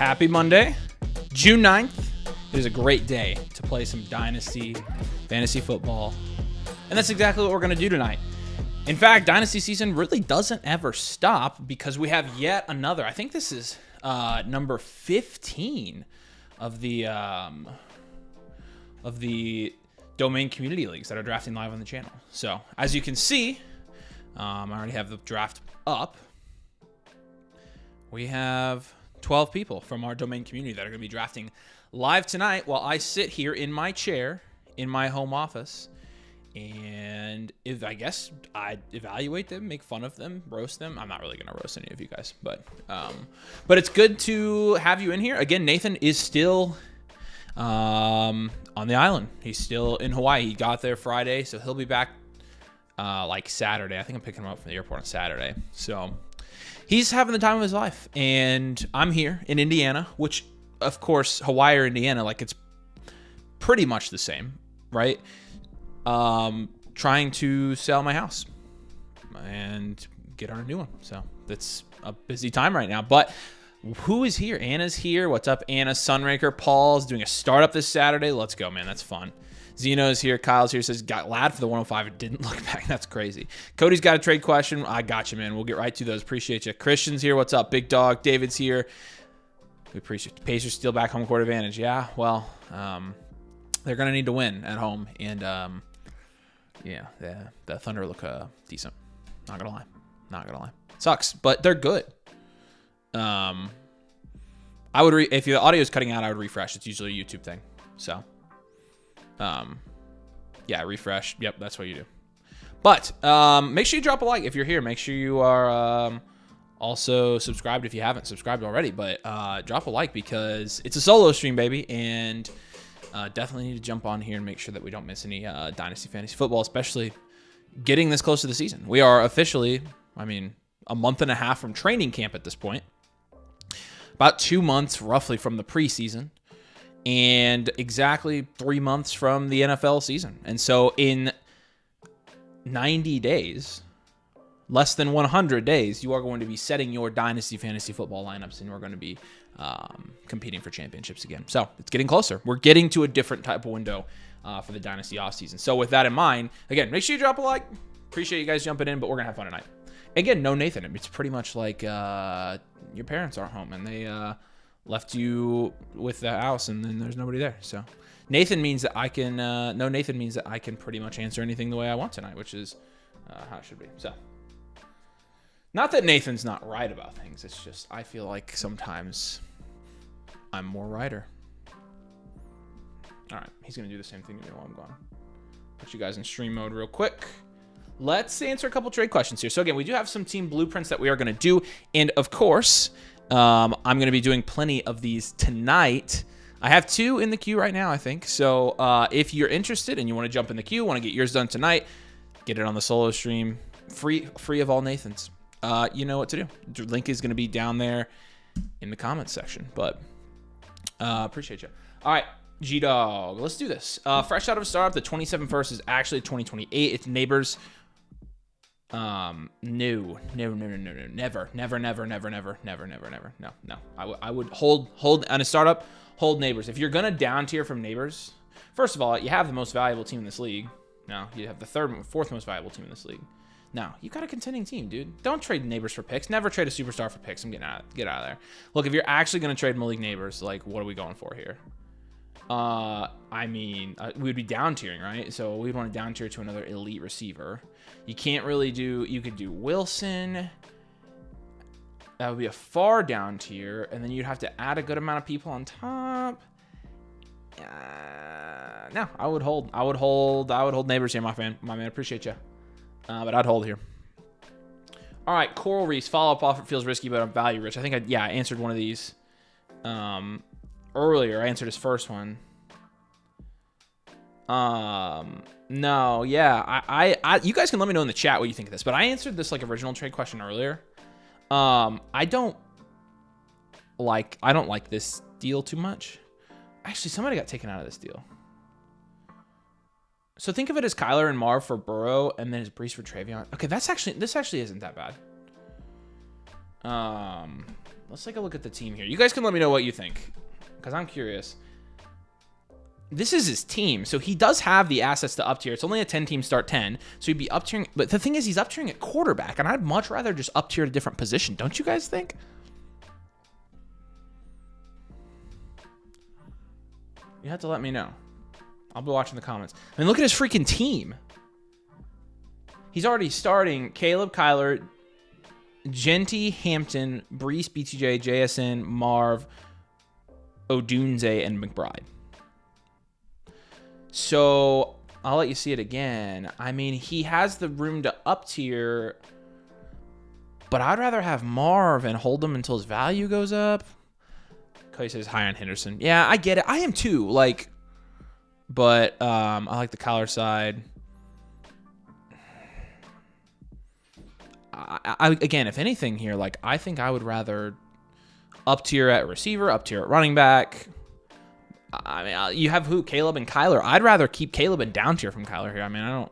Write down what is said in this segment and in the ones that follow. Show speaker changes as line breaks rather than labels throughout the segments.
Happy Monday, June 9th. It is a great day to play some Dynasty fantasy football. And that's exactly what we're going to do tonight. In fact, Dynasty season really doesn't ever stop because we have yet another. I think this is number 15 of the domain community leagues that are drafting live on the channel. So as you can see, I already have the draft up. We have 12 people from our domain community that are going to be drafting live tonight while I sit here in my chair in my home office. And if I guess I evaluate them, make fun of them, roast them. I'm not really going to roast any of you guys, but it's good to have you in here. Again, Nathan is still on the island. He's still in Hawaii. He got there Friday, so he'll be back like Saturday. I think I'm picking him up from the airport on Saturday. So he's having the time of his life, and I'm here in Indiana, which, of course, Hawaii or Indiana, like, it's pretty much the same, right? Trying to sell my house and get on a new one. So that's a busy time right now. But who is here? Anna's here. What's up, Anna? Sunraker. Paul's doing a startup this Saturday. Let's go, man. That's fun. Zeno's here. Kyle's here. Says, got lad for the 105. It didn't look back. That's crazy. Cody's got a trade question. I got you, man. We'll get right to those. Appreciate you. Christian's here. What's up, Big Dog? David's here. We appreciate it. Pacers still back home court advantage. Yeah, well, they're going to need to win at home. And, yeah, the Thunder look decent. Not going to lie. Sucks, but they're good. I would if the audio is cutting out, I would refresh. It's usually a YouTube thing. So, yeah, refresh. Yep, that's what you do. But make sure you drop a like if you're here. Make sure you are also subscribed if you haven't subscribed already. But drop a like because it's a solo stream, baby, and definitely need to jump on here and make sure that we don't miss any Dynasty Fantasy Football, especially getting this close to the season. We are officially, a month and a half from training camp at this point. About 2 months roughly from the preseason, and exactly 3 months from the NFL season. And so in 90 days, less than 100 days, you are going to be setting your Dynasty Fantasy Football lineups, and you are going to be competing for championships again. So it's getting closer. We're getting to a different type of window for the Dynasty offseason. So with that in mind, again, make sure you drop a like. Appreciate you guys jumping in, but we're going to have fun tonight. Again, no Nathan. It's pretty much like your parents aren't home and they left you with the house and then there's nobody there. So Nathan means that I can, no Nathan means that I can pretty much answer anything the way I want tonight, which is how it should be. So not that Nathan's not right about things. It's just I feel like sometimes I'm more righter. All right, he's going to do the same thing to me while I'm gone. Put you guys in stream mode real quick. Let's answer a couple trade questions here. So again, we do have some team blueprints that we are going to do. And of course, I'm going to be doing plenty of these tonight. I have 2 in the queue right now, I think. So if you're interested and you want to jump in the queue, want to get yours done tonight, get it on the solo stream, free of all Nathans. You know what to do. The link is going to be down there in the comments section. But appreciate you. All right, G-Dog, let's do this. Fresh out of a startup, the 27 first is actually 2028. It's Neighbors. No, never. No. I would hold on a startup, hold Neighbors. If you're going to down tier from Neighbors, first of all, you have the most valuable team in this league. No, you have the fourth most valuable team in this league. Now, you got a contending team, dude. Don't trade Neighbors for picks. Never trade a superstar for picks. Get out of there. Look, if you're actually going to trade Malik Neighbors, like, what are we going for here? We'd be down tiering, right? So we'd want to down tier to another elite receiver. You can't really do, you could do Wilson. That would be a far down tier. And then you'd have to add a good amount of people on top. No, I would hold Neighbors here, my man. Appreciate you. But I'd hold here. All right, Coral Reefs, follow-up offer feels risky, but I'm value rich. I think I answered one of these earlier. I answered his first one. No, yeah, I you guys can let me know in the chat what you think of this, but I answered this like original trade question earlier. I don't like this deal too much. Actually, somebody got taken out of this deal. So think of it as Kyler and Marv for Burrow, and then it's Brees for Travion. Okay, this actually isn't that bad. Let's take a look at the team here. You guys can let me know what you think, because I'm curious. This is his team, so he does have the assets to up tier. It's only a 10-team start 10, so he'd be up tiering. But the thing is, he's up tiering at quarterback, and I'd much rather just up tier at a different position. Don't you guys think? You have to let me know. I'll be watching the comments. I mean, look at his freaking team. He's already starting Caleb, Kyler, Genty, Hampton, Brees, BTJ, JSN, Marv, Odunze, and McBride. So I'll let you see it again. I mean, he has the room to up tier, but I'd rather have Marv and hold him until his value goes up. Cody says high on Henderson. Yeah, I get it. I am too. Like, but I like the Kyler side. Again, if anything here, like, I think I would rather up tier at receiver, up tier at running back. I mean, you have who? Caleb and Kyler. I'd rather keep Caleb and down tier from Kyler here. I mean, I don't.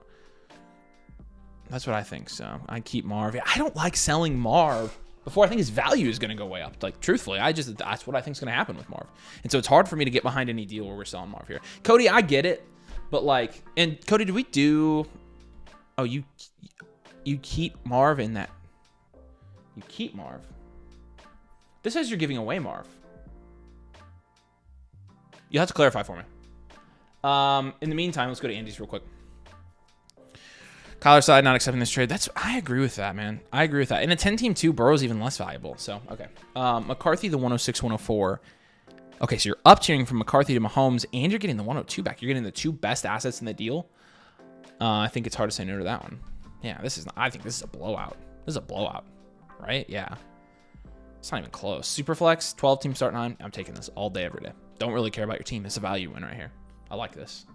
That's what I think. So I'd keep Marv. I don't like selling Marv before I think his value is going to go way up. Like, truthfully, that's what I think is going to happen with Marv. And so it's hard for me to get behind any deal where we're selling Marv here. Cody, I get it, but like, and Cody, did we do? Oh, you keep Marv in that. You keep Marv. This says you're giving away Marv. You'll have to clarify for me. In the meantime, let's go to Andy's real quick. Kyler side not accepting this trade. I agree with that, man. I agree with that. In a 10-team too, Burrow's even less valuable. So, okay. McCarthy, the 106, 104. Okay, so you're up tiering from McCarthy to Mahomes, and you're getting the 102 back. You're getting the two best assets in the deal. I think it's hard to say no to that one. Yeah, I think this is a blowout. This is a blowout, right? Yeah. It's not even close. Superflex, 12-team start 9. I'm taking this all day, every day. Don't really care about your team. It's a value win right here. I like this.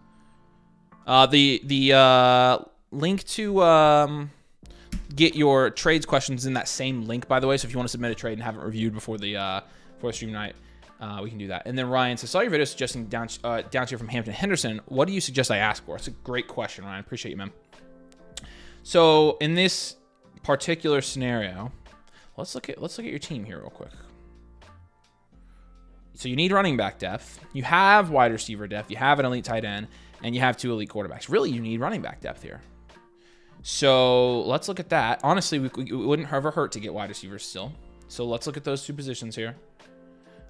The link to get your trades questions in that same link, by the way. So if you want to submit a trade and have it reviewed before the stream night, we can do that. And then Ryan says, saw your video suggesting down tier from Hampton Henderson. What do you suggest I ask for? It's a great question, Ryan. Appreciate you, man. So in this particular scenario, let's look at your team here real quick. So you need running back depth. You have wide receiver depth. You have an elite tight end, and you have 2 elite quarterbacks. Really, you need running back depth here. So let's look at that. Honestly, it wouldn't ever hurt to get wide receivers still. So let's look at those 2 positions here.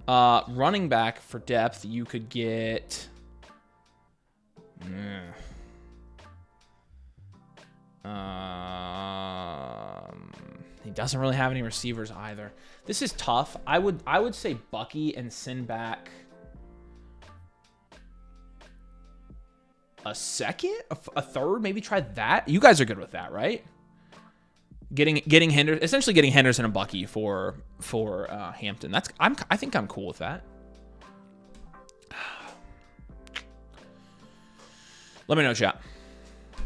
Running back for depth, you could get. He doesn't really have any receivers either. This is tough. I would say Bucky and send back a second, a third, maybe try that. You guys are good with that, right? Getting Henderson, essentially getting Henderson and Bucky for Hampton. I think I'm cool with that. Let me know, chat.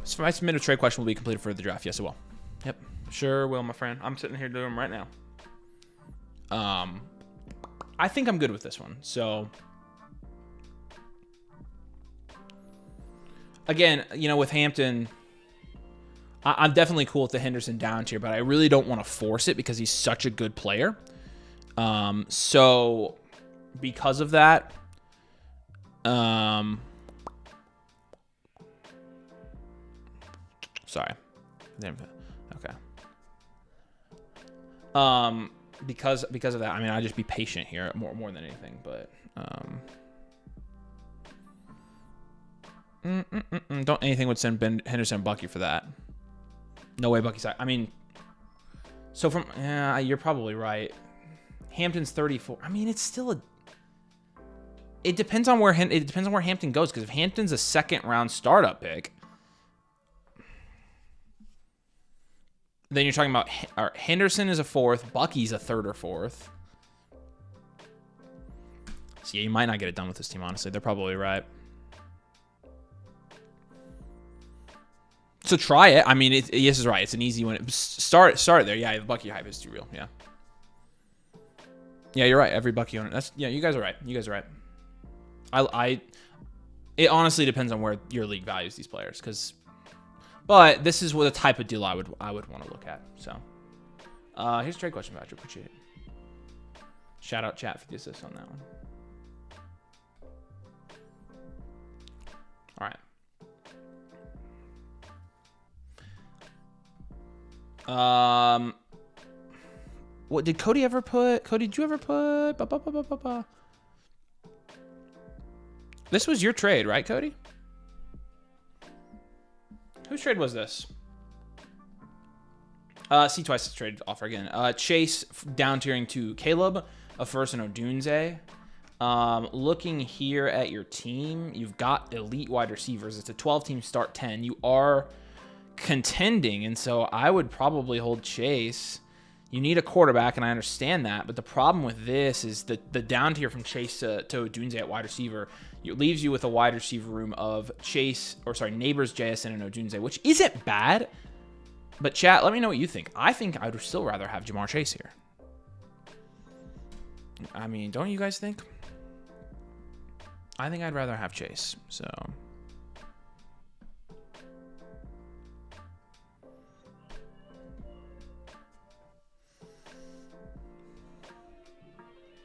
So my submitted trade question will be completed for the draft. Yes, it will. Yep, sure will, my friend. I'm sitting here doing them right now. I think I'm good with this one. So again, with Hampton, I'm definitely cool with the Henderson down tier, but I really don't want to force it because he's such a good player. So because of that, sorry. Okay. Because of that, I mean, I'd just be patient here more than anything, but don't anything would send Henderson and Bucky for that. No way Bucky's. I mean, so you're probably right. Hampton's 34. I mean, it's still it depends on where Hampton goes, because if Hampton's a second round startup pick, then you're talking about Henderson is a 4th, Bucky's a 3rd or 4th. So yeah, you might not get it done with this team, honestly. They're probably right. So try it. I mean, yes is right. It's an easy one. Start there. Yeah, the Bucky hype is too real. Yeah. Yeah, you're right. Every Bucky owner. You guys are right. You guys are right. It honestly depends on where your league values these players, but this is what the type of deal I would want to look at. So here's a trade question, Patrick. Appreciate it. Shout out chat for the assist on that one. All right. What did Cody ever put? Cody, did you ever put? This was your trade, right, Cody? Whose trade was this? See twice the trade offer again. Chase down tiering to Caleb, a first and Odunze. Looking here at your team, you've got elite wide receivers. It's a 12-team start 10. You are contending, and so I would probably hold Chase. You need a quarterback, and I understand that, but the problem with this is that the down tier from Chase to Odunze at wide receiver, it leaves you with a wide receiver room of Neighbors, JSN, and Odunze, which isn't bad. But chat, let me know what you think. I think I would still rather have Jamar Chase here. I mean, don't you guys think? I think I'd rather have Chase, so...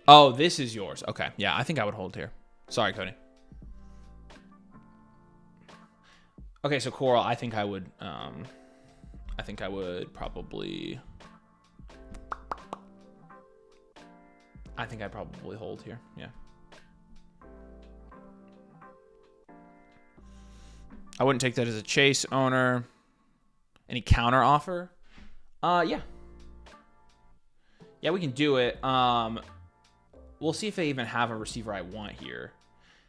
Oh, this is yours. Okay. Yeah, I think I would hold here. Sorry, Cody. Okay, so Coral, I think I would probably... I think I'd probably hold here. Yeah. I wouldn't take that as a Chase owner. Any counter offer? Yeah. Yeah, we can do it. We'll see if they even have a receiver I want here.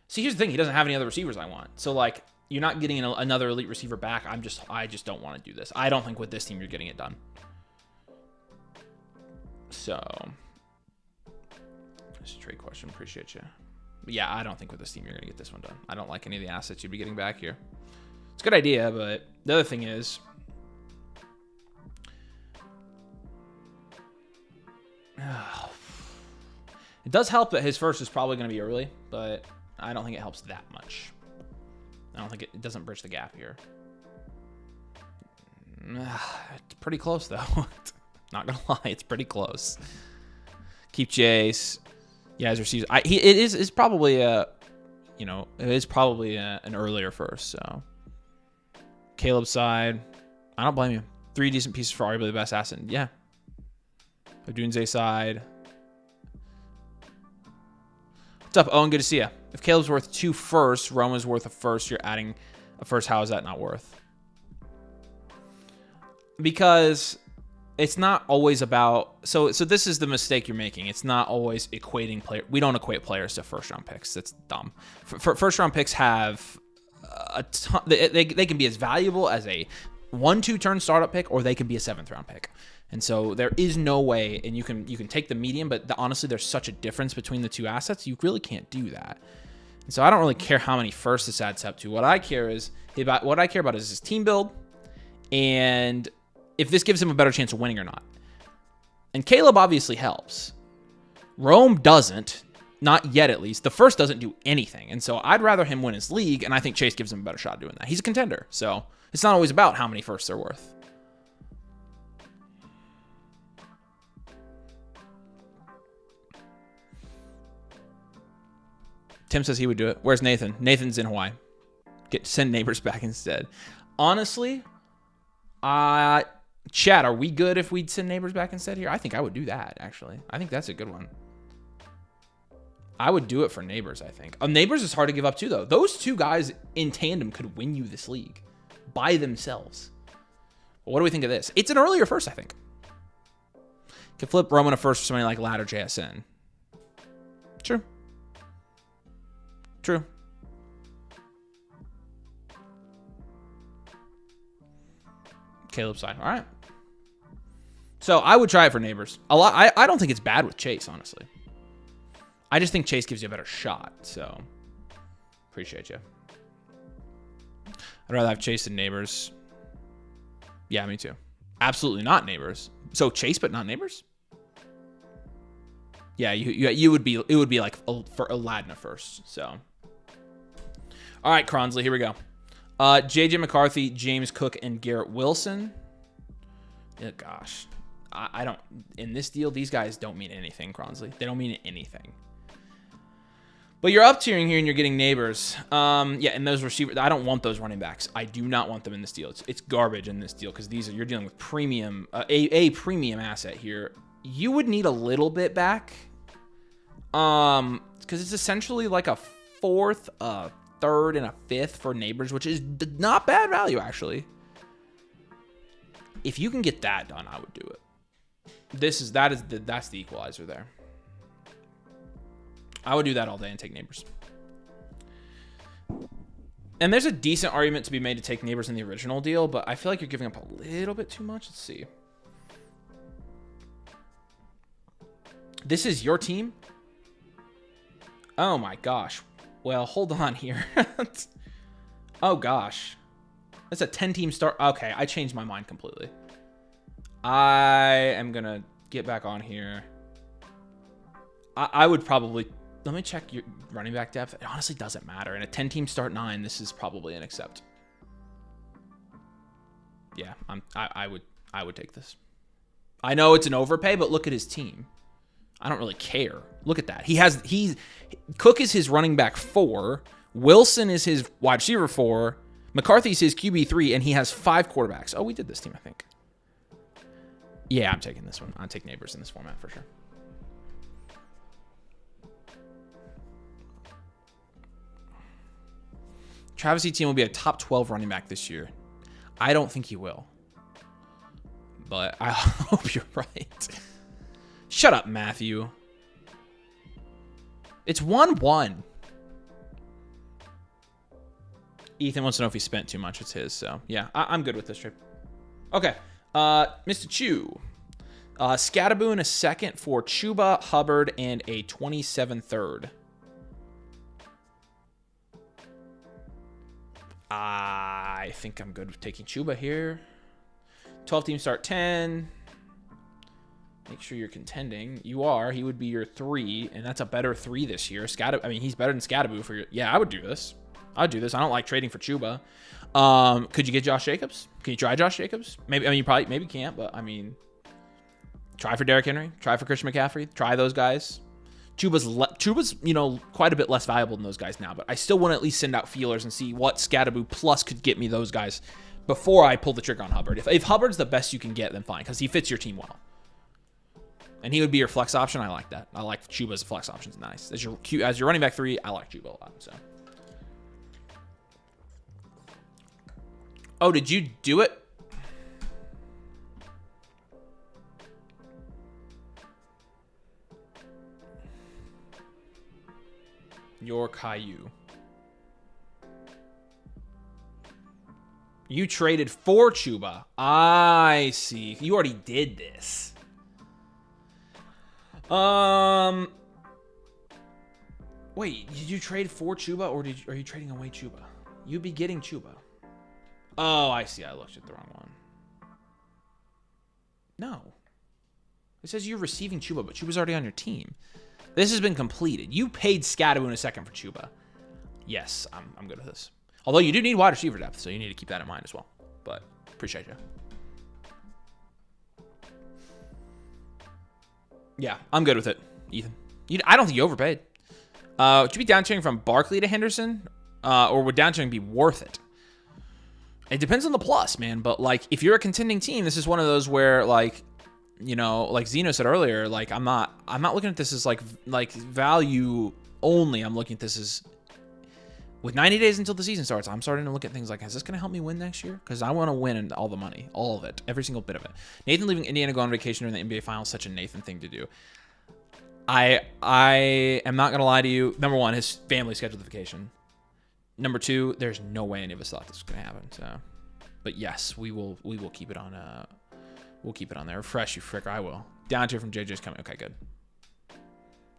See, here's the thing. He doesn't have any other receivers I want. So, like, you're not getting another elite receiver back. I just don't want to do this. I don't think with this team you're getting it done. So, that's a trade question. Appreciate you. But yeah, I don't think with this team you're going to get this one done. I don't like any of the assets you'd be getting back here. It's a good idea, but the other thing is... It does help that his first is probably going to be early, but I don't think it helps that much. I don't think it doesn't bridge the gap here. It's pretty close, though. Not going to lie, it's pretty close. Keep Chase. Yeah, his receivers. It is probably an earlier first, so. Caleb's side. I don't blame you. 3 decent pieces for arguably the best asset. Yeah. Odunze side. What's up, Owen? Good to see you. If Caleb's worth 2 firsts, Roma's worth a first, you're adding a first. How is that not worth? Because it's not always about... So this is the mistake you're making. It's not always equating player. We don't equate players to first-round picks. That's dumb. First-round picks have a ton... They can be as valuable as a 1-2 turn startup pick, or they can be a 7th-round pick. And so there is no way, and you can take the median, but honestly, there's such a difference between the two assets, you really can't do that. And so I don't really care how many firsts this adds up to. What I care about is his team build, and if this gives him a better chance of winning or not. And Caleb obviously helps. Rome doesn't, not yet at least. The first doesn't do anything, and so I'd rather him win his league, and I think Chase gives him a better shot at doing that. He's a contender, so it's not always about how many firsts they're worth. Tim says he would do it. Where's Nathan? Nathan's in Hawaii. Send Neighbors back instead. Honestly, chat, are we good if we'd send Neighbors back instead here? I think I would do that, actually. I think that's a good one. I would do it for Neighbors, I think. Neighbors is hard to give up too, though. Those two guys in tandem could win you this league by themselves. What do we think of this? It's an earlier first, I think. Could flip Roman a first for somebody like Ladder JSN. True. True. Caleb's side. All right. So I would try it for Neighbors. I don't think it's bad with Chase, honestly. I just think Chase gives you a better shot. So appreciate you. I'd rather have Chase than Neighbors. Yeah, me too. Absolutely not Neighbors. So Chase, but not Neighbors? Yeah, you would be. It would be like for Aladdin first. So. All right, Cronsley, here we go. JJ McCarthy, James Cook, and Garrett Wilson. Yeah, gosh. I don't, in this deal, these guys don't mean anything, Cronsley. They don't mean anything. But you're up tiering here and you're getting Neighbors. Yeah, and those receivers, I don't want those running backs. I do not want them in this deal. It's garbage in this deal because you're dealing with premium, a premium asset here. You would need a little bit back. Because it's essentially like a fourth, a third, and a fifth for Neighbors, which is not bad value, actually. If you can get that done, I would do it. That's the equalizer there. I would do that all day and take Neighbors. And there's a decent argument to be made to take Neighbors in the original deal, but I feel like you're giving up a little bit too much. Let's see. This is your team? Oh my gosh. Well, hold on here. Oh gosh. It's a 10-team start. Okay, I changed my mind completely. I am going to get back on here. I would probably... Let me check your running back depth. It honestly doesn't matter. In a 10-team start 9, this is probably an accept. Yeah, I would take this. I know it's an overpay, but look at his team. I don't really care. Look at that. Cook is his running back 4. Wilson is his wide receiver 4. McCarthy's his QB 3, and he has 5 quarterbacks. Oh, we did this team, I think. Yeah, I'm taking this one. I'll take Neighbors in this format for sure. Travis Etienne will be a top 12 running back this year. I don't think he will. But I hope you're right. Shut up, Matthew. It's 1-1. Ethan wants to know if he spent too much. It's his, so yeah, I'm good with this trade. Okay, Mr. Chew. Scatterboo in a second for Chuba, Hubbard, and a 27 third. I think I'm good with taking Chuba here. 12-team start 10. Make sure you're contending. You are. He would be your 3, and that's a better 3 this year. I mean, he's better than Scatterboo for your... Yeah, I would do this. I'd do this. I don't like trading for Chuba. Could you get Josh Jacobs? Can you try Josh Jacobs? Maybe. I mean, you probably maybe can't, but I mean, try for Derrick Henry. Try for Christian McCaffrey. Try those guys. Chuba's quite a bit less valuable than those guys now, but I still want to at least send out feelers and see what Scatterboo plus could get me those guys before I pull the trigger on Hubbard. If Hubbard's the best you can get, then fine, because he fits your team well. And he would be your flex option. I like that. I like Chuba as a flex option. It's nice. As your running back 3, I like Chuba a lot. So. Oh, did you do it? Your Caillou. You traded for Chuba. I see. You already did this. Wait, did you trade for Chuba or are you trading away Chuba? You'd be getting Chuba. Oh, I see. I looked at the wrong one. No. It says you're receiving Chuba, but Chuba's already on your team. This has been completed. You paid Scatterboo in a second for Chuba. Yes, I'm good with this. Although you do need wide receiver depth, so you need to keep that in mind as well. But appreciate you. Yeah, I'm good with it, Ethan. I don't think you overpaid. Would you be down tiering from Barkley to Henderson? Or would down tiering be worth it? It depends on the plus, man. But like, if you're a contending team, this is one of those where like Zeno said earlier, like I'm not looking at this as like value only. I'm looking at this as with 90 days until the season starts. I'm starting to look at things like, is this going to help me win next year? Because I want to win all the money, all of it, every single bit of it. Nathan leaving Indiana, going on vacation during the NBA Finals, such a Nathan thing to do. I am not going to lie to you. Number one, his family scheduled the vacation. Number two, there's no way any of us thought this was going to happen. So, but yes, we will keep it on. We'll keep it on there. Refresh, you fricker. I will. Down tier from JJ's coming. Okay, good.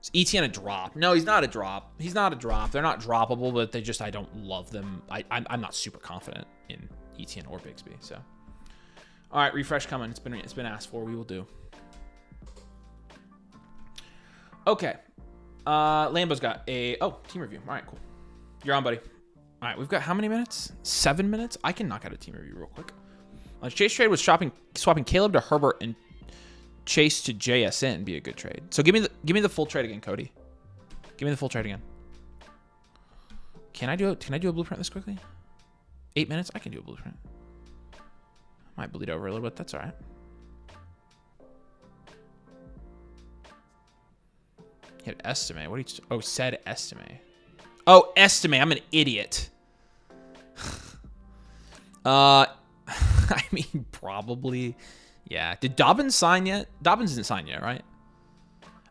Is ETN a drop? No, he's not a drop. He's not a drop. They're not droppable, but I don't love them. I'm not super confident in ETN or Bigsby. So, all right, refresh coming. It's been asked for. We will do. Okay. Lambo's got a team review. All right, cool. You're on, buddy. All right, we've got how many minutes? 7 minutes. I can knock out a team review real quick. Chase trade was swapping Caleb to Herbert and Chase to JSN be a good trade. So give me the full trade again, Cody. Give me the full trade again. Can I do a blueprint this quickly? 8 minutes? I can do a blueprint. Might bleed over a little bit. That's all right. Hit estimate. What do you? Oh, said estimate. Oh, estimate. I'm an idiot. I mean, probably. Yeah. Did Dobbins sign yet? Dobbins didn't sign yet, right?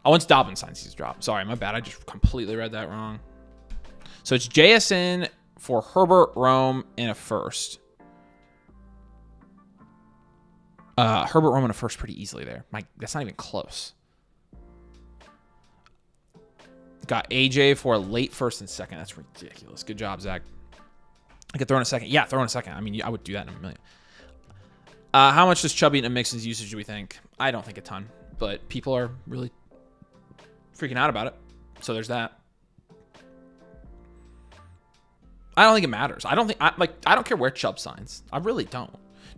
Oh, once Dobbins signs, he's dropped. Sorry, my bad. I just completely read that wrong. So it's JSN for Herbert, Rome, and a first. Herbert, Rome, and a first pretty easily there. That's not even close. Got AJ for a late first and second. That's ridiculous. Good job, Zach. I could throw in a second. Yeah, throw in a second. I mean, I would do that in a million. How much does Chubby and Mixon's usage do we think? I don't think a ton, but people are really freaking out about it. So there's that. I don't think it matters. I don't care where Chubb signs. I really don't.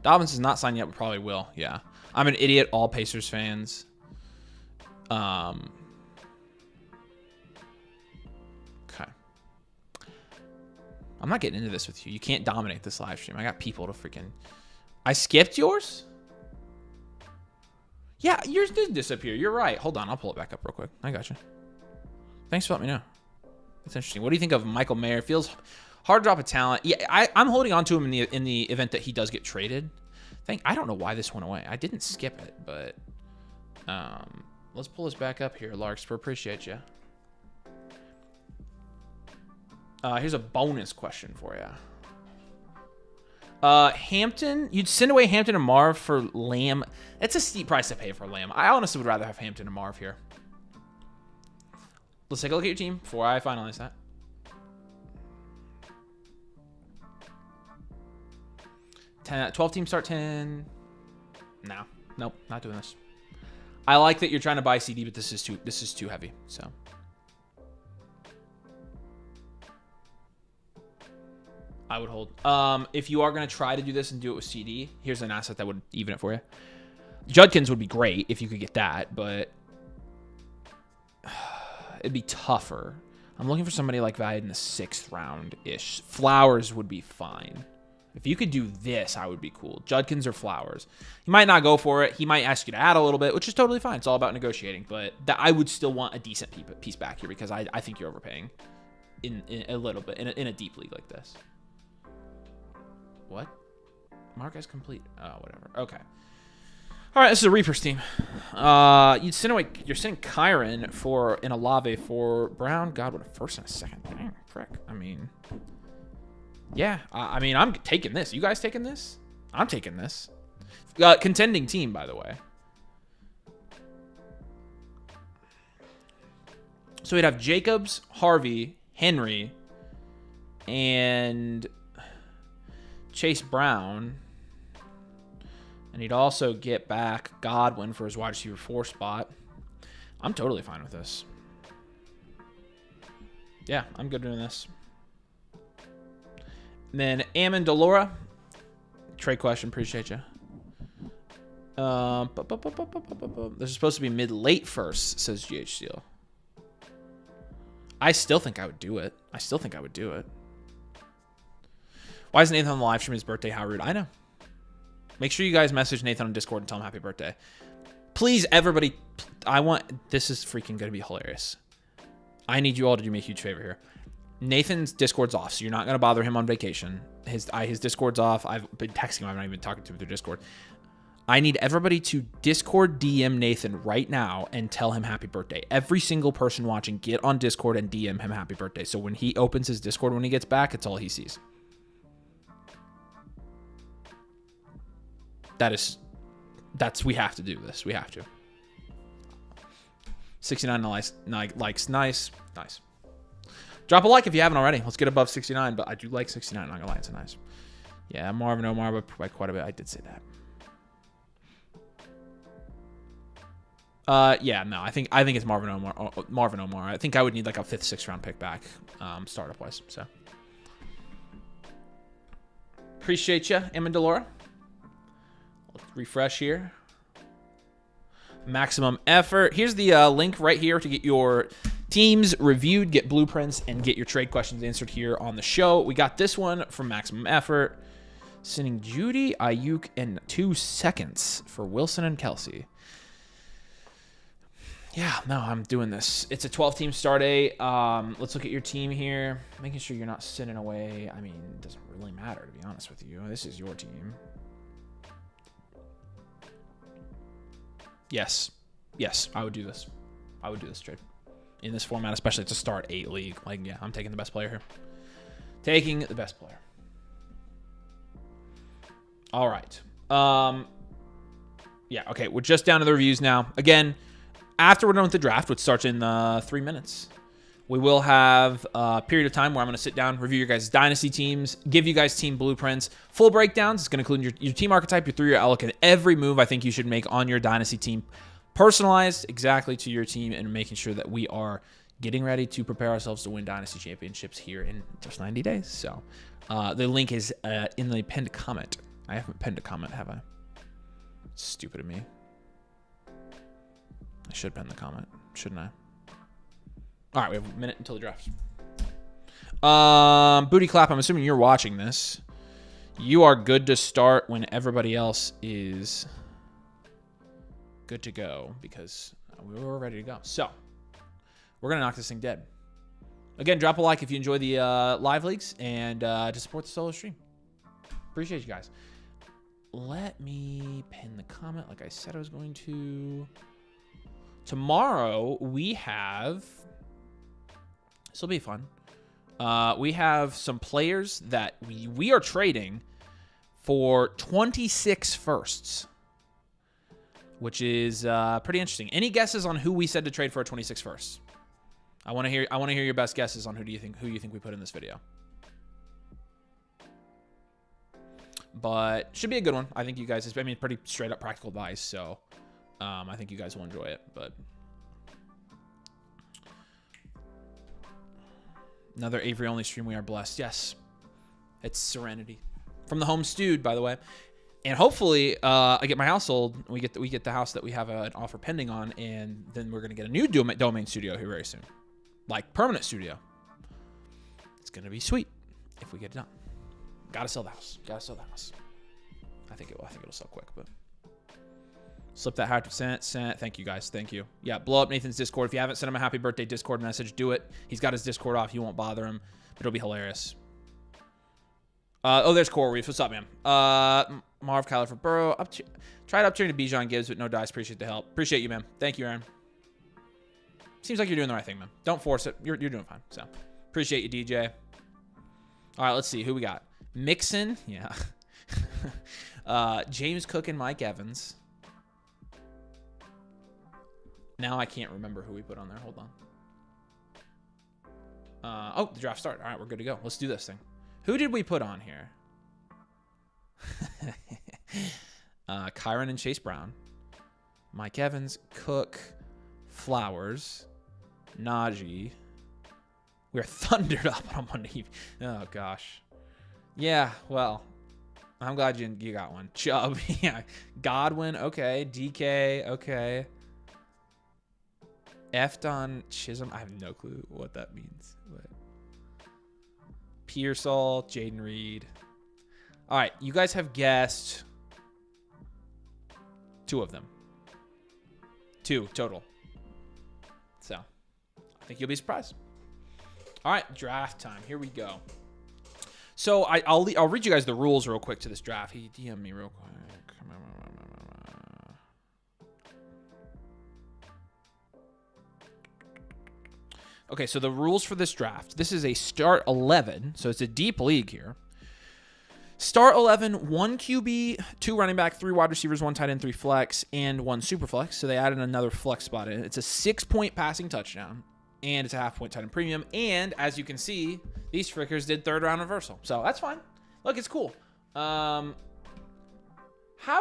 Dobbins is not signed yet, but probably will. Yeah. I'm an idiot. All Pacers fans. Okay. I'm not getting into this with you. You can't dominate this live stream. I got people to freaking... I skipped yours? Yeah, yours did disappear. You're right. Hold on. I'll pull it back up real quick. I got you. Thanks for letting me know. It's interesting. What do you think of Michael Mayer? Feels hard to drop a talent. Yeah, I'm holding on to him in the event that he does get traded. I don't know why this went away. I didn't skip it, but let's pull this back up here, Larkspur. Appreciate you. Here's a bonus question for you. Hampton, you'd send away Hampton and Marv for Lamb. It's a steep price to pay for Lamb. I honestly would rather have Hampton and Marv here. Let's take a look at your team before I finalize that. 12 team start 10. No, nope, not doing this. I like that you're trying to buy CD, but this is too heavy. So. I would hold. If you are going to try to do this and do it with CD, here's an asset that would even it for you. Judkins would be great if you could get that, but it'd be tougher. I'm looking for somebody like valued in the 6th round-ish. Flowers would be fine. If you could do this, I would be cool. Judkins or Flowers. He might not go for it. He might ask you to add a little bit, which is totally fine. It's all about negotiating. But I would still want a decent piece back here because I think you're overpaying in a little bit in a deep league like this. What? Mark as complete. Oh, whatever. Okay. All right, this is a Reapers team. You're sending Kyron for an Olave for Brown. God, what a first and a second. Dang, frick. I mean, yeah. I mean, I'm taking this. You guys taking this? I'm taking this. Contending team, by the way. So we'd have Jacobs, Harvey, Henry, and Chase Brown. And he'd also get back Godwin for his wide receiver 4 spot. I'm totally fine with this. Yeah, I'm good doing this. And then Amendola. Trade question, appreciate you. This is supposed to be mid-late first, says GH Steel. I still think I would do it. Why is Nathan on the live stream his birthday? How rude. I know. Make sure you guys message Nathan on Discord and tell him happy birthday. Please, everybody. This is freaking going to be hilarious. I need you all to do me a huge favor here. Nathan's Discord's off, so you're not going to bother him on vacation. His Discord's off. I've been texting him. I'm not even talking to him through Discord. I need everybody to Discord DM Nathan right now and tell him happy birthday. Every single person watching, get on Discord and DM him happy birthday. So when he opens his Discord when he gets back, it's all he sees. We have to do this. We have to. 69 likes. Nice. Drop a like if you haven't already. Let's get above 69, but I do like 69. I'm not gonna lie, it's nice. Yeah, Marvin Omar, but by quite a bit. I did say that. Yeah, no, I think it's Marvin Omar. I think I would need like a 5th, 6th round pick back, startup wise. So appreciate you, Amendola. Let's refresh here. Maximum Effort. Here's the link right here to get your teams reviewed, get blueprints, and get your trade questions answered here on the show. We got this one from Maximum Effort. Sending Judy, Ayuk, in 2 seconds for Wilson and Kelsey. Yeah, no, I'm doing this. It's a 12-team start eight. Let's look at your team here. Making sure you're not sending away. I mean, it doesn't really matter, to be honest with you. This is your team. Yes. Yes, I would do this. I would do this trade. In this format, especially it's a start 8 league. Like, yeah, I'm taking the best player here. Taking the best player. All right. Yeah, okay, we're just down to the reviews now. Again, after we're done with the draft, which starts in 3 minutes, we will have a period of time where I'm going to sit down, review your guys' dynasty teams, give you guys team blueprints, full breakdowns. It's going to include your team archetype, your 3-year outlook, and every move I think you should make on your dynasty team, personalized exactly to your team, and making sure that we are getting ready to prepare ourselves to win dynasty championships here in just 90 days. So the link is in the pinned comment. I haven't pinned a comment, have I? Stupid of me. I should pin the comment, shouldn't I? All right, we have a minute until the draft. Booty Clap, I'm assuming you're watching this. You are good to start when everybody else is good to go because we were ready to go. So we're going to knock this thing dead. Again, drop a like if you enjoy the live leagues and to support the solo stream. Appreciate you guys. Let me pin the comment like I said I was going to. Tomorrow we have, this will be fun. We have some players that we are trading for 26 firsts, which is pretty interesting. Any guesses on who we said to trade for a 26 firsts? I want to hear your best guesses on who you think we put in this video. But should be a good one. I think you guys, I mean, pretty straight up practical advice. So I think you guys will enjoy it. But another Avery only stream. We are blessed. Yes, it's Serenity from the home stewed, by the way. And hopefully, I get my house sold. We get the house that we have an offer pending on, and then we're gonna get a new domain studio here very soon, like permanent studio. It's gonna be sweet if we get it done. Gotta sell the house. Gotta sell the house. I think it'll sell quick, but slip that 100%. Thank you guys. Thank you. Yeah, blow up Nathan's Discord. If you haven't sent him a happy birthday Discord message, do it. He's got his Discord off. You won't bother him, but it'll be hilarious. Oh, there's Core Reefs. What's up, man? Marv Kyler for Burrow. Tried upturning to Bijan Gibbs, but no dice. Appreciate the help. Appreciate you, man. Thank you, Aaron. Seems like you're doing the right thing, man. Don't force it. You're doing fine. So appreciate you, DJ. All right, let's see who we got. Mixon, yeah. James Cook and Mike Evans. Now I can't remember who we put on there. Hold on. Oh, the draft started. All right, we're good to go. Let's do this thing. Who did we put on here? Kyron and Chase Brown. Mike Evans, Cook, Flowers, Najee. We're thundered up on Monday evening. Oh, gosh. Yeah, well, I'm glad you got one. Chubb, yeah. Godwin, okay. DK, okay. Efton Chisholm, I have no clue what that means. But Pearsall, Jaden Reed. All right, you guys have guessed 2 of them. 2 total. So, I think you'll be surprised. All right, draft time. Here we go. So I'll read you guys the rules real quick to this draft. He DM'd me real quick. Okay, so the rules for this draft. This is a start 11, so it's a deep league here. Start 11, 1 QB, 2 running back, 3 wide receivers, 1 tight end, 3 flex, and 1 super flex. So they added another flex spot in. It's a 6-point passing touchdown, and it's a half-point tight end premium. And as you can see, these frickers did 3rd-round reversal. So that's fine. Look, it's cool. How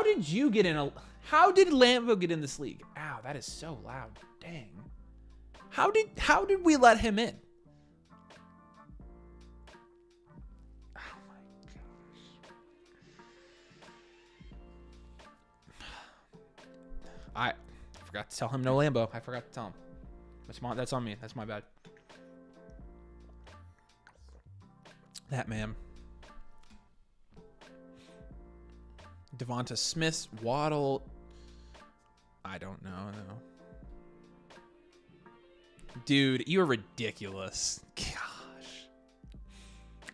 did you get in how did Lambo get in this league? Ow, that is so loud. Dang. How did we let him in? Oh my gosh. I forgot to tell him no Lambo. I forgot to tell him. That's on me. That's my bad. That man. Devonta Smith, Waddle. I don't know. No. Dude, you are ridiculous. Gosh.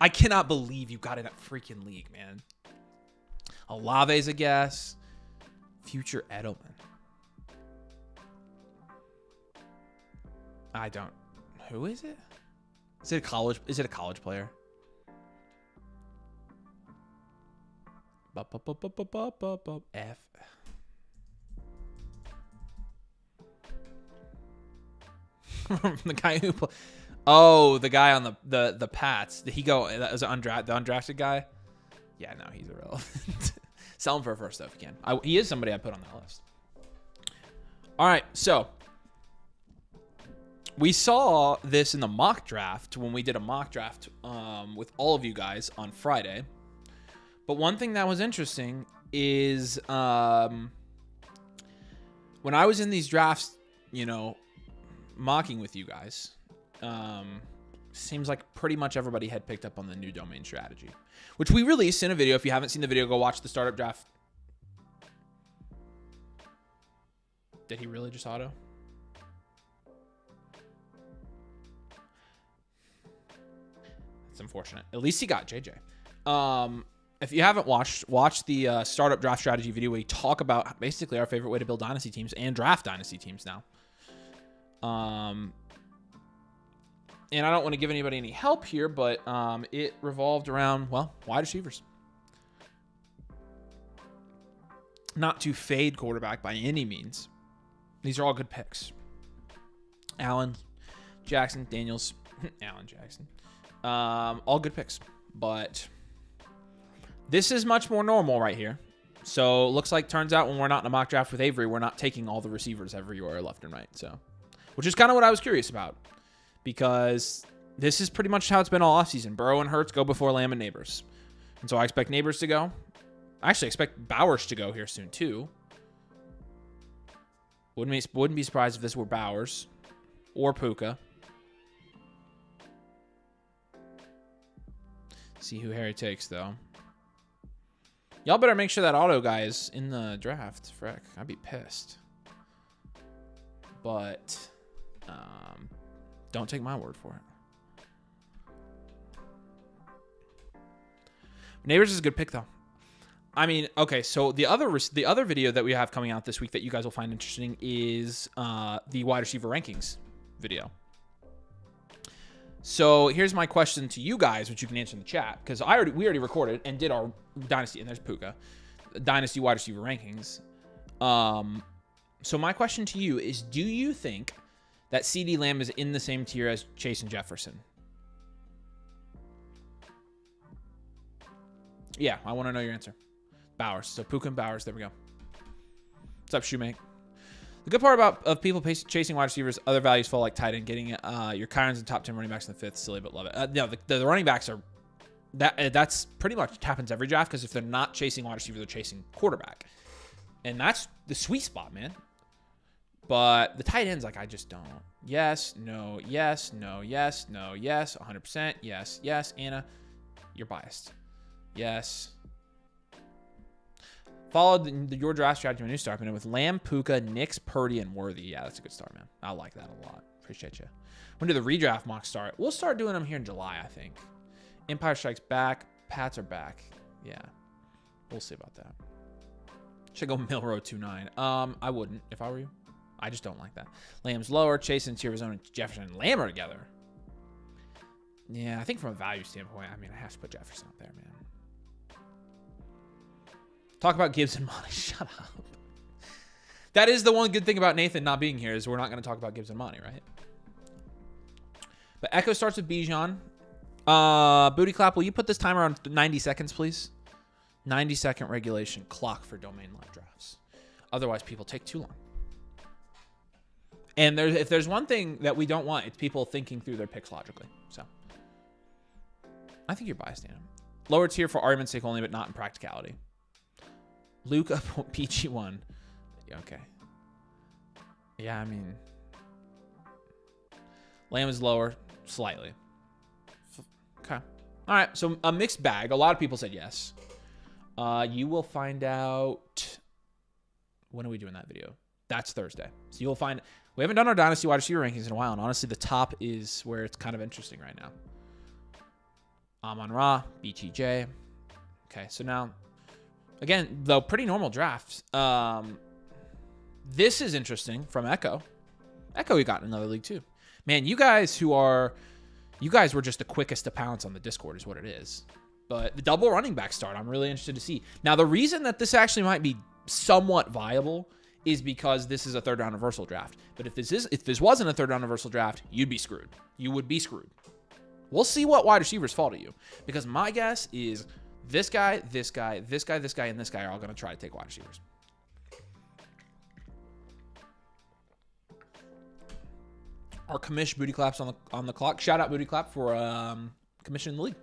I cannot believe you got in that freaking league, man. Olave's a guess. Future Edelman. I don't. Who is it? Is it a college? Is it a college player? F. The guy who. Oh, the guy on the Pats. Did he go? That was the undrafted guy. Yeah, no, he's irrelevant. Sell him for a first though if you can. He is somebody I put on that list. All right, so we saw this in the mock draft when we did a mock draft with all of you guys on Friday. But one thing that was interesting is when I was in these drafts, you know, mocking with you guys, seems like pretty much everybody had picked up on the new domain strategy, which we released in a video. If you haven't seen the video, go watch the startup draft. Did he really just auto? That's unfortunate. At least he got JJ. If you haven't watch the startup draft strategy video where we talk about basically our favorite way to build dynasty teams and draft dynasty teams now. And I don't want to give anybody any help here, but it revolved around, well, wide receivers. Not to fade quarterback by any means. These are all good picks. Allen, Jackson, Daniels, Allen, Jackson. All good picks. But this is much more normal right here. So looks like, turns out when we're not in a mock draft with Avery, we're not taking all the receivers everywhere left and right. So, which is kind of what I was curious about. Because this is pretty much how it's been all offseason. Burrow and Hurts go before Lamb and Neighbors. And so I expect Neighbors to go. I actually expect Bowers to go here soon too. Wouldn't be surprised if this were Bowers or Puka. See who Harry takes though. Y'all better make sure that auto guy is in the draft. Frick, I'd be pissed. But don't take my word for it. Neighbors is a good pick though. I mean, okay, so the other video that we have coming out this week that you guys will find interesting is the wide receiver rankings video. So here's my question to you guys, which you can answer in the chat, because we already recorded and did our Dynasty, and there's Puka, Dynasty wide receiver rankings. So my question to you is, do you think that CeeDee Lamb is in the same tier as Chase and Jefferson? Yeah, I want to know your answer. Bowers. So Puka and Bowers. There we go. What's up, Shoemake? The good part of people chasing wide receivers, other values fall like tight end. Getting your Kyrons and top 10 running backs in the fifth, silly but love it. No, the running backs are that's pretty much happens every draft, because if they're not chasing wide receiver, they're chasing quarterback, and that's the sweet spot, man. But the tight ends, like, I just don't. Yes, no, yes, no, yes, no, yes, 100%, yes, yes. Anna, you're biased. Yes. Followed your draft strategy when you start with Lamb, Puka, Nix, Purdy, and Worthy. Yeah, that's a good start, man. I like that a lot. Appreciate you. When do the redraft mocks start? We'll start doing them here in July, I think. Empire Strikes Back. Pats are back. Yeah. We'll see about that. Should I go Milrow 2-9? I wouldn't if I were you. I just don't like that. Lamb's lower. Chase and Arizona, Jefferson, and Lamb are together. Yeah, I think from a value standpoint, I mean, I have to put Jefferson up there, man. Talk about Gibbs and Monty. Shut up. That is the one good thing about Nathan not being here, is we're not going to talk about Gibbs and Monty, right? But Echo starts with Bijan. Booty Clap, will you put this timer on 90 seconds, please? 90-second regulation clock for domain live drafts. Otherwise, people take too long. And if there's one thing that we don't want, it's people thinking through their picks logically. So I think you're biased, Anna. Lower tier for argument's sake only, but not in practicality. Luke up PG1. Yeah, okay. Yeah, I mean, Lamb is lower slightly. Okay. All right. So a mixed bag. A lot of people said yes. You will find out. When are we doing that video? That's Thursday. So you'll find. We haven't done our Dynasty wide receiver rankings in a while, and honestly, the top is where it's kind of interesting right now. Amon-Ra, BTJ. Okay, so now, again, though, pretty normal drafts. This is interesting from Echo. Echo, we got in another league too. Man, you guys were just the quickest to pounce on the Discord is what it is. But the double running back start, I'm really interested to see. Now, the reason that this actually might be somewhat viable is because this is a third round universal draft. But if this wasn't a third round universal draft, you'd be screwed. You would be screwed. We'll see what wide receivers fall to you. Because my guess is this guy, this guy, this guy, this guy, and this guy are all going to try to take wide receivers. Our commish booty claps on the clock. Shout out booty clap for commission in the league.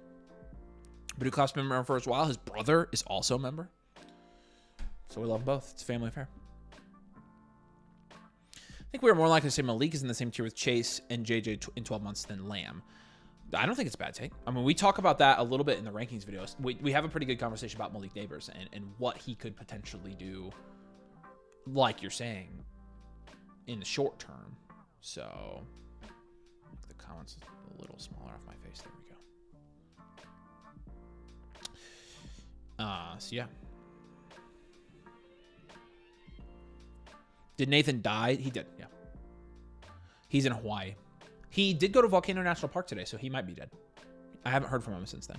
Booty clap's been a member for a while. His brother is also a member. So we love them both. It's a family affair. I think we were more likely to say Malik is in the same tier with Chase and JJ in 12 months than Lamb. I don't think it's a bad take. I mean, we talk about that a little bit in the rankings videos. We have a pretty good conversation about Malik Neighbors and what he could potentially do, like you're saying, in the short term. So the comments a little smaller off my face. There we go. So yeah. Did Nathan die? He did, yeah. He's in Hawaii. He did go to Volcano National Park today, so he might be dead. I haven't heard from him since then.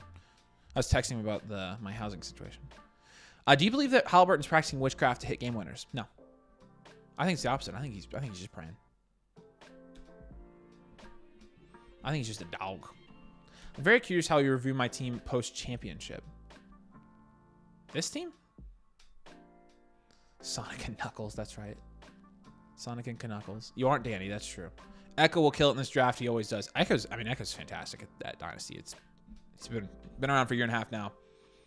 I was texting him about my housing situation. Do you believe that Halliburton's practicing witchcraft to hit game winners? No. I think it's the opposite. I think he's just praying. I think he's just a dog. I'm very curious how you review my team post-championship. This team? Sonic and Knuckles, that's right. Sonic and Knuckles. You aren't Danny, that's true. Echo will kill it in this draft. He always does. Echo's fantastic at Dynasty. It's been around for a year and a half now.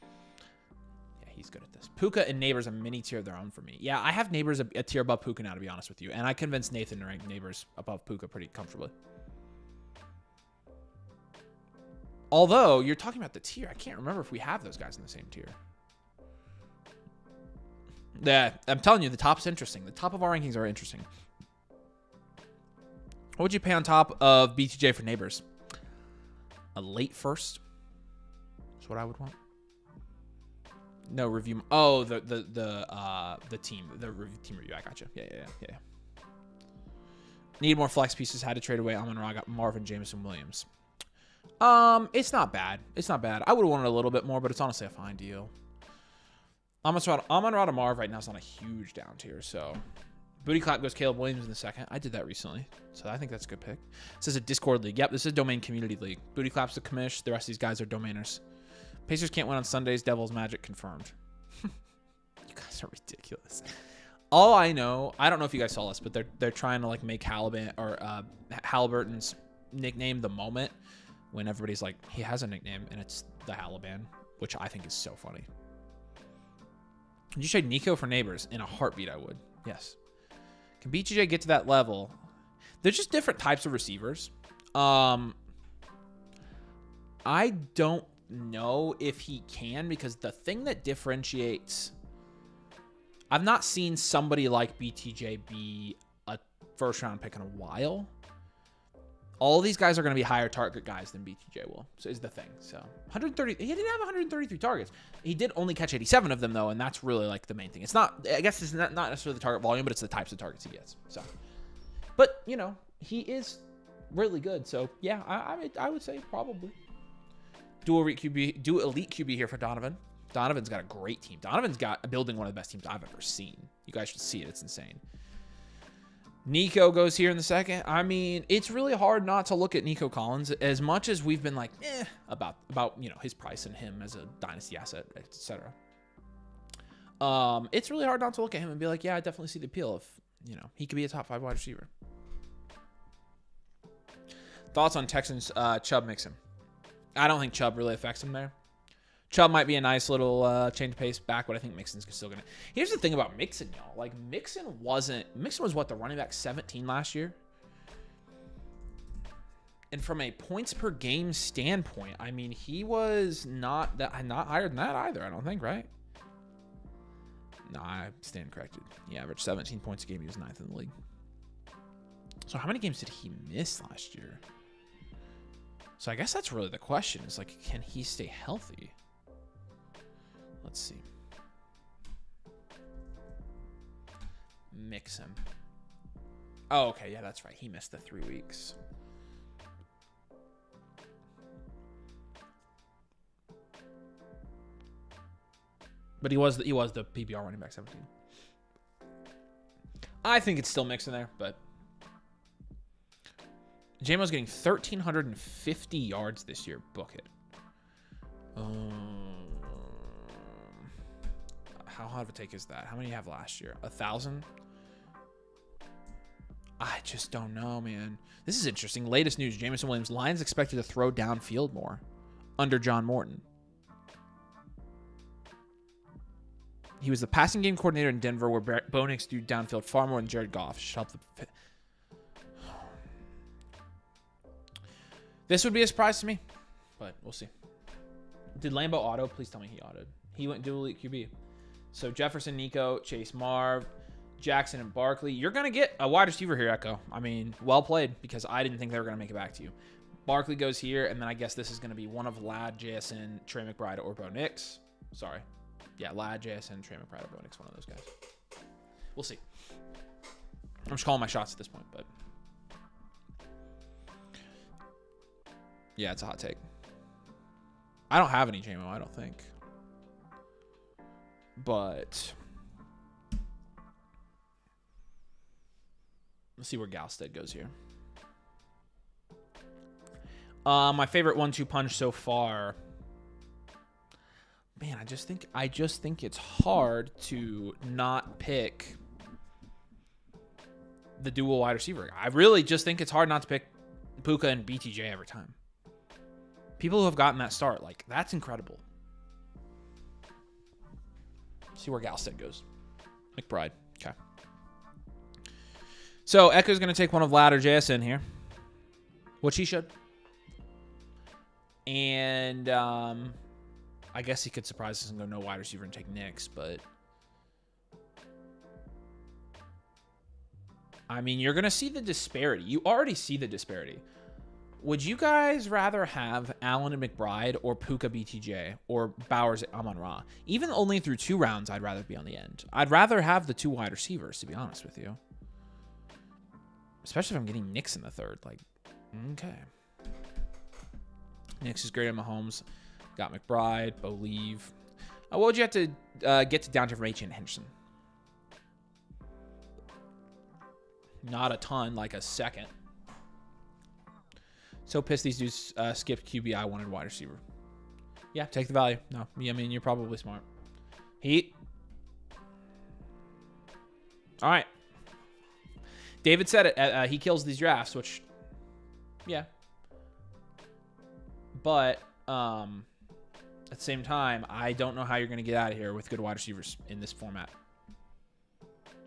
Yeah, he's good at this. Puka and Neighbors a mini tier of their own for me. Yeah, I have Neighbors a tier above Puka now, to be honest with you. And I convinced Nathan to rank Neighbors above Puka pretty comfortably. Although, you're talking about the tier. I can't remember if we have those guys in the same tier. Yeah, I'm telling you, the top's interesting. The top of our rankings are interesting. What would you pay on top of BTJ for Neighbors? A late first? That's what I would want. No review. Oh, the team. Team review. I gotcha. Yeah. Need more flex pieces. Had to trade away Amon-Ra. Got Marvin, Jameson, Williams. It's not bad. It's not bad. I would have wanted a little bit more, but it's honestly a fine deal. Amon-Ra to Marv right now is not a huge down tier, so booty clap goes Caleb Williams in the second. I did that recently, so I think that's a good pick. This is a Discord league. Yep, this is a domain community league. Booty clap's the commish. The rest of these guys are domainers. Pacers can't win on Sundays. Devil's Magic confirmed. You guys are ridiculous. All I know, I don't know if you guys saw this, but they're trying to like make Halliburton's nickname the moment when everybody's like, he has a nickname and it's the Halliban, which I think is so funny. Would you trade Nico for Neighbors? In a heartbeat, I would. Yes. Can BTJ get to that level? They're just different types of receivers. I don't know if he can, because the thing that differentiates... I've not seen somebody like BTJ be a first-round pick in a while. All these guys are going to be higher target guys than BTJ will. So is the thing. So 130. He didn't have 133 targets. He did only catch 87 of them though, and that's really like the main thing. It's not. I guess it's not necessarily the target volume, but it's the types of targets he gets. So, but you know, he is really good. So yeah, I would say probably do elite QB here for Donovan. Donovan's got a great team. Donovan's got building one of the best teams I've ever seen. You guys should see it. It's insane. Nico goes here in the second. I mean, it's really hard not to look at Nico Collins, as much as we've been like, about you know, his price and him as a dynasty asset, etc. It's really hard not to look at him and be like, yeah, I definitely see the appeal of, you know, he could be a top 5 wide receiver. Thoughts on Texans Chubb Mixon? I don't think Chubb really affects him there. Chubb might be a nice little change of pace back, but I think Mixon's still going to. Here's the thing about Mixon, y'all. Like, Mixon was what, the running back 17 last year? And from a points per game standpoint, I mean, he was not higher than that either, I don't think, right? No, I stand corrected. He averaged 17 points a game. He was 9th in the league. So how many games did he miss last year? So I guess that's really the question. Is like, can he stay healthy? Let's see. Mixon. Oh, okay. Yeah, that's right. He missed the 3 weeks. But he was the PPR running back 17. I think it's still Mixon there, but J-Mo's getting 1,350 yards this year. Book it. How hot of a take is that? How many do you have last year? 1,000? I just don't know, man. This is interesting. Latest news: Jameson Williams. Lions expected to throw downfield more under John Morton. He was the passing game coordinator in Denver, where Bo Nix threw downfield far more than Jared Goff. Should help the. This would be a surprise to me, but we'll see. Did Lambo auto? Please tell me he autoed. He went dual elite QB. So Jefferson, Nico, Chase, Marv, Jackson, and Barkley. You're going to get a wide receiver here, Echo. I mean, well played, because I didn't think they were going to make it back to you. Barkley goes here, and then I guess this is going to be one of Ladd, JSN, Trey McBride, or Bo Nix. Sorry. Yeah, Ladd, JSN, Trey McBride, or Bo Nix, one of those guys. We'll see. I'm just calling my shots at this point, but yeah, it's a hot take. I don't have any JMO, I don't think. But let's see where Galstead goes here. My favorite 1-2 punch so far. Man, I just think it's hard to not pick the dual wide receiver. I really just think it's hard not to pick Puka and BTJ every time. People who have gotten that start, like, that's incredible. See where Galstead goes. McBride. Okay. So Echo's going to take one of Ladd or JSN here, which he should. And I guess he could surprise us and go no wide receiver and take Nix, but I mean, you're going to see the disparity. You already see the disparity. Would you guys rather have Allen and McBride or Puka BTJ or Bowers Amon-Ra? Even only through 2 rounds, I'd rather be on the end. I'd rather have the 2 wide receivers, to be honest with you. Especially if I'm getting Nix in the 3rd. Like, okay. Nix is great at Mahomes. Got McBride, Bo Leave. What would you have to get to down to from H and Henderson? Not a ton, like a second. So pissed these dudes skipped QB. I wanted wide receiver. Yeah, take the value. No, I mean, you're probably smart. Heat. All right. David said it. He kills these drafts, which, yeah. But at the same time, I don't know how you're going to get out of here with good wide receivers in this format.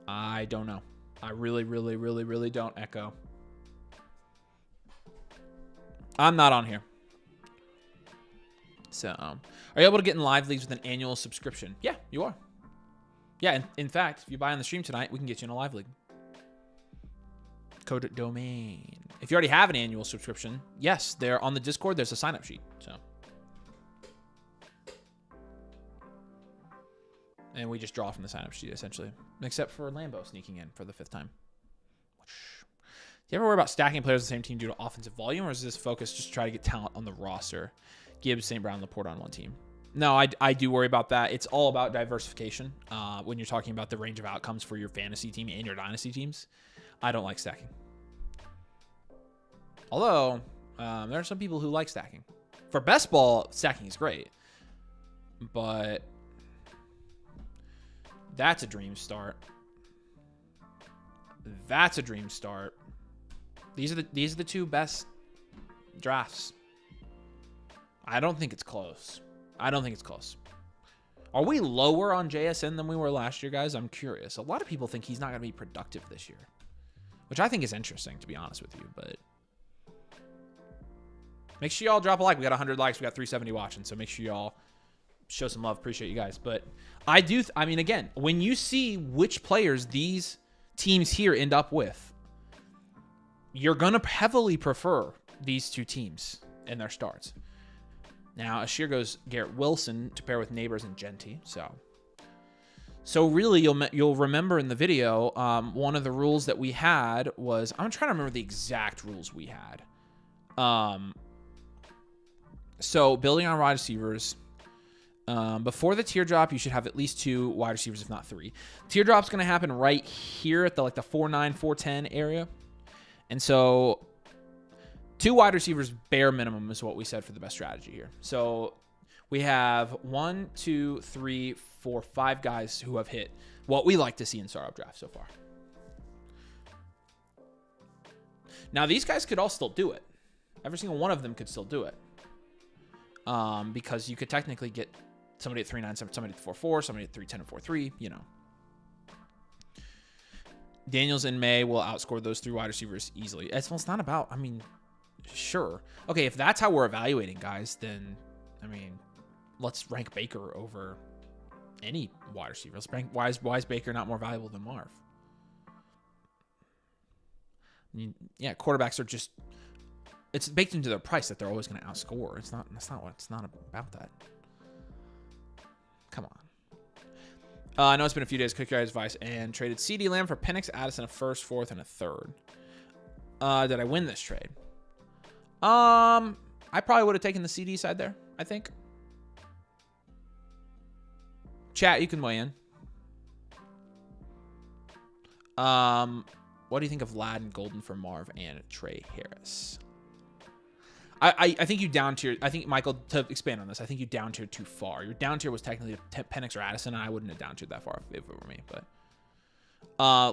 I don't know. I really, really, really, really don't, Echo. I'm not on here. So, are you able to get in live leagues with an annual subscription? Yeah, you are. Yeah, in fact, if you buy on the stream tonight, we can get you in a live league. Code domain. If you already have an annual subscription, yes, they're on the Discord. There's a sign-up sheet. So, and we just draw from the sign-up sheet, essentially. Except for Lambo sneaking in for the 5th time. Do you ever worry about stacking players on the same team due to offensive volume, or is this focus just to try to get talent on the roster? Gibbs, St. Brown, Laporte on one team. No, I do worry about that. It's all about diversification when you're talking about the range of outcomes for your fantasy team and your dynasty teams. I don't like stacking. Although, there are some people who like stacking. For best ball, stacking is great. But that's a dream start. That's a dream start. These are the 2 best drafts. I don't think it's close. I don't think it's close. Are we lower on JSN than we were last year, guys? I'm curious. A lot of people think he's not going to be productive this year, which I think is interesting, to be honest with you. But make sure y'all drop a like. We got 100 likes. We got 370 watching, so make sure y'all show some love. Appreciate you guys. But I mean, again, when you see which players these teams here end up with, you're going to heavily prefer these two teams in their starts. Now, Ashir goes Garrett Wilson to pair with Neighbors and Genty. So really, you'll remember in the video, one of the rules that we had was, I'm trying to remember the exact rules we had. So building on wide receivers, before the teardrop, you should have at least 2 wide receivers, if not 3. Teardrop's going to happen right here at the 4.9, 4.10 area. And so 2 wide receivers bare minimum is what we said for the best strategy here. So we have 1, 2, 3, 4, 5 guys who have hit what we like to see in startup draft so far. Now, these guys could all still do it. Every single one of them could still do it. Because you could technically get somebody at 3.9, somebody at 4.4, somebody at 3.10 and 4.3, you know. Daniels and May will outscore those 3 wide receivers easily. It's not about, I mean, sure. Okay, if that's how we're evaluating guys, then, I mean, let's rank Baker over any wide receiver. Let's rank, why is Baker not more valuable than Marv? I mean, yeah, quarterbacks are just, it's baked into their price that they're always going to outscore. It's not about that. Come on. I know it's been a few days. Quick guys' advice and traded CD Lamb for Penix, Addison, a first, fourth, and a third. Did I win this trade? I probably would have taken the CD side there, I think. Chat, you can weigh in. What do you think of Ladd and Golden for Marv and Trey Harris? I think you down tier. I think, Michael, to expand on this, I think you down tier too far. Your down tier was technically Penix or Addison, and I wouldn't have down tiered that far if it were me. But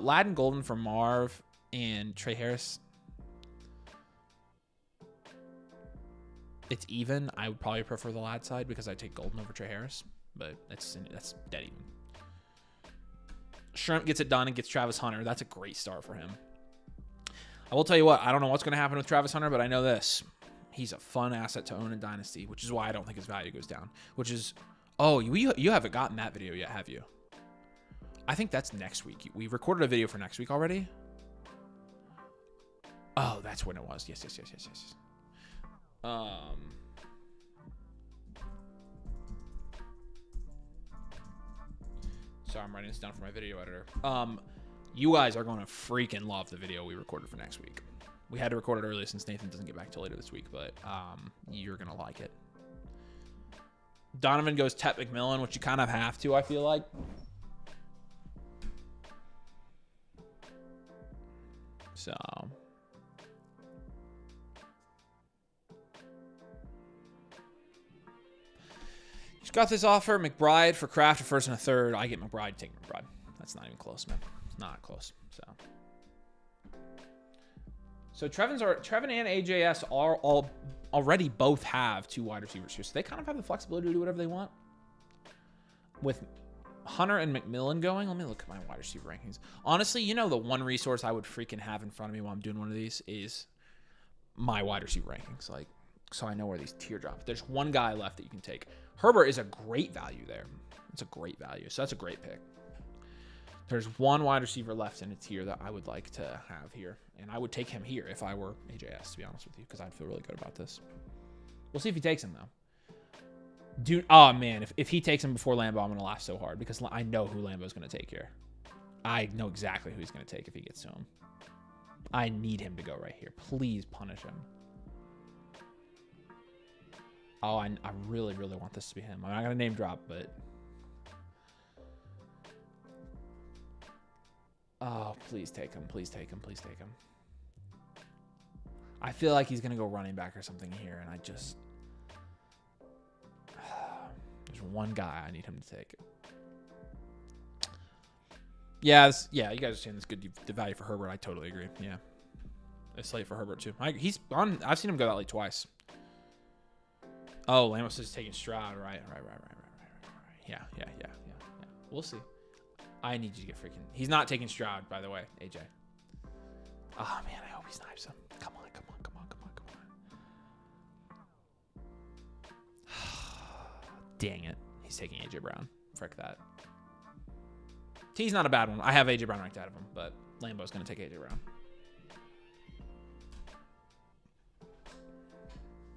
Ladd and Golden for Marv and Trey Harris. It's even. I would probably prefer the Ladd side because I take Golden over Trey Harris, but that's dead even. Shrimp gets it done and gets Travis Hunter. That's a great start for him. I will tell you what, I don't know what's going to happen with Travis Hunter, but I know this. He's a fun asset to own in Dynasty, which is why I don't think his value goes down. Which is, oh, you haven't gotten that video yet, have you? I think that's next week. We recorded a video for next week already. Oh, that's when it was. Yes. Sorry, I'm writing this down for my video editor. You guys are going to freaking love the video we recorded for next week. We had to record it early since Nathan doesn't get back till later this week, but you're going to like it. Donovan goes Tet McMillan, which you kind of have to, I feel like. So. Just got this offer. McBride for Kraft, a first and a third. I get McBride, take McBride. That's not even close, man. It's not close. So Trevin and AJS are all already both have 2 wide receivers here. So they kind of have the flexibility to do whatever they want. With Hunter and McMillan going, let me look at my wide receiver rankings. Honestly, you know, the one resource I would freaking have in front of me while I'm doing one of these is my wide receiver rankings. Like, so I know where these teardrop. There's one guy left that you can take. Herbert is a great value there. It's a great value. So that's a great pick. There's one wide receiver left in a tier that I would like to have here. And I would take him here if I were AJS, to be honest with you, because I'd feel really good about this. We'll see if he takes him, though. Dude, oh, man. If he takes him before Lambo, I'm going to laugh so hard because I know who Lambo's going to take here. I know exactly who he's going to take if he gets to him. I need him to go right here. Please punish him. Oh, I really, really want this to be him. I'm not going to name drop, but... Oh, please take him. Please take him. Please take him. I feel like he's going to go running back or something here, and I just... There's one guy I need him to take. Yeah, you guys are saying this good value for Herbert. I totally agree. Yeah. It's late for Herbert, too. I've seen him go that late twice. Oh, Lambo says taking Stroud. Right. Yeah. We'll see. I need you to get freaking. He's not taking Stroud, by the way, AJ. Oh, man, I hope he snipes him. Come on. Dang it. He's taking AJ Brown. Frick that. T's not a bad one. I have AJ Brown ranked out of him, but Lambo's going to take AJ Brown.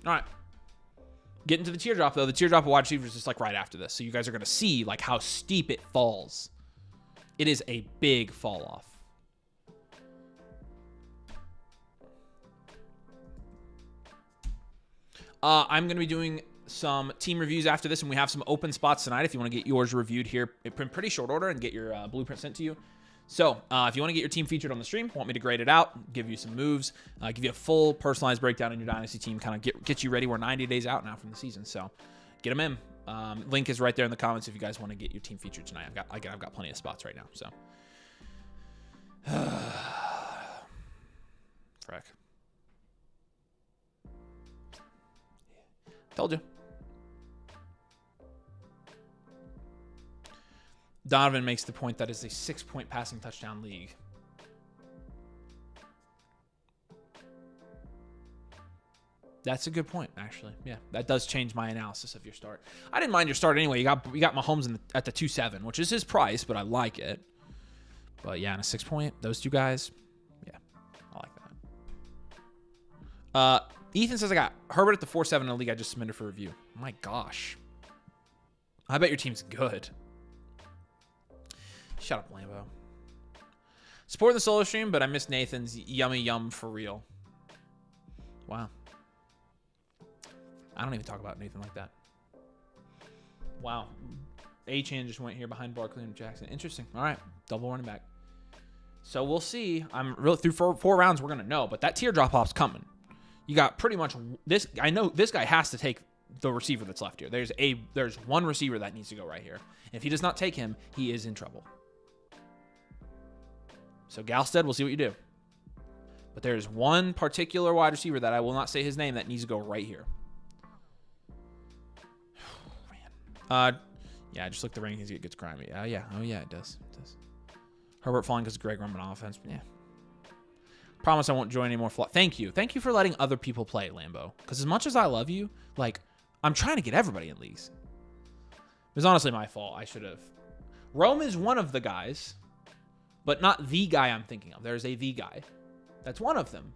All right. Getting to the teardrop, though. The teardrop of wide receivers is just like right after this. So you guys are going to see like how steep it falls. It is a big fall off. I'm going to be doing some team reviews after this, and we have some open spots tonight if you want to get yours reviewed here in pretty short order and get your blueprint sent to you. So if you want to get your team featured on the stream, want me to grade it out, give you some moves, give you a full personalized breakdown in your Dynasty team, kind of get you ready. We're 90 days out now from the season, so get them in. Link is right there in the comments if you guys want to get your team featured tonight. I've got plenty of spots right now, so. Frack. Told you. Donovan makes the point that it's a 6-point passing touchdown league. That's a good point, actually. Yeah, that does change my analysis of your start. I didn't mind your start anyway. You got Mahomes at the 2.7, which is his price, but I like it. But yeah, in a 6-point, those two guys, yeah, I like that. Ethan says I got Herbert at the 4.7 in a league I just submitted for review. My gosh. I bet your team's good. Shut up, Lambo. Supporting the solo stream, but I missed Nathan's yummy yum for real. Wow. I don't even talk about Nathan like that. Wow. A-Chan just went here behind Barkley and Jackson. Interesting. All right. Double running back. So we'll see. I'm really through four rounds. We're going to know, but that teardrop hop's coming. You got pretty much this. I know this guy has to take the receiver that's left here. There's one receiver that needs to go right here. If he does not take him, he is in trouble. So Galstead, we'll see what you do. But there's one particular wide receiver that I will not say his name that needs to go right here. Oh, man. Yeah, just look at the rankings. It gets grimy. Yeah. Oh, yeah, it does. Herbert falling because of Greg Roman offense. Yeah. Promise I won't join any more. Thank you. Thank you for letting other people play, Lambo. Because as much as I love you, like, I'm trying to get everybody in leagues. It was honestly my fault. I should have. Rome is one of the guys, but not the guy I'm thinking of. There's the guy. That's one of them.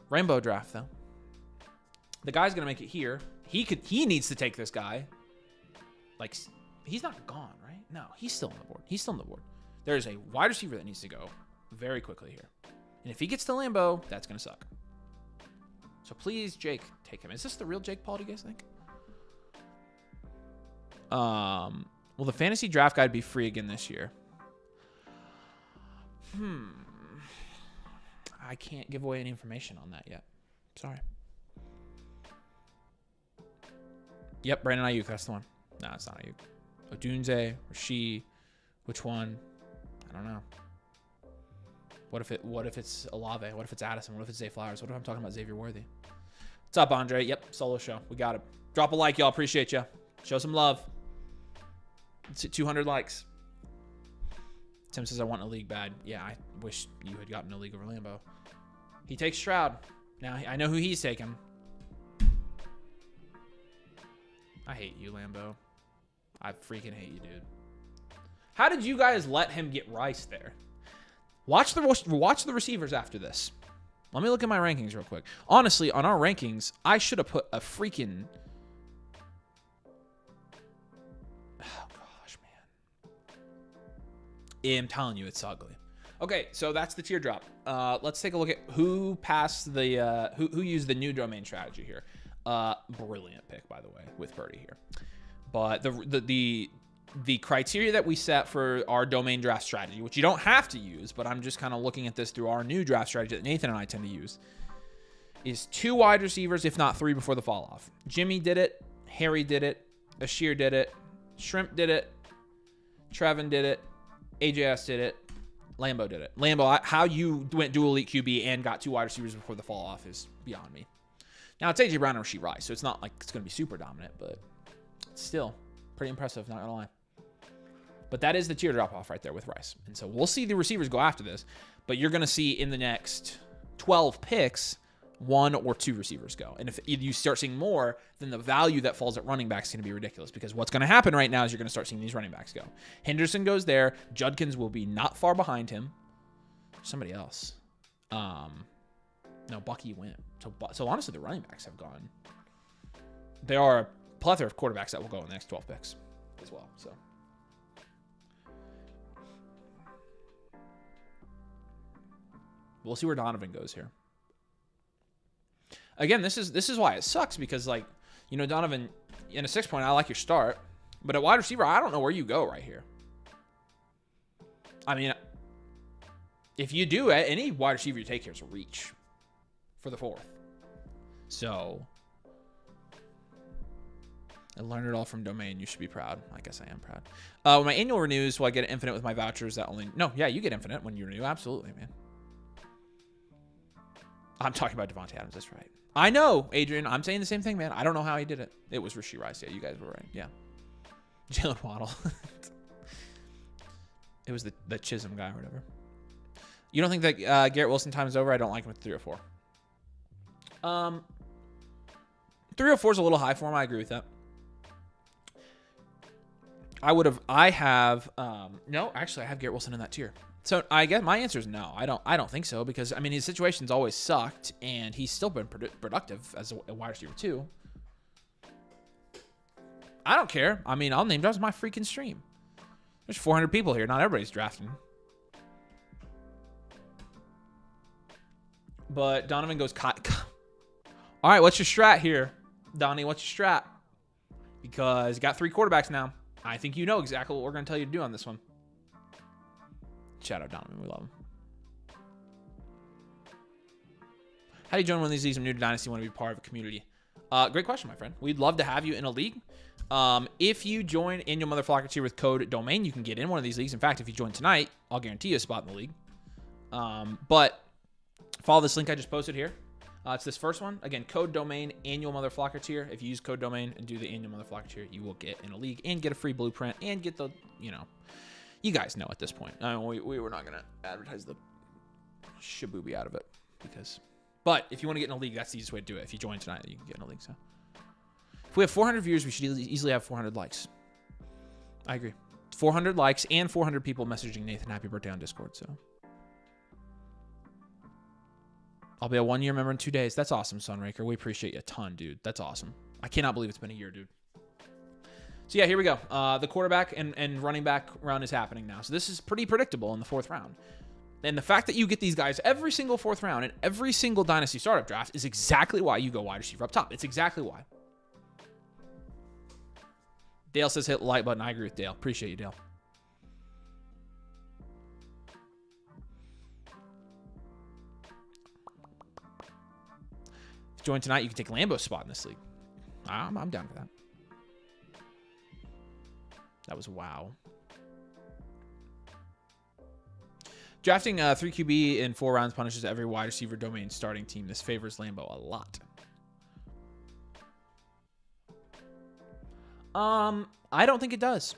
Rainbow draft, though. The guy's going to make it here. He needs to take this guy. Like, he's not gone, right? No, he's still on the board. There's a wide receiver that needs to go very quickly here. And if he gets to Lambo, that's going to suck. So please, Jake, take him. Is this the real Jake Paul, do you guys think? Will the fantasy draft guide be free again this year? I can't give away any information on that yet. Sorry. Yep, Brandon Ayuk, that's the one. No, it's not Ayuk. Odunze, Rasheed, which one? I don't know. What if it's Olave? What if it's Addison? What if it's Zay Flowers? What if I'm talking about Xavier Worthy? What's up, Andre? Yep, solo show. We got it. Drop a like, y'all. Appreciate you. Show some love. Let's hit 200 likes. Tim says I want a league bad. Yeah, I wish you had gotten a league over Lambo. He takes Stroud. Now I know who he's taking. I hate you, Lambo. I freaking hate you, dude. How did you guys let him get Rice there? Watch the receivers after this. Let me look at my rankings real quick. Honestly, on our rankings, I should have put a freaking... Oh, gosh, man. I'm telling you, it's ugly. Okay, so that's the teardrop. Let's take a look at who passed the... who used the new domain strategy here. Brilliant pick, by the way, with Purdy here. But the criteria that we set for our domain draft strategy, which you don't have to use, but I'm just kind of looking at this through our new draft strategy that Nathan and I tend to use, is 2 wide receivers, if not 3, before the fall off. Jimmy did it. Harry did it. Ashir did it. Shrimp did it. Trevin did it. AJS did it. Lambo did it. Lambo, how you went dual elite QB and got 2 wide receivers before the fall off is beyond me. Now, it's A.J. Brown and Rashee Rice, so it's not like it's going to be super dominant, but it's still pretty impressive, not going to lie. But that is the tier drop-off right there with Rice. And so we'll see the receivers go after this, but you're going to see in the next 12 picks, 1 or 2 receivers go. And if you start seeing more, then the value that falls at running back is going to be ridiculous, because what's going to happen right now is you're going to start seeing these running backs go. Henderson goes there. Judkins will be not far behind him. Somebody else. No, Bucky went. So honestly, the running backs have gone. There are a plethora of quarterbacks that will go in the next 12 picks as well. So we'll see where Donovan goes here. Again, this is why it sucks, because, like, you know, Donovan, in a 6-point, I like your start. But at wide receiver, I don't know where you go right here. I mean, if you do it, any wide receiver you take here is a reach for the 4th. So I learned it all from Domain. You should be proud. I guess I am proud. When my annual renews, will I get infinite with my vouchers? That only... No, yeah, you get infinite when you renew. Absolutely, man. I'm talking about Devontae Adams. That's right. I know, Adrian. I'm saying the same thing, man. I don't know how he did it. It was Rashee Rice. Yeah, you guys were right. Yeah. Jalen Waddle. It was the Chisholm guy or whatever. You don't think that Garrett Wilson time is over? I don't like him at 304. 304 is a little high for him. I agree with that. No, actually, I have Garrett Wilson in that tier. So I guess my answer is no. I don't think so, because I mean, his situation's always sucked, and he's still been productive as a wide receiver too. I don't care. I mean, I'll name it as my freaking stream. There's 400 people here. Not everybody's drafting. But Donovan goes... All right, what's your strat here, Donnie? What's your strat? Because you got 3 quarterbacks now. I think you know exactly what we're going to tell you to do on this one. Shout out Donovan. We love him. How do you join one of these leagues? I'm new to Dynasty. Want to be part of a community? Great question, my friend. We'd love to have you in a league. If you join Annual Motherflocker tier with code DOMAIN, you can get in one of these leagues. In fact, if you join tonight, I'll guarantee you a spot in the league. But follow this link I just posted here. It's this first one. Again, code DOMAIN, Annual Motherflocker tier. If you use code DOMAIN and do the Annual Motherflocker tier, you will get in a league and get a free blueprint and get the, you know, you guys know at this point. We were not going to advertise the shabooby out of it, because, but if you want to get in a league, that's the easiest way to do it. If you join tonight, you can get in a league. So if we have 400 viewers, we should easily have 400 likes. I agree. 400 likes and 400 people messaging Nathan happy birthday on Discord. So I'll be a 1-year member in 2 days. That's awesome, Sunraker. We appreciate you a ton, dude. That's awesome. I cannot believe it's been a year, dude. So yeah, here we go. The quarterback and running back round is happening now. So this is pretty predictable in the 4th round. And the fact that you get these guys every single 4th round in every single Dynasty startup draft is exactly why you go wide receiver up top. It's exactly why. Dale says hit the like button. I agree with Dale. Appreciate you, Dale. If you join tonight, you can take Lambo's spot in this league. I'm down for that. That was wow. Drafting 3 QB in 4 rounds punishes every wide receiver domain starting team. This favors Lambo a lot. I don't think it does.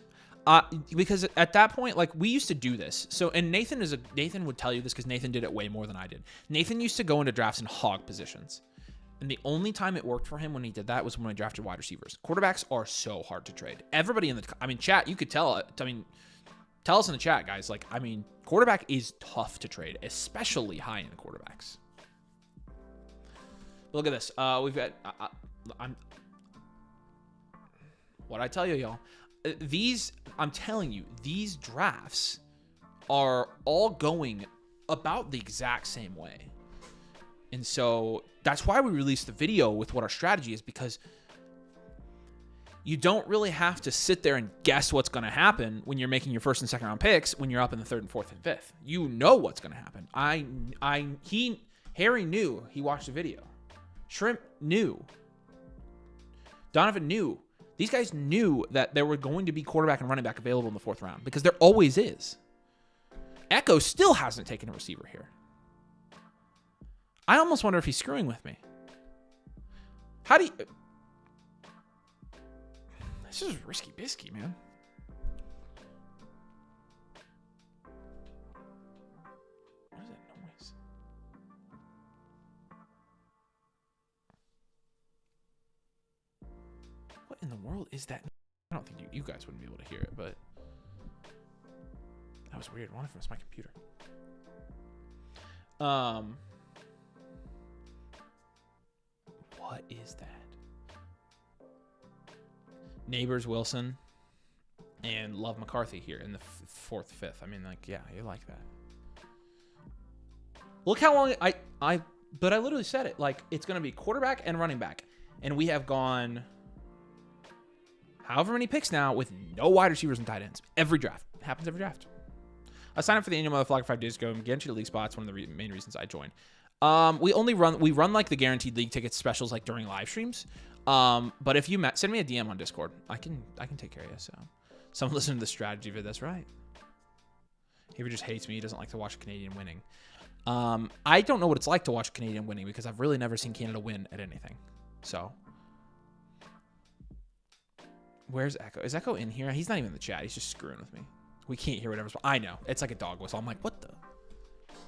Because at that point, like, we used to do this. So, and Nathan would tell you this because Nathan did it way more than I did. Nathan used to go into drafts in hog positions. And the only time it worked for him when he did that was when he drafted wide receivers. Quarterbacks are so hard to trade. Everybody in the, chat, you could tell it. Tell us in the chat, guys. Like, quarterback is tough to trade, especially high-end quarterbacks. Look at this. We've got, what I tell you, y'all. I'm telling you, these drafts are all going about the exact same way. And so that's why we released the video with what our strategy is, because you don't really have to sit there and guess what's going to happen when you're making your 1st and 2nd round picks when you're up in the 3rd and 4th and 5th. You know what's going to happen. Harry knew. He watched the video. Shrimp knew. Donovan knew. These guys knew that there were going to be quarterback and running back available in the 4th round, because there always is. Echo still hasn't taken a receiver here. I almost wonder if he's screwing with me. How do you... This is risky bisky, man. What is that noise? What in the world is that? I don't think you guys wouldn't be able to hear it, but that was weird. I wonder if it was my computer. What is that? Neighbors Wilson and Love McCarthy here in the fourth, fifth. I mean, like, yeah, you like that. Look how long but I literally said it. Like, it's going to be quarterback and running back. And we have gone however many picks now with no wide receivers and tight ends. Every draft. It happens every draft. I signed up for the annual Motherflocker 5 days ago and guaranteed a league spot. It's one of the main reasons I joined. We run like the guaranteed league ticket specials like during live streams. But if you send me a DM on Discord, I can take care of you. So someone listen to the strategy vid. That's right. He just hates me. He doesn't like to watch Canadian winning. I don't know what it's like to watch Canadian winning because I've really never seen Canada win at anything. So where's Echo? Is Echo in here? He's not even in the chat. He's just screwing with me. We can't hear whatever's... I know. It's like a dog whistle. I'm like, what the...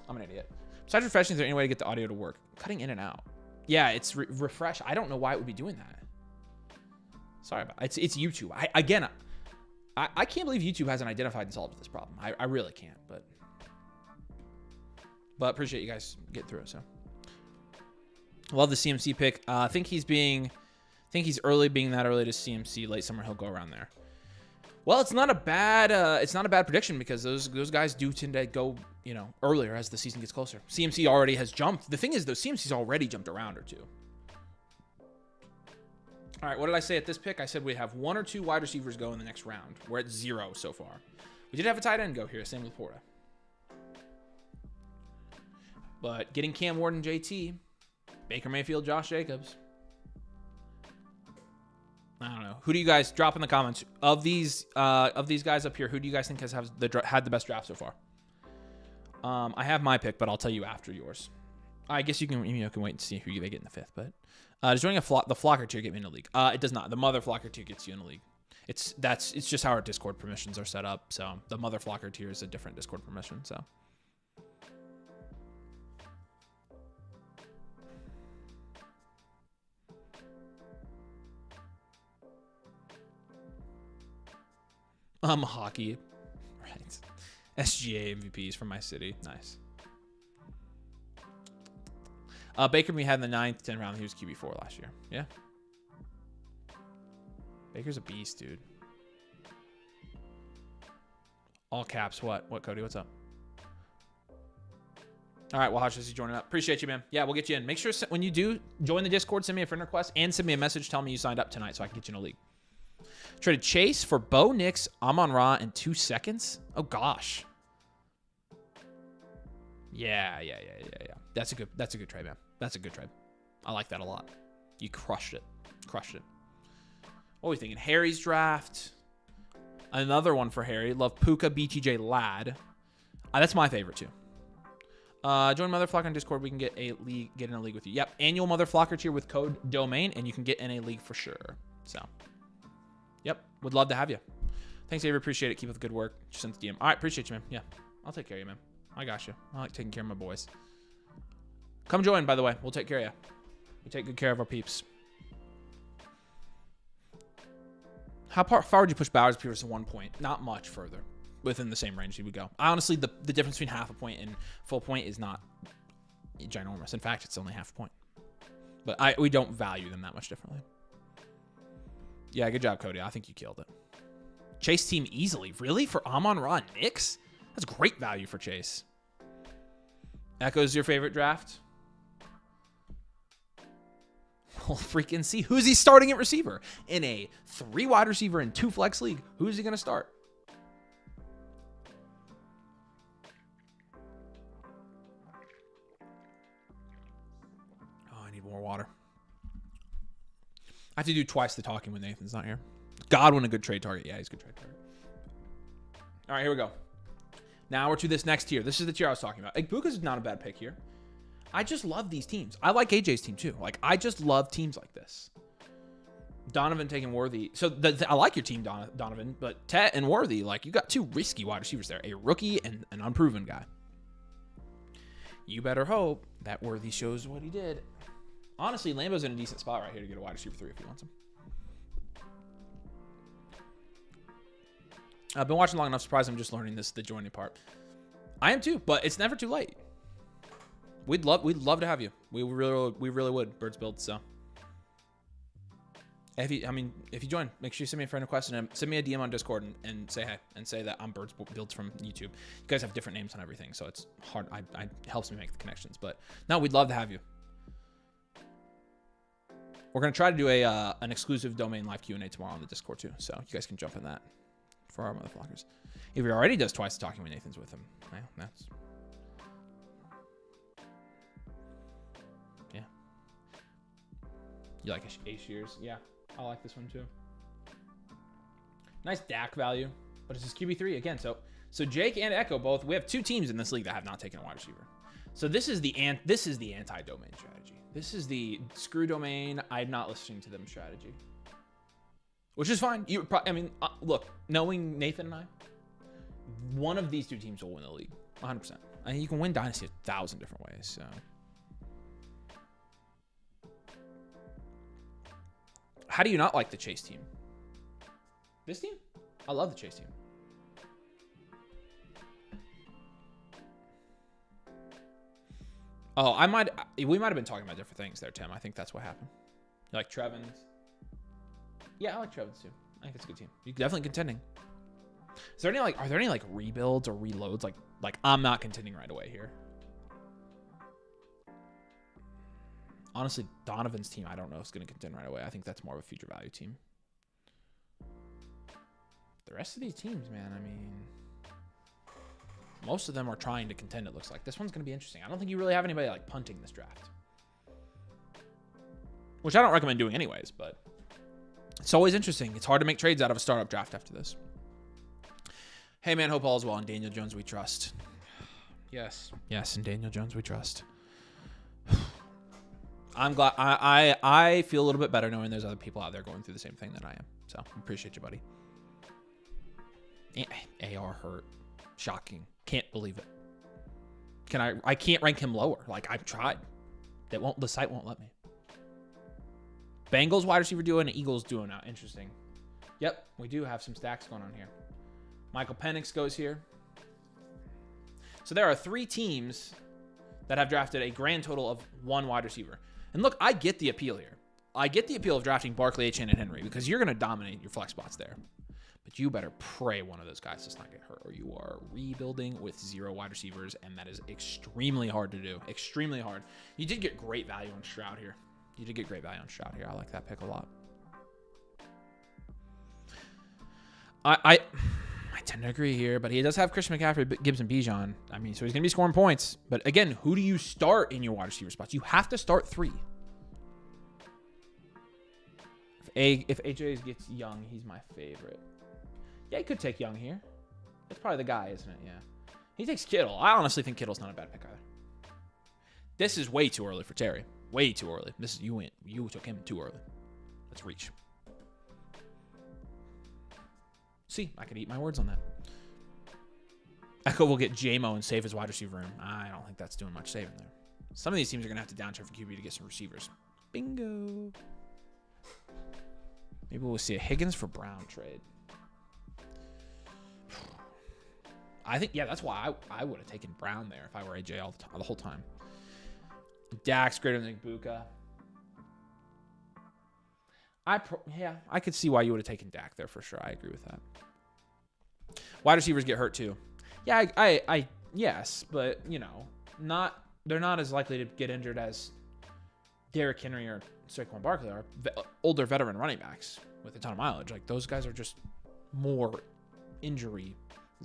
I'm an idiot. Besides refreshing, is there any way to get the audio to work? Cutting in and out. Yeah, it's refresh. I don't know why it would be doing that. Sorry about it. It's YouTube. I can't believe YouTube hasn't identified and solved this problem. I really can't, but appreciate you guys getting through it. So love the CMC pick. I think he's early, being that early to CMC. Late summer, he'll go around there. Well, it's not a bad prediction because those guys do tend to go, earlier as the season gets closer. CMC already has jumped. The thing is, though, CMC's already jumped a round or two. All right, what did I say at this pick? I said we have 1 or 2 wide receivers go in the next round. We're at 0 so far. We did have a tight end go here, same with Porta. But getting Cam Ward and JT, Baker Mayfield, Josh Jacobs. I don't know. Who do you guys drop in the comments of these guys up here? Who do you guys think has had the best draft so far? I have my pick, but I'll tell you after yours. I guess you can wait and see who they get in the 5th. But does joining the Flocker tier get me in the league? It does not. The Mother Flocker tier gets you in the league. It's just how our Discord permissions are set up. So the Mother Flocker tier is a different Discord permission. So. Hockey. Right. SGA MVPs from my city. Nice. Baker we had in the 9th, 10th round. He was QB4 last year. Yeah. Baker's a beast, dude. All caps. What, Cody? What's up? All right, well, Hodge is joining up. Appreciate you, man. Yeah, we'll get you in. Make sure when you do join the Discord, send me a friend request and send me a message telling me you signed up tonight so I can get you in a league. Traded Chase for Bo Nix, Amon-Ra in 2 seconds. Oh gosh. Yeah. That's a good trade, man. That's a good trade. I like that a lot. You crushed it. What are we thinking? Harry's draft. Another one for Harry. Love Puka, BTJ, Ladd. That's my favorite too. Join Mother Flocker on Discord. We can get in a league with you. Yep. Annual Mother Flocker tier with code domain, and you can get in a league for sure. So. Yep. Would love to have you. Thanks, Avery. Appreciate it. Keep up the good work. Just sent the DM. All right. Appreciate you, man. Yeah. I'll take care of you, man. I got you. I like taking care of my boys. Come join, by the way. We'll take care of you. We take good care of our peeps. How far would you push Bowers Pierce to 1 point? Not much further. Within the same range he would go. Honestly, the difference between half a point and full point is not ginormous. In fact, it's only half a point. But we don't value them that much differently. Yeah, good job, Cody. I think you killed it. Chase team easily. Really? For Amon-Ra Knicks? That's great value for Chase. Echo's your favorite draft? We'll freaking see. Who's he starting at receiver? In a 3 wide receiver and 2 flex league, who's he going to start? Oh, I need more water. I have to do twice the talking when Nathan's not here. Godwin, a good trade target. Yeah, he's a good trade target. All right, here we go. Now we're to this next tier. This is the tier I was talking about. Igbuka's is not a bad pick here. I just love these teams. I like AJ's team too. Like, I just love teams like this. Donovan taking Worthy. So I like your team, Donovan, but Tet and Worthy, like, you got two risky wide receivers there. A rookie and an unproven guy. You better hope that Worthy shows what he did. Honestly, Lambo's in a decent spot right here to get a wide receiver 3 if he wants him. I've been watching long enough. Surprised I'm just learning the joining part. I am too, but it's never too late. We'd love to have you. We really would. Birds Build. So if you join, make sure you send me a friend request and send me a DM on Discord and say hi and say that I'm Birds Builds from YouTube. You guys have different names on everything, so it's hard. It helps me make the connections. But no, we'd love to have you. We're gonna try to do an exclusive domain live Q&A tomorrow on the Discord too, so you guys can jump in that for our motherfuckers. If he already does twice talking when Nathan's with him, well, that's yeah. You like Ace Shears? Yeah, I like this one too. Nice DAC value, but it's his QB3 again. So Jake and Echo both. We have two teams in this league that have not taken a wide receiver. So this is the anti-domain strategy. This is the screw domain. I'm not listening to them strategy, which is fine. Look, knowing Nathan and I, one of these two teams will win the league, 100%. I mean, you can win Dynasty 1,000 different ways. So, how do you not like the Chase team? This team? I love the Chase team. Oh, we might have been talking about different things there, Tim. I think that's what happened. You like Trevin's? Yeah, I like Trevin's too. I think it's a good team. You're definitely contending. Are there any like rebuilds or reloads? Like I'm not contending right away here. Honestly, Donovan's team, I don't know if it's going to contend right away. I think that's more of a future value team. The rest of these teams, man, I mean, most of them are trying to contend, it looks like. This one's going to be interesting. I don't think you really have anybody like punting this draft, which I don't recommend doing anyways, but it's always interesting. It's hard to make trades out of a startup draft after this. Hey, man, hope all is well. And Daniel Jones, we trust. Yes, and Daniel Jones, we trust. I'm glad. I feel a little bit better knowing there's other people out there going through the same thing that I am. So appreciate you, buddy. AR hurt. Shocking. Can't believe it. I can't rank him lower. Like, I've tried. The site won't let me. Bengals wide receiver duo and Eagles duo now. Interesting. Yep, we do have some stacks going on here. Michael Penix goes here. So there are 3 teams that have drafted a grand total of 1 wide receiver. And look, I get the appeal here. I get the appeal of drafting Barkley, Etienne, and Henry because you're going to dominate your flex spots there. But you better pray one of those guys does not get hurt, or you are rebuilding with 0 wide receivers, and that is extremely hard to do. Extremely hard. You did get great value on Stroud here. I like that pick a lot. I tend to agree here, but he does have Christian McCaffrey, Gibbs, and Bijan. I mean, so he's going to be scoring points. But again, who do you start in your wide receiver spots? You have to start 3. If AJ gets Young, he's my favorite. Yeah, he could take Young here. That's probably the guy, isn't it? Yeah. He takes Kittle. I honestly think Kittle's not a bad pick either. This is way too early for Terry. Way too early. This is you took him too early. Let's reach. See, I could eat my words on that. Echo will get J-Mo and save his wide receiver room. I don't think that's doing much saving there. Some of these teams are going to have to downtrade for QB to get some receivers. Bingo. Maybe we'll see a Higgins for Brown trade. I think, yeah, that's why I would have taken Brown there if I were AJ the whole time. Dak's greater than Ibuka. I could see why you would have taken Dak there for sure. I agree with that. Wide receivers get hurt too. Yeah, yes, but you know, they're not as likely to get injured as Derrick Henry or Saquon Barkley are. Older veteran running backs with a ton of mileage. Like those guys are just more injury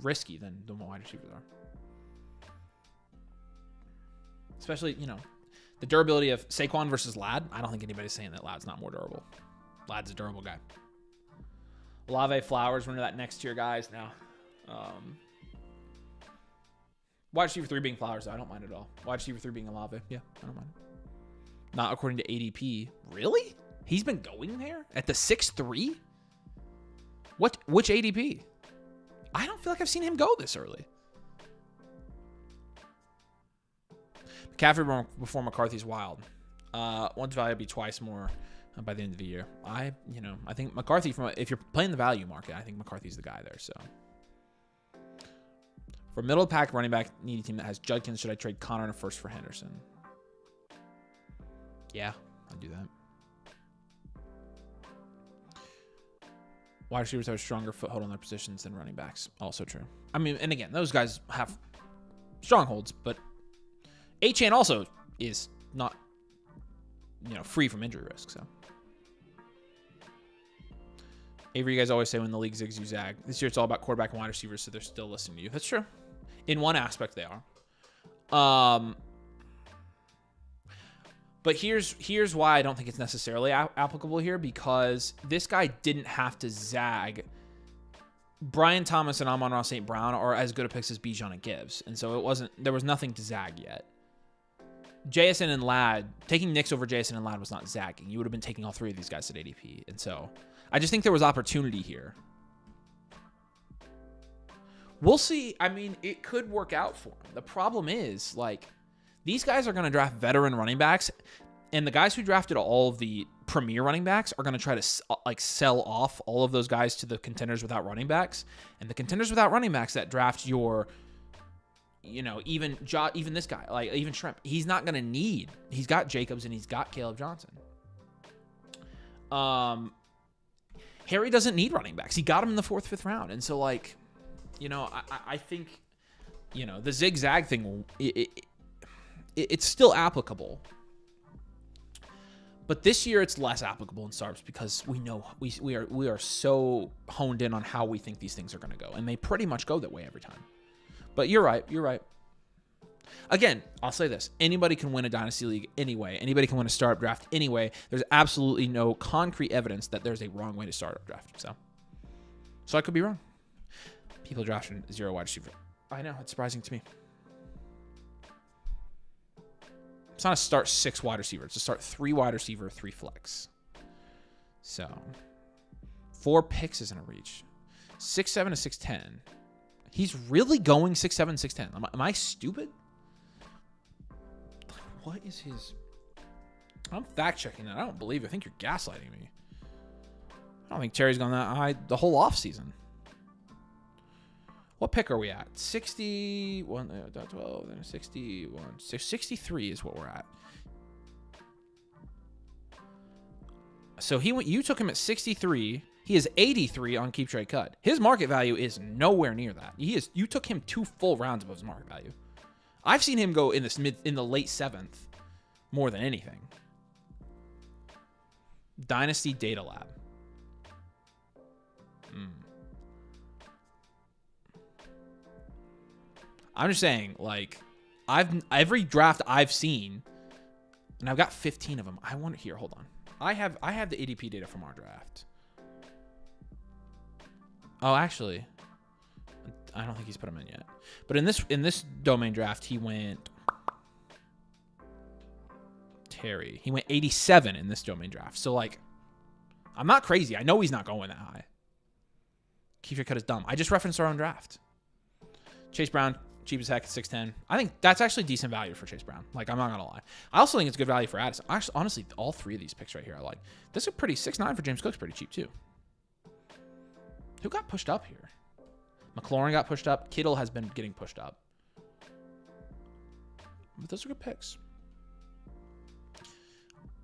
risky than the wide receivers are. Especially, you know, the durability of Saquon versus Ladd. I don't think anybody's saying that Ladd's not more durable. Ladd's a durable guy. Olave, Flowers, one of that next tier guys now. Wide receiver 3 being Flowers, I don't mind at all. Wide receiver 3 being Olave, yeah, I don't mind. Not according to ADP. Really? He's been going there at the 6'3"? Which ADP? I don't feel like I've seen him go this early. McCaffrey before McCarthy's wild. One's value be twice more by the end of the year. I think McCarthy, if you're playing the value market, I think McCarthy's the guy there. So for middle of the pack running back needy team that has Judkins, should I trade Connor and a first for Henderson? Yeah, I'd do that. Wide receivers have a stronger foothold on their positions than running backs. Also true. I mean, and again, those guys have strongholds, but Achane also is not, free from injury risk. So, Avery, you guys always say when the league zigs, you zag. This year, it's all about quarterback and wide receivers, so they're still listening to you. That's true. In one aspect, they are. But here's why I don't think it's necessarily applicable here, because this guy didn't have to zag. Brian Thomas and Amon-Ra St. Brown are as good a picks as Bijan and Gibbs, and so there was nothing to zag yet. JSN and Ladd, taking Knicks over JSN and Ladd was not zagging. You would have been taking all 3 of these guys at ADP, and so I just think there was opportunity here. We'll see. I mean, it could work out for him. The problem is, these guys are going to draft veteran running backs, and the guys who drafted all of the premier running backs are going to try to sell off all of those guys to the contenders without running backs. And the contenders without running backs that draft your, even this guy, even Shrimp, he's not going to need. He's got Jacobs and he's got Caleb Johnson. Harry doesn't need running backs. He got him in the 4th, 5th round, and so I think, the zigzag thing it's still applicable, but this year it's less applicable in Sarps because we know we are so honed in on how we think these things are going to go, and they pretty much go that way every time. But you're right. Again, I'll say this: anybody can win a dynasty league anyway. Anybody can win a startup draft anyway. There's absolutely no concrete evidence that there's a wrong way to start a draft. So I could be wrong. People drafting 0 wide receiver. I know, it's surprising to me. It's not a start 6 wide receiver. It's a start 3 wide receiver, 3 flex. So 4 picks isn't a reach. 6'7" to 6'10". He's really going 6'7", 6'10". Am I stupid? What is his? I'm fact checking that. I don't believe it. I think you're gaslighting me. I don't think Terry's gone that high the whole offseason. What pick are we at? 61, 12, then 61. 63 is what we're at. So you took him at 63. He is 83 on Keep Trade Cut. His market value is nowhere near that. You took him 2 full rounds above his market value. I've seen him go in the late 7th more than anything. Dynasty Data Lab. I'm just saying, every draft I've seen, and I've got 15 of them. I want to hold on. I have the ADP data from our draft. Oh, actually, I don't think he's put them in yet. But in this domain draft, he went Terry. He went 87 in this domain draft. So I'm not crazy. I know he's not going that high. Keep Your Cut is dumb. I just referenced our own draft. Chase Brown, cheap as heck, 6'10". I think that's actually decent value for Chase Brown. I'm not gonna lie. I also think it's good value for Addison. Actually, honestly, all 3 of these picks right here I like. This is pretty 6'9" for James Cook's pretty cheap too. Who got pushed up here? McLaurin got pushed up. Kittle has been getting pushed up. But those are good picks.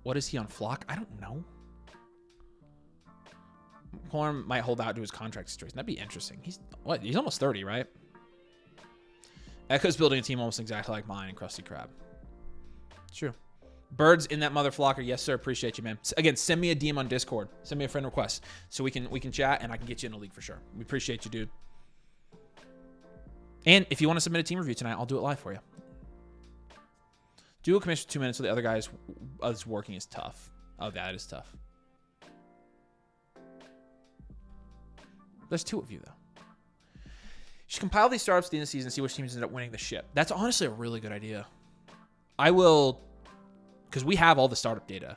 What is he on Flock? I don't know. McLaurin might hold out to his contract situation. That'd be interesting. He's almost 30, right? Echo's building a team almost exactly like mine and Krusty Krab. True. Birds in that mother flocker. Yes, sir. Appreciate you, man. Again, send me a DM on Discord. Send me a friend request so we can chat and I can get you in the league for sure. We appreciate you, dude. And if you want to submit a team review tonight, I'll do it live for you. Dual commission for 2 minutes so the other guy's working is tough. Oh, that is tough. There's 2 of you, though. Just compile these startups at the end of the season and see which teams end up winning the ship. That's honestly a really good idea. I will, because we have all the startup data.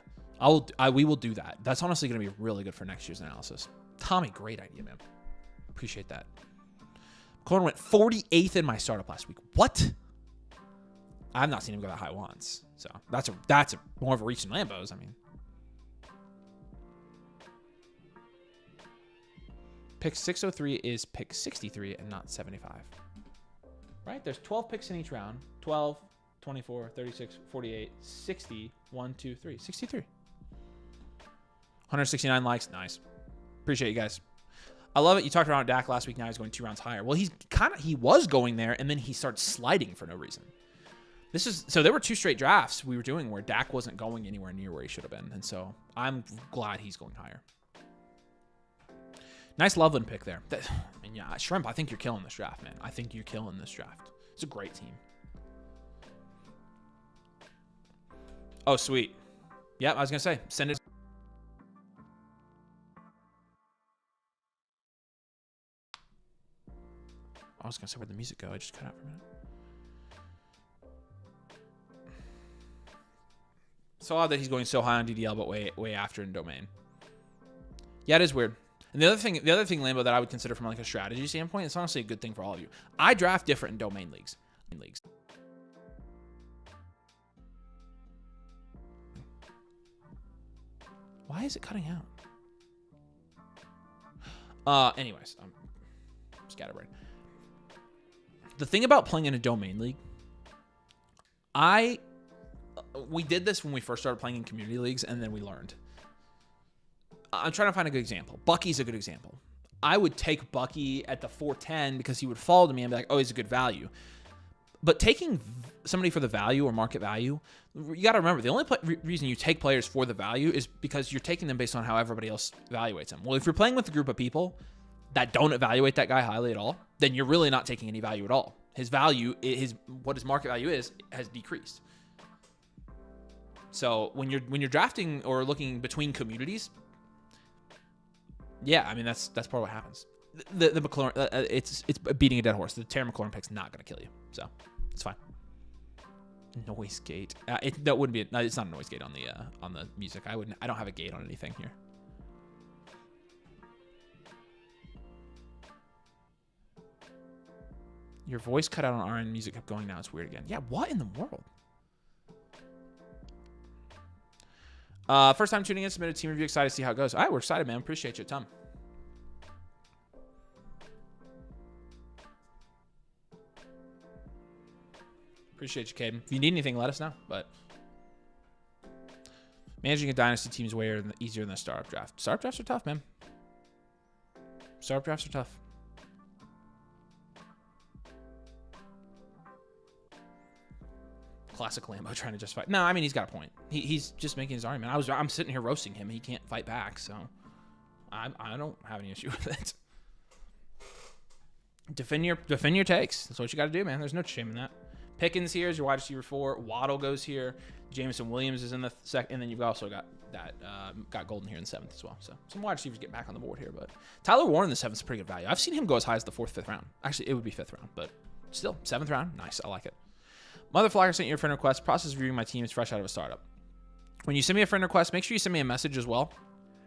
We will do that. That's honestly going to be really good for next year's analysis. Tommy, great idea, man. Appreciate that. McLaurin went 48th in my startup last week. What? I've not seen him go that high once. So that's a more of a reach than Lambo's. I mean, pick 603 is pick 63 and not 75. Right? There's 12 picks in each round. 12, 24, 36, 48, 60, 1, 2, 3. 63. 169 likes. Nice. Appreciate you guys. I love it. You talked about Dak last week. Now he's going 2 rounds higher. Well, he was going there, and then he started sliding for no reason. So there were 2 straight drafts we were doing where Dak wasn't going anywhere near where he should have been. And so I'm glad he's going higher. Nice Loveland pick there. I mean, yeah, Shrimp, I think you're killing this draft, man. I think you're killing this draft. It's a great team. Oh, sweet. Yeah, I was going to say, send it. I was going to say, where'd the music go? I just cut out for a minute. So odd that he's going so high on DDL, but way after in domain. Yeah, it is weird. And the other thing, Lambo, that I would consider from like a strategy standpoint, it's honestly a good thing for all of you. I draft different in domain leagues. Why is it cutting out? Anyways, I'm scatterbrained. The thing about playing in a domain league, we did this when we first started playing in community leagues, and then we learned. I'm trying to find a good example. Bucky's a good example. I would take Bucky at the 410 because he would fall to me and be like, oh, he's a good value. But taking somebody for the value or market value, you got to remember, the only reason you take players for the value is because you're taking them based on how everybody else evaluates them. Well, if you're playing with a group of people that don't evaluate that guy highly at all, then you're really not taking any value at all. His value, what his market value is, has decreased. So when you're drafting or looking between communities, yeah, I mean that's part of what happens. The McLaurin, it's beating a dead horse. The Terry McLaurin pick's not gonna kill you, so it's fine. Noise gate. That wouldn't be. It's not a noise gate on the music. I don't have a gate on anything here. Your voice cut out on our end. Music kept going. Now it's weird again. Yeah, what in the world? First time tuning in, submitted team review. Excited to see how it goes. All right, we're excited, man. Appreciate you, Tom. Appreciate you, Caden. If you need anything, let us know. But managing a dynasty team is way easier than a startup draft. Startup drafts are tough, man. Startup drafts are tough. Classic Lambo trying to justify. No, I mean, he's got a point. He's just making his argument. I'm sitting here roasting him. He can't fight back, so I don't have any issue with it. Defend your takes. That's what you got to do, man. There's no shame in that. Pickens here is your wide receiver 4. Waddle goes here. Jameson Williams is in the second, and then you've also got that got Golden here in the 7th as well. So some wide receivers get back on the board here, but Tyler Warren in the 7th is pretty good value. I've seen him go as high as the 4th, 5th round. Actually, it would be 5th round, but still 7th round. Nice, I like it. Motherflocker sent you a friend request. Process of reviewing my team is fresh out of a startup. When you send me a friend request, make sure you send me a message as well.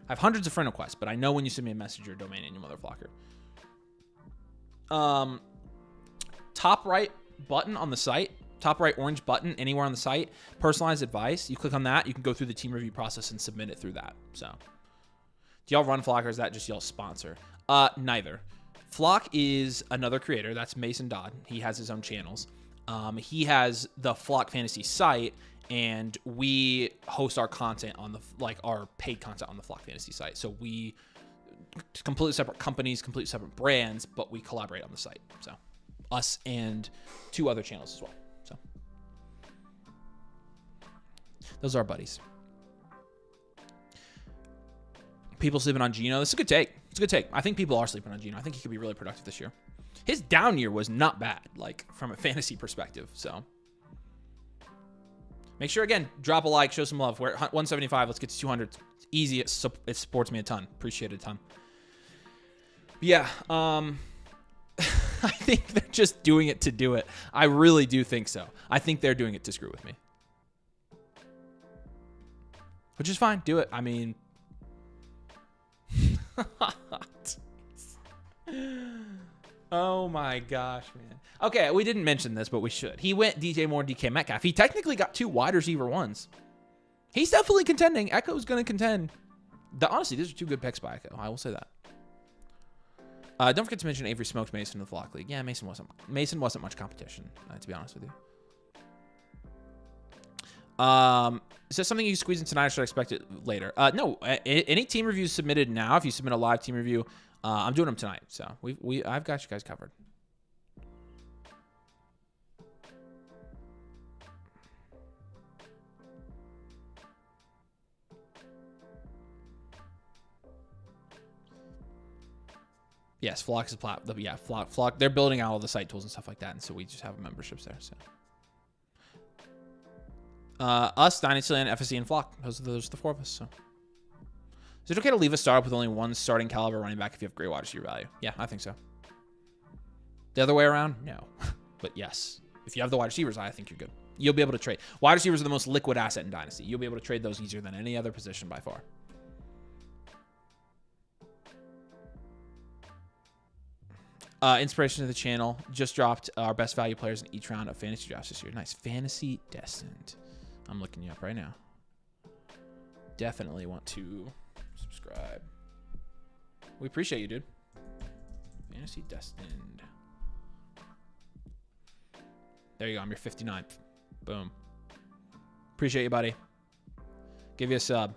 I have hundreds of friend requests, but I know when you send me a message, you're a domain name, Motherflocker. Top right button on the site, top right orange button anywhere on the site, personalized advice. You click on that, you can go through the team review process and submit it through that. So, do y'all run Flock or is that just y'all sponsor? Neither. Flock is another creator. That's Mason Dodd. He has his own channels. He has the Flock Fantasy site, and we host our content on our paid content on the Flock Fantasy site. So we completely separate companies, completely separate brands, but we collaborate on the site. So us and 2 other channels as well. So those are our buddies. People sleeping on Geno. This is a good take. It's a good take. I think people are sleeping on Geno. I think he could be really productive this year. His down year was not bad, like from a fantasy perspective. So make sure, again, drop a like, show some love. We're at 175. Let's get to 200. It's easy. It supports me a ton. Appreciate it a ton. But yeah. I think they're just doing it to do it. I really do think so. I think they're doing it to screw with me. Which is fine. Do it. I mean... Oh my gosh, man. Okay, we didn't mention this, but we should. He went DJ Moore, DK Metcalf. He technically got 2 wide receiver ones. He's definitely contending. Echo's going to contend. Honestly, these are 2 good picks by Echo. I will say that. Don't forget to mention Avery smoked Mason in the Flock League. Yeah, Mason wasn't much competition, to be honest with you. Is this something you squeeze in tonight or should I expect it later? No, any team reviews submitted now, if you submit a live team review, I'm doing them tonight. So I've got you guys covered. Yes, Flock is a platform. Yeah, Flock. They're building out all the site tools and stuff like that, and so we just have memberships there. So, us, Dynasty, and FSC, and Flock. Those are the 4 of us. So, is it okay to leave a startup with only 1 starting caliber running back if you have great wide receiver value? Yeah, I think so. The other way around, no. But yes, if you have the wide receivers, I think you're good. You'll be able to trade. Wide receivers are the most liquid asset in Dynasty. You'll be able to trade those easier than any other position by far. Inspiration to the channel. Just dropped our best value players in each round of fantasy drafts this year. Nice. Fantasy Destined. I'm looking you up right now. Definitely want to subscribe. We appreciate you, dude. Fantasy Destined. There you go. I'm your 59th. Boom. Appreciate you, buddy. Give you a sub.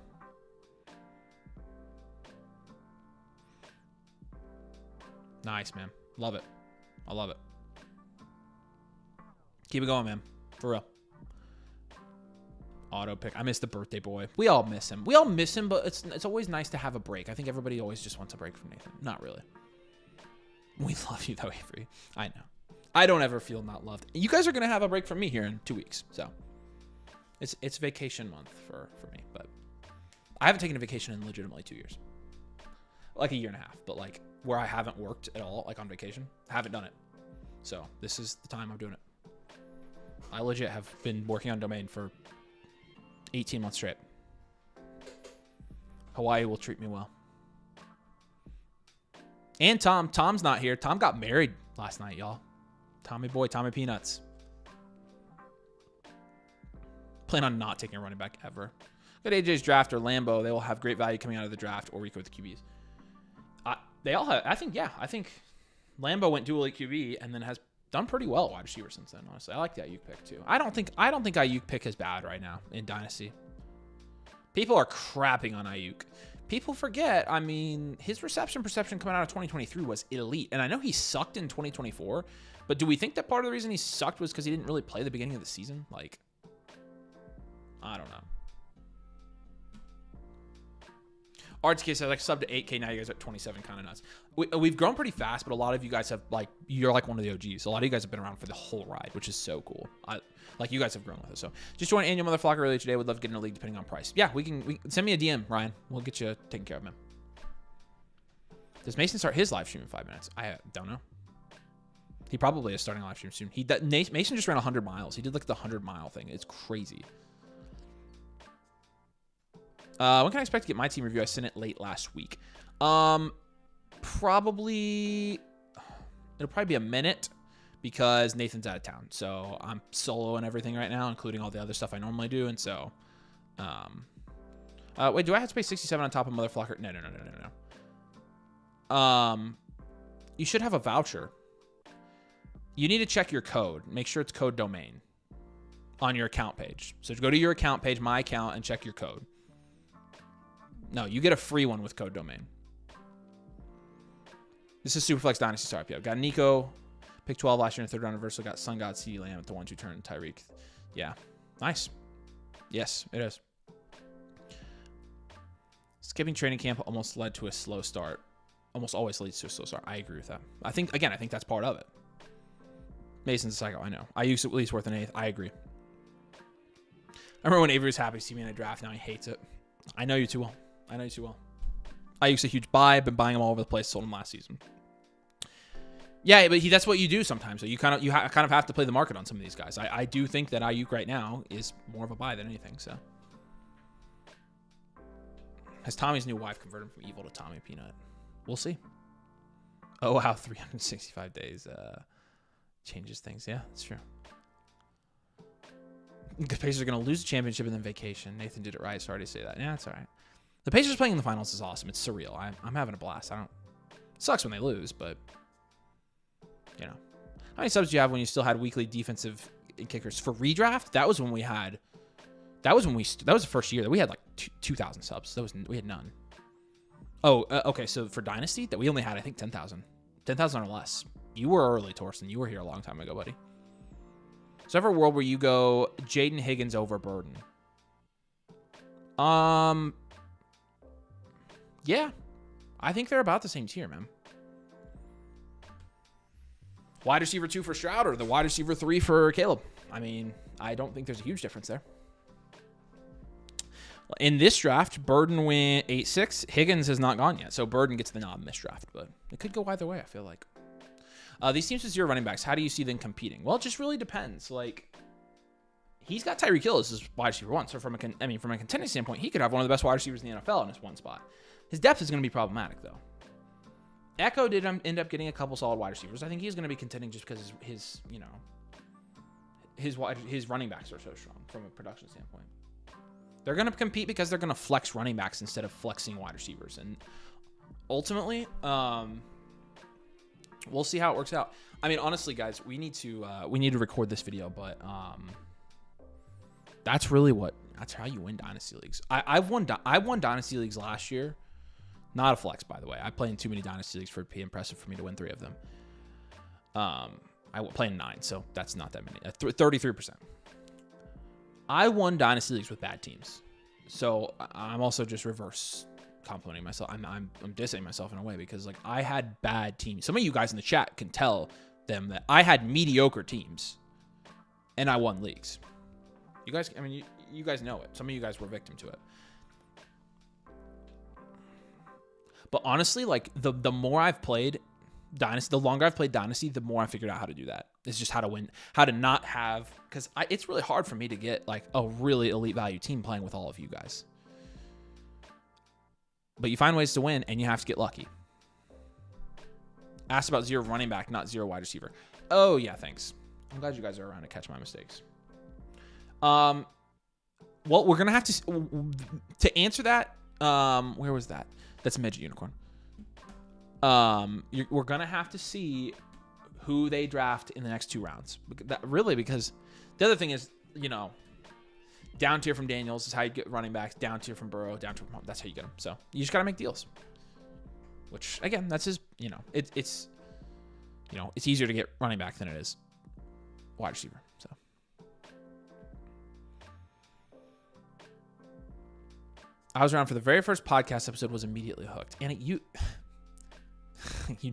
Nice, man. Love it. I love it. Keep it going, man. For real. Auto pick. I miss the birthday boy. We all miss him. But it's always nice to have a break. I think everybody always just wants a break from Nathan. Not really. We love you though, Avery. I know. I don't ever feel not loved. You guys are gonna have a break from me here in 2 weeks. So it's vacation month for me. But I haven't taken a vacation in legitimately 2 years. Like a year and a half. But like where I haven't worked at all, like on vacation. I haven't done it. So this is the time I'm doing it. I legit have been working on Domain for 18 months straight. Hawaii will treat me well. And Tom's not here. Tom got married last night, y'all. Tommy boy, Tommy Peanuts. Plan on not taking a running back ever. Good AJ's draft or Lambo. They will have great value coming out of the draft or Rico with the QBs. They all have, I think Lambo went dual QB and then has done pretty well at wide receiver since then, honestly. I like the Ayuk pick too. I don't think Ayuk pick is bad right now in Dynasty. People are crapping on Ayuk. People forget, I mean, his reception perception coming out of 2023 was elite. And I know he sucked in 2024, but do we think that part of the reason he sucked was because he didn't really play the beginning of the season? Like, I don't know. RTK says, like, sub to 8K, now you guys are at 27, kind of nuts. We've grown pretty fast, but a lot of you guys have, like, you're like one of the OGs. A lot of you guys have been around for the whole ride, which is so cool. Like, you guys have grown with us. So, just joined Annual Motherflocker earlier today. Would love to get in a league depending on price. Yeah, we can send me a DM, Ryan. We'll get you taken care of, man. Does Mason start his live stream in 5 minutes? I don't know. He probably is starting a live stream soon. Mason just ran 100 miles. He did, like, the 100-mile thing. It's crazy. When can I expect to get my team review? I sent it late last week. It'll probably be a minute because Nathan's out of town. So I'm solo and everything right now, including all the other stuff I normally do. And so, wait, do I have to pay 67 on top of Motherflocker? No. You should have a voucher. You need to check your code. Make sure it's code domain on your account page. So go to your account page, my account, and check your code. No, you get a free one with code domain. This is Superflex Dynasty Star IPO. Got Nico, pick 12 last year in the 3rd round reversal. Got Sun God, CeeDee Lamb at the 1-2 turn. Tyreek. Yeah. Nice. Yes, it is. Skipping training camp almost led to a slow start. Almost always leads to a slow start. I agree with that. I think that's part of it. Mason's a psycho. I know. I used at least worth an 8th. I agree. I remember when Avery was happy to see me in a draft. Now he hates it. I know you too well. I used a huge buy. I've been buying them all over the place. Sold them last season. Yeah, but that's what you do sometimes. So you kind of have to play the market on some of these guys. I do think that Ayuk right now is more of a buy than anything. So has Tommy's new wife converted from evil to Tommy Peanut? We'll see. Oh wow, 365 days changes things. Yeah, that's true. The Pacers are going to lose the championship and then vacation. Nathan did it right. Sorry to say that. Yeah, it's all right. The Pacers playing in the finals is awesome. It's surreal. I'm having a blast. It sucks when they lose, but you know. How many subs do you have when you still had weekly defensive kickers for redraft? That was when we had. That was the first year that we had like 2,000 subs. We had none. Oh, okay. So for Dynasty, that we only had I think 10,000 or less. You were early, Torsten. You were here a long time ago, buddy. So ever a world where you go Jaden Higgins over Burden? Yeah, I think they're about the same tier, man. Wide receiver 2 for Stroud or the wide receiver 3 for Caleb? I mean, I don't think there's a huge difference there. In this draft, Burden went 8-6. Higgins has not gone yet, so Burden gets the nod in this draft, but it could go either way, I feel like. These teams with 0 running backs, how do you see them competing? Well, it just really depends. Like, he's got Tyreek Hill as his wide receiver 1, so from a contending standpoint, he could have one of the best wide receivers in the NFL in his one spot. His depth is going to be problematic, though. Echo did end up getting a couple solid wide receivers. I think he's going to be contending just because his running backs are so strong from a production standpoint. They're going to compete because they're going to flex running backs instead of flexing wide receivers. And ultimately, we'll see how it works out. I mean, honestly, guys, we need to record this video, but that's how you win Dynasty Leagues. I won Dynasty Leagues last year. Not a flex, by the way. I play in too many Dynasty Leagues for it to be impressive for me to win 3 of them. I play in 9, so that's not that many. 33%. I won Dynasty Leagues with bad teams. So I'm also just reverse complimenting myself. I'm dissing myself in a way because like I had bad teams. Some of you guys in the chat can tell them that I had mediocre teams and I won leagues. You guys, I mean, you guys know it. Some of you guys were victim to it. But honestly, like the more I've played Dynasty, the longer I've played Dynasty, the more I figured out how to do that. It's just how to win, how to not have, because it's really hard for me to get like a really elite value team playing with all of you guys. But you find ways to win, and you have to get lucky. Asked about 0 running back, not 0 wide receiver. Oh yeah, thanks. I'm glad you guys are around to catch my mistakes. Well, we're gonna have to answer that. Where was that? That's a midget unicorn. We're gonna have to see who they draft in the next 2 rounds. Because the other thing is, down tier from Daniels is how you get running backs. Down tier from Burrow. Down tier from that's how you get them. So you just gotta make deals. Which again, that's his. It's easier to get running back than it is wide receiver. So. I was around for the very first podcast episode, was immediately hooked. And you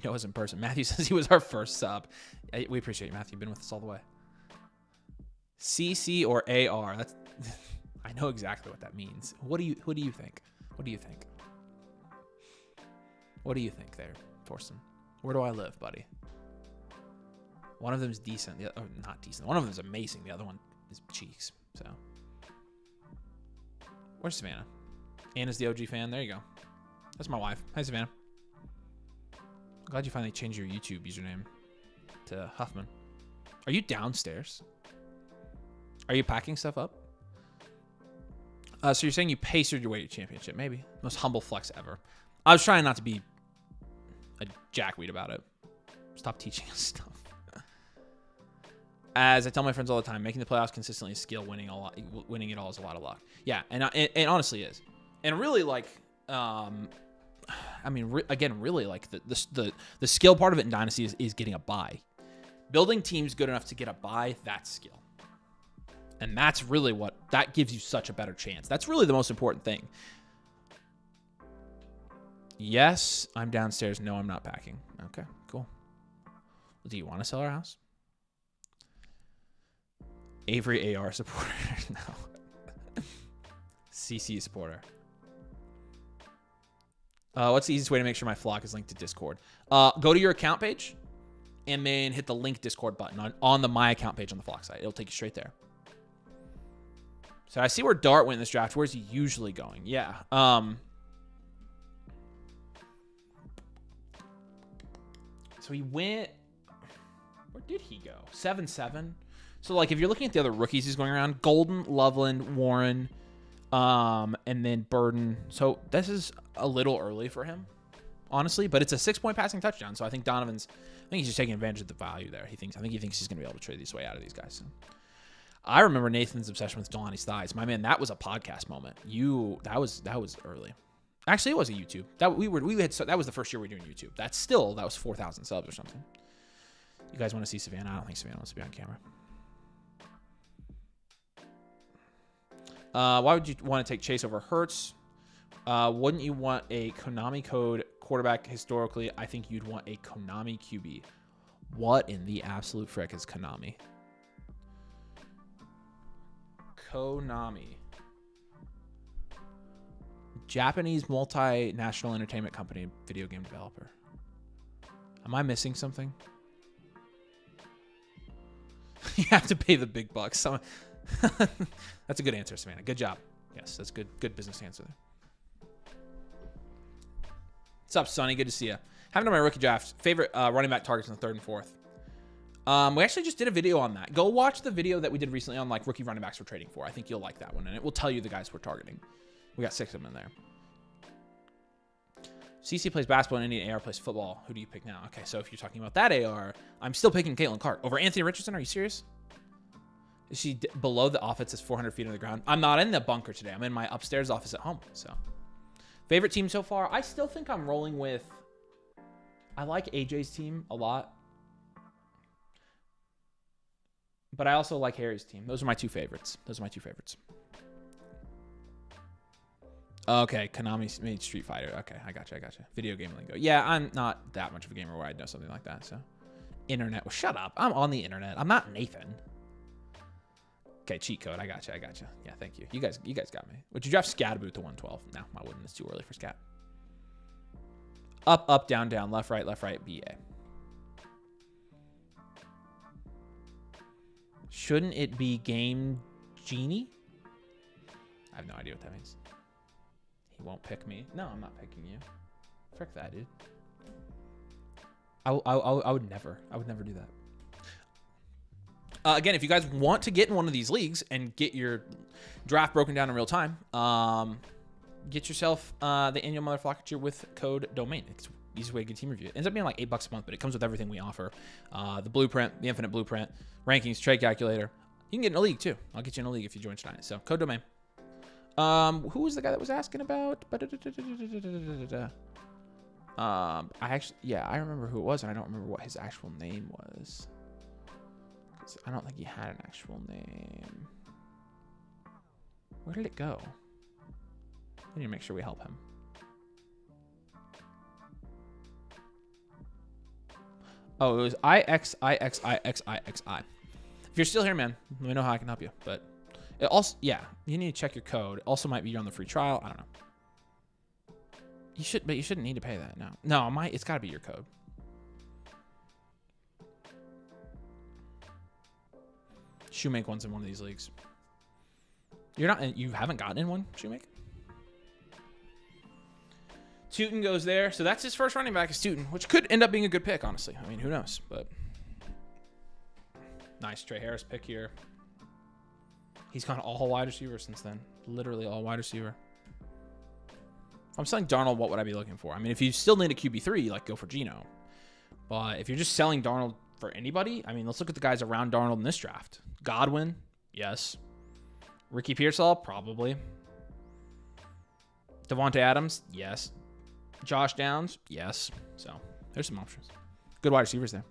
know us in person. Matthew says he was our first sub. We appreciate you, Matthew. You've been with us all the way. CC or AR? That's I know exactly what that means. What do you think? What do you think? What do you think there, Torsten? Where do I live, buddy? One of them is decent. Not decent. One of them is amazing. The other one is cheeks. So, where's Savannah? Anna's the OG fan. There you go. That's my wife. Hi, Savannah. I'm glad you finally changed your YouTube username to Huffman. Are you downstairs? Are you packing stuff up? So you're saying you pacered your way to championship? Maybe. Most humble flex ever. I was trying not to be a jackweed about it. Stop teaching us stuff. As I tell my friends all the time, making the playoffs consistently is skill. Winning it all is a lot of luck. Yeah, and honestly is. And really, like, really, like the skill part of it in Dynasty is getting a bye. Building teams good enough to get a bye, that's skill. And that's really that gives you such a better chance. That's really the most important thing. Yes, I'm downstairs. No, I'm not packing. Okay, cool. Do you want to sell our house? Avery AR supporter. No. CC supporter. What's the easiest way to make sure my flock is linked to Discord? Go to your account page and then hit the link Discord button on the My Account page on the Flock site. It'll take you straight there. So I see where Dart went in this draft. Where's he usually going? Yeah. So he went... Where did he go? 7-7. So, like, if you're looking at the other rookies he's going around, Golden, Loveland, Warren, and then Burden. So this is a little early for him, honestly, but it's a 6-point passing touchdown. So I think I think he's just taking advantage of the value there. I think he thinks he's going to be able to trade his way out of these guys. So. I remember Nathan's obsession with Delani's thighs. My man, that was a podcast moment. That was early. Actually, it was a YouTube. That was the first year we were doing YouTube. That was 4,000 subs or something. You guys want to see Savannah? I don't think Savannah wants to be on camera. Why would you want to take Chase over Hurts? Wouldn't you want a Konami code quarterback historically? I think you'd want a Konami QB. What in the absolute frick is Konami? Konami. Japanese multinational entertainment company, video game developer. Am I missing something? You have to pay the big bucks. That's a good answer, Savannah. Good job. Yes, that's good business answer there. What's up, Sonny? Good to see you. Haven't done my rookie draft. Favorite running back targets in the 3rd and 4th. We actually just did a video on that. Go watch the video that we did recently on like rookie running backs we're trading for. I think you'll like that one, and it will tell you the guys we're targeting. We got 6 of them in there. CC plays basketball and Indian AR plays football. Who do you pick now? Okay, so if you're talking about that AR, I'm still picking Caitlin Clark over Anthony Richardson. Are you serious? Is she below the office? Is 400 feet on the ground? I'm not in the bunker today. I'm in my upstairs office at home. So, favorite team so far? I still think I'm rolling with. I like AJ's team a lot. But I also like Harry's team. Those are my 2 favorites. Okay, Konami made Street Fighter. Okay, I gotcha. Video game lingo. Yeah, I'm not that much of a gamer where I'd know something like that, so. Internet. Well, shut up. I'm on the internet. I'm not Nathan. Okay, cheat code. I gotcha. Yeah, thank you. You guys got me. Would you draft Scadaboot to 112? No, I wouldn't. It's too early for Scat. Up, down, left, right, BA. Shouldn't it be Game Genie? I have no idea what that means. He won't pick me. No, I'm not picking you. Frick that, dude. I would never do that. Again, if you guys want to get in one of these leagues and get your draft broken down in real time, get yourself the annual Mother Flocker tier with code DOMAIN. It's the easiest way to get team review. It ends up being like $8 a month, but it comes with everything we offer. The blueprint, the infinite blueprint, rankings, trade calculator. You can get in a league too. I'll get you in a league if you join tonight. So code DOMAIN. Who was the guy that was asking about? I remember who it was, and I don't remember what his actual name was. I don't think he had an actual name. Where did it go? I need to make sure we help him. Oh, it was IXIXIXIXI. If you're still here, man, let me know how I can help you. But it also, yeah, you need to check your code. It also might be on the free trial. I don't know. But you shouldn't need to pay that. No, it's got to be your code. Shoemake one's in one of these leagues. You haven't gotten in one, Shoemake? Tootin goes there. So that's his first running back is Tootin, which could end up being a good pick, honestly. I mean, who knows? But nice Trey Harris pick here. He's gone all wide receiver since then. Literally all wide receiver. If I'm selling Darnold, what would I be looking for? I mean, if you still need a QB3, like go for Geno. But if you're just selling Darnold for anybody, I mean, let's look at the guys around Darnold in this draft. Godwin, yes. Ricky Pearsall, probably. Devontae Adams, yes. Josh Downs, yes. So there's some options. Good wide receivers there.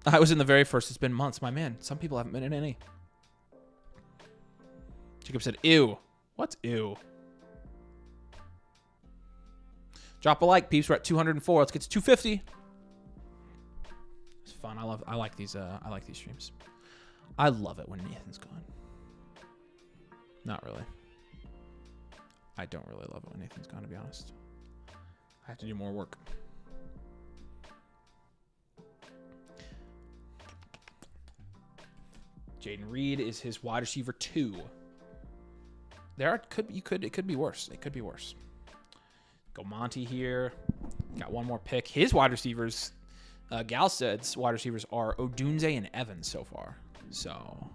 I was in the very first. It's been months. My man, some people haven't been in any. Jacob said, ew. What's ew? Drop a like, peeps. We're at 204. Let's get to 250. It's fun. I like these streams. I love it when Nathan's gone. Not really. I don't really love it when Nathan's gone, to be honest. I have to do more work. Jaden Reed is his wide receiver 2. It could be worse. It could be worse. Go Monty here. Got one more pick. His wide receivers, Galstead's wide receivers are Odunze and Evans so far. So,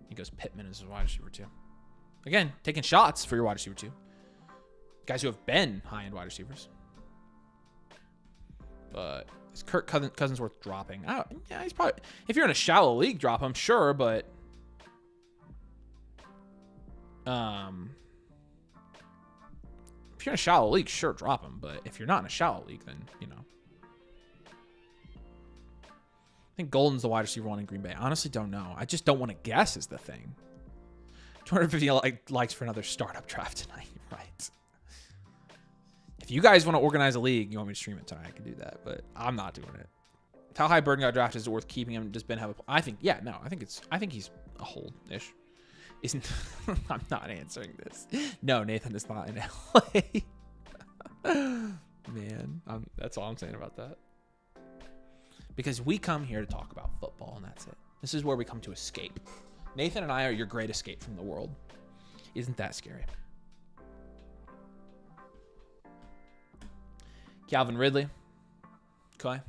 he goes Pittman as his wide receiver 2. Again, taking shots for your wide receiver 2. Guys who have been high-end wide receivers. But is Kirk Cousins worth dropping? Yeah, he's probably... If you're in a shallow league, drop him, sure, but... If you're in a shallow league, sure, drop him. But if you're not in a shallow league, then, you know. I think Golden's the wide receiver 1 in Green Bay. I honestly don't know. I just don't want to guess is the thing. 250 likes for another startup draft tonight. Right. If you guys want to organize a league, you want me to stream it tonight, I can do that. But I'm not doing it. How high Burden got drafted, is it worth keeping him? Does Ben have a... I think he's a hold-ish. Isn't... I'm not answering this. No, Nathan is not in LA. Man, that's all I'm saying about that. Because we come here to talk about football, and that's it. This is where we come to escape. Nathan and I are your great escape from the world. Isn't that scary? Calvin Ridley. Okay.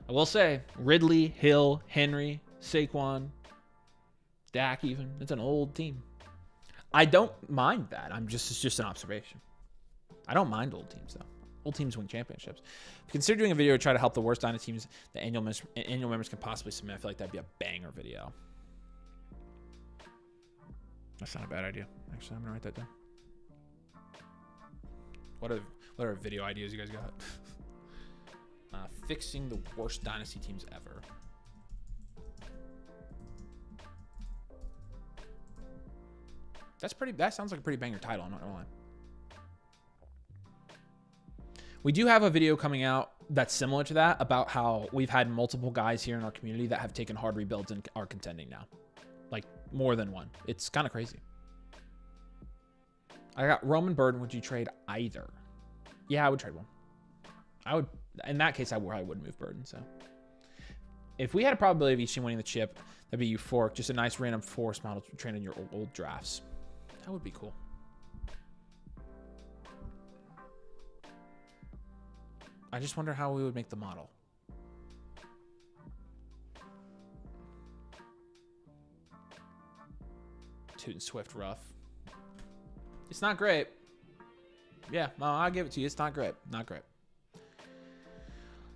I will say, Ridley, Hill, Henry, Saquon, Dak even. It's an old team. I don't mind that. It's just an observation. I don't mind old teams, though. Old teams win championships. Consider doing a video to try to help the worst Dynasty teams that annual members can possibly submit. I feel like that'd be a banger video. That's not a bad idea. Actually, I'm going to write that down. What are video ideas you guys got? Fixing the worst Dynasty teams ever. That sounds like a pretty banger title, I'm not gonna lie. We do have a video coming out that's similar to that about how we've had multiple guys here in our community that have taken hard rebuilds and are contending now. Like, more than one. It's kind of crazy. I got Roman Burden. Would you trade either? Yeah, I would trade one. I would... In that case, I would move Burden. So, if we had a probability of each team winning the chip, that'd be euphoric. Just a nice random force model to train in your old drafts. That would be cool. I just wonder how we would make the model. Toot and Swift rough. It's not great. Yeah, no, I'll give it to you. It's not great. Not great.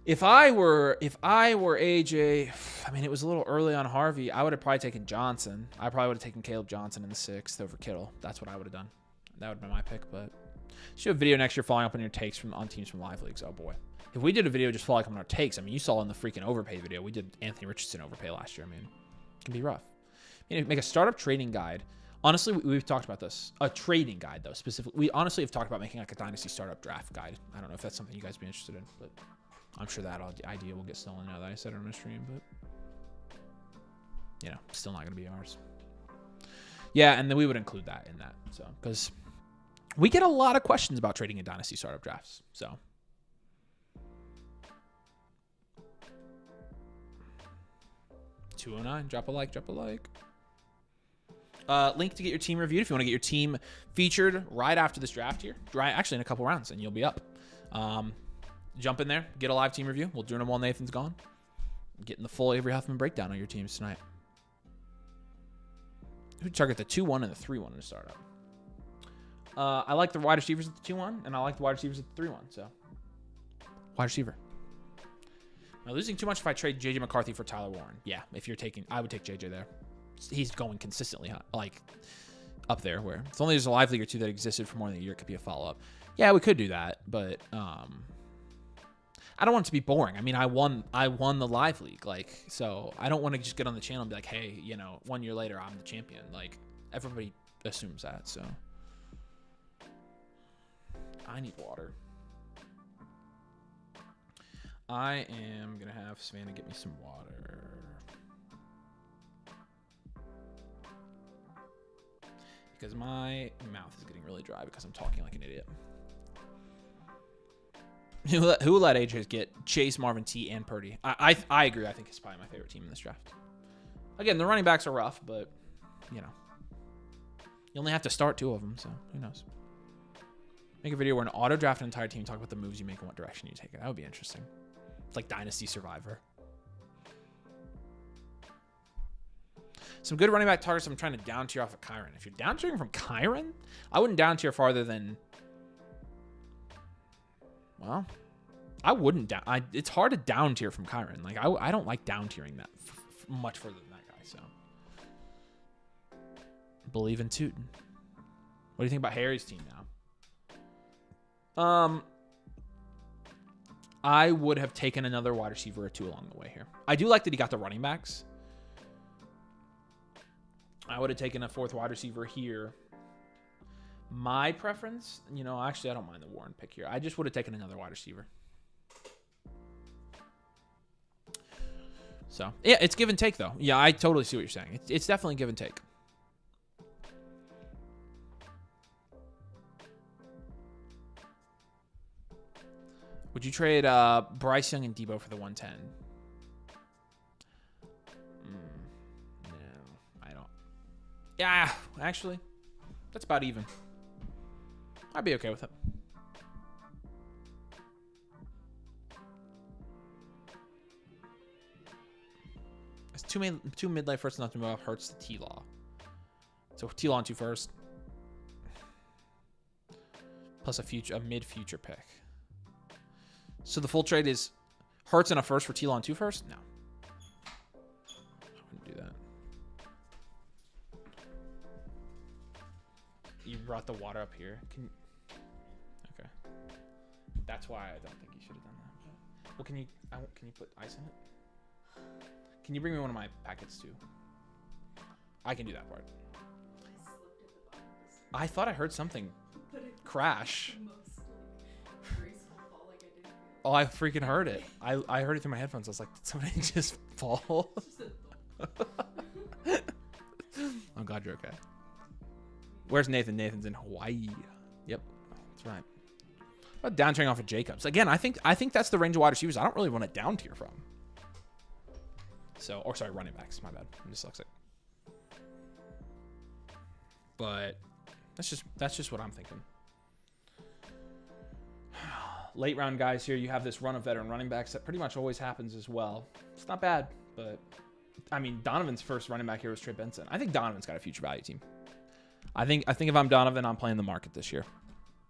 If I were AJ, I mean, it was a little early on Harvey. I would have probably taken Johnson. I probably would have taken Caleb Johnson in the 6th over Kittle. That's what I would have done. That would have been my pick. But should have a video next year following up on your takes on teams from live leagues. Oh boy, if we did a video just following up on our takes, I mean, you saw in the freaking overpay video, we did Anthony Richardson overpay last year. I mean, it can be rough. Make a startup trading guide. Honestly, we've talked about this. A trading guide though, specifically. We honestly have talked about making like a Dynasty startup draft guide. I don't know if that's something you guys would be interested in, but I'm sure that idea will get stolen now that I said it on my stream, but you know, still not going to be ours. Yeah, and then we would include that in that. So, because we get a lot of questions about trading in Dynasty startup drafts. So, $209. Drop a like. Drop a like. Link to get your team reviewed if you want to get your team featured right after this draft here. Actually, in a couple rounds, and you'll be up. Jump in there, get a live team review. We'll do them while Nathan's gone. Getting the full Avery Huffman breakdown on your teams tonight. Who target the 2-1 and the 3-1 in the startup? I like the wide receivers at the 2-1, and I like the wide receivers at the 3-1. So, wide receiver. Am I losing too much if I trade JJ McCarthy for Tyler Warren? Yeah, if you're taking, I would take JJ there. He's going consistently high, like up there. Where it's only there's a live league or two that existed for more than a year. It could be a follow up. Yeah, we could do that, but I don't want it to be boring. I mean, I won the live league, like, so I don't want to just get on the channel and be like, hey, you know, 1 year later I'm the champion. Like, everybody assumes that. So I need water. I am gonna have Savannah get me some water. Because my mouth is getting really dry because I'm talking like an idiot. Who let AJ get Chase, Marvin T, and Purdy? I agree. I think he's probably my favorite team in this draft. Again, the running backs are rough, but, you know. You only have to start 2 of them, so who knows. Make a video where an auto-draft an entire team, talk about the moves you make and what direction you take it. That would be interesting. It's like Dynasty Survivor. Some good running back targets I'm trying to down tier off of Kyron. If you're down tiering from Kyron, I wouldn't down tier farther than... Well, I wouldn't down... It's hard to down tier from Kyron. Like, I don't like down tiering that much further than that guy, so... Believe in Tootin. What do you think about Harry's team now? I would have taken another wide receiver or 2 along the way here. I do like that he got the running backs. I would have taken a 4th wide receiver here. My preference, you know, actually, I don't mind the Warren pick here. I just would have taken another wide receiver. So, yeah, it's give and take, though. Yeah, I totally see what you're saying. It's definitely give and take. Would you trade Bryce Young and Debo for the 110? No, I don't. Yeah, actually, that's about even. I'd be okay with it. It's two mid-late first, nothing about hurts the T-Law. So T-Law on 2 first. Plus a mid-future pick. So the full trade is Hurts and a first for T-Law on 2 first? No. I wouldn't do that. You brought the water up here. Okay. That's why I don't think you should have done that. Well, can you put ice in it? Can you bring me one of my packets too? I can do that part. I thought I heard something crash. Oh, I freaking heard it. I heard it through my headphones. I was like, did somebody just fall? I'm glad you're okay. Where's Nathan? Nathan's in Hawaii. Yep, that's right. But down tiering off of Jacobs. Again, I think that's the range of wide receivers I don't really want to down tier from. So, or sorry, running backs. My bad. I'm dyslexic. But that's just what I'm thinking. Late round guys here, you have this run of veteran running backs that pretty much always happens as well. It's not bad, but I mean, Donovan's first running back here was Trey Benson. I think Donovan's got a future value team. I think if I'm Donovan, I'm playing the market this year.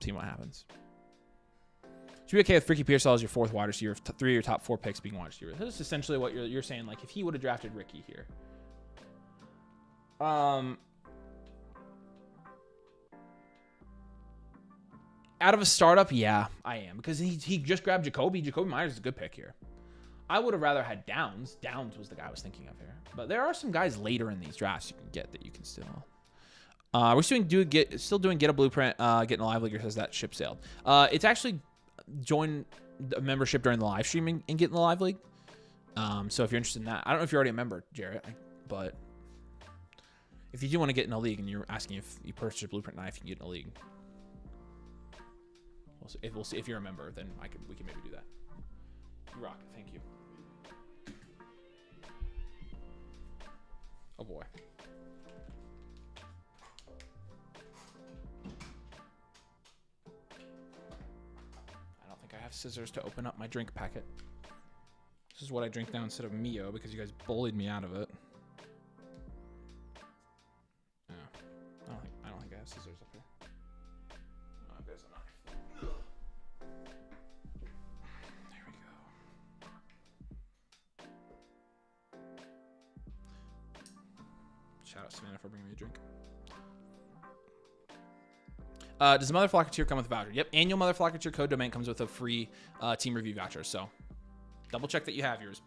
Seeing what happens. Should be okay with Ricky Pearsall as your 4th wide receiver, 3 of your top 4 picks being wide receiver. This is essentially what you're saying. Like if he would have drafted Ricky here. Out of a startup, yeah, I am. Because he just grabbed Jacoby. Jacoby Myers is a good pick here. I would have rather had Downs. Downs was the guy I was thinking of here. But there are some guys later in these drafts you can get that you can still... we're still doing Get a Blueprint. Getting a Live Leaguer says that ship sailed. It's actually join the membership during the live streaming and get in the Live League. So if you're interested in that, I don't know if you're already a member, Jarrett, but if you do want to get in a league and you're asking if you purchase a Blueprint knife, you can get in a league. We'll see if you're a member, then we can maybe do that. You rock. Thank you. Oh boy. I don't think I have scissors to open up my drink packet. This is what I drink now instead of Mio because you guys bullied me out of it. Yeah. I don't think I have scissors up here. Oh, there's a knife. There we go. Shout out Savannah for bringing me a drink. Does the Motherflocker tier come with a voucher? Yep, annual Motherflocker tier code domain comes with a free team review voucher. So double check that you have yours.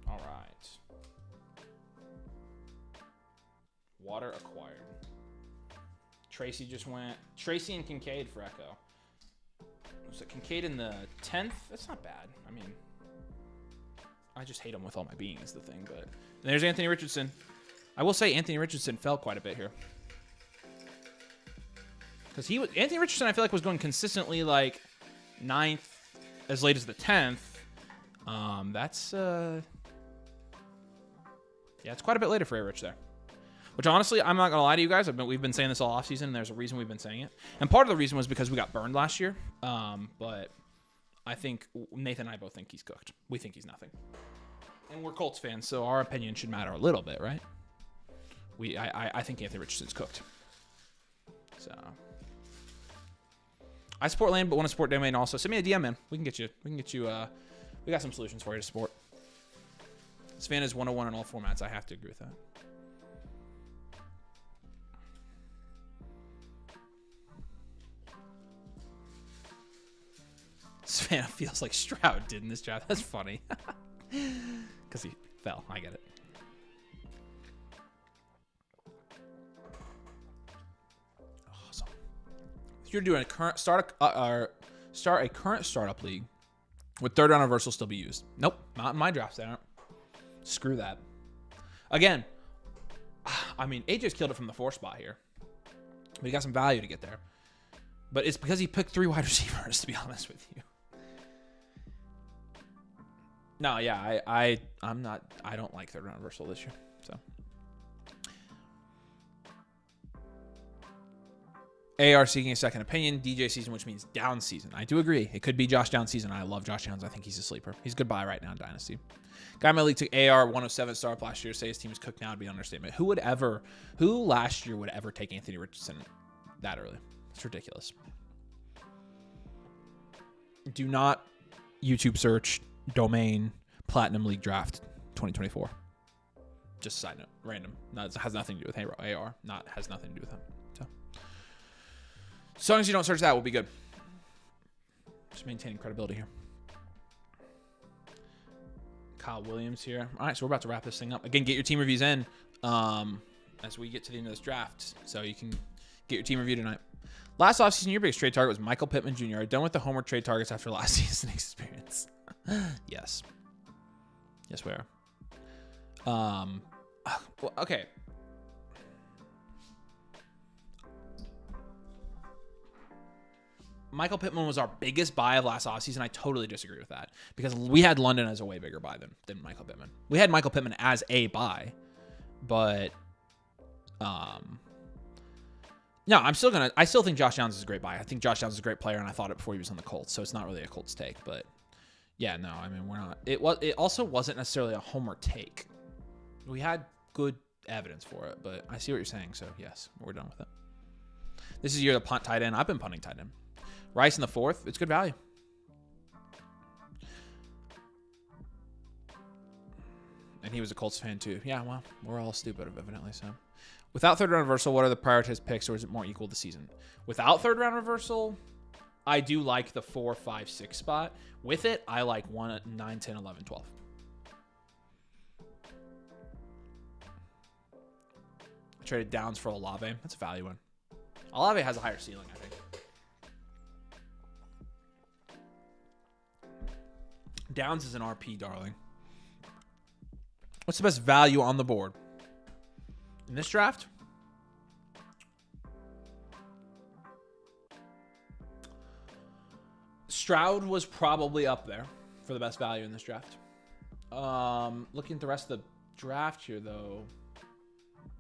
All right. Water acquired. Tracy just went. Tracy and Kincaid for Echo. So Kincaid in the 10th, that's not bad. I mean, I just hate him with all my being is the thing. But there's Anthony Richardson. I will say Anthony Richardson fell quite a bit here. Because Anthony Richardson, I feel like, was going consistently like 9th as late as the 10th. That's yeah, it's quite a bit later for A-Rich there. Which, honestly, I'm not going to lie to you guys. We've been saying this all offseason, and there's a reason we've been saying it. And part of the reason was because we got burned last year. But I think Nathan and I both think he's cooked. We think he's nothing. And we're Colts fans, so our opinion should matter a little bit, right? I think Anthony Richardson's cooked. So I support Lane, but want to support Domain also. Send me a DM, man. We can get you. We got some solutions for you to support. This fan is 101 in all formats. I have to agree with that. Savannah feels like Stroud did in this draft. That's funny. Because he fell. I get it. Awesome. If you're doing a current start a current startup league, would third round reversal still be used? Nope. Not in my drafts. They aren't. Screw that. Again, I mean, AJ's killed it from the 4 spot here. But he got some value to get there. But it's because he picked 3 wide receivers, to be honest with you. No, yeah, I don't like third round reversal this year. So AR seeking a second opinion, DJ season, which means down season. I do agree. It could be Josh Downs season. I love Josh Downs. I think he's a sleeper. He's a good buy right now in Dynasty. Guy in my league took AR 107 startup last year. Say his team is cooked now would be an understatement. Who last year would ever take Anthony Richardson that early? It's ridiculous. Do not YouTube search Domain Platinum League Draft 2024. Just a side note, random. No, it has nothing to do with AR. Has nothing to do with him. So as long as you don't search that, we'll be good. Just maintaining credibility here. Kyle Williams here. All right, so we're about to wrap this thing up. Again, get your team reviews in as we get to the end of this draft, so you can get your team review tonight. Last offseason, your biggest trade target was Michael Pittman Jr. Done with the homer trade targets after last season experience. Yes. Yes, we are. Well, okay. Michael Pittman was our biggest buy of last offseason. I totally disagree with that because we had London as a way bigger buy than Michael Pittman. We had Michael Pittman as a buy, but no, I still think Josh Downs is a great buy. I think Josh Downs is a great player, and I thought it before he was on the Colts, so it's not really a Colts take. But yeah, no, I mean, we're not. It also wasn't necessarily a homer take. We had good evidence for it, but I see what you're saying. So yes, we're done with it. This is year to punt tight end. I've been punting tight end. Rice in the 4th. It's good value. And he was a Colts fan too. Yeah, well, we're all stupid, evidently. So, without third round reversal, what are the prioritized picks, or is it more equal this season? Without third round reversal, I do like the 4, 5, 6 spot. With it, I like 1, 9, 10, 11, 12. I traded Downs for Olave. That's a value one. Olave has a higher ceiling, I think. Downs is an RP, darling. What's the best value on the board in this draft? Stroud was probably up there for the best value in this draft. Looking at the rest of the draft here, though, I'm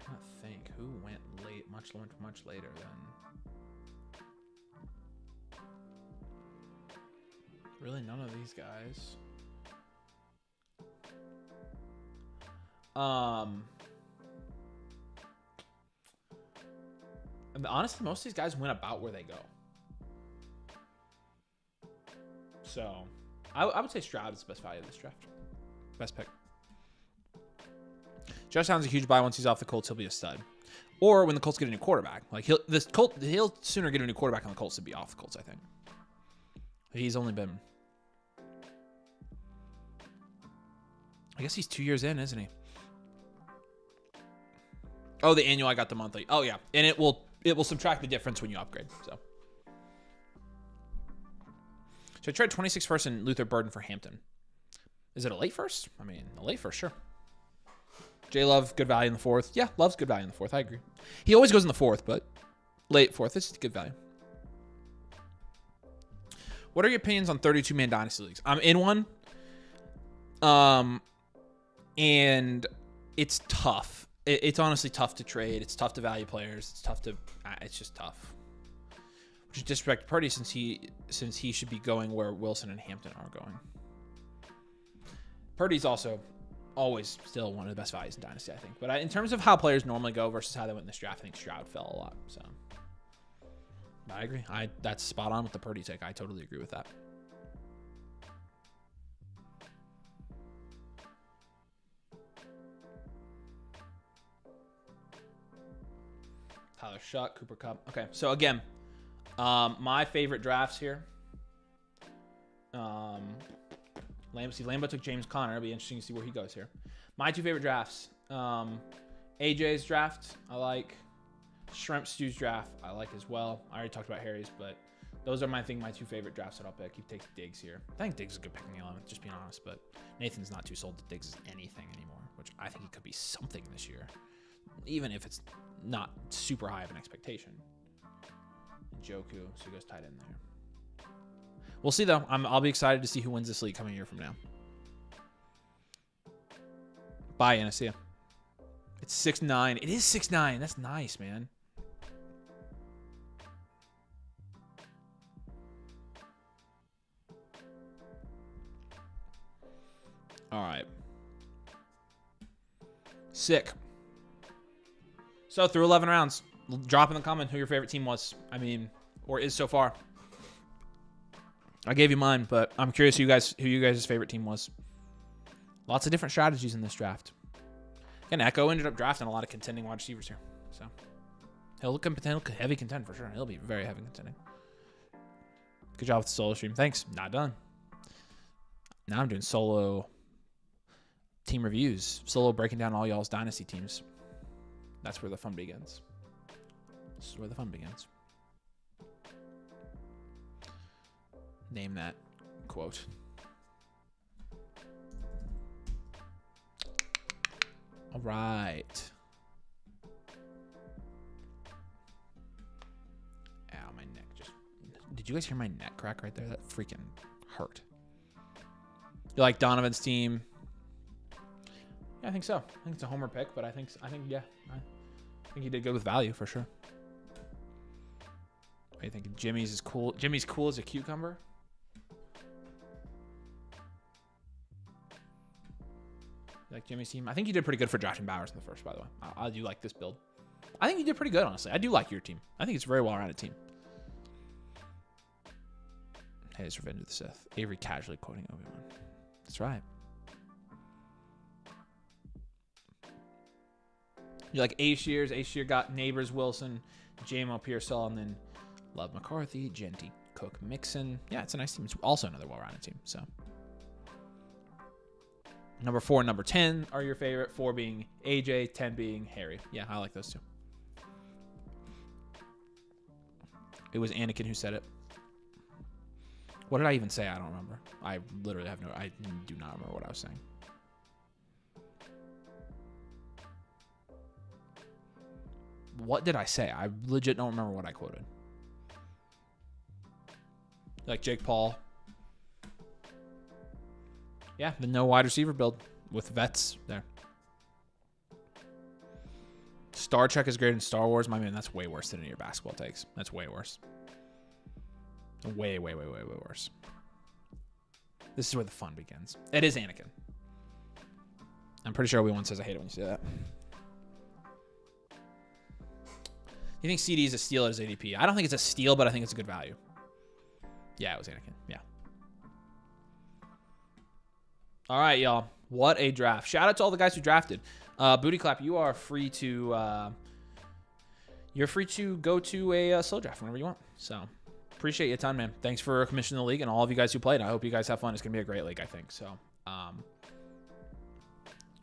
trying to think who went late, much later than. Really, none of these guys. And honestly, most of these guys went about where they go. So, I would say Stroud is the best value of this draft. Best pick. Josh Downs is a huge buy. Once he's off the Colts, he'll be a stud. Or when the Colts get a new quarterback. Like he'll sooner get a new quarterback on the Colts than be off the Colts, I think. He's only been, I guess he's 2 years in, isn't he? Oh, the annual, I got the monthly. Oh yeah. And it will subtract the difference when you upgrade. So Should I trade 26 first and Luther Burden for Hampton? Is it a late first? I mean, a late first, sure. J Love, good value in the 4th. Yeah, Love's good value in the 4th. I agree. He always goes in the 4th, but late 4th is good value. What are your opinions on 32-man Dynasty leagues? I'm in one. And it's tough. It's honestly tough to trade. It's tough to value players. It's tough to. It's just tough. Which is disrespect Purdy since he should be going where Wilson and Hampton are going. Purdy's also always still one of the best values in Dynasty, I think. But in terms of how players normally go versus how they went in this draft, I think Stroud fell a lot. So I agree. That's spot on with the Purdy take. I totally agree with that. Tyler Shuck, Cooper Kupp. Okay, so again, my favorite drafts here. Lambo took James Conner. It'll be interesting to see where he goes here. My 2 favorite drafts. AJ's draft, I like. Shrimp Stew's draft, I like as well. I already talked about Harry's, but those are my 2 favorite drafts that I'll pick. He takes Diggs here. I think Diggs is a good pick in the 11th, just being honest, but Nathan's not too sold that Diggs is anything anymore, which I think he could be something this year, even if it's not super high of an expectation. Njoku, so he goes tight end there. We'll see, though. I'll be excited to see who wins this league coming a year from now. Bye, Anna. See ya. It's 6'9". It is 6'9". That's nice, man. All right. Sick. So through 11 rounds, drop in the comment who your favorite team was. I mean, or is so far. I gave you mine, but I'm curious who you guys' favorite team was. Lots of different strategies in this draft. Again, Echo ended up drafting a lot of contending wide receivers here. So he'll look heavy contend for sure. He'll be very heavy contending. Good job with the solo stream. Thanks. Not done. Now I'm doing solo team reviews. Solo breaking down all y'all's Dynasty teams. That's where the fun begins. This is where the fun begins. Name that quote. All right. Ow, my neck just... Did you guys hear my neck crack right there? That freaking hurt. You like Donovan's team? Yeah, I think so. I think it's a homer pick, but I think yeah. I think he did good with value for sure. What do you think? Jimmy's is cool. Jimmy's cool as a cucumber. Like Jimmy's team. I think you did pretty good for drafting Bowers in the first, by the way. I do like this build. I think you did pretty good, honestly. I do like your team. I think it's a very well-rounded team. Hey, it's Revenge of the Sith. Avery casually quoting Obi-Wan. That's right. You like A-Shears. A-Shear got Neighbors, Wilson, J-Mo Pearsall, and then Love McCarthy, Genty, Cook, Mixon. Yeah, it's a nice team. It's also another well-rounded team, so... Number 4 and number 10 are your favorite. 4 being AJ, 10 being Harry. Yeah, I like those two. It was Anakin who said it. What did I even say? I don't remember. I literally have I do not remember what I was saying. What did I say? I legit don't remember what I quoted. Like Jake Paul. Yeah, the no wide receiver build with vets there. Star Trek is great in Star Wars. My man, that's way worse than any of your basketball takes. That's way worse. Way, way, way, way, way worse. This is where the fun begins. It is Anakin. I'm pretty sure everyone says I hate it when you say that. You think CD is a steal at his ADP? I don't think it's a steal, but I think it's a good value. Yeah, it was Anakin. Yeah. All right, y'all. What a draft. Shout out to all the guys who drafted. Booty Clap, you are free to go to a slow draft whenever you want. So appreciate you a ton, man. Thanks for commissioning the league and all of you guys who played. I hope you guys have fun. It's going to be a great league, I think. So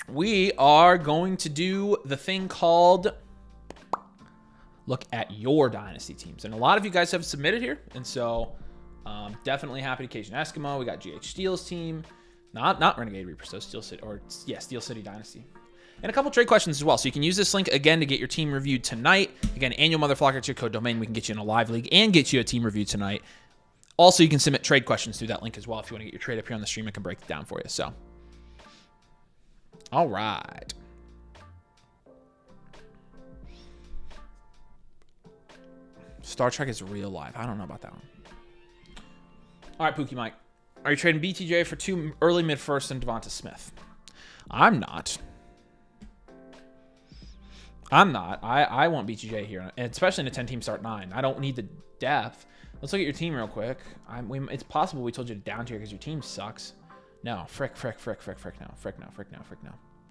we are going to do the thing called look at your Dynasty teams. And a lot of you guys have submitted here. And so Definitely happy to Cajun Eskimo. We got GH Steel's team. Not Renegade Reaper, so Steel City, or yeah, Steel City Dynasty. And a couple trade questions as well. So you can use this link again to get your team reviewed tonight. Again, annual Motherflocker, your code domain. We can get you in a live league and get you a team review tonight. Also, you can submit trade questions through that link as well. If you want to get your trade up here on the stream, I can break it down for you. So, all right. Star Trek is real life. I don't know about that one. All right, Pookie Mike. Are you trading BTJ for 2 early mid-first and Devonta Smith? I'm not. I want BTJ here, especially in a 10-team start 9. I don't need the depth. Let's look at your team real quick. It's possible we told you to down tier because your team sucks. No, frick no.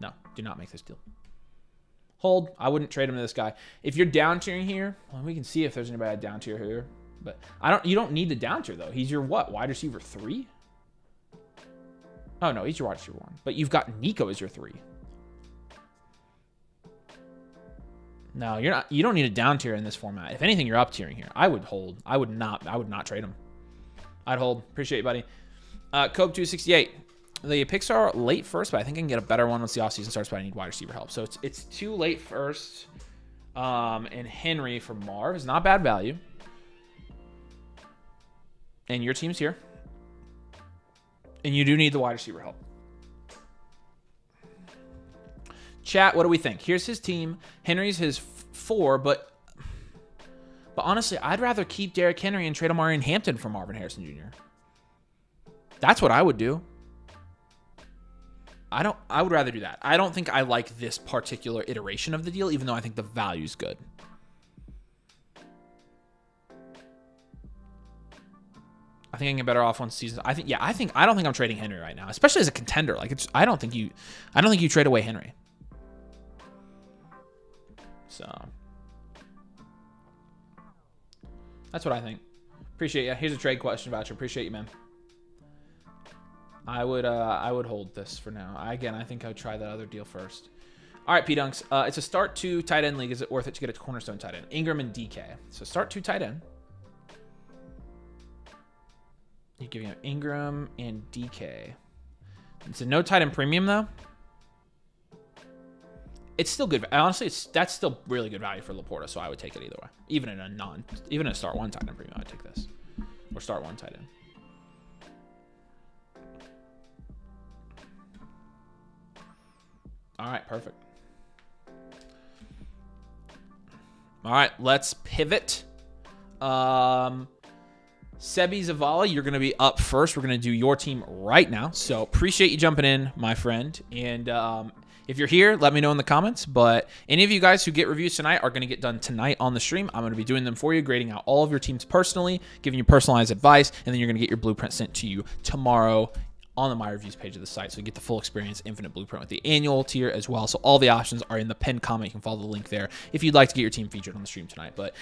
No, do not make this deal. Hold. I wouldn't trade him to this guy. If you're down tiering here, well, we can see if there's anybody down tier here. But you don't need the down tier though. He's your what? Wide receiver 3? Oh no, he's your wide receiver 1. But you've got Nico as your 3. No, you're not. You don't need a down tier in this format. If anything, you're up tiering here. I would hold. I would not trade him. I'd hold. Appreciate you, buddy. Cope 268. The picks are late first, but I think I can get a better one once the offseason starts. But I need wide receiver help, so it's 2 late first. And Henry for Marv is not bad value. And your team's here. And you do need the wide receiver help. Chat, what do we think? Here's his team. Henry's his 4, but honestly, I'd rather keep Derrick Henry and trade Amari and Hampton for Marvin Harrison Jr. That's what I would do. I would rather do that. I don't think I like this particular iteration of the deal, even though I think the value's good. I think I can get better off one season. I don't think I'm trading Henry right now, especially as a contender. Like I don't think you trade away Henry. So that's what I think. Appreciate you. Here's a trade question voucher. Appreciate you, man. I would hold this for now. I think I would try that other deal first. All right, P-Dunks. It's a start 2 tight end league. Is it worth it to get a cornerstone tight end? Ingram and DK. So start 2 tight end. You're giving up Ingram and DK. It's a no tight end premium though. It's still good. Honestly, that's still really good value for Laporta, so I would take it either way. Even in a start 1 tight end premium, I would take this. Or start 1 tight end. All right, perfect. All right, let's pivot. Sebi Zavala, you're going to be up first. We're going to do your team right now. So appreciate you jumping in, my friend. And if you're here, let me know in the comments. But any of you guys who get reviews tonight are going to get done tonight on the stream. I'm going to be doing them for you, grading out all of your teams personally, giving you personalized advice, and then you're going to get your blueprint sent to you tomorrow on the My Reviews page of the site. So you get the full experience, infinite blueprint with the annual tier as well. So all the options are in the pinned comment. You can follow the link there if you'd like to get your team featured on the stream tonight. But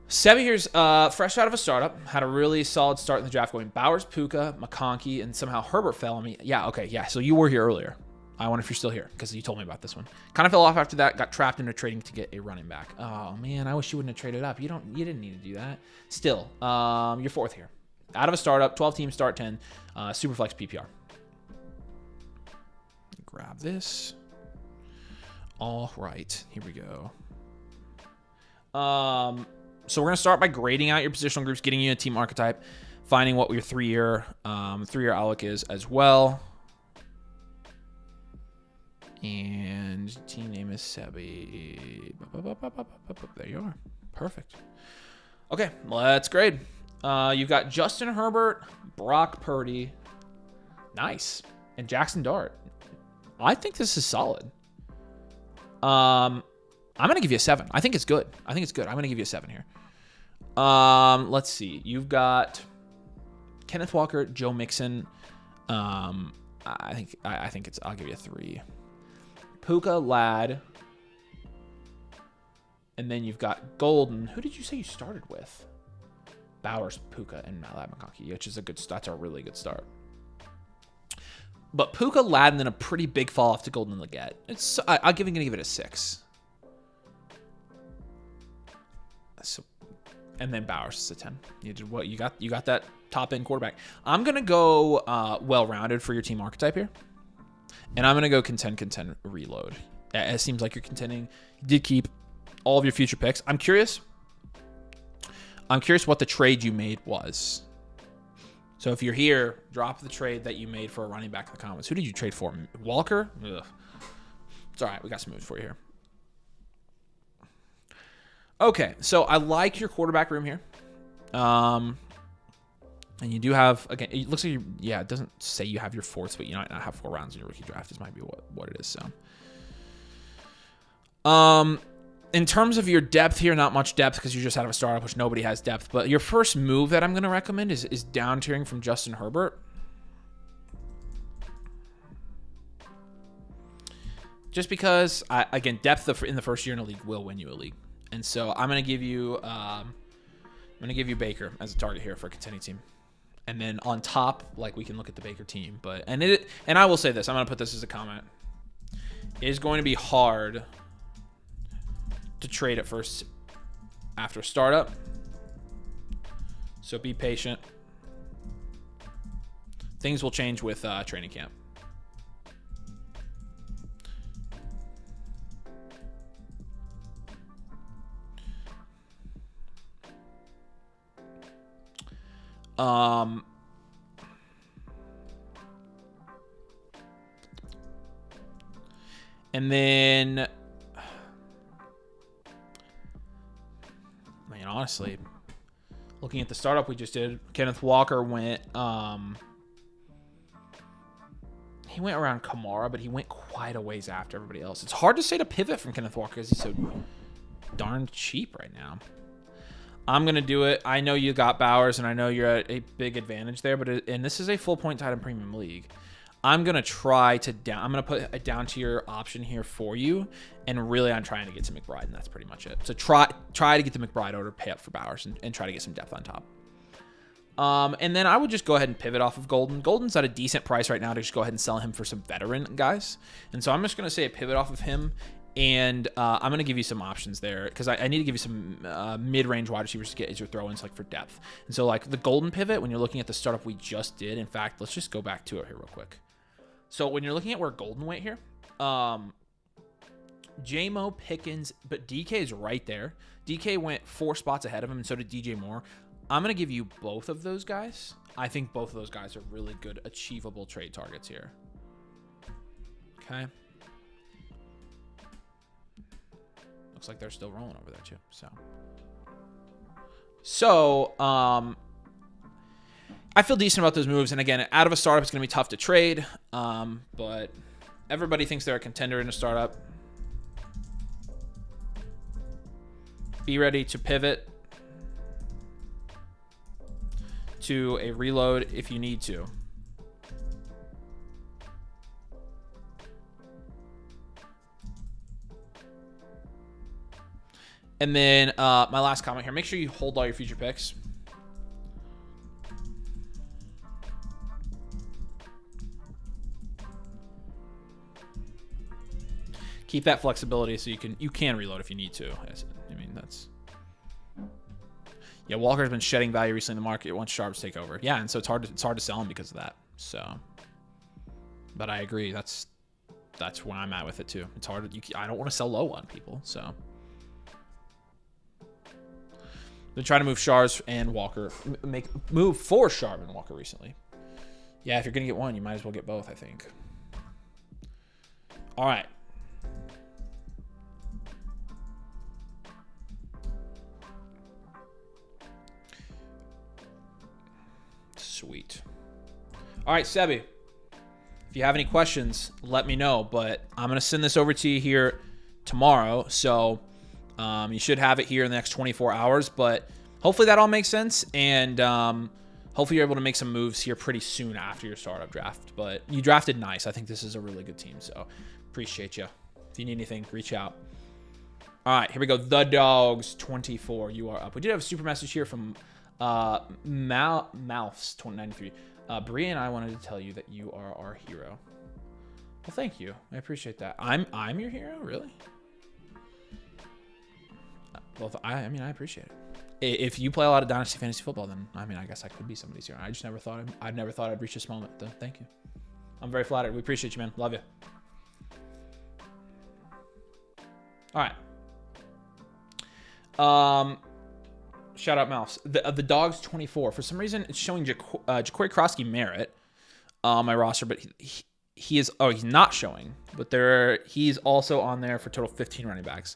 Sebi here's fresh out of a startup, had a really solid start in the draft going Bowers, Puka, McConkey, and somehow Herbert fell on me. Yeah, okay, yeah. So you were here earlier. I wonder if you're still here because you told me about this one. Kind of fell off after that, got trapped into trading to get a running back. Oh man, I wish you wouldn't have traded up. You didn't need to do that. Still, you're 4th here. Out of a startup, 12 team start 10, Superflex PPR. Grab this. All right, here we go. So we're gonna start by grading out your positional groups, getting you a team archetype, finding what your 3-year outlook is as well. And team name is Sebi. There you are. Perfect. Okay, let's grade. You've got Justin Herbert, Brock Purdy, nice, and Jackson Dart. I think this is solid. I'm gonna give you a 7. I think it's good. I'm gonna give you a 7 here. Let's see. You've got Kenneth Walker, Joe Mixon. I think it's. I'll give you a 3. Puka, Ladd, and then you've got Golden. Who did you say you started with? Bowers, Puka, and Ladd McConkey, which is a good. That's a really good start. But Puka, Ladd, and then a pretty big fall off to Golden and Leggett. I'm gonna give it a 6. So And then Bowers is a 10. You did what you got. You got that top end quarterback. I'm gonna go well-rounded for your team archetype here, and I'm gonna go contend reload. It seems like you're contending. You did keep all of your future picks. I'm curious what the trade you made was. So if you're here, drop the trade that you made for a running back in the comments. Who did you trade for? Walker? Ugh. It's all right. We got some moves for you here. Okay, so I like your quarterback room here. And you do have, again, it looks like it doesn't say you have your fourths, but you might not have 4 rounds in your rookie draft. This might be what it is, so. In terms of your depth here, not much depth because you just out of a startup, which nobody has depth. But your first move that I'm going to recommend is down tiering from Justin Herbert. Just because, again, depth in the first year in a league will win you a league. And so I'm going to give you Baker as a target here for a contending team. And then on top, like, we can look at the Baker team. And I will say this. I'm going to put this as a comment. It is going to be hard to trade at first after startup. So be patient. Things will change with training camp. And then, I mean, honestly, looking at the startup we just did, Kenneth Walker went, he went around Kamara, but he went quite a ways after everybody else. It's hard to say to pivot from Kenneth Walker because he's so darn cheap right now. I'm going to do it. I know you got Bowers, and I know you're at a big advantage there, and this is a full point tight end premium league. I'm going to try to I'm going to put a down tier option here for you, and really I'm trying to get to McBride, and that's pretty much it. So try to get to McBride or pay up for Bowers and try to get some depth on top. And then I would just go ahead and pivot off of Golden. Golden's at a decent price right now to just go ahead and sell him for some veteran guys. And so I'm just going to say a pivot off of him. And I'm going to give you some options there because I need to give you some mid-range wide receivers to get as your throw-ins like for depth. And so like the Golden pivot, when you're looking at the startup we just did, in fact, let's just go back to it here real quick. So when you're looking at where Golden went here, J-Mo, Pickens, but DK is right there. DK went 4 spots ahead of him, and so did DJ Moore. I'm going to give you both of those guys. I think both of those guys are really good, achievable trade targets here. Okay. Looks like they're still rolling over there too. So I feel decent about those moves. And again, out of a startup, it's going to be tough to trade. But everybody thinks they're a contender in a startup. Be ready to pivot to a reload if you need to. And then my last comment here, make sure you hold all your future picks. Keep that flexibility so you can reload if you need to. I mean, that's... Yeah, Walker's been shedding value recently in the market once sharps take over. Yeah, and so it's hard to sell him because of that. So, but I agree. That's where I'm at with it too. It's hard. I don't want to sell low on people. So, been trying to move Shars and Walker, move for Sharp and Walker recently. Yeah, if you're gonna get one, you might as well get both. I think. All right. Sweet. All right, Sebi. If you have any questions, let me know. But I'm going to send this over to you here tomorrow. So you should have it here in the next 24 hours. But hopefully that all makes sense. And hopefully you're able to make some moves here pretty soon after your startup draft. But you drafted nice. I think this is a really good team. So appreciate you. If you need anything, reach out. All right, here we go. The Dogs 24. You are up. We did have a super message here from... Mouths 2093. Bria and I wanted to tell you that you are our hero. Well, thank you. I appreciate that. I'm your hero, really? Well, I mean, I appreciate it. If you play a lot of Dynasty Fantasy Football, then, I mean, I guess I could be somebody's hero. I just never thought I'd reach this moment. Though. Thank you. I'm very flattered. We appreciate you, man. Love you. All right. Shout out Mouse. The Dogs 24. For some reason, it's showing Ja'Cory Krosky Merritt on my roster, but he is. Oh, he's not showing. But he's also on there for total 15 running backs.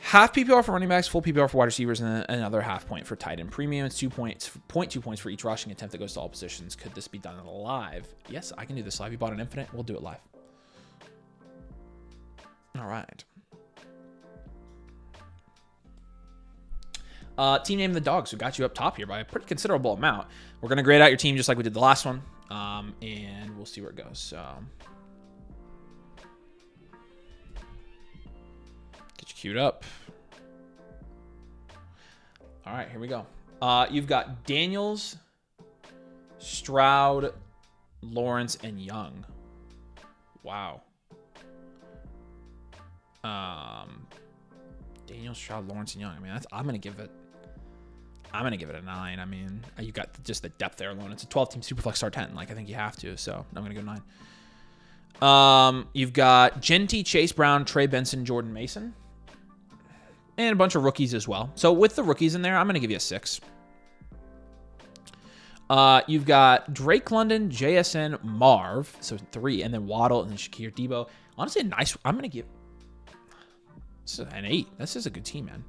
Half PPR for running backs, full PPR for wide receivers, and another half point for tight end premium. It's 2 points, 0.2 points for each rushing attempt that goes to all positions. Could this be done live? Yes, I can do this live. You bought an infinite. We'll do it live. All right. Team name the Dogs, who got you up top here by a pretty considerable amount. We're going to grade out your team just like we did the last one, and we'll see where it goes. So, get you queued up. All right, here we go. You've got Daniels, Stroud, Lawrence, and Young. Wow. Daniels, Stroud, Lawrence, and Young. I mean, I'm gonna give it a 9. I mean, you got just the depth there alone. It's a 12-team Superflex start 10. Like, I think you have to. So I'm gonna go 9. You've got Genty, Chase Brown, Trey Benson, Jordan Mason, and a bunch of rookies as well. So with the rookies in there, I'm gonna give you a 6. You've got Drake London, JSN, Marv, so 3, and then Waddle and then Shakir, Debo. Honestly, a nice. I'm gonna give. This is an 8. This is a good team, man.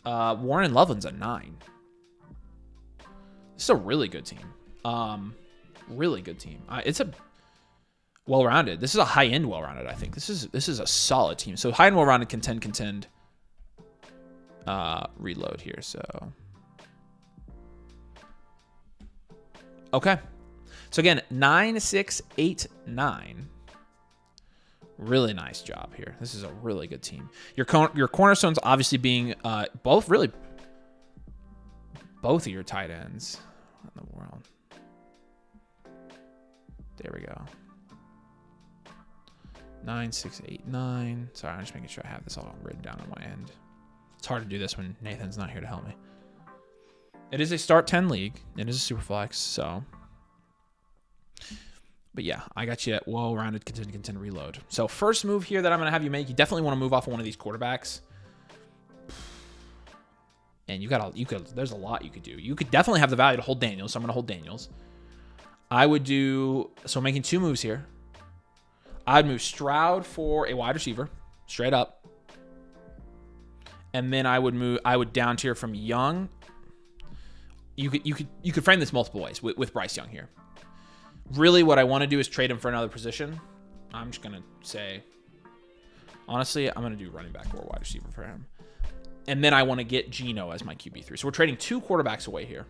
Warren Loveland's a 9. This is a really good team. Really good team. It's a well-rounded. This is a high-end well-rounded, I think. This is a solid team. So high-end well-rounded, contend. Reload here, so. Okay. So again, 9, 6, 8, 9. Really nice job here. This is a really good team. Your cornerstones obviously being both of your tight ends. What in the world? There we go. 9, 6, 8, 9. Sorry, I'm just making sure I have this all written down on my end. It's hard to do this when Nathan's not here to help me. It is a start 10 league. It is a super flex, so. But yeah, I got you at well-rounded contend reload. So first move here that I'm going to have you make, you definitely want to move off of one of these quarterbacks. And there's a lot you could do. You could definitely have the value to hold Daniels, so I'm going to hold Daniels. I would do, so making 2 moves here. I'd move Stroud for a wide receiver, straight up. And then I would down tier from Young. You could frame this multiple ways with Bryce Young here. Really, what I want to do is trade him for another position. I'm just going to say, honestly, I'm going to do running back or wide receiver for him. And then I want to get Geno as my QB3. So we're trading 2 quarterbacks away here.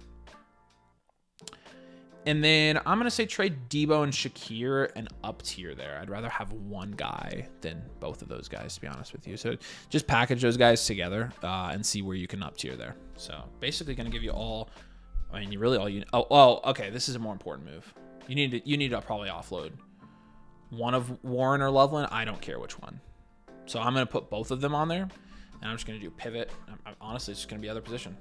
And then I'm going to say trade Debo and Shakir and up tier there. I'd rather have one guy than both of those guys, to be honest with you. So just package those guys together and see where you can up tier there. So basically going to give you all, I mean, okay, this is a more important move. You need to probably offload one of Warren or Loveland. I don't care which one. So I'm going to put both of them on there, and I'm just going to do pivot. Honestly, it's just going to be other position.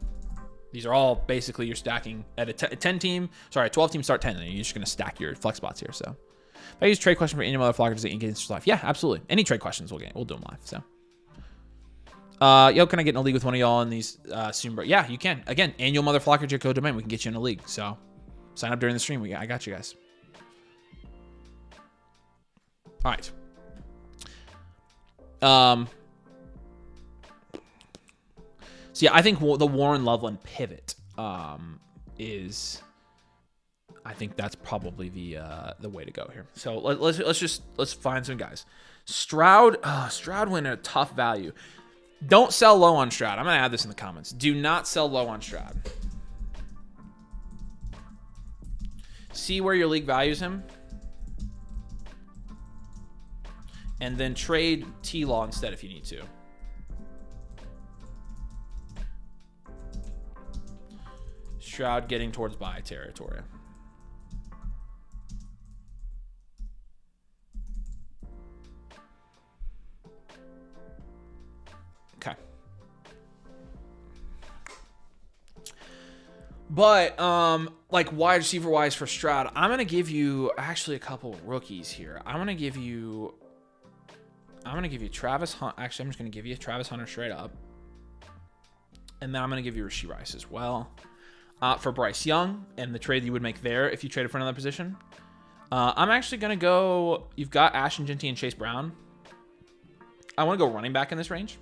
These are all basically you're stacking at a 12-team start 10, and you're just going to stack your flex spots here. So if I use trade question for any other flocker, does it engage live? Yeah, absolutely. Any trade questions we'll do them live. So, can I get in a league with one of y'all in these soon? Bro? Yeah, you can. Again, annual mother flocker your code domain. We can get you in a league. So. Sign up during the stream. I got you guys. All right. So yeah, I think the Warren Loveland pivot is. I think that's probably the way to go here. So let's find some guys. Stroud went at a tough value. Don't sell low on Stroud. I'm gonna add this in the comments. Do not sell low on Stroud. See where your league values him. And then trade T-Law instead if you need to. Stroud getting towards buy territory. Okay. But like wide receiver wise for Stroud, I'm gonna give you actually a couple rookies here. I'm gonna give you Travis Hunt. Actually, I'm just gonna give you Travis Hunter straight up, and then I'm gonna give you Rashee Rice as well. For Bryce Young and the trade you would make there if you traded for another position. I'm actually gonna go. You've got Ashton Jeanty and Chase Brown. I want to go running back in this range.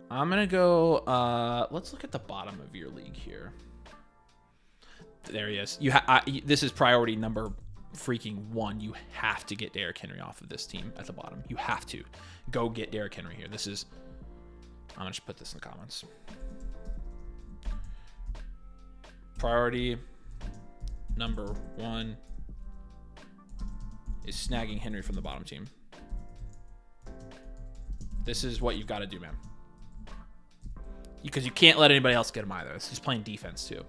I'm going to go, let's look at the bottom of your league here. There he is. This is priority number freaking 1. You have to get Derrick Henry off of this team at the bottom. You have to. Go get Derrick Henry here. This is, I'm going to just put this in the comments. Priority number 1 is snagging Henry from the bottom team. This is what you've got to do, man. Because you can't let anybody else get him either. It's just playing defense too.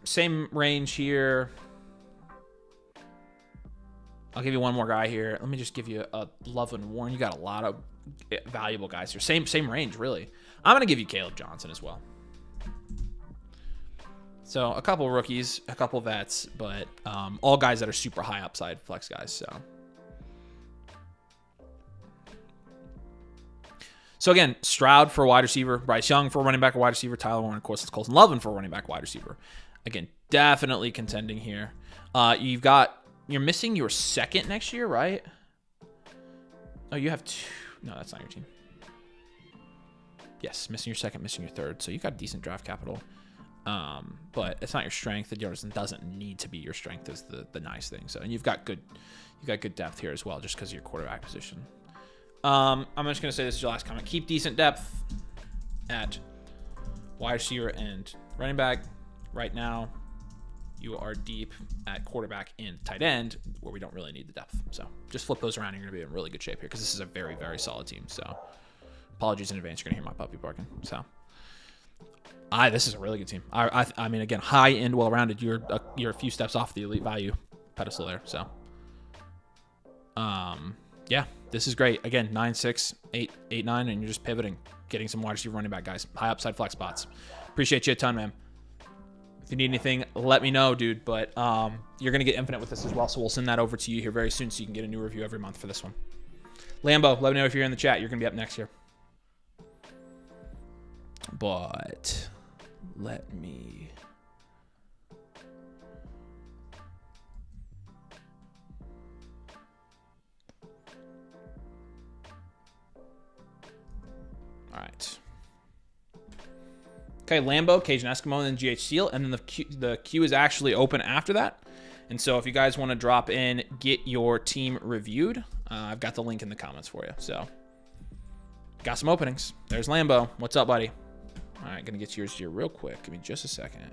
Same range here. I'll give you one more guy here. Let me just give you a Loveland Warren. You got a lot of valuable guys here. Same range, really. I'm going to give you Caleb Johnson as well. So a couple rookies, a couple vets, but all guys that are super high upside flex guys. So again, Stroud for wide receiver, Bryce Young for running back, wide receiver, Tyler Warren, of course, it's Colson Loveland for running back, wide receiver. Again, definitely contending here. You're missing your second next year, right? Oh, you have 2. No, that's not your team. Yes, missing your second, missing your third. So you got decent draft capital. But it's not your strength. It doesn't need to be your strength is the nice thing. So, and you've got good depth here as well, just because of your quarterback position. I'm just going to say this is your last comment. Keep decent depth at wide receiver and running back. Right now, you are deep at quarterback and tight end, where we don't really need the depth. So just flip those around and you're going to be in really good shape here, because this is a very, very solid team. So apologies in advance. You're going to hear my puppy barking. So this is a really good team. I mean, again, high end, well-rounded. You're a few steps off the elite value pedestal there. So yeah, this is great. Again, 9, 6, 8, 8, 9, and you're just pivoting, getting some wide receiver running back guys. High upside flex spots. Appreciate you a ton, man. If you need anything, let me know, dude. But you're going to get Infinite with this as well, so we'll send that over to you here very soon so you can get a new review every month for this one. Lambo, let me know if you're in the chat. You're going to be up next here. But let me... All right. Okay, Lambo, Cajun Eskimo, and then GH Steel, and then the queue is actually open after that. And so if you guys want to drop in, get your team reviewed, I've got the link in the comments for you. So got some openings. There's Lambo. What's up, buddy? All right, gonna get yours here real quick. Give me just a second.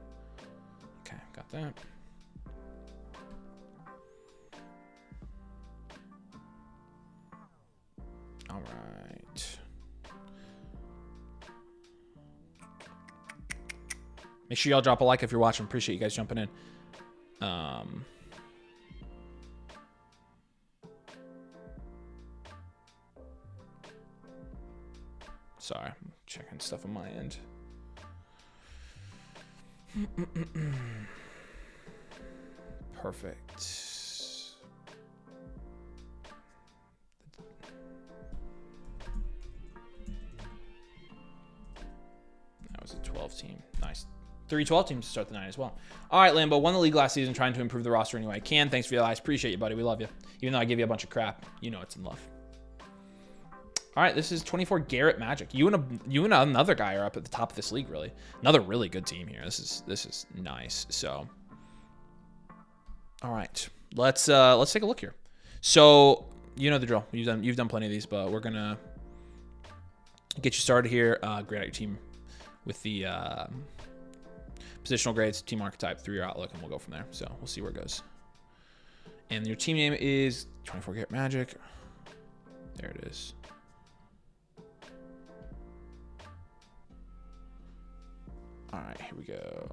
Okay, got that. All right. Make sure y'all drop a like if you're watching. Appreciate you guys jumping in. Sorry, I'm checking stuff on my end. Perfect. That was a 12 team. Nice. 3-12 teams to start the night as well. All right, Lambo, won the league last season, trying to improve the roster any way I can. Thanks for your eyes. Appreciate you, buddy. We love you. Even though I give you a bunch of crap, you know it's in love. All right, this is 24 Garrett Magic. You and another guy are up at the top of this league, really. Another really good team here. This is nice. So, all right, let's take a look here. So, you know the drill. You've done plenty of these, but we're gonna get you started here. Grade out your team with the positional grades, team archetype, 3-year outlook, and we'll go from there. So we'll see where it goes. And your team name is 24 Garrett Magic. There it is. All right, here we go.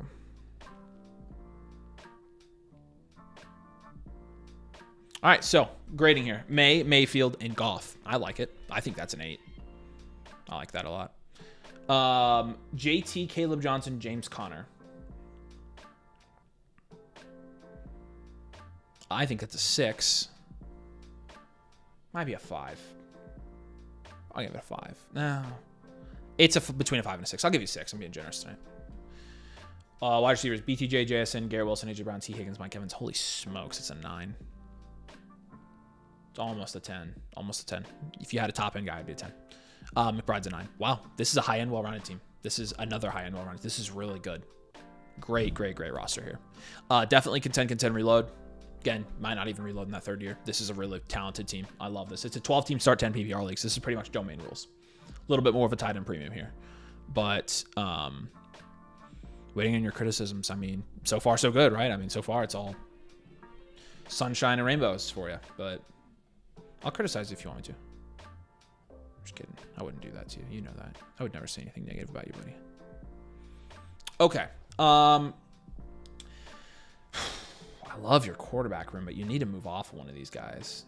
All right, so grading here. Mayfield, and Goff. I like it. I think that's an 8. I like that a lot. JT, Caleb Johnson, James Conner. I think that's a 6. Might be a 5. I'll give it a 5. No. It's between a 5 and a 6. I'll give you 6. I'm being generous tonight. Wide receivers, BTJ, JSN, Garrett Wilson, AJ Brown, T. Higgins, Mike Evans. Holy smokes, it's a 9. It's almost a 10. Almost a 10. If you had a top-end guy, it'd be a 10. McBride's a 9. Wow, this is a high-end, well-rounded team. This is another high-end, well-rounded. This is really good. Great roster here. Definitely contend, reload. Again, might not even reload in that 3rd year. This is a really talented team. I love this. It's a 12-team start 10 PPR leagues. This is pretty much domain rules. A little bit more of a tight end premium here. But waiting on your criticisms. I mean, so far so good, right? I mean, so far it's all sunshine and rainbows for you. But I'll criticize you if you want me to. Just kidding. I wouldn't do that to you. You know that. I would never say anything negative about you, buddy. Okay. I love your quarterback room, but you need to move off one of these guys.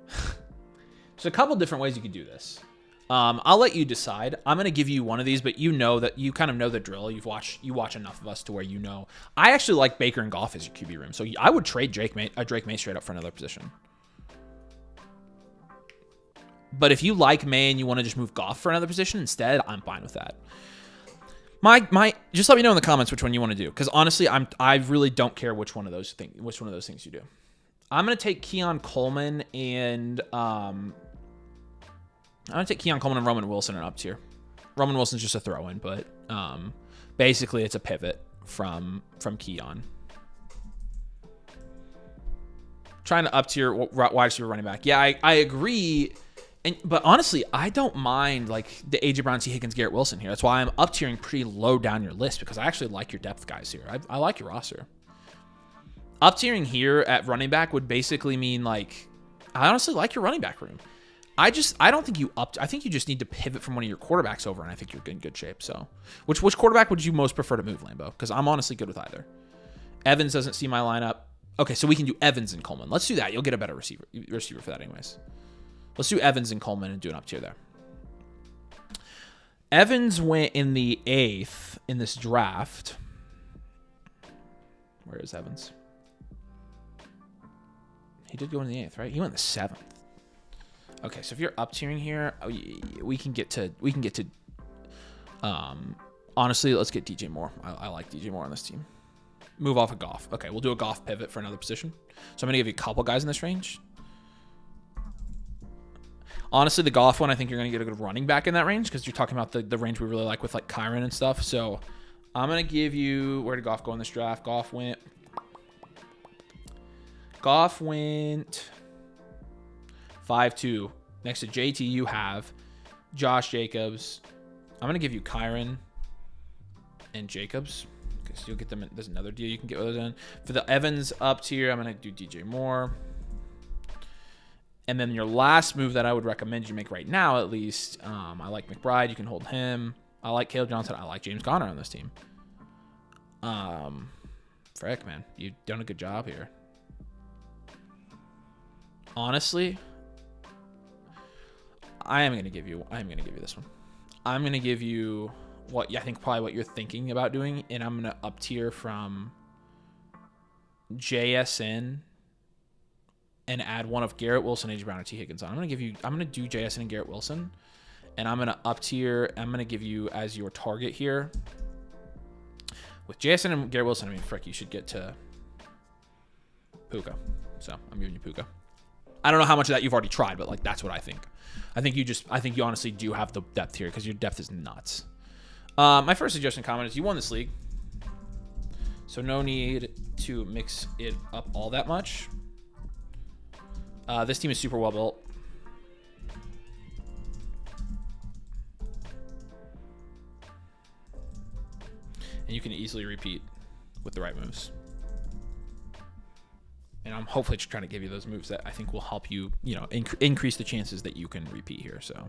There's a couple different ways you could do this. I'll let you decide. I'm going to give you one of these, but you know that you kind of know the drill. You watch enough of us to where you know. I actually like Baker and Goff as your QB room, so I would trade Drake May straight up for another position. But if you like May and you want to just move Goff for another position instead, I'm fine with that. Just let me know in the comments which one you want to do, because honestly, I really don't care which one of those things you do. I'm gonna take Keon Coleman and Roman Wilson and up tier. Roman Wilson's just a throw-in, but basically it's a pivot from Keon. Trying to up tier wide receiver running back. Yeah, I agree. But honestly, I don't mind like the AJ Brown, T. Higgins, Garrett Wilson here. That's why I'm up tiering pretty low down your list, because I actually like your depth guys here. I like your roster. Up tiering here at running back would basically mean like, I honestly like your running back room. I don't think you I think you just need to pivot from one of your quarterbacks over, and I think you're in good shape. So which quarterback would you most prefer to move, Lambo? Because I'm honestly good with either. Evans doesn't see my lineup. Okay, so we can do Evans and Coleman. Let's do that. You'll get a better receiver for that anyways. Let's do Evans and Coleman and do an up tier there. Evans went in the 8th in this draft. Where is Evans? He did go in the 8th, right? He went in the 7th. Okay, so if you're up tiering here, we can get to honestly, let's get DJ Moore. I like DJ Moore on this team. Move off of Goff. Okay, we'll do a Goff pivot for another position. So I'm gonna give you a couple guys in this range. Honestly, the Goff one, I think you're going to get a good running back in that range, because you're talking about the range we really like with like Kyron and stuff. So I'm going to give you, where did Goff go in this draft? Goff went 5-2. Next to JT, you have Josh Jacobs. I'm going to give you Kyron and Jacobs. Okay, so you'll get them. There's another deal you can get with them. For the Evans up tier, I'm going to do DJ Moore. And then your last move that I would recommend you make right now, at least, I like McBride. You can hold him. I like Caleb Johnson. I like James Conner on this team. Frick, man. You've done a good job here. Honestly, I am going to give you this one. I'm going to give you what I think probably what you're thinking about doing, and I'm going to up tier from JSN and add one of Garrett Wilson, AJ Brown, or T. Higgins on. I'm going to do JSN and Garrett Wilson, and I'm going to up tier. I'm going to give you as your target here. With JSN and Garrett Wilson, I mean, frick, you should get to Puka. So I'm giving you Puka. I don't know how much of that you've already tried, but like that's what I think. I think you honestly do have the depth here, because your depth is nuts. My first suggestion comment is you won this league, so no need to mix it up all that much. This team is super well built. And you can easily repeat with the right moves. And I'm hopefully just trying to give you those moves that I think will help you, increase the chances that you can repeat here. So,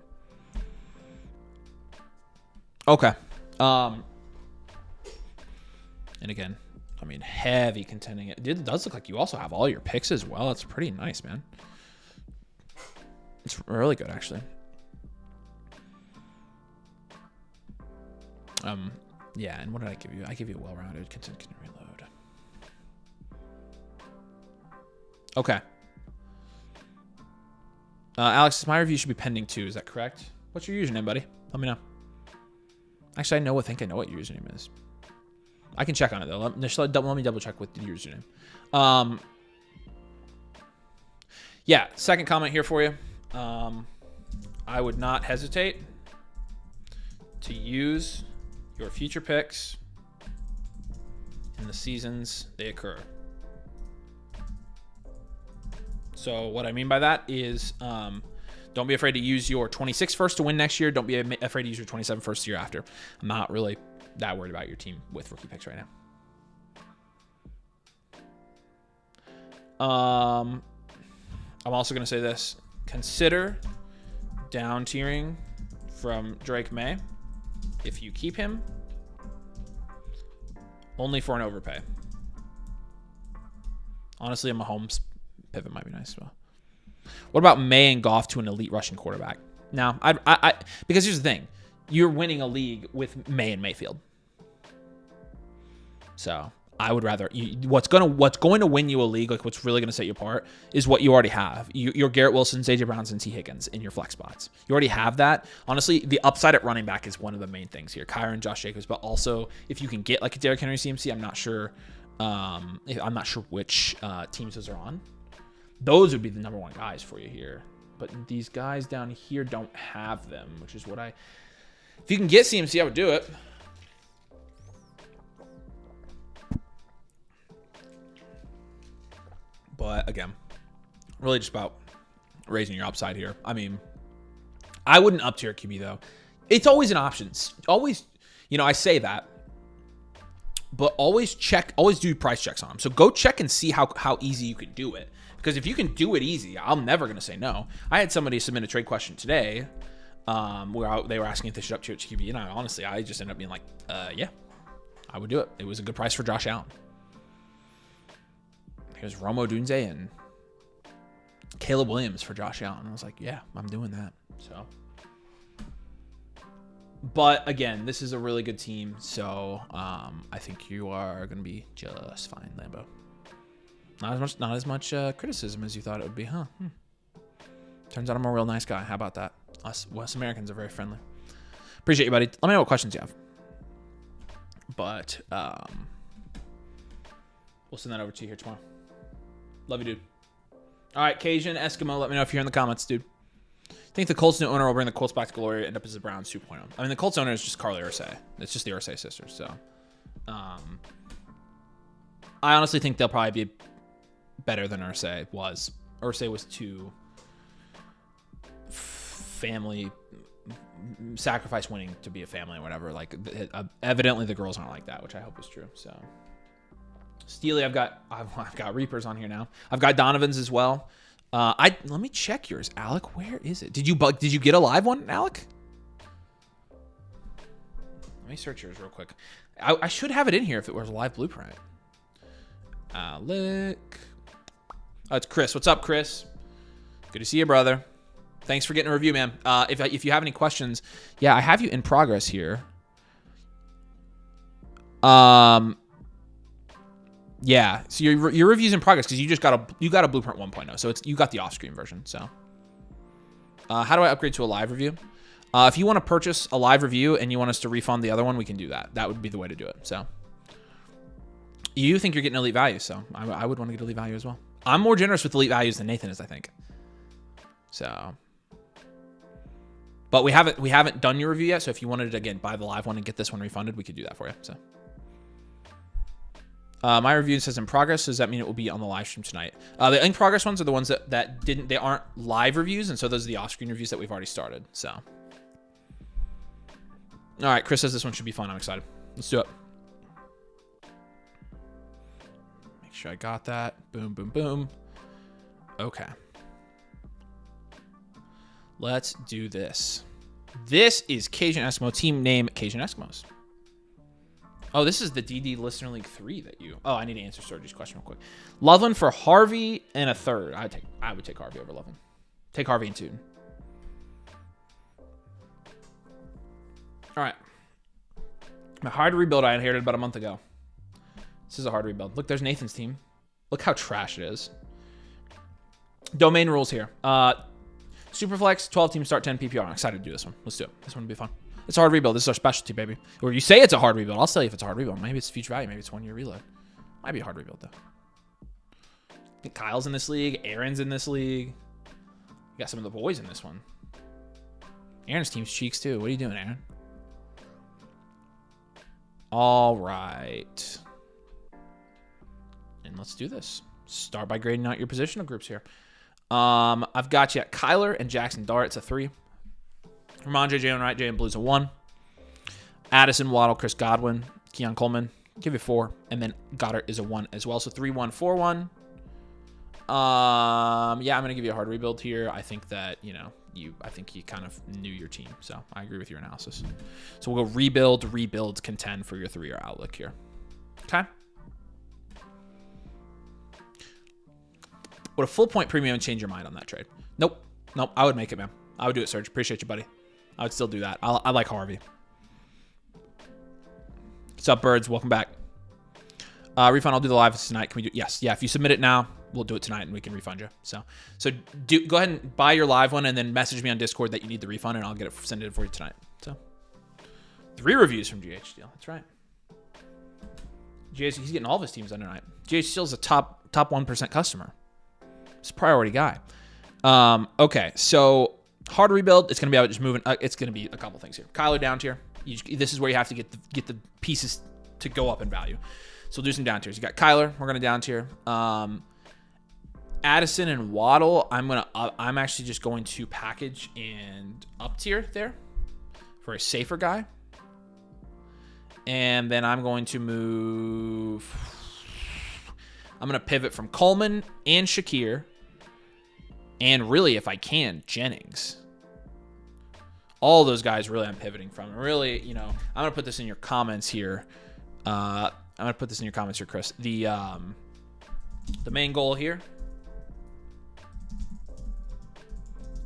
okay. And again, I mean, heavy contending. It does look like you also have all your picks as well. It's pretty nice, man. It's really good, actually. Yeah, and what did I give you? I give you a well-rounded. Can reload. Okay. Alex, my review should be pending too. Is that correct? What's your username, buddy? Let me know. Actually, I think I know what your username is. I can check on it though. Let me double check with the username. Yeah, second comment here for you. I would not hesitate to use your future picks in the seasons they occur. So what I mean by that is don't be afraid to use your 26 first to win next year. Don't be afraid to use your 27 first the year after. I'm not really that worried about your team with rookie picks right now. I'm also going to say this. Consider down tiering from Drake May if you keep him only for an overpay. Honestly, a Mahomes pivot might be nice as well. What about May and Goff to an elite rushing quarterback? Now, because here's the thing. You're winning a league with May and Mayfield. So I would rather what's going to win you a league, like what's really going to set you apart, is what you already have. Your Garrett Wilsons, AJ Browns, and T Higgins in your flex spots. You already have that. Honestly, the upside at running back is one of the main things here. Kyron, Josh Jacobs, but also if you can get like a Derrick Henry CMC, I'm not sure which teams those are on. Those would be the number one guys for you here. But these guys down here don't have them, which is what if you can get CMC, I would do it. But again, really just about raising your upside here. I mean, I wouldn't up tier QB though. It's always an option. Always, I say that, but always do price checks on them. So go check and see how easy you can do it. Because if you can do it easy, I'm never going to say no. I had somebody submit a trade question today where they were asking if they should up tier QB. And I just ended up being like, yeah, I would do it. It was a good price for Josh Allen. Here's Romo Dunze and Caleb Williams for Josh Allen. I was like, yeah, I'm doing that. So, but again, this is a really good team. So I think you are going to be just fine, Lambo. Not as much criticism as you thought it would be, huh? Turns out I'm a real nice guy. How about that? Us West Americans are very friendly. Appreciate you, buddy. Let me know what questions you have. But we'll send that over to you here tomorrow. Love you, dude. All right, Cajun Eskimo, let me know if you're in the comments, dude. I think the Colts new owner will bring the Colts back to glory and end up as the Browns 2.0. I mean, the Colts owner is just Carly Ursay. It's just the Ursay sisters. So I honestly think they'll probably be better than Ursay was. Ursay was too family sacrifice winning to be a family or whatever. Like evidently the girls aren't like that, which I hope is true. So Steely, I've got Reapers on here now. I've got Donovan's as well. Let me check yours, Alec. Where is it? Did you get a live one, Alec? Let me search yours real quick. I should have it in here if it was a live blueprint. Alec. Oh, it's Chris. What's up, Chris? Good to see you, brother. Thanks for getting a review, man. If you have any questions, yeah, I have you in progress here. Yeah, so your review's in progress because you got a blueprint 1.0, so you got the off-screen version. So, how do I upgrade to a live review? If you want to purchase a live review and you want us to refund the other one, we can do that. That would be the way to do it. So, you think you're getting elite value, so I would want to get elite value as well. I'm more generous with elite values than Nathan is, I think. So, but we haven't done your review yet. So if you wanted to again buy the live one and get this one refunded, we could do that for you. So. My review says in progress. Does that mean it will be on the live stream tonight? The in progress ones are the ones that aren't live reviews, and so those are the off-screen reviews that we've already started. So, all right, Chris says this one should be fun. I'm excited. Let's do it. Make sure I got that. Boom, boom, boom. Okay. Let's do this. This is Cajun Eskimo, team name Cajun Eskimos. Oh, this is the DD Listener League 3 that you... Oh, I need to answer Sergio's question real quick. Loveland for Harvey and a third. I would take Harvey over Loveland. Take Harvey and Tootin. All right. My hard rebuild I inherited about a month ago. This is a hard rebuild. Look, there's Nathan's team. Look how trash it is. Domain rules here. Superflex, 12 team start, 10 PPR. I'm excited to do this one. Let's do it. This one will be fun. It's a hard rebuild. This is our specialty, baby. Or you say it's a hard rebuild. I'll tell you if it's a hard rebuild. Maybe it's future value. Maybe it's 1 year reload. Might be a hard rebuild, though. I think Kyle's in this league. Aaron's in this league. You got some of the boys in this one. Aaron's team's cheeks, too. What are you doing, Aaron? All right. And let's do this. Start by grading out your positional groups here. I've got you at Kyler and Jackson Dart. It's a 3. Ramondre, Jalen Wright, Jalen Blue's a 1. Addison, Waddle, Chris Godwin, Keon Coleman. Give you 4. And then Goddard is a 1 as well. So 3-1, 4-1. Yeah, I'm going to give you a hard rebuild here. I think that, I think you kind of knew your team. So I agree with your analysis. So we'll go rebuild, contend for your 3-year outlook here. Okay. Would a full point premium change your mind on that trade? Nope. I would make it, man. I would do it, Serge. Appreciate you, buddy. I would still do that. I like Harvey. What's up, birds? Welcome back. Refund, I'll do the live tonight. Can we do? Yes. Yeah, if you submit it now, we'll do it tonight and we can refund you. So go ahead and buy your live one and then message me on Discord that you need the refund and I'll send it for you tonight. So 3 reviews from GH Steel. That's right. He's getting all of his teams on tonight. GH Steel's a top 1% customer. It's a priority guy. Okay, so hard rebuild. It's going to be about just moving. It's going to be a couple things here. Kyler down tier. This is where you have to get the pieces to go up in value. So we'll do some down tiers. You got Kyler. We're going to down tier. Addison and Waddle. I'm actually just going to package and up tier there for a safer guy. And then I'm going to move. I'm going to pivot from Coleman and Shakir. And really, if I can, Jennings. All those guys really I'm pivoting from. Really, I'm going to put this in your comments here. I'm going to put this in your comments here, Chris. The main goal here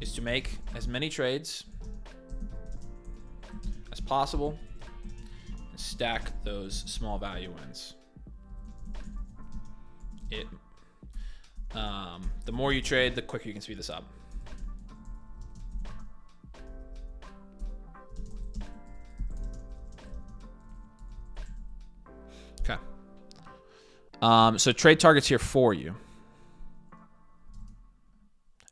is to make as many trades as possible and stack those small value wins. The more you trade, the quicker you can speed this up. Okay. So trade targets here for you.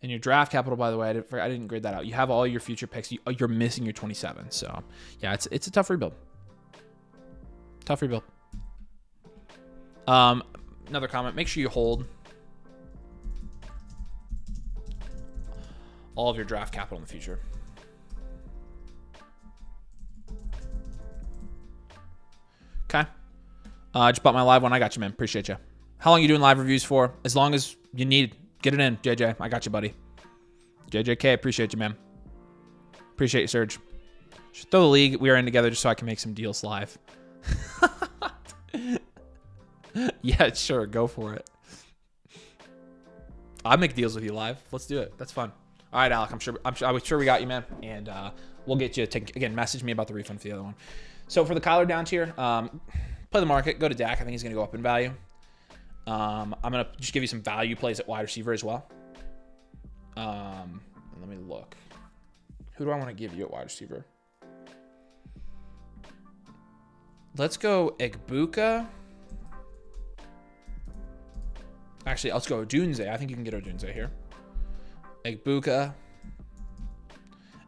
And your draft capital, by the way, I didn't grade that out. You have all your future picks. You're missing your 27. So yeah, it's a tough rebuild. Tough rebuild. Another comment. Make sure you hold all of your draft capital in the future. Okay. Just bought my live one. I got you, man. Appreciate you. How long are you doing live reviews for? As long as you need. Get it in, JJ. I got you, buddy. JJK, appreciate you, man. Appreciate you, Serge. Should throw the league we are in together just so I can make some deals live. Yeah, sure. Go for it. I'll make deals with you live. Let's do it. That's fun. All right, Alec. I'm sure we got you, man. And we'll get you. Again, message me about the refund for the other one. So for the Kyler down tier, play the market. Go to Dak. I think he's going to go up in value. I'm going to just give you some value plays at wide receiver as well. Let me look. Who do I want to give you at wide receiver? Let's go Egbuka. Actually, let's go Odunze. I think you can get Odunze here. Egbuka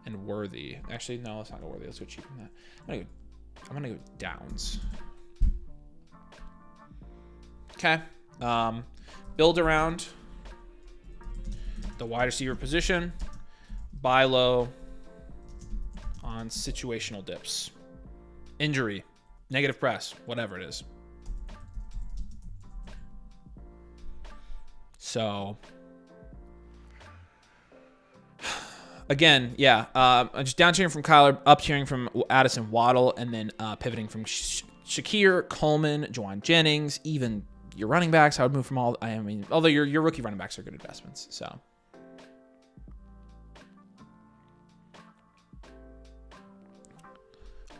and Worthy. Actually, no, let's not go Worthy. Let's go cheap on that. I'm gonna go Downs. Okay. Build around the wide receiver position. Buy low on situational dips. Injury. Negative press. Whatever it is. So, again, yeah. I'm just down tiering from Kyler, up tiering from Addison Waddle, and then pivoting from Shakir, Coleman, Juwan Jennings, even your running backs. I would move from all. I mean, although your rookie running backs are good investments. So,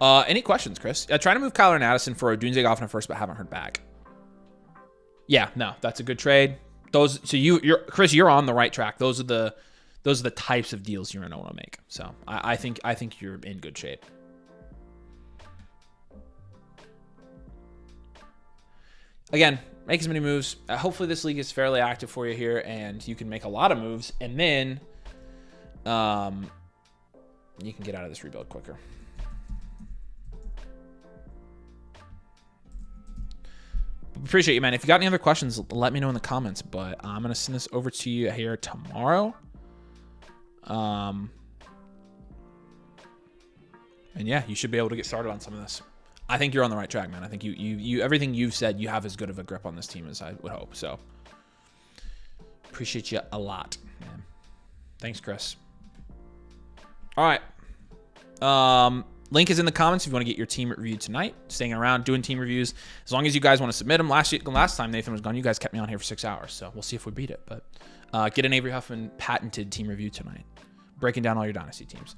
Any questions, Chris? Trying to move Kyler and Addison for Odunze off in a first, but haven't heard back. Yeah, no, that's a good trade. Those, so you're Chris, you're on the right track. Those are the types of deals you're gonna want to make. So I think you're in good shape. Again, make as many moves. Hopefully this league is fairly active for you here, and you can make a lot of moves, and then you can get out of this rebuild quicker. Appreciate you, man. If you got any other questions, let me know in the comments, but I'm going to send this over to you here tomorrow. And yeah, you should be able to get started on some of this. I think you're on the right track, man. I think you everything you've said, you have as good of a grip on this team as I would hope. So appreciate you a lot, man. Thanks, Chris. All right. Link is in the comments if you want to get your team reviewed tonight. Staying around, doing team reviews. As long as you guys want to submit them. Last time Nathan was gone, you guys kept me on here for 6 hours. So we'll see if we beat it. But get an Avery Huffman patented team review tonight. Breaking down all your Dynasty teams.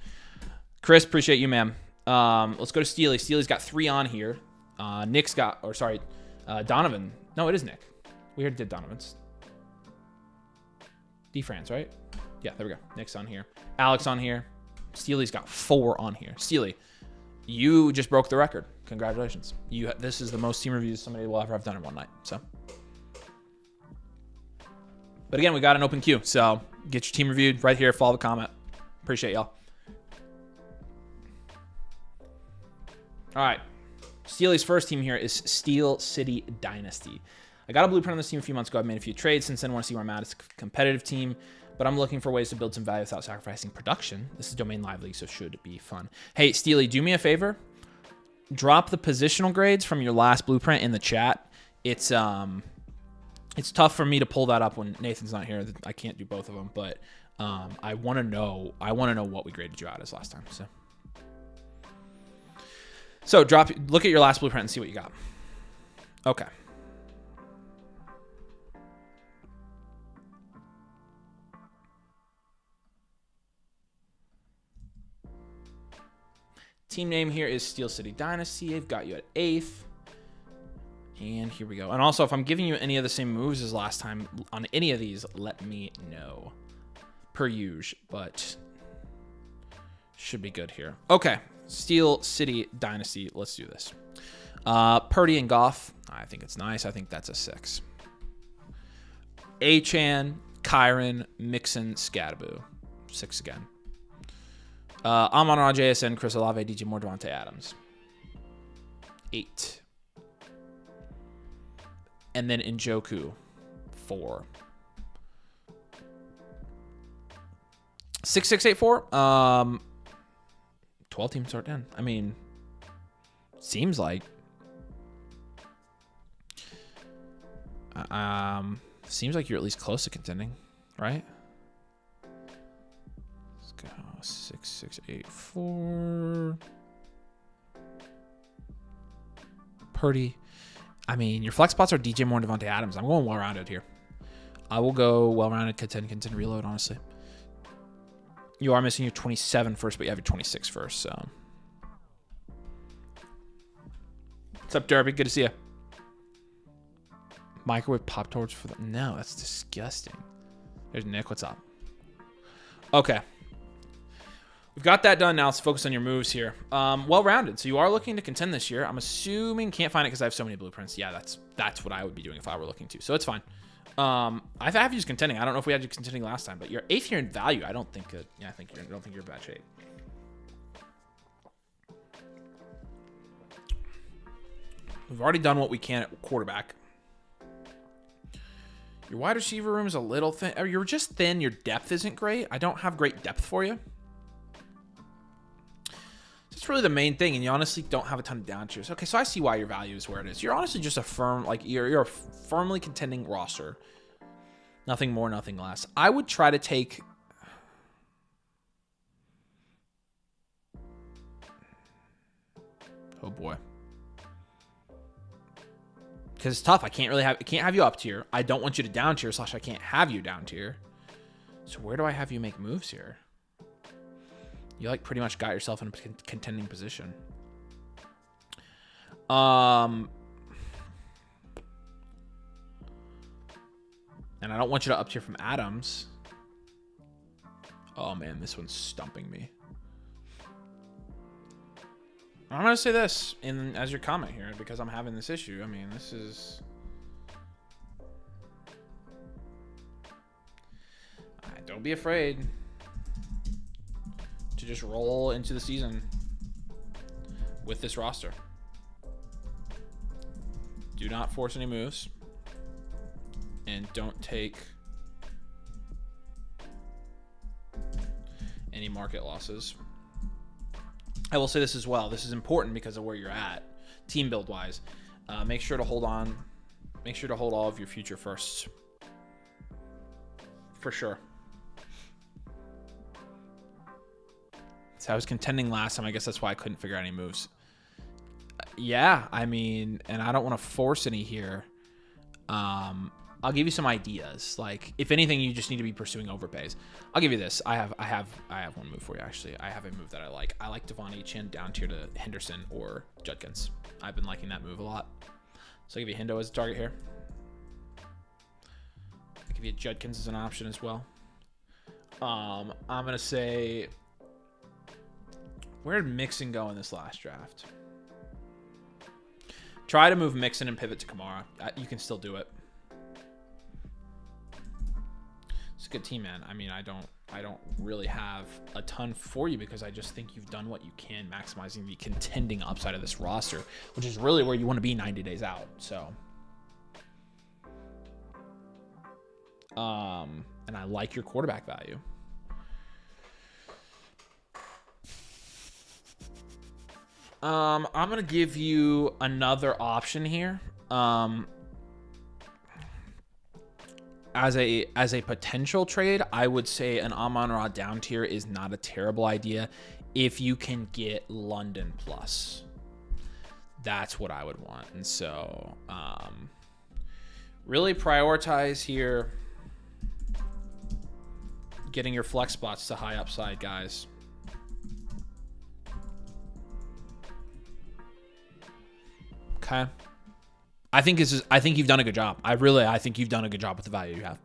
Chris, appreciate you, man. Let's go to Steely. Steely's got 3 on here. Nick's got, or sorry, Donovan. No, it is Nick. We already did Donovan's. D-France, right? Yeah, there we go. Nick's on here. Alex on here. Steely's got 4 on here. Steely, you just broke the record. Congratulations. This is the most team reviews somebody will ever have done in one night. So, but again, we got an open queue. So get your team reviewed right here. Follow the comment. Appreciate y'all. All right. Steely's first team here is Steel City Dynasty. I got a blueprint on this team a few months ago. I've made a few trades since then. I want to see where I'm at. It's a competitive team, but I'm looking for ways to build some value without sacrificing production. This is Domain Live League, so should be fun. Hey, Steely, do me a favor. Drop the positional grades from your last blueprint in the chat. It's tough for me to pull that up when Nathan's not here. I can't do both of them, but I want to know what we graded you out as last time. So look at your last blueprint and see what you got. Okay. Team name here is Steel City Dynasty. I've got you at 8th. And here we go. And also, if I'm giving you any of the same moves as last time on any of these, let me know. Per usual, but should be good here. Okay. Steel City Dynasty. Let's do this. Purdy and Goff. I think it's nice. I think that's a 6. Achan, Kyron, Mixon, Scadaboo. 6 again. Amon-Ra, JSN, Chris Olave, DJ Moore, Devontae Adams. 8. And then Njoku, 4. 6, 6, 8, 4. 12 teams start 10. I mean, seems like. Seems like you're at least close to contending, right? 6, 6, 8, 4. Purdy. I mean, your flex spots are DJ Moore and Devontae Adams. I'm going well-rounded here. I will go well-rounded, contend, reload, honestly. You are missing your 27 first, but you have your 26 first, so. What's up, Derby? Good to see you. Microwave Pop-Tarts for the... No, that's disgusting. There's Nick. What's up? Okay. We've got that done now. Let's focus on your moves here. Well-rounded. So you are looking to contend this year. I'm assuming, can't find it because I have so many blueprints. Yeah, that's what I would be doing if I were looking to. So it's fine. I have you contending. I don't know if we had you contending last time, but you're 8th here in value. I don't think you're in bad shape. We've already done what we can at quarterback. Your wide receiver room is a little thin. Or you're just thin. Your depth isn't great. I don't have great depth for you. That's really the main thing, and you honestly don't have a ton of down tiers. Okay, so I see why your value is where it is. You're honestly just a firm, like you're a firmly contending roster. Nothing more, nothing less. I would try to take. Oh boy, because it's tough. I can't have you up tier. I don't want you to down tier. / I can't have you down tier. So where do I have you make moves here? You like pretty much got yourself in a contending position. And I don't want you to up tier from Adams. Oh man, this one's stumping me. I'm gonna say this as your comment here because I'm having this issue. I mean, this is. Don't be afraid to just roll into the season with this roster. Do not force any moves. And don't take any market losses. I will say this as well. This is important because of where you're at, team build wise. Make sure to hold on. Make sure to hold all of your future firsts. For sure. So I was contending last time. I guess that's why I couldn't figure out any moves. Yeah, I mean, and I don't want to force any here. I'll give you some ideas. Like, if anything, you just need to be pursuing overpays. I'll give you this. I have one move for you, actually. I have a move that I like. I like Devon Achane down tier to Henderson or Judkins. I've been liking that move a lot. So I'll give you Hendo as a target here. I'll give you Judkins as an option as well. I'm going to say... Where did Mixon go in this last draft? Try to move Mixon and pivot to Kamara. You can still do it. It's a good team, man. I mean, I don't really have a ton for you because I just think you've done what you can, maximizing the contending upside of this roster, which is really where you want to be 90 days out. So, and I like your quarterback value. I'm going to give you another option here. As a potential trade, I would say an Amon-Ra down tier is not a terrible idea if you can get London plus. That's what I would want. And so really prioritize here getting your flex spots to high upside, guys. Okay. I think you've done a good job. I think you've done a good job with the value you have.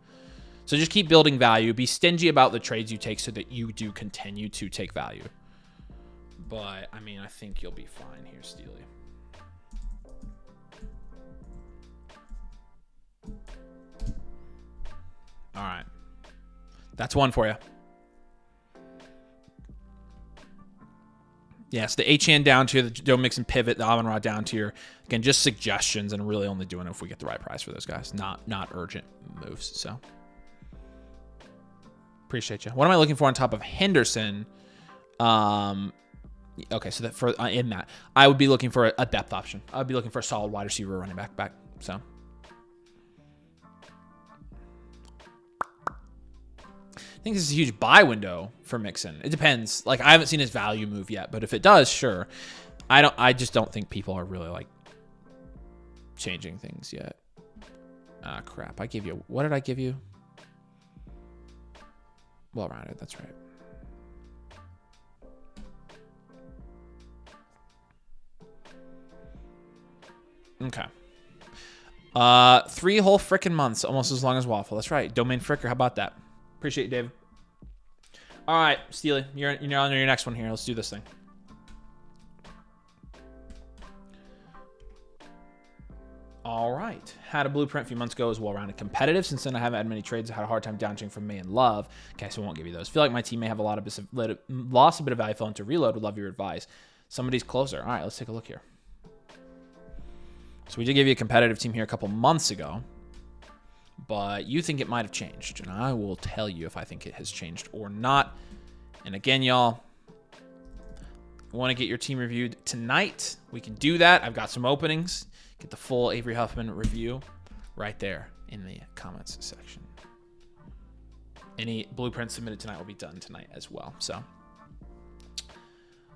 So just keep building value. Be stingy about the trades you take so that you do continue to take value. But I mean, I think you'll be fine here, Steely. All right. That's one for you. Yes, the Achane down tier, the Joe Mixon pivot, the Amon-Ra down tier. Again, just suggestions and really only doing it if we get the right price for those guys. Not urgent moves. So appreciate you. What am I looking for on top of Henderson? Okay, so that for in that, I would be looking for a depth option. I would be looking for a solid wide receiver running back. So I think this is a huge buy window for Mixon. It depends. Like, I haven't seen his value move yet, but if it does, sure. I just don't think people are really like changing things yet. Ah, crap. I gave you, what did I give you? Well-rounded, that's right. Okay. 3 whole frickin' months, almost as long as Waffle. That's right. Domain Fricker, how about that? Appreciate you, David. All right, Steely, you're on your next one here. Let's do this thing. All right. Had a blueprint a few months ago, as well-rounded competitive. Since then, I haven't had many trades. I had a hard time downching from May and Love. Okay, so I won't give you those. Feel like my team may have lost a bit of value, fell into reload. Would love your advice. Somebody's closer. All right, let's take a look here. So we did give you a competitive team here a couple months ago, but you think it might have changed, and I will tell you if I think it has changed or not. And again, y'all, want to get your team reviewed tonight? We can do that. I've got some openings. Get the full Avery Huffman review right there in the comments section. Any blueprints submitted tonight will be done tonight as well. So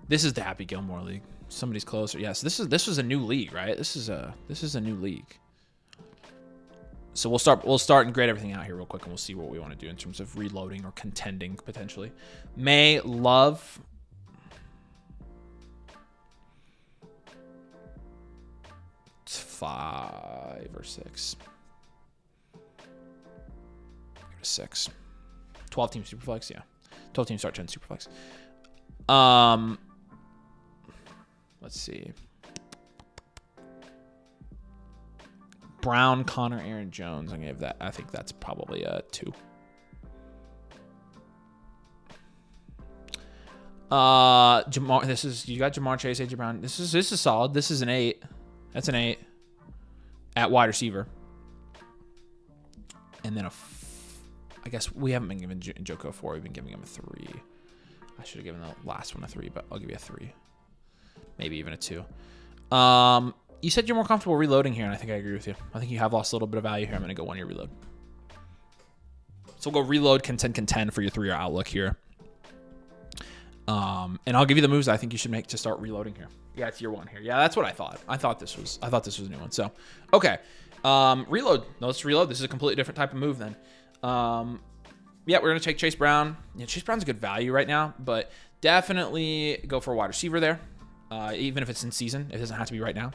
this is the Happy Gilmore League. Somebody's closer. Yes, this was a new league, right? This is a new league. So we'll start and grade everything out here real quick, and we'll see what we want to do in terms of reloading or contending potentially. May Love. 5 or 6. Go to 6. 12 team Superflex, yeah. 12 team start 10 Superflex. Let's see. Brown, Connor, Aaron Jones. I'm gonna give that. I think that's probably a 2. Jamar. This is, you got Jamar Chase, AJ Brown. This is solid. This is an 8. That's an 8 at wide receiver. And then I guess we haven't been giving Joko a 4. We've been giving him a 3. I should have given the last one a 3, but I'll give you a 3. Maybe even a 2. You said you're more comfortable reloading here, and I think I agree with you. I think you have lost a little bit of value here. I'm going to go 1-year reload. So we'll go reload, contend for your 3-year outlook here. And I'll give you the moves I think you should make to start reloading here. Yeah, it's year 1 here. Yeah, that's what I thought. I thought this was a new one. So, okay. Reload. No, let's reload. This is a completely different type of move then. Yeah, we're going to take Chase Brown. Yeah, Chase Brown's a good value right now, but definitely go for a wide receiver there. Even if it's in season, it doesn't have to be right now.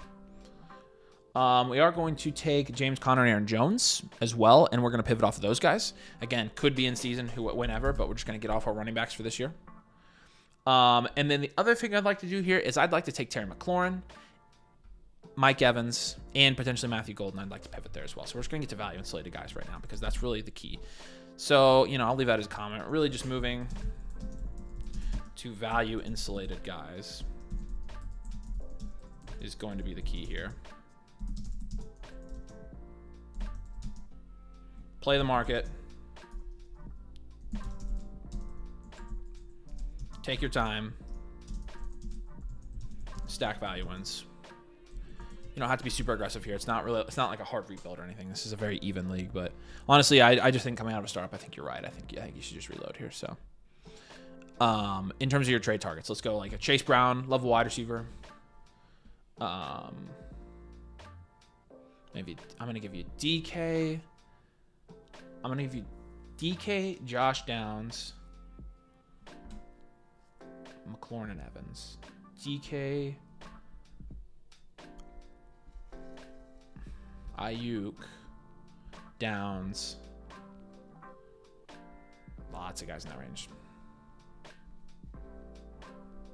We are going to take James Conner and Aaron Jones as well, and we're going to pivot off of those guys. Again, could be in season, whenever, but we're just going to get off our running backs for this year. And then the other thing I'd like to do here is I'd like to take Terry McLaurin, Mike Evans, and potentially Matthew Golden. I'd like to pivot there as well. So we're just going to get to value insulated guys right now because that's really the key. So, I'll leave that as a comment. Really just moving to value insulated guys is going to be the key here. Play the market. Take your time. Stack value wins. You don't have to be super aggressive here. It's not like a hard rebuild or anything. This is a very even league, but honestly, I just think coming out of a startup, I think you're right. I think you should just reload here. So, in terms of your trade targets, let's go like a Chase Brown, level wide receiver. Maybe I'm gonna give you DK. I'm gonna give you DK, Josh Downs, McLaurin and Evans. DK, Ayuk, Downs. Lots of guys in that range.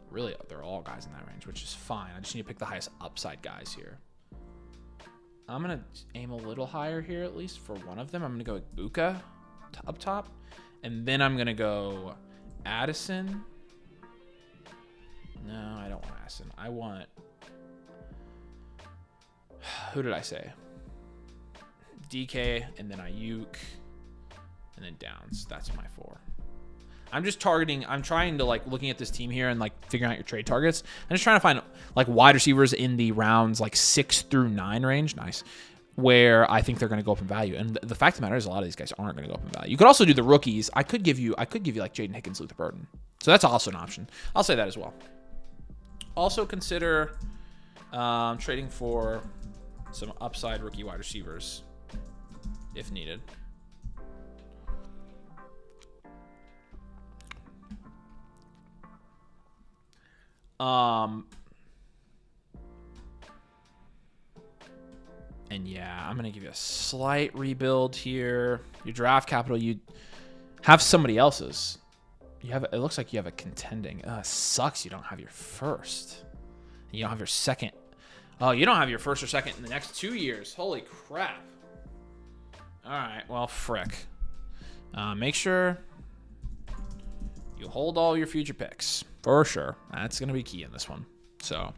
Really, they're all guys in that range, which is fine. I just need to pick the highest upside guys here. I'm going to aim a little higher here, at least for one of them. I'm going to go with Buka up top. And then I'm going to go Addison. No, I don't want Addison. I want... Who did I say? DK, and then Ayuk, and then Downs. That's my 4. I'm just targeting, I'm trying to looking at this team here and figuring out your trade targets. I'm just trying to find wide receivers in the rounds 6 through 9 range. Nice. Where I think they're going to go up in value. And the fact of the matter is a lot of these guys aren't going to go up in value. You could also do the rookies. I could give you Jaden Higgins, Luther Burden. So that's also an option. I'll say that as well. Also consider trading for some upside rookie wide receivers if needed. And yeah, I'm going to give you a slight rebuild here. Your draft capital, you have somebody else's. It looks like you have a contending. Sucks you don't have your first. You don't have your second. Oh, you don't have your first or second in the next 2 years. Holy crap. All right, well, frick. Make sure you hold all your future picks. For sure. That's going to be key in this one. So,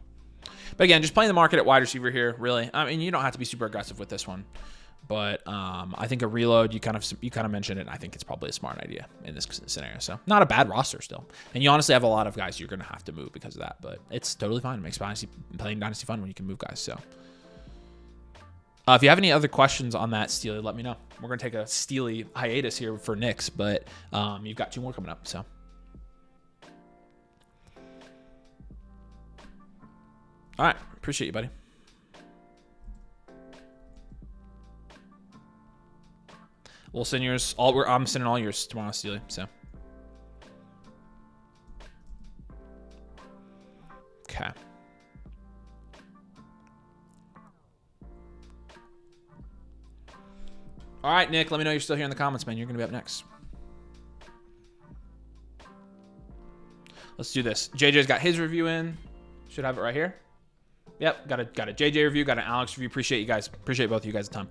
but again, just playing the market at wide receiver here, really. I mean, you don't have to be super aggressive with this one. But I think a reload, you kind of mentioned it, and I think it's probably a smart idea in this scenario. So, not a bad roster still. And you honestly have a lot of guys you're going to have to move because of that. But it's totally fine. It makes playing Dynasty fun when you can move guys. So, if you have any other questions on that, Steely, let me know. We're going to take a Steely hiatus here for Knicks, but you've got 2 more coming up. So. All right. Appreciate you, buddy. We'll send yours. I'm sending all yours tomorrow, Steely. So. Okay. All right, Nick, let me know you're still here in the comments, man. You're going to be up next. Let's do this. JJ's got his review in. Should have it right here. Yep, got a JJ review, got an Alex review. Appreciate you guys. Appreciate both of you guys a ton.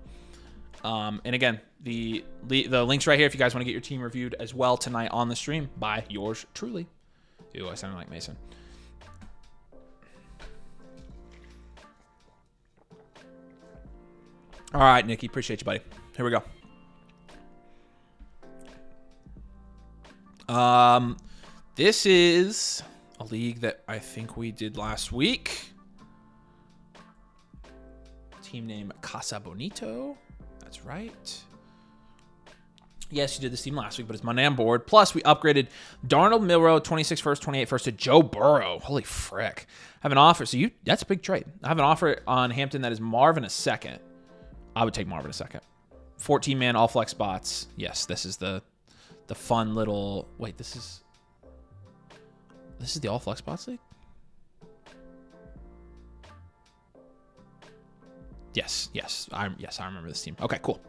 And again, the link's right here if you guys want to get your team reviewed as well tonight on the stream by yours truly. Ew, I sounded like Mason. All right, Nikki, appreciate you, buddy. Here we go. This is a league that I think we did last week. Team name Casa Bonito. That's right. Yes, you did this team last week, but it's Monday on board. Plus, we upgraded Darnold, Milroe, 26 first, 28 first to Joe Burrow. Holy frick. I have an offer. So that's a big trade. I have an offer on Hampton that is Marvin a second. I would take Marvin a second. 14-man, all flex spots. Yes, this is the fun little... Wait, this is the all flex spots league? Yes, I remember this team. Okay, cool.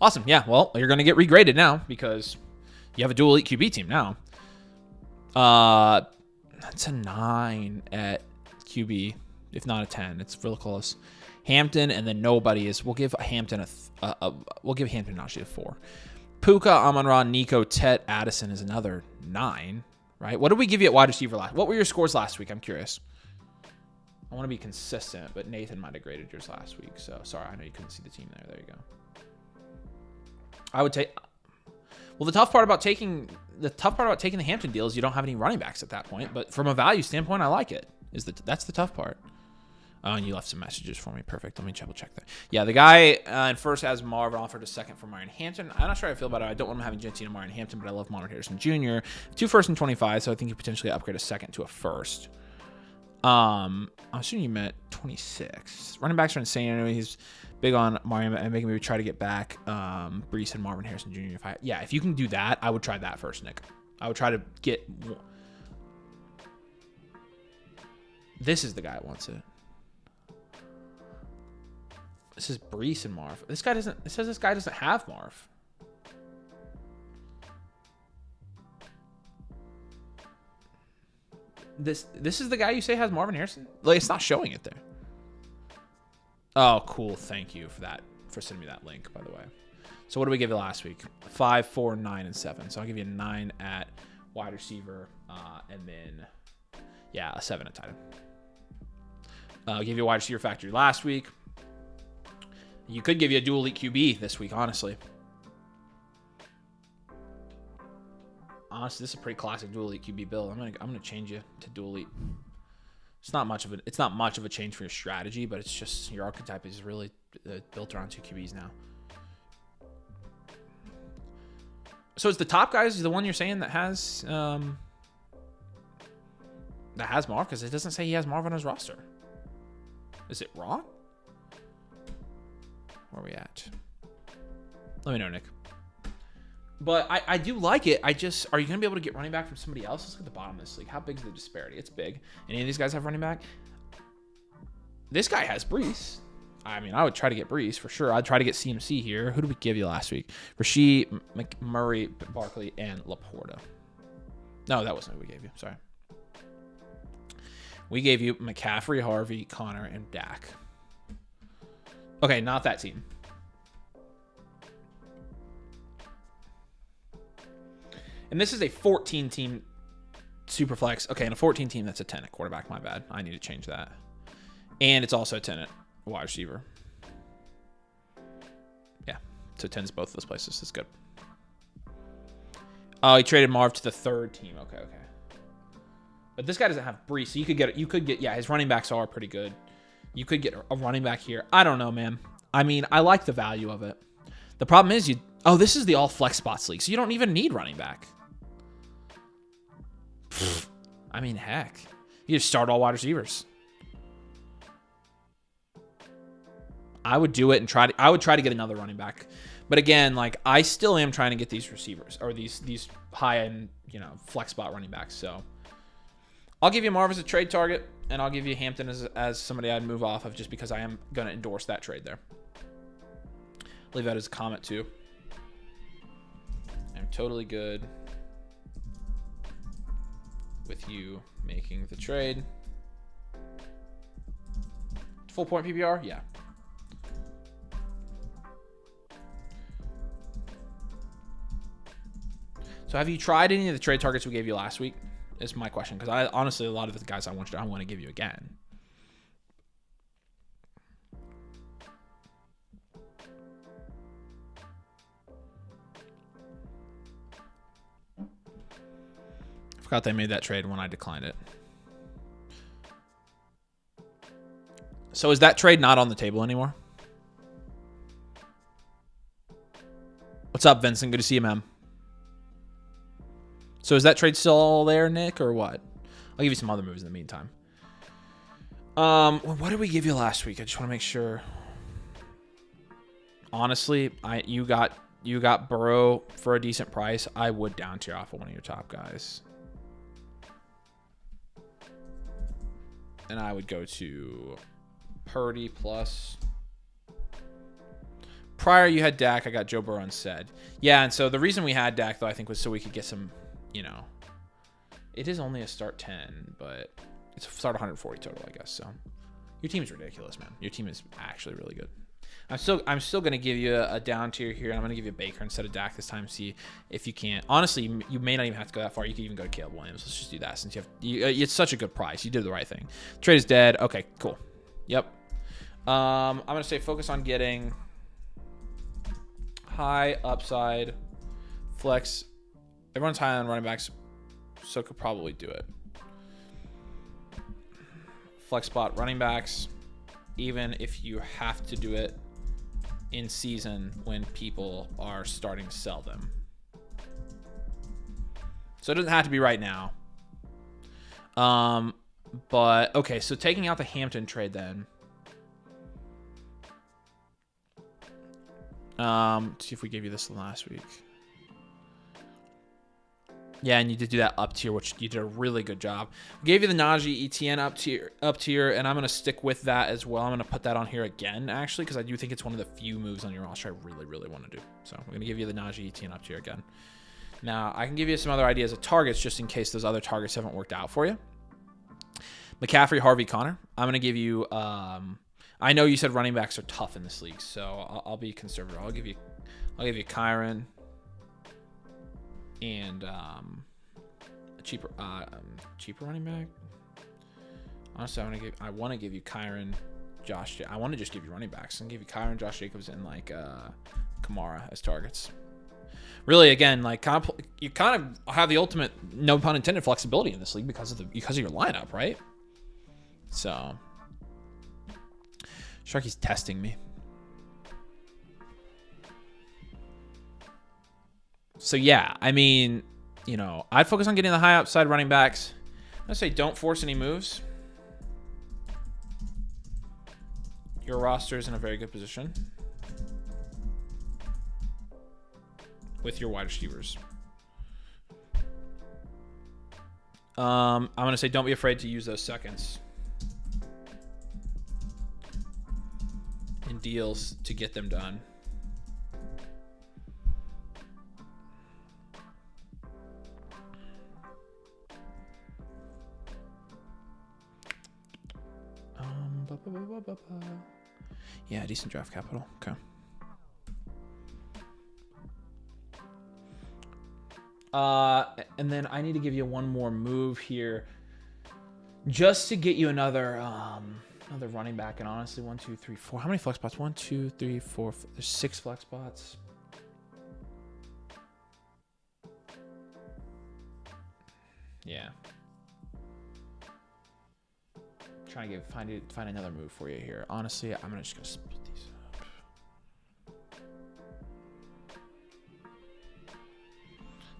Awesome. Yeah, well, you're going to get regraded now because you have a dual elite QB team now. That's a 9 at QB, if not a 10. It's real close. Hampton and then nobody is. We'll give Hampton we'll give Hampton actually a 4. Puka, Amon-Ra, Nico, Tet, Addison is another 9, right? What did we give you at wide receiver last? What were your scores last week? I'm curious. I want to be consistent, but Nathan might have graded yours last week. So sorry, I know you couldn't see the team there. There you go. I would take. Well, the tough part about taking the Hampton deal is you don't have any running backs at that point. But from a value standpoint, I like it. That's the tough part. Oh, and you left some messages for me. Perfect. Let me double check that. Yeah, the guy in first has Marvin, offered a second for Marion Hampton. I'm not sure how I feel about it. I don't want him having Gentine and Marion Hampton, but I love Marvin Harrison Jr. 2 first and 25, so I think you potentially upgrade a second to a first. I'm assuming you meant 26. Running backs are insane. I know he's big on Marion and making me try to get back Brees and Marvin Harrison Jr. If you can do that, I would try that first, Nick. I would try to get. This is the guy that wants it. This is Brees and Marv. This guy doesn't. It says this guy doesn't have Marv. This is the guy you say has Marvin Harrison? Like, it's not showing it there. Oh, cool. Thank you for that, for sending me that link, by the way. So what did we give you last week? 5, 4, 9, and 7. So I'll give you a 9 at wide receiver, and then, yeah, a 7 at tight end. I'll give you a wide receiver factory last week. You could give you a dual elite QB this week, honestly. Honestly, this is a pretty classic dual elite QB build. I'm gonna change you to dual elite. It's not much of a change for your strategy, but it's just your archetype is really built around 2 QBs now. So is the top guys the one you're saying that has Marv? Because it doesn't say he has Marv on his roster. Is it wrong? Where are we at? Let me know, Nick. But I do like it. Are you going to be able to get running back from somebody else? Let's look at the bottom of this league. How big is the disparity? It's big. Any of these guys have running back? This guy has Brees. I mean, I would try to get Brees for sure. I'd try to get CMC here. Who did we give you last week? Rasheed, McMurray, Barkley, and Laporta. No, that wasn't who we gave you. Sorry. We gave you McCaffrey, Harvey, Connor, and Dak. Okay, not that team. And this is a 14-team super flex. Okay, and a 14-team, that's a 10 at quarterback. My bad. I need to change that. And it's also a 10 at wide receiver. Yeah, so 10's both of those places. That's good. Oh, he traded Marv to the 3rd team. Okay. But this guy doesn't have Brees, so you could get, yeah, his running backs are pretty good. You could get a running back here. I don't know, man. I mean, I like the value of it. The problem is this is the all flex spots league, so you don't even need running back. I mean, heck. You just start all wide receivers. I would do it and I would try to get another running back. But again, like, I still am trying to get these receivers or these high-end, flex spot running backs. So I'll give you Marv as a trade target, and I'll give you Hampton as somebody I'd move off of just because I am going to endorse that trade there. Leave that as a comment too. I'm totally good with you making the trade. Full point PPR? Yeah. So have you tried any of the trade targets we gave you last week? Is my question, because I honestly, a lot of the guys I want to give you again. I forgot they made that trade when I declined it. So is that trade not on the table anymore? What's up, Vincent? Good to see you, man. So is that trade still there, Nick, or what? I'll give you some other moves in the meantime. What did we give you last week? I just want to make sure. Honestly, you got Burrow for a decent price. I would down tier off of one of your top guys. And I would go to Purdy plus. Prior, you had Dak. I got Joe Burrow instead. Yeah, and so the reason we had Dak, though, I think was so we could get some, you know. It is only a start 10, but it's a start 140 total, I guess. So your team is ridiculous, man. Your team is actually really good. I'm still going to give you a down tier here. I'm going to give you Baker instead of Dak this time. See if you can't. Honestly, you may not even have to go that far. You could even go to Caleb Williams. Let's just do that since it's such a good price. You did the right thing. Trade is dead. Okay, cool. Yep. I'm going to say focus on getting high upside flex. Everyone's high on running backs, so could probably do it. Flex spot running backs, even if you have to do it in season when people are starting to sell them. So it doesn't have to be right now. But okay, so taking out the Hampton trade then. See if we gave you this last week. Yeah, and you did do that up tier, which you did a really good job. We gave you the Najee Etienne up tier, and I'm going to stick with that as well. I'm going to put that on here again, actually, because I do think it's one of the few moves on your roster I really, really want to do. So we're going to give you the Najee Etienne up tier again. Now, I can give you some other ideas of targets just in case those other targets haven't worked out for you. McCaffrey, Harvey, Connor. I'm going to give you... I know you said running backs are tough in this league, so I'll be conservative. I'll give you Kyron and a cheaper running back. Honestly, I want to give you Kyron, Josh. I want to just give you running backs and give you Kyron, Josh Jacobs, and like Kamara as targets. Really, again, like you kind of have the ultimate, no pun intended, flexibility in this league because of your lineup, right? So. Sharky's testing me. So, yeah, I mean, you know, I'd focus on getting the high upside running backs. I'm going to say don't force any moves. Your roster is in a very good position with your wide receivers. I'm going to say don't be afraid to use those seconds in deals to get them done. Yeah, decent draft capital. Okay. And then I need to give you one more move here just to get you another running back. And honestly, 1, 2, 3, 4. How many flex spots? 1, 2, 3, 4. There's 6 flex spots. Yeah. Trying to find another move for you here. Honestly, I'm just gonna split these up.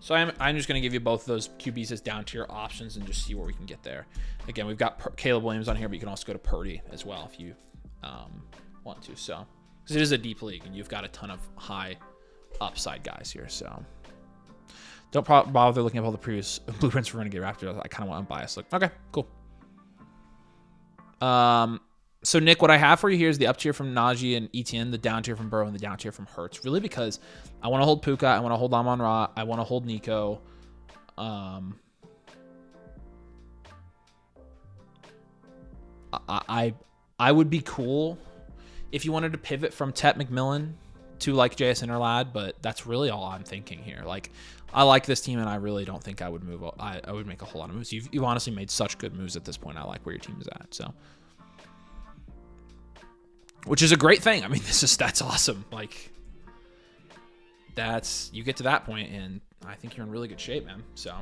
So I'm just gonna give you both of those QBs as down tier options and just see where we can get there. Again, we've got Caleb Williams on here, but you can also go to Purdy as well if you want to. So because it is a deep league and you've got a ton of high upside guys here. So don't bother looking up all the previous blueprints for Renegade Raptors. I kind of want unbiased look. Okay, cool. So So, Nick, what I have for you here is the up tier from Najee and Etienne, the down tier from Burrow, and the down tier from Hurts. Really because I want to hold Puka, I want to hold Amon-Ra, I want to hold Nico. I would be cool if you wanted to pivot from Tet McMillan to like JSN or Lad, but that's really all I'm thinking here. Like, I like this team, and I really don't think I would move. I would make a whole lot of moves. You've honestly made such good moves at this point. I like where your team is at, so. Which is a great thing. I mean, that's awesome. Like, you get to that point, and I think you're in really good shape, man. So.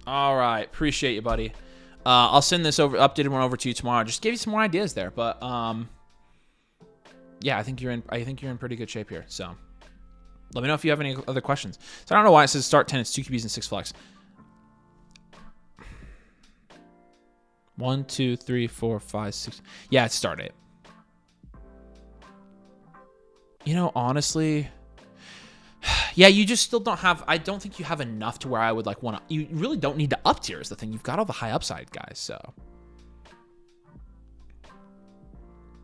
All right, appreciate you, buddy. I'll send this updated one over to you tomorrow. Just give you some more ideas there, but yeah, I think you're in pretty good shape here. So let me know if you have any other questions. So I don't know why it says start 10. It's 2 QBs and 6 flex. 1, 2, 3, 4, 5, 6. Yeah, it's start 8. You know, honestly, yeah, you just still don't have. I don't think you have enough to where I would like want to. You really don't need to up tier is the thing. You've got all the high upside guys.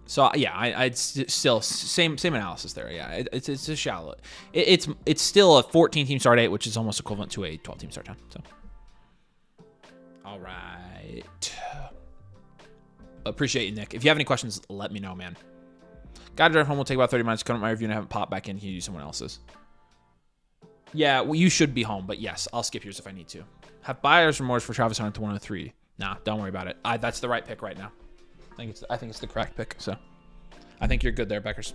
So yeah, I'd still same analysis there. Yeah, it's a shallow. It's still a 14 team start 8, which is almost equivalent to a 12 team start 10. So all right, appreciate you, Nick. If you have any questions, let me know, man. Gotta drive home. Will take about 30 minutes. Come up my review and have it pop back in. Can you use someone else's? Yeah, well, you should be home, but yes, I'll skip yours if I need to. Have buyer's remorse for Travis Hunter to 103. Nah, don't worry about it. That's the right pick right now. I think it's the correct pick, so I think you're good there, Beckers.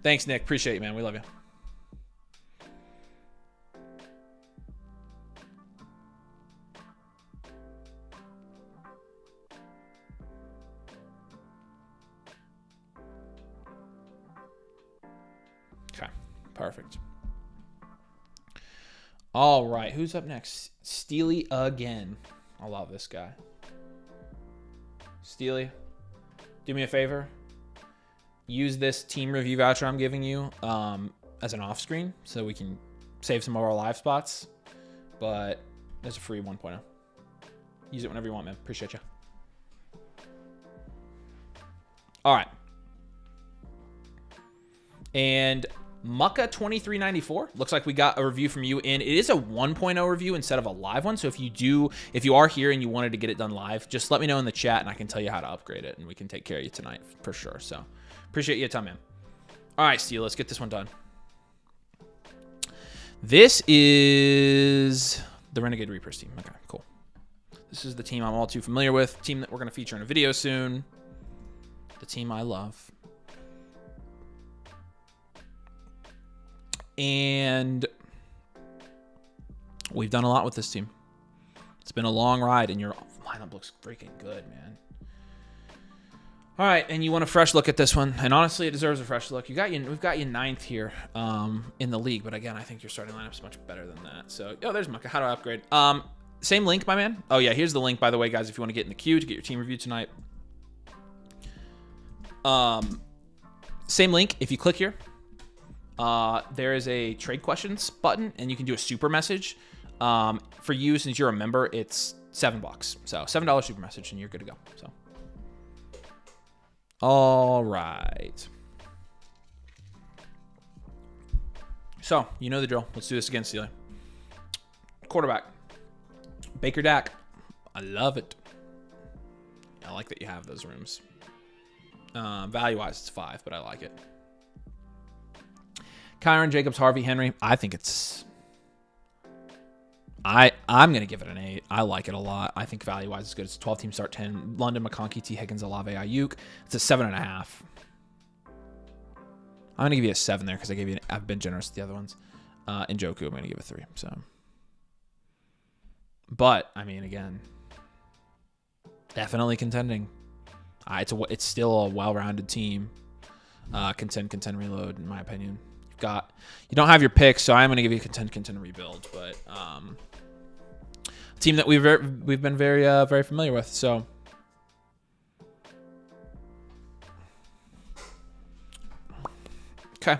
Thanks, Nick. Appreciate you, man. We love you. Okay, perfect. All right, who's up next? Steely again. I love this guy. Steely, do me a favor. Use this team review voucher I'm giving you as an off screen so we can save some of our live spots. But there's a free 1.0. Use it whenever you want, man. Appreciate you. All right. And Mucka 2394 looks like we got a review from you, and it is a 1.0 review instead of a live one. So if you are here and you wanted to get it done live, just let me know in the chat and I can tell you how to upgrade it, and we can take care of you tonight for sure. So appreciate your time, man. All right, Steve, let's get this one done. This is the Renegade Reapers team. Okay, cool. This is the team I'm all too familiar with. Team that we're going to feature in a video soon. The team I love. And we've done a lot with this team. It's been a long ride, and your lineup looks freaking good, man. All right, and you want a fresh look at this one, and honestly, it deserves a fresh look. We've got you 9th here in the league, but again, I think your starting lineup's much better than that. So, there's Mucka. How do I upgrade? Same link, my man. Oh yeah, here's the link, by the way, guys. If you want to get in the queue to get your team review tonight. Same link. If you click here. There is a trade questions button, and you can do a super message. For you, since you're a member, it's $7. So $7 super message, and you're good to go. So, all right. So you know the drill. Let's do this again, Steely. Quarterback, Baker Dak. I love it. I like that you have those rooms. Value-wise, it's 5, but I like it. Kyron, Jacobs, Harvey, Henry. I think it's... I'm going to give it an 8. I like it a lot. I think value-wise it's good. It's a 12-team start 10. London, McConkey, T. Higgins, Olave, Ayuk. It's a 7.5. I'm going to give you a 7 there because I've been generous with the other ones. And Njoku, I'm going to give a 3. So, but, I mean, again, definitely contending. It's still a well-rounded team. Contend, reload, in my opinion. You don't have your picks, so I'm going to give you a contend, rebuild. But a team that we've been very familiar with. So okay.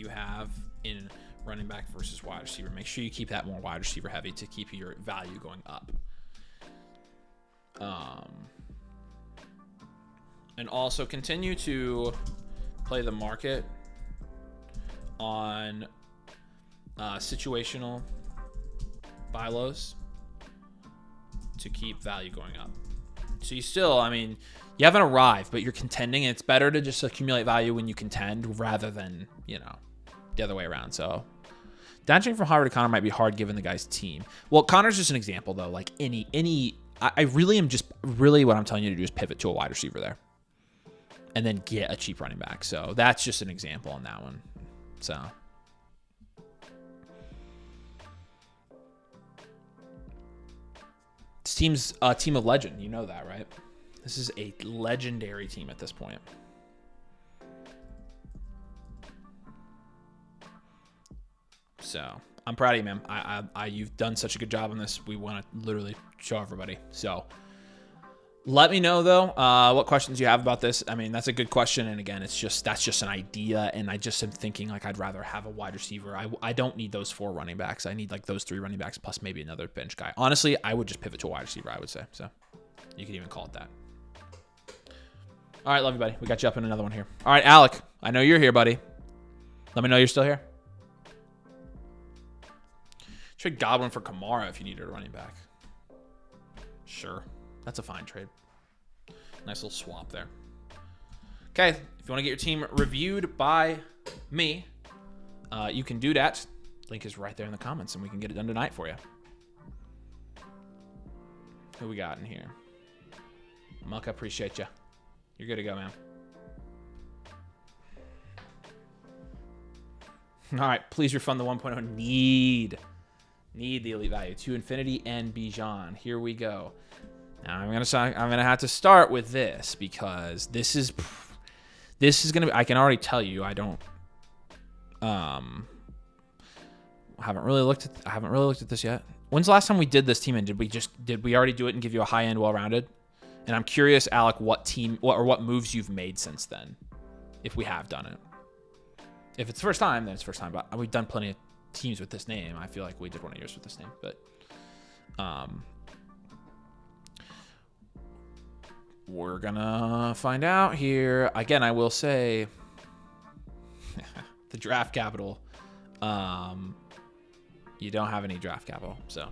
you have in running back versus wide receiver. Make sure you keep that more wide receiver heavy to keep your value going up. And also continue to play the market on situational buy lows to keep value going up. So you still, I mean, you haven't arrived, but you're contending. And it's better to just accumulate value when you contend rather than, you know, the other way around. So dashing from Harvard to Connor might be hard given the guy's team. Well, Connor's just an example though. Like I really am just really what I'm telling you to do is pivot to a wide receiver there and then get a cheap running back. So that's just an example on that one. So this team's a team of legend. You know that, right? This is a legendary team at this point. So I'm proud of you, man. You've done such a good job on this. We want to literally show everybody. So let me know though, what questions you have about this. I mean, that's a good question. And again, that's just an idea. And I just am thinking like, I'd rather have a wide receiver. I don't need those 4 running backs. I need like those 3 running backs plus maybe another bench guy. Honestly, I would just pivot to a wide receiver, I would say. So you could even call it that. All right, love you, buddy. We got you up in another one here. All right, Alec, I know you're here, buddy. Let me know you're still here. Trade Godwin for Kamara if you needed a running back. Sure. That's a fine trade. Nice little swap there. Okay. If you want to get your team reviewed by me, you can do that. Link is right there in the comments, and we can get it done tonight for you. Who we got in here? Muck, I appreciate you. You're good to go, man. All right. Please refund the 1.0. Need the elite value to infinity and Bijan. Here we go. Now I'm gonna have to start with this because this is gonna be. I can already tell you I don't. I haven't really looked at this yet. When's the last time we did this team? And did we already do it and give you a high end well rounded? And I'm curious, Alec, what moves you've made since then, if we have done it. If it's the first time, then it's the first time. But we've done plenty of teams with this name. I feel like we did one of yours with this name, but we're gonna find out here. Again, I will say the draft capital. You don't have any draft capital, so,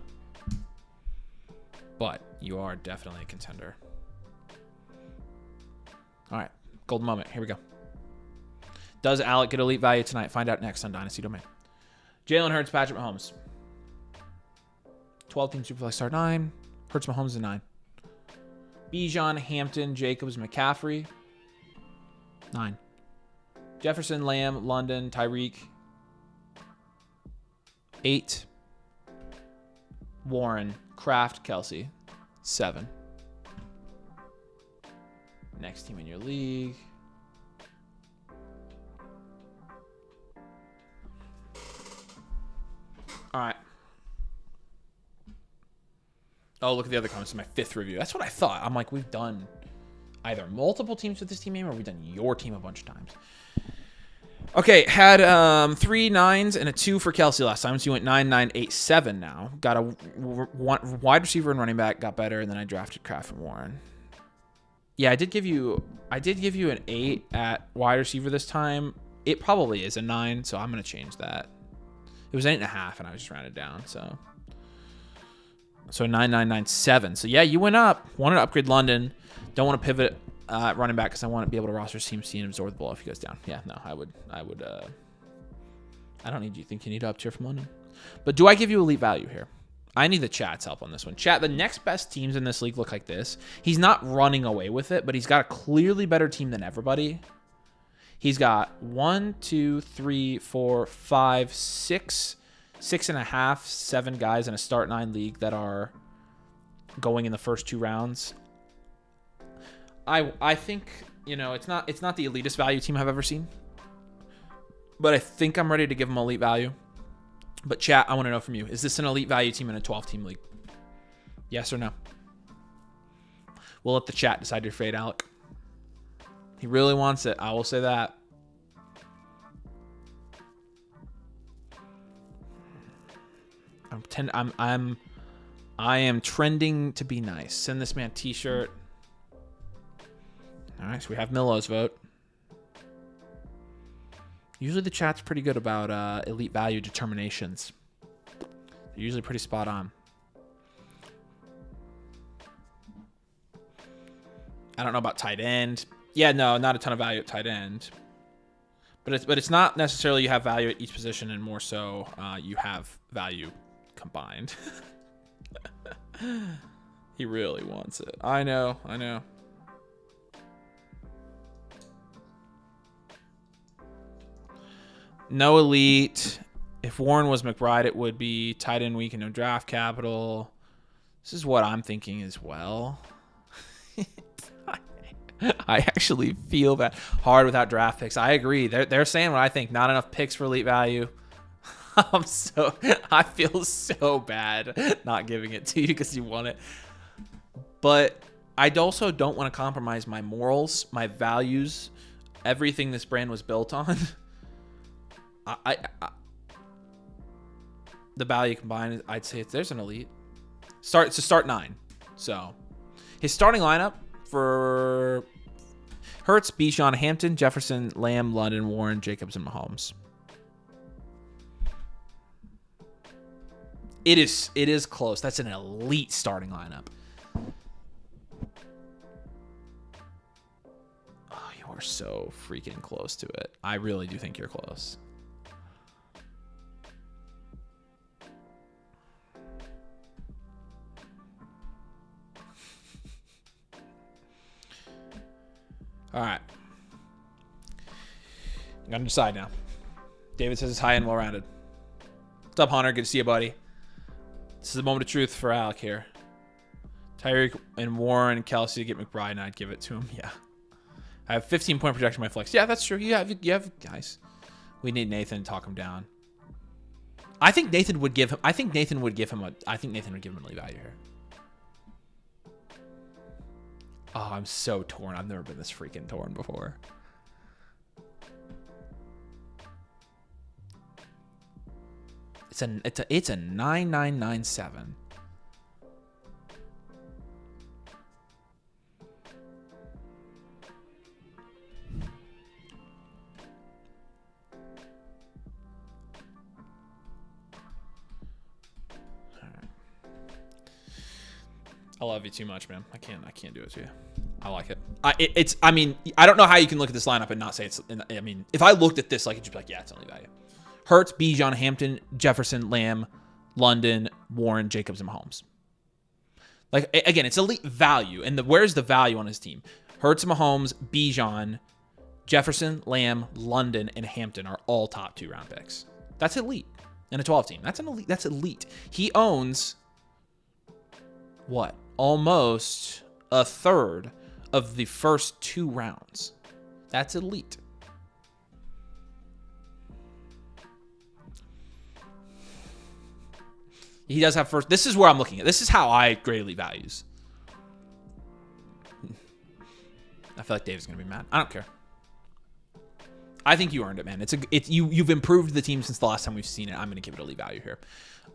but you are definitely a contender. All right, golden moment. Here we go. Does Alec get elite value tonight? Find out next on Dynasty Domain. Jalen Hurts, Patrick Mahomes. 12-team Superflex start 9. Hurts, Mahomes is 9. Bijan, Hampton, Jacobs, McCaffrey. 9. Jefferson, Lamb, London, Tyreek. 8. Warren, Kraft, Kelsey. 7. Next team in your league. All right. Oh, look at the other comments. My 5th review. That's what I thought. I'm like, we've done either multiple teams with this team name or we've done your team a bunch of times. Okay, had 3 9s and a 2 for Kelsey last time. So you went 9, 9, 8, 7 now. Got a wide receiver and running back, got better, and then I drafted Kraft and Warren. Yeah, I did give you an 8 at wide receiver this time. It probably is a 9, so I'm gonna change that. It was 8.5, and I was just rounded down. So 9997. So yeah, you went up. Wanted to upgrade London. Don't want to pivot running back because I want to be able to roster team C and absorb the ball if he goes down. Yeah, no, I would. I don't need you. Think you need to up tier from London? But do I give you elite value here? I need the chat's help on this one. Chat, the next best teams in this league look like this. He's not running away with it, but he's got a clearly better team than everybody. He's got 1, 2, 3, 4, 5, 6, 6.5, 7 guys in a start 9 league that are going in the first 2 rounds. I think, you know, it's not the elitist value team I've ever seen, but I think I'm ready to give him elite value. But chat, I want to know from you, is this an elite value team in a 12-team league? Yes or no? We'll let the chat decide your fate, Alec. He really wants it. I will say that. I am trending to be nice. Send this man t-shirt. All right, so we have Milo's vote. Usually the chat's pretty good about elite value determinations. They're usually pretty spot on. I don't know about tight end. Yeah, no, not a ton of value at tight end. But it's not necessarily you have value at each position, and more so you have value combined. He really wants it. I know. No elite. If Warren was McBride, it would be tight end week and no draft capital. This is what I'm thinking as well. I actually feel that hard without draft picks. I agree. They're saying what I think. Not enough picks for elite value. I feel so bad not giving it to you because you want it. But I also don't want to compromise my morals, my values, everything this brand was built on. The value combined, I'd say there's an elite. Start 9. So his starting lineup for Hurts, Bijan, Hampton, Jefferson, Lamb, London, Warren, Jacobs, and Mahomes. It is close. That's an elite starting lineup. Oh, you are so freaking close to it. I really do think you're close. All right. I'm going to decide now. David says it's high and well-rounded. What's up, Hunter? Good to see you, buddy. This is the moment of truth for Alec here. Tyreek and Warren, Kelsey to get McBride, and I'd give it to him. Yeah. I have 15-point projection in my flex. Yeah, that's true. You have guys. We need Nathan to talk him down. I think Nathan would give him a elite value here. Oh, I'm so torn. I've never been this freaking torn before. It's a 9997. I love you too much, man. I can't do it to you. I like it. I mean, I don't know how you can look at this lineup and not say it's. I mean, if I looked at this, like, you'd be like, yeah, it's only value. Hurts, Bijan, Hampton, Jefferson, Lamb, London, Warren, Jacobs, and Mahomes. Like, again, it's elite value. And where's the value on his team? Hurts, Mahomes, Bijan, Jefferson, Lamb, London, and Hampton are all top 2 round picks. That's elite in a 12 team. That's an elite. That's elite. He owns what? Almost a third of the first 2 rounds. That's elite. He does have first. This is where I'm looking at. This is how I grade elite values. I feel like Dave's gonna be mad. I don't care. I think you earned it, man. You've improved the team since the last time we've seen it. I'm gonna give it elite value here.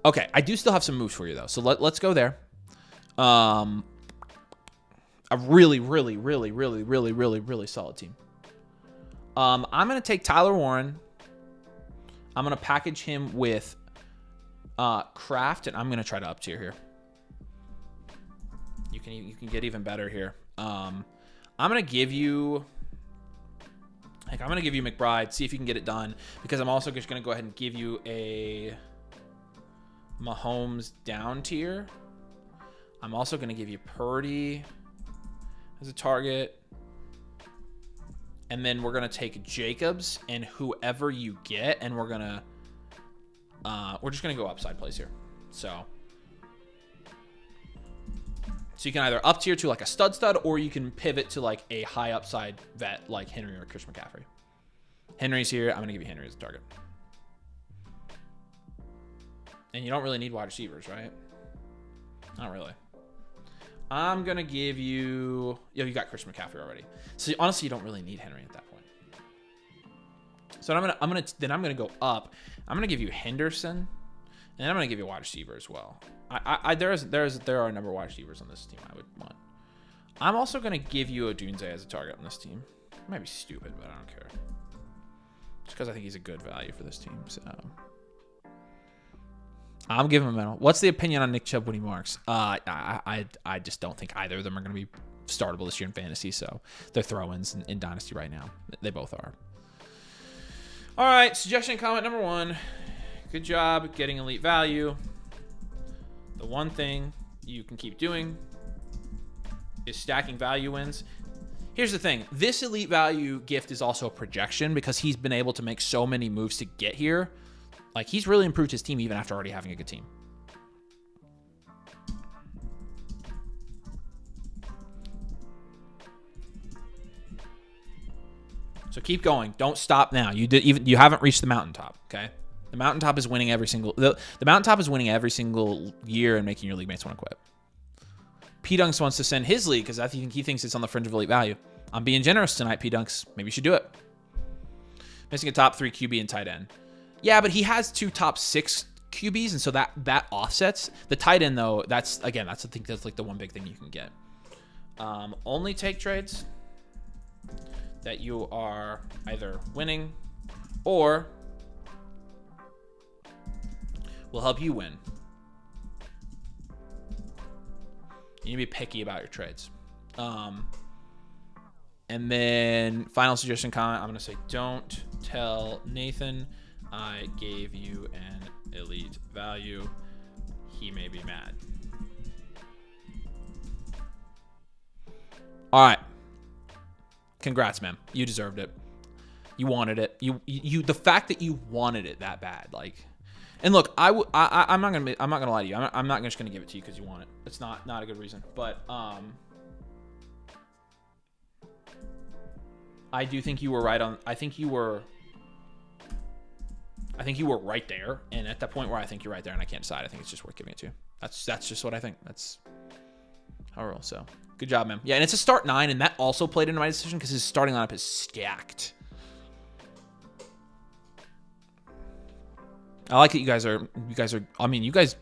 Okay, I do still have some moves for you though. So let's go there. A really solid team. I'm gonna take Tyler Warren. I'm gonna package him with Kraft, and I'm gonna try to up tier here. You can get even better here. I'm gonna give you McBride. See if you can get it done, because I'm also just gonna go ahead and give you a Mahomes down tier. I'm also gonna give you Purdy as a target. And then we're going to take Jacobs and whoever you get, and we're just going to go upside plays here. So you can either up tier to like a stud, or you can pivot to like a high upside vet like Henry or Chris McCaffrey. Henry's here. I'm going to give you Henry as a target. And you don't really need wide receivers, right? Not really. I'm going to give you... Yo, you got Chris McCaffrey already. So honestly, you don't really need Henry at that point. So I'm going to go up. I'm going to give you Henderson. And I'm going to give you a wide receiver as well. There are a number of wide receivers on this team I would want. I'm also going to give you a Dunze as a target on this team. It might be stupid, but I don't care. Just because I think he's a good value for this team. So I'm giving him a medal. What's the opinion on Nick Chubb when he marks? I just don't think either of them are going to be startable this year in fantasy. So they're throw-ins in Dynasty right now. They both are. All right, suggestion comment number 1. Good job getting elite value. The one thing you can keep doing is stacking value wins. Here's the thing. This elite value gift is also a projection because he's been able to make so many moves to get here. Like, he's really improved his team even after already having a good team. So keep going. Don't stop now. You haven't reached the mountaintop, okay? The mountaintop is winning every single the mountaintop is winning every single year and making your league mates want to quit. P Dunks wants to send his league because I think he thinks it's on the fringe of elite value. I'm being generous tonight, P Dunks. Maybe you should do it. Missing a top 3 QB and tight end. Yeah, but he has 2 top 6 QBs, and so that offsets. The tight end, though, I think that's like the one big thing you can get. Only take trades that you are either winning or will help you win. You need to be picky about your trades. And then final suggestion comment, I'm going to say, don't tell Nathan I gave you an elite value. He may be mad. All right. Congrats, man. You deserved it. You wanted it. The fact that you wanted it that bad, like. And look, I'm not gonna lie to you. I'm not just gonna give it to you because you want it. It's not a good reason. But I do think you were right on. I think you were right there. And at that point where I think you're right there, and I can't decide, I think it's just worth giving it to you. That's just what I think. That's how I roll. So good job, man. Yeah, and it's a start 9, and that also played into my decision because his starting lineup is stacked. I like that you guys are. I mean, you guys.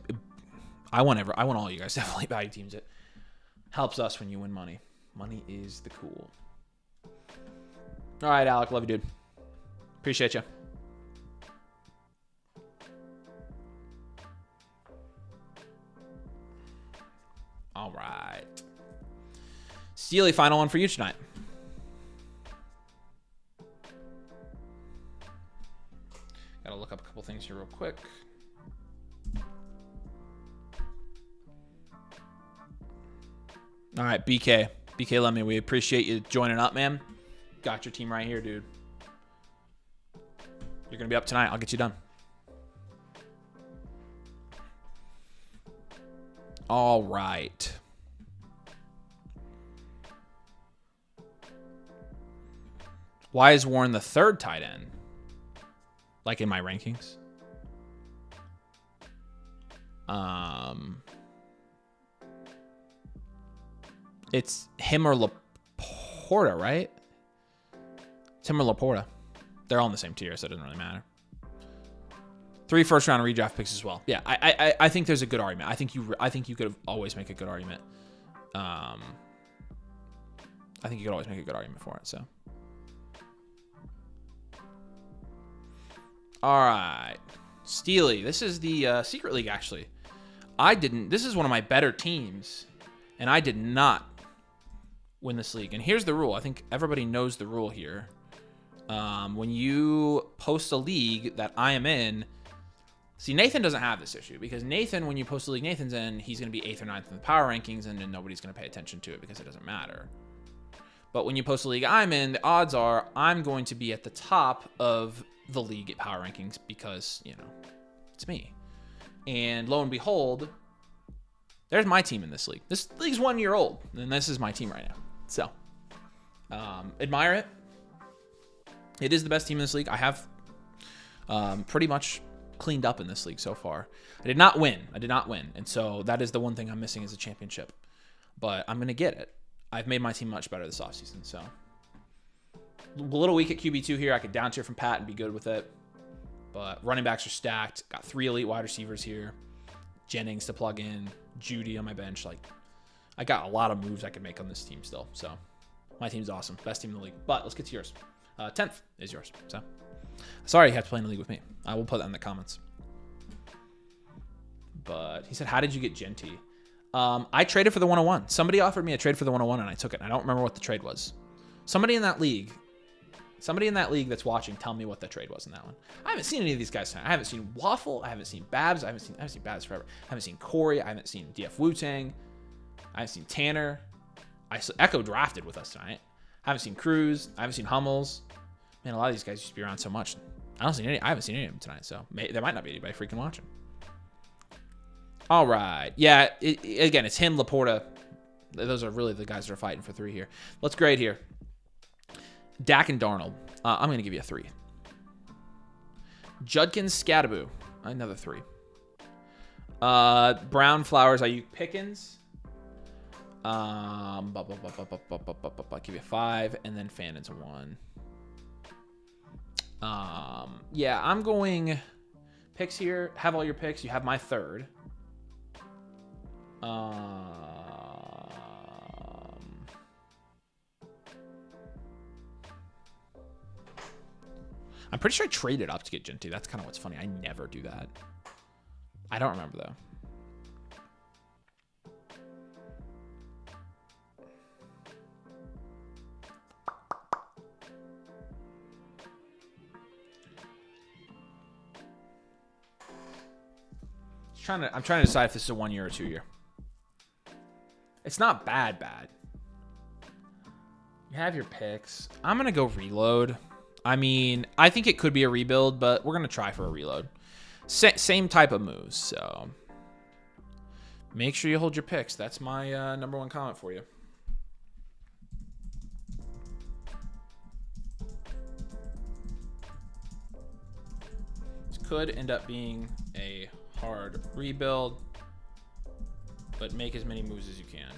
I want all you guys to have elite value teams. It helps us when you win money. Money is the cool. All right, Alec. Love you, dude. Appreciate you. All right. Steely, final one for you tonight. Gotta look up a couple things here real quick. All right, BK. BK Lemmy, we appreciate you joining up, man. Got your team right here, dude. You're going to be up tonight. I'll get you done. All right. Why is Warren the 3rd tight end? Like in my rankings? It's him or Laporta, right? It's him or Laporta. They're all in the same tier, so it doesn't really matter. 3 first-round redraft picks as well. Yeah, I think there's a good argument. I think you could always make a good argument. I think you could always make a good argument for it. So, all right, Steely. This is the secret league. Actually, This is one of my better teams, and I did not win this league. And here's the rule. I think everybody knows the rule here. When you post a league that I am in. See, Nathan doesn't have this issue because Nathan, when you post a league Nathan's in, he's going to be 8th or 9th in the power rankings, and then nobody's going to pay attention to it because it doesn't matter. But when you post a league I'm in, the odds are I'm going to be at the top of the league at power rankings because, you know, it's me. And lo and behold, there's my team in this league. This league's 1 year old, and this is my team right now. So, admire it. It is the best team in this league. I have pretty much cleaned up in this league so far. I did not win. And so that is the one thing I'm missing is a championship. But I'm going to get it. I've made my team much better this offseason. So a little weak at QB2 here. I could down tier from Pat and be good with it. But running backs are stacked. Got 3 elite wide receivers here. Jennings to plug in. Judy on my bench. Like, I got a lot of moves I can make on this team still. So my team's awesome. Best team in the league. But let's get to yours. 10th is yours. So sorry you have to play in the league with me. I will put that in the comments. But he said, how did you get Genty? I traded for the 101. Somebody offered me a trade for the 101 and I took it. I don't remember what the trade was. Somebody in that league that's watching, tell me what the trade was in that one. I haven't seen any of these guys tonight. I haven't seen Waffle. I haven't seen Babs. I haven't seen Babs forever. I haven't seen Corey. I haven't seen DF Wu-Tang. I haven't seen Tanner. Echo drafted with us tonight. I haven't seen Cruz. I haven't seen Hummels. Man, a lot of these guys used to be around so much. I haven't seen any of them tonight, so there might not be anybody freaking watching. All right. Yeah, again, it's him, Laporta. Those are really the guys that are fighting for 3 here. Let's grade here. Dak and Darnold. I'm going to give you a 3. Judkins, Scadaboo. Another 3. Brown, Flowers, Ayuk, Pickens. I'll give you a 5. And then Fannon's a 1. Yeah, I'm going picks here. Have all your picks. You have my 3rd. I'm pretty sure I traded up to get Genty. That's kind of what's funny. I never do that. I don't remember, though. I'm trying to decide if this is a 1 year or 2 year. It's not bad. You have your picks. I'm going to go reload. I mean, I think it could be a rebuild, but we're going to try for a reload. Same type of moves, so make sure you hold your picks. That's my #1 comment for you. This could end up being a hard rebuild, but make as many moves as you can.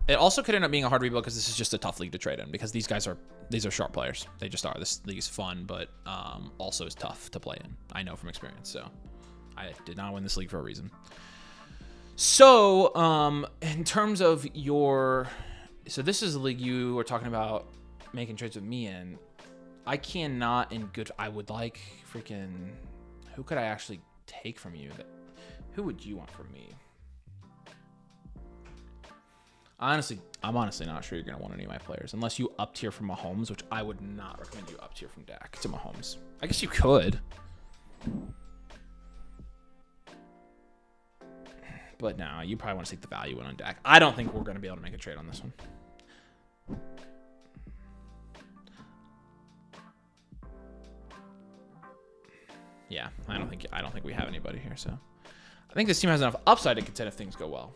It also could end up being a hard rebuild because this is just a tough league to trade in, because these are sharp players. They just are. This league is fun, but also is tough to play in. I know from experience. So I did not win this league for a reason. So in terms of so this is the league you were talking about making trades with me in. I cannot I would like freaking, who could I actually take from you? Who would you want from me? Honestly, I'm honestly not sure you're going to want any of my players unless you up tier from Mahomes, which I would not recommend you up tier from Dak to Mahomes. I guess you could. But no, you probably want to take the value in on Dak. I don't think we're going to be able to make a trade on this one. Yeah, I don't think we have anybody here, so I think this team has enough upside to contend if things go well.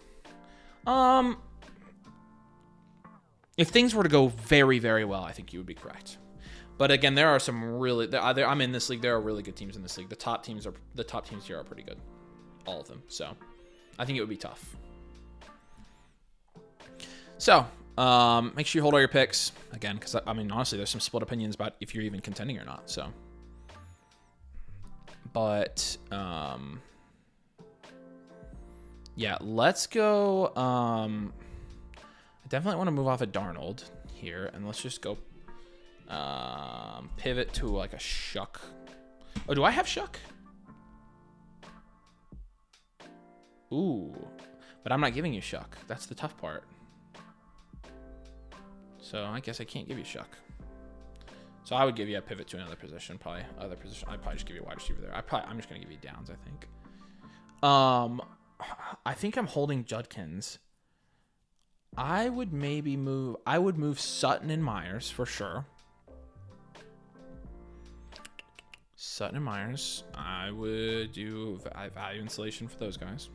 If things were to go very, very well, I think you would be correct. But again, there are some really. I'm in this league. There are really good teams in this league. The top teams here are pretty good, all of them. So I think it would be tough. So make sure you hold all your picks again, because I mean, honestly, there's some split opinions about if you're even contending or not. So, but yeah, let's go. I definitely want to move off of Darnold here, and let's just go pivot to like a Shuck. Oh, do I have Shuck? Ooh, but I'm not giving you Shuck. That's the tough part. So I guess I can't give you Shuck. So I would give you a pivot to another position, probably other position. I'd probably just give you a wide receiver there. I'm just gonna give you Downs, I think. I think I'm holding Judkins. I would move Sutton and Myers for sure. Sutton and Myers. I would do value installation for those guys.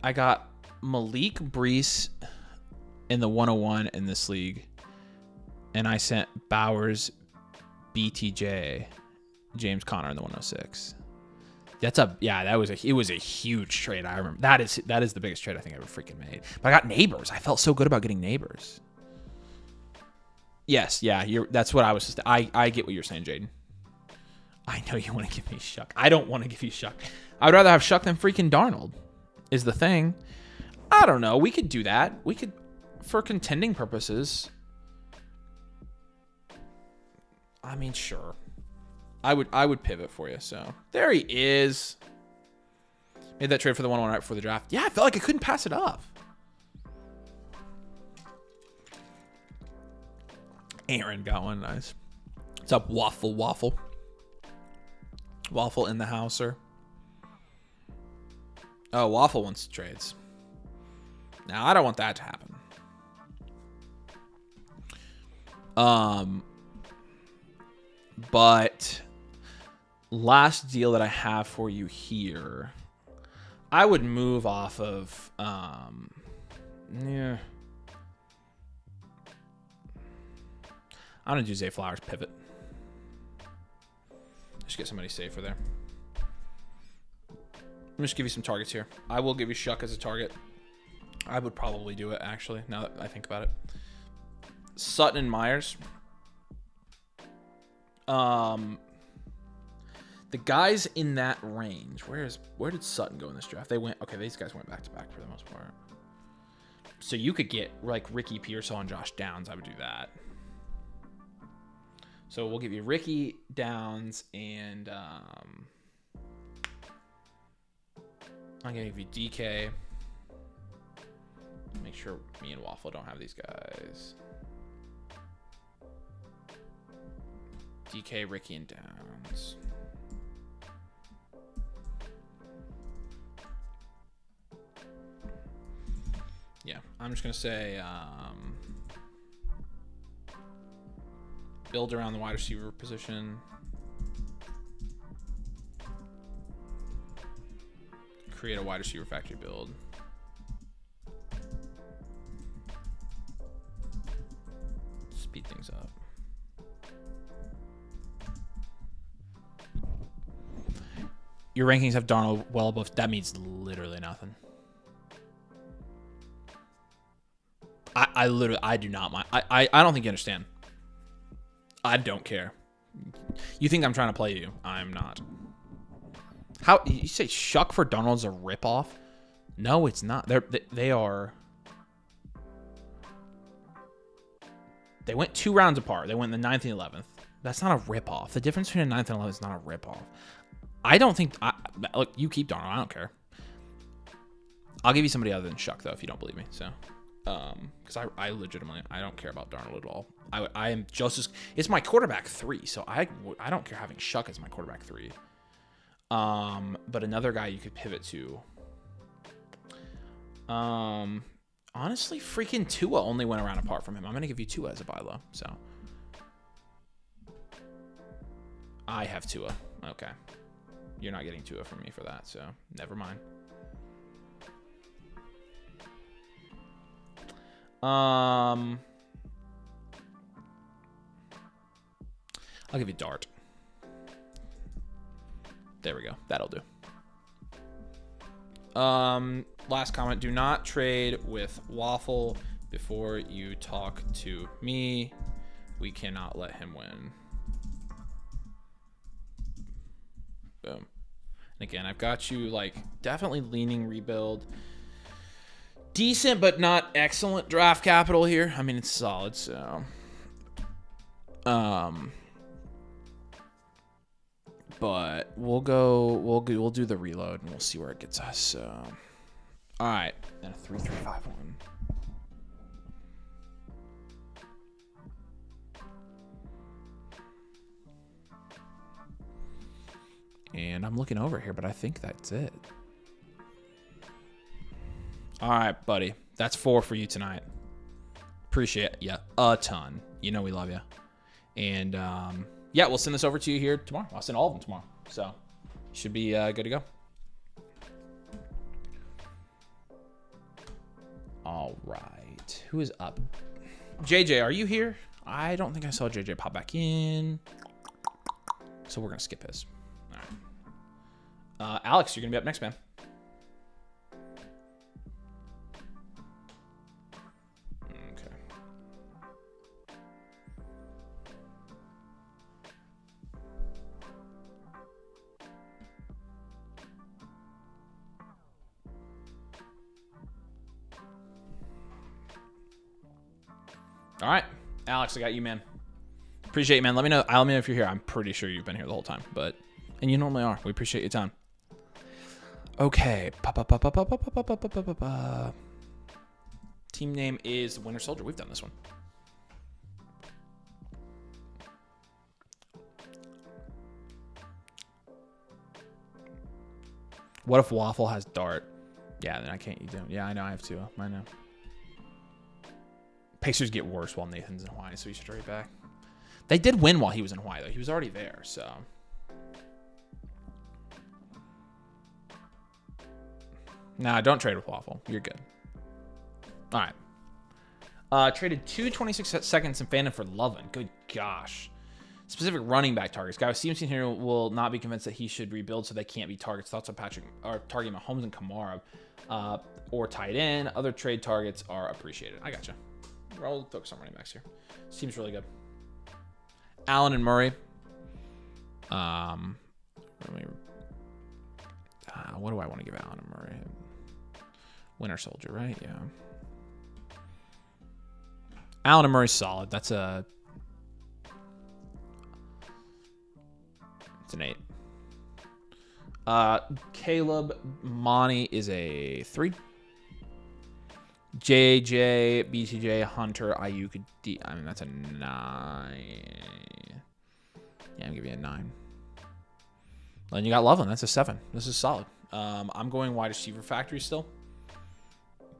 I got Malik Brees in the 101 in this league, and I sent Bowers, BTJ, James Conner in the 106. Yeah, it was a huge trade. I remember that is the biggest trade I think I ever freaking made. But I got Neighbors. I felt so good about getting Neighbors. Yes, yeah, that's what I was. I get what you're saying, Jaden. I know you want to give me Shuck. I don't want to give you Shuck. I would rather have Shuck than freaking Darnold. Is the thing. I don't know. We could do that. We could, for contending purposes. I mean, sure. I would pivot for you. So there he is. Made that trade for the 1-1 right before the draft. Yeah, I felt like I couldn't pass it up. Aaron got one. Nice. What's up, Waffle? Waffle in the house, sir. Oh, Waffle wants trades. Now, I don't want that to happen. But last deal that I have for you here, I would move off of, yeah. I'm going to do Zay Flowers pivot. Just get somebody safer there. Let me just give you some targets here. I will give you Shuck as a target. I would probably do it, actually, now that I think about it. Sutton and Myers. The guys in that range. Where did Sutton go in this draft? They went. Okay, these guys went back to back for the most part. So you could get like Ricky Pearsall and Josh Downs. I would do that. So we'll give you Ricky Downs and I'm gonna give you DK. Make sure me and Waffle don't have these guys. DK, Ricky, and Downs. Yeah, I'm just going to say build around the wide receiver position. Create a wide receiver factory build. Speed things up. Your rankings have Darnold well above. That means literally nothing. I do not mind. I don't think you understand. I don't care. You think I'm trying to play you? I'm not. How you say Shuck for Darnold's a ripoff? No, it's not. They are. They went 2 rounds apart. They went in the 9th and 11th. That's not a ripoff. The difference between a 9th and 11th is not a ripoff. I don't think. Look, you keep Darnold. I don't care. I'll give you somebody other than Shuck though, if you don't believe me. So, because I legitimately I don't care about Darnold at all. I am just as it's my quarterback 3, so I don't care having Shuck as my quarterback 3. But another guy you could pivot to. Honestly, freaking Tua only went around apart from him. I'm gonna give you Tua as a buy low. So I have Tua. Okay. You're not getting Tua from me for that, so never mind. I'll give you Dart. There we go. That'll do. Last comment. Do not trade with Waffle before you talk to me. We cannot let him win. Boom. And again, I've got you like definitely leaning rebuild. Decent, but not excellent draft capital here. I mean, it's solid, so. But we'll do the reload and we'll see where it gets us. So, all right, and a 3-3-5-1. And I'm looking over here, but I think that's it. All right, buddy. That's 4 for you tonight. Appreciate you a ton. You know we love you. And yeah, we'll send this over to you here tomorrow. I'll send all of them tomorrow. So should be good to go. All right. Who is up? JJ, are you here? I don't think I saw JJ pop back in. So we're going to skip his. All Alex, you're going to be up next, man. Okay. All right. Alex, I got you, man. Appreciate you, man. Let me know if you're here. I'm pretty sure you've been here the whole time, and you normally are. We appreciate your time. Okay. Team name is Winter Soldier. We've done this one. What if Waffle has Dart? Yeah, then I can't eat them. Yeah, I know. I have two. I know. Pacers get worse while Nathan's in Hawaii, so he should trade back. They did win while he was in Hawaii, though. He was already there, so. Nah, don't trade with Waffle. You're good. All right. Traded 26 seconds in Phantom for Lovin. Good gosh. Specific running back targets. Guy with Stevenson here will not be convinced that he should rebuild, so they can't be targets. Thoughts on Patrick or targeting Mahomes and Kamara or tight end. Other trade targets are appreciated. I gotcha. We'll focus on running backs here. Seems really good. Allen and Murray. What do I want to give Allen and Murray? Winter Soldier, right? Yeah. Allen and Murray's solid. That's a... It's an 8. Caleb Monty is a 3. JJ, BTJ, Hunter, Ayuk, I mean, that's a 9. Yeah, I'm giving you a 9. Then you got Loveland. That's a 7. This is solid. I'm going wide receiver factory still.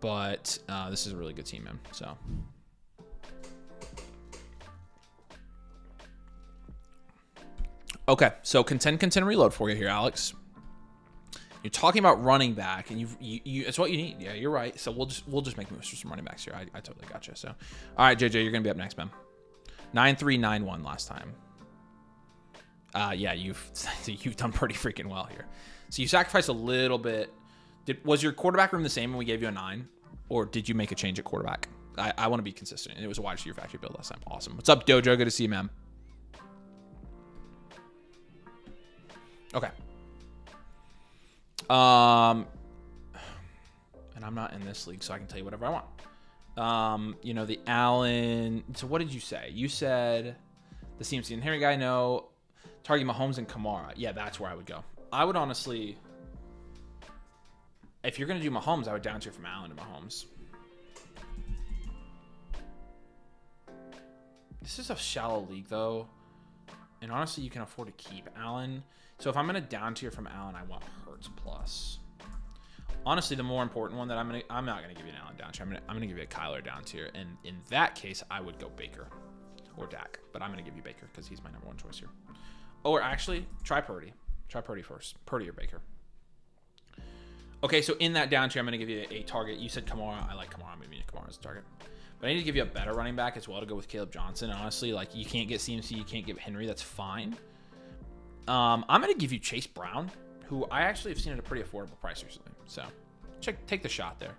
But this is a really good team, man. So. Okay, so contend, reload for you here, Alex. You're talking about running back, and you it's what you need. Yeah, you're right. So we'll just make moves for some running backs here. I totally gotcha. So, all right, JJ, you're gonna be up next, man. 9-3, 9-1 last time. Yeah, you've done pretty freaking well here. So you sacrificed a little bit. Was your quarterback room the same when we gave you a 9, or did you make a change at quarterback? I want to be consistent, and it was a wide receiver factory build last time. Awesome. What's up, Dojo? Good to see you, man. Okay. And I'm not in this league, so I can tell you whatever I want. You know, the Allen. So what did you say? You said the CMC and Henry guy, no. Target Mahomes and Kamara. Yeah, that's where I would go. I would honestly, if you're going to do Mahomes, I would down tier from Allen to Mahomes. This is a shallow league, though. And honestly, you can afford to keep Allen. So if I'm going to down tier from Allen, I want Hurts plus. Honestly, the more important one that I'm not going to give you an Allen down tier. I'm going to give you a Kyler down tier. And in that case, I would go Baker or Dak. But I'm going to give you Baker because he's my number one choice here. Or actually, try Purdy. Try Purdy first. Purdy or Baker. Okay, so in that down tier, I'm going to give you a target. You said Kamara. I like Kamara. I'm giving you Kamara as a target. But I need to give you a better running back as well to go with Caleb Johnson. Honestly, like, you can't get CMC. You can't get Henry. That's fine. I'm going to give you Chase Brown, who I actually have seen at a pretty affordable price recently. So take the shot there.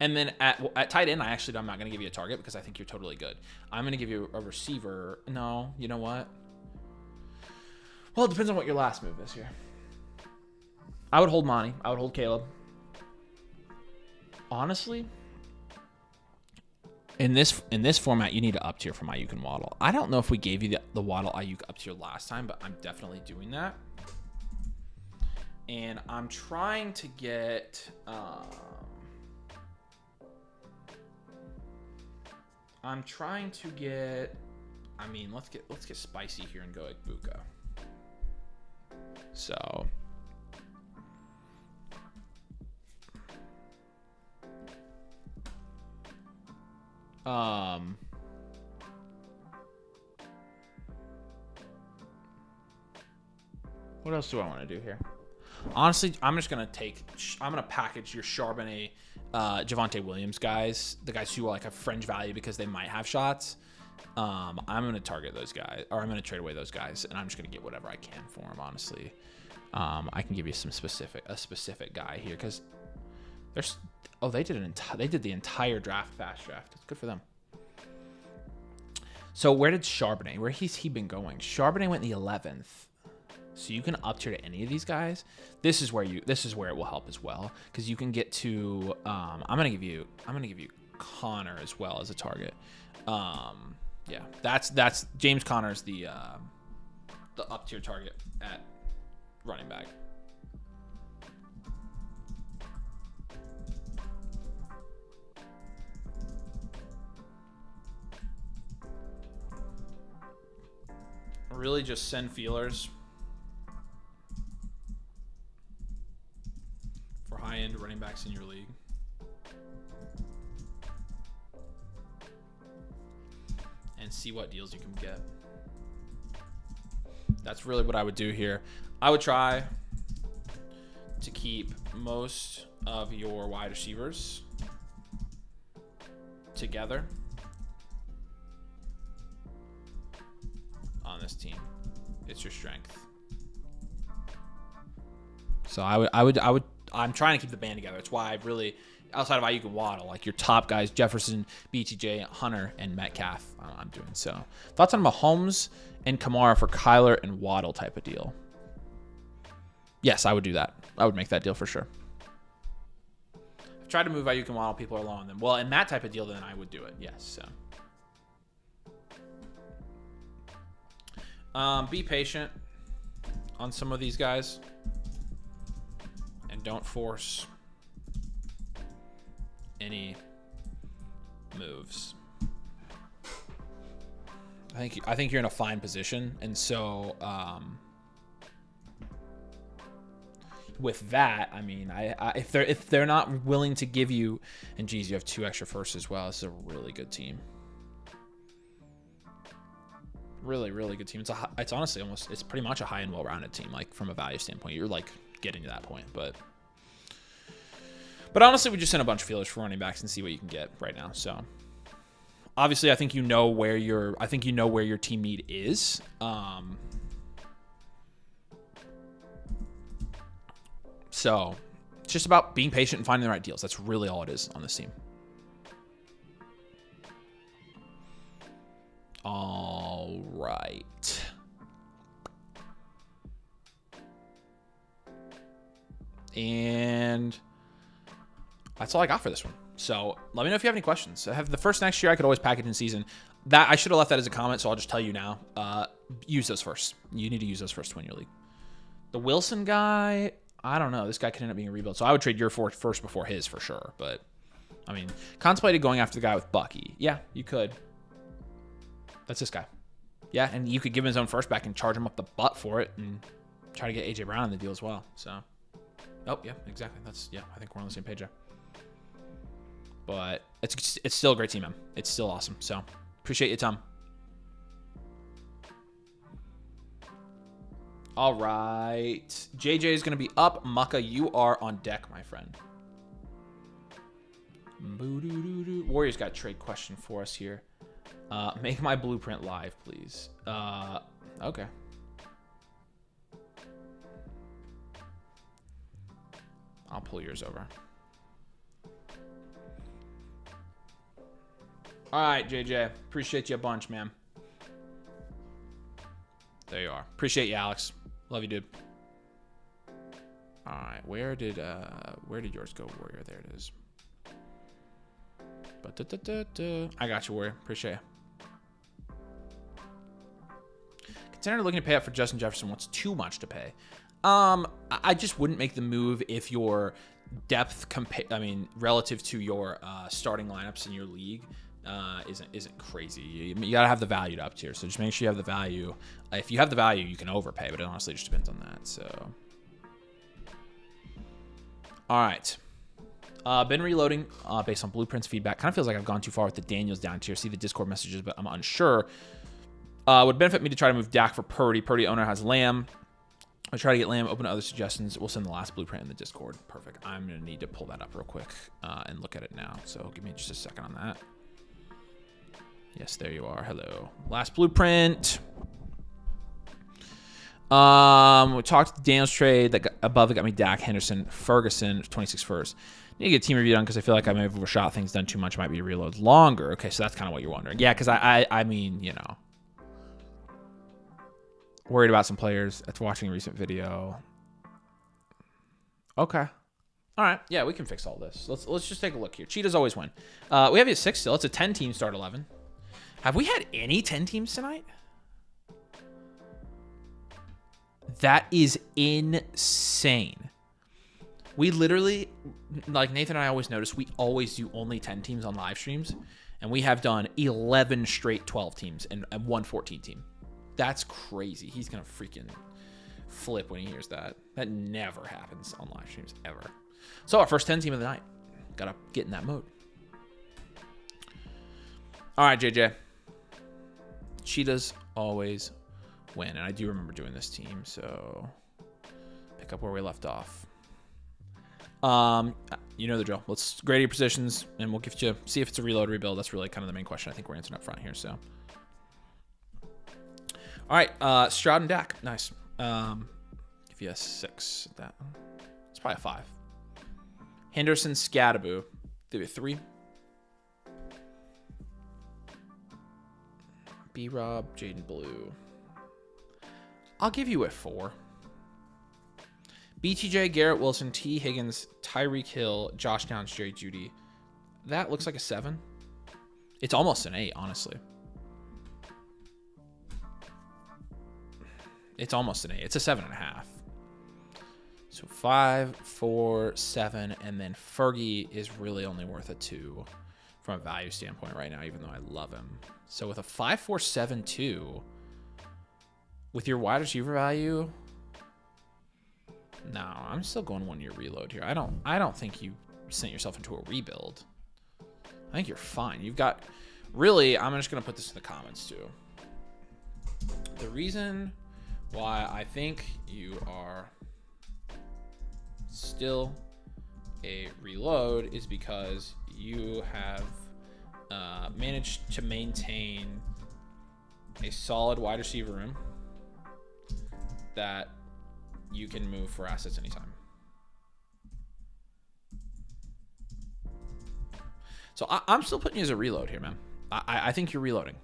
And then at tight end, I'm not going to give you a target because I think you're totally good. I'm going to give you a receiver. No, you know what? Well, it depends on what your last move is here. I would hold Monty. I would hold Caleb. Honestly, in this format, you need to up tier from Ayuk and Waddle. I don't know if we gave you the Waddle Ayuk up tier last time, but I'm definitely doing that. And I'm trying to get I mean, let's get spicy here and go Ibuka. So what else do I want to do here? Honestly, I'm going to package your Charbonnet, Javonte Williams guys, the guys who are like a fringe value because they might have shots. I'm going to target those guys, or I'm going to trade away those guys, and I'm just going to get whatever I can for them, honestly. I can give you a specific guy here because there's they did the entire draft fast draft. It's good for them. So where did Charbonnet? Where he's been going? Charbonnet went in the 11th. So you can up tier to any of these guys. This is where it will help as well because you can get to. I'm gonna give you Connor as well as a target. Yeah, that's James Connor's the up tier target at running back. Really just send feelers for high-end running backs in your league. And see what deals you can get. That's really what I would do here. I would try to keep most of your wide receivers together on this team. It's your strength. So I'm trying to keep the band together. It's why I really, outside of Ayuk and Waddle, like your top guys, Jefferson, BTJ, Hunter, and Metcalf, I'm doing so. Thoughts on Mahomes and Kamara for Kyler and Waddle type of deal? Yes, I would do that. I would make that deal for sure. I've tried to move Ayuk and Waddle. People are low on them. Well, in that type of deal, then I would do it. Yes. So, be patient on some of these guys, and don't force any moves. I think you're in a fine position, and so with that, I mean, if they're not willing to give you, and geez, you have 2 extra firsts as well. This is a really good team. Really, really good team. It's honestly it's pretty much a high and well-rounded team. Like from a value standpoint, you're like getting to that point, but honestly, we just send a bunch of feelers for running backs and see what you can get right now. So obviously, I think you know where your team need is. So it's just about being patient and finding the right deals. That's really all it is on this team. All right. And that's all I got for this one. So let me know if you have any questions. I have the first next year. I could always package in season. That I should have left that as a comment, so I'll just tell you now. Use those first. You need to use those first to win your league. The Wilson guy, I don't know. This guy could end up being a rebuild. So I would trade your first before his for sure. But I mean, contemplated going after the guy with Bucky. Yeah, you could. That's this guy. Yeah, and you could give him his own first back and charge him up the butt for it and try to get AJ Brown in the deal as well. So, oh yeah, exactly. I think we're on the same page there. But it's still a great team, man. It's still awesome. So appreciate you, Tom. All right, JJ is gonna be up. Mucka, you are on deck, my friend. Warriors got a trade question for us here. Make my blueprint live, please. Okay. I'll pull yours over. All right, JJ. Appreciate you a bunch, man. There you are. Appreciate you, Alex. Love you, dude. All right. Where did yours go, Warrior? There it is. I got you, Warrior. Appreciate you. Consider looking to pay up for Justin Jefferson. What's too much to pay? I just wouldn't make the move if your depth relative to your starting lineups in your league isn't crazy. You gotta have the value to up tier. So just make sure you have the value. If you have the value, you can overpay, but it honestly just depends on that. So, all right. Been reloading based on Blueprint's feedback. Kind of feels like I've gone too far with the Daniels down tier. See the Discord messages, but I'm unsure. Would benefit me to try to move Dak for Purdy. Purdy owner has Lamb. I'll try to get Lamb, open to other suggestions. We'll send the last blueprint in the Discord. Perfect. I'm going to need to pull that up real quick and look at it now. So give me just a second on that. Yes, there you are. Hello. Last blueprint. We talked Daniels trade that got above it got me Dak, Henderson, Ferguson, 26 first. Need to get a team review done because I feel like I may have overshot things, done too much. Might be reload longer. Okay, so that's kind of what you're wondering. Yeah, because I mean, you know, worried about some players. That's watching a recent video. Okay. All right. Yeah, we can fix all this. Let's just take a look here. Cheetahs always win. We have you at 6 still. It's a 10-team start 11. Have we had any 10 teams tonight? That is insane. We literally, like Nathan and I always notice, we always do only 10 teams on live streams. And we have done 11 straight 12 teams and 1 14 team. That's crazy. He's going to freaking flip when he hears that. That never happens on live streams, ever. So our first 10 team of the night. Got to get in that mode. All right, JJ. Cheetahs always win. And I do remember doing this team, so pick up where we left off. You know the drill. Let's grade your positions, and we'll give you, see if it's a reload, rebuild. That's really kind of the main question I think we're answering up front here. So, all right, Stroud and Dak, nice. Give you a 6. That it's probably a 5. Henderson, Scadaboo, give you a 3. B-Rob, Jaden Blue. I'll give you a 4. BTJ, Garrett Wilson, T. Higgins, Tyreek Hill, Josh Downs, Jerry Jeudy. That looks like a 7. It's almost an 8, honestly. It's almost an 8. It's a 7.5. So 5, 4, 7, and then Fergie is really only worth a 2 from a value standpoint right now, even though I love him. So with a 5, 4, 7, 2, with your wide receiver value, no, I'm still going 1 year reload here. I don't think you sent yourself into a rebuild. I think you're fine. You've got, really, I'm just gonna put this in the comments too. The reason why I think you are still a reload is because you have managed to maintain a solid wide receiver room that you can move for assets anytime. So I'm still putting you as a reload here, man. I think you're reloading.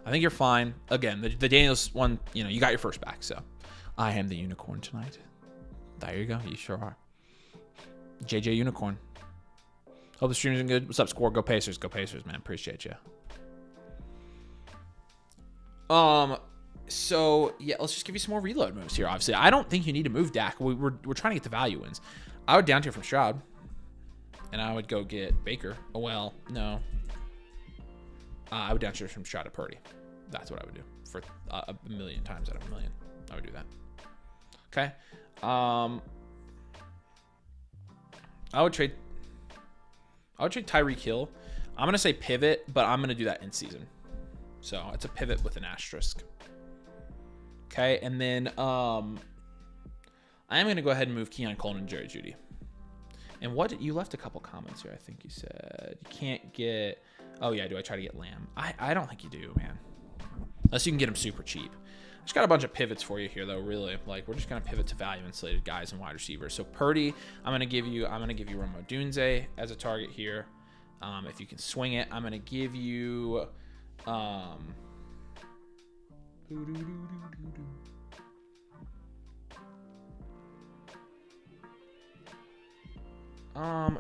I think you're fine. Again, the Daniels one, you know, you got your first back, so I am the unicorn tonight. There you go. You sure are. JJ Unicorn. Hope the stream's been good. What's up, Score? Go Pacers. Go Pacers, man. Appreciate you. So, yeah, let's just give you some more reload moves here, obviously. I don't think you need to move Dak. We're trying to get the value wins. I would down tier from Stroud, and I would go get Baker. Oh, well, no. I would down tier from Stroud to Purdy. That's what I would do for a million times out of a million. I would do that. Okay. I would trade Tyreek Hill. I'm going to say pivot, but I'm going to do that in season. So it's a pivot with an asterisk. Okay, and then I am going to go ahead and move Keon Coleman and Jerry Jeudy. And what, you left a couple comments here. I think you said you can't get, oh yeah, do I try to get Lamb? I don't think you do, man. Unless you can get him super cheap. I just got a bunch of pivots for you here, though, really. Like, we're just going to pivot to value insulated guys and wide receivers. So Purdy, I'm going to give you Roma Dunze as a target here. If you can swing it, I'm going to give you I'm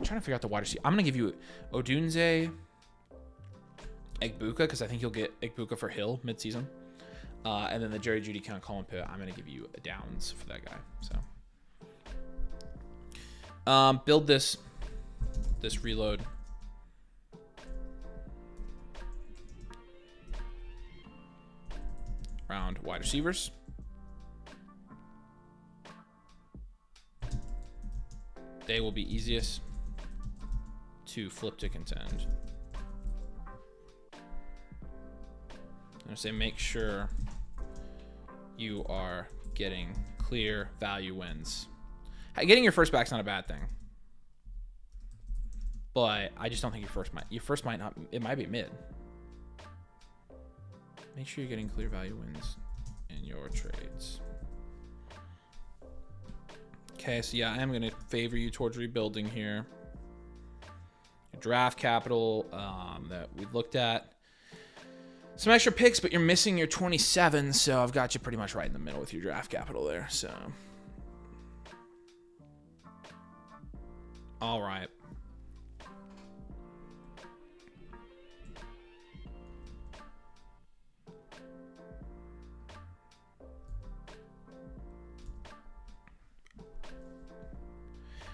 trying to figure out the wide receiver. I'm going to give you Odunze, Egbuka, because I think you'll get Egbuka for Hill midseason. And then the Jerry Jeudy kind of Colin pivot, I'm going to give you a Downs for that guy. So build this reload. Round wide receivers. They will be easiest to flip to contend. I'm going to say make sure you are getting clear value wins. Getting your first back's not a bad thing. But I just don't think your first might not, it might be mid. Make sure you're getting clear value wins in your trades. Okay, so yeah, I am going to favor you towards rebuilding here. Your draft capital that we looked at. Some extra picks, but you're missing your 27, so I've got you pretty much right in the middle with your draft capital there. So, all right.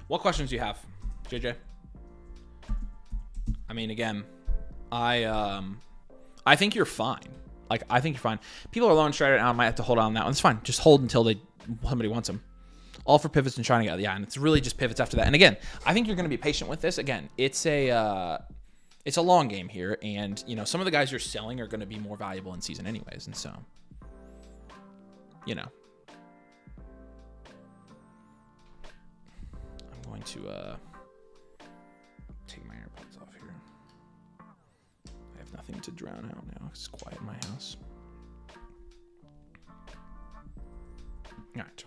What questions do you have, JJ? I mean, again, I think you're fine. Like, I think you're fine. People are low and straight right now. I might have to hold on that one. It's fine. Just hold until somebody wants them. All for pivots and trying to get, yeah, and it's really just pivots after that. And again, I think you're going to be patient with this. Again, it's a long game here, and you know, some of the guys you're selling are going to be more valuable in season anyways, and so, you know, I'm going to take my AirPods off here. I have nothing to drown out now. It's quiet in my house. All right.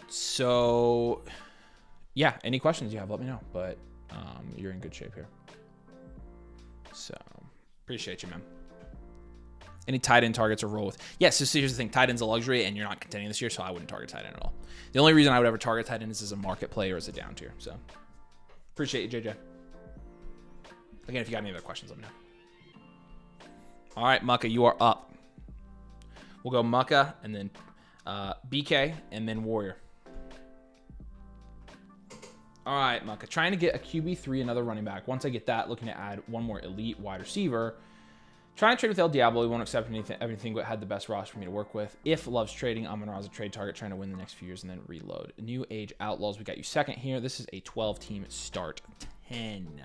So, yeah, any questions you have, let me know. But you're in good shape here. So, appreciate you, man. Any tight end targets or roll with? Yes, so here's the thing. Tight end's a luxury, and you're not contending this year, so I wouldn't target tight end at all. The only reason I would ever target tight end is as a market play or as a down tier. So, appreciate you, JJ. Again, if you got any other questions, let me know. All right, Mucka, you are up. We'll go Mucka, and then BK, and then Warrior. All right, Mucka. Trying to get a QB3, another running back. Once I get that, looking to add one more elite wide receiver. Trying to trade with El Diablo. He won't accept everything, but had the best roster for me to work with. If loves trading, Amon-Ra's a trade target. Trying to win the next few years and then reload. New Age Outlaws. We got you second here. This is a 12-team start 10.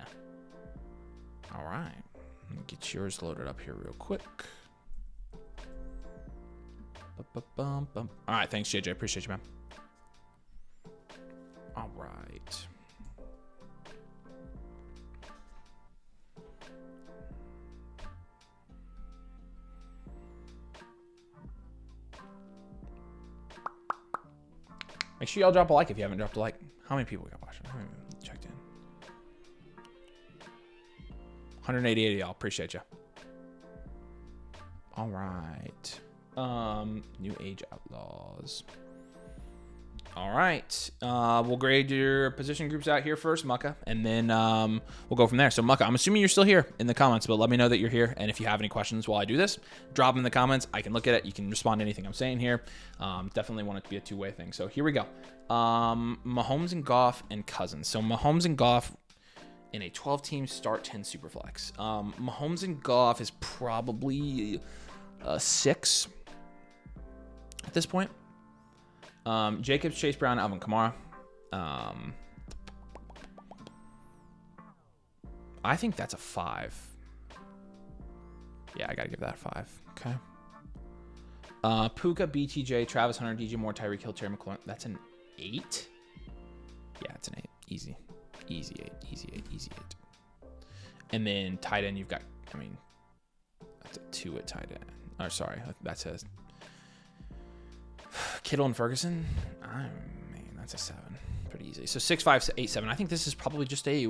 All right. Let me get yours loaded up here real quick. All right. Thanks, JJ. Appreciate you, man. All right. Make sure y'all drop a like if you haven't dropped a like. How many people we got watching? I haven't even checked in. 188 of y'all. Appreciate you. All right. New Age Outlaws. All right. We'll grade your position groups out here first, Mucka, and then we'll go from there. So, Mucka, I'm assuming you're still here in the comments, but let me know that you're here. And if you have any questions while I do this, drop them in the comments. I can look at it. You can respond to anything I'm saying here. Definitely want it to be a two-way thing. So here we go. Mahomes and Goff and Cousins. So Mahomes and Goff in a 12-team start 10 Superflex. Mahomes and Goff is probably 6 at this point. Jacobs, Chase Brown, Alvin Kamara. I think that's a 5. Yeah, I gotta give that a 5. Okay. Puka, BTJ, Travis Hunter, DJ Moore, Tyreek Hill, Terry McLaurin. That's an 8. Yeah, it's an 8. Easy. Easy 8. Easy 8. Easy 8. And then tight end, you've got, I mean, that's a 2 at tight end. Or sorry, that's a Kittle and Ferguson. Man, that's a 7. Pretty easy. So 6, 5, 8, 7. I think this is probably just a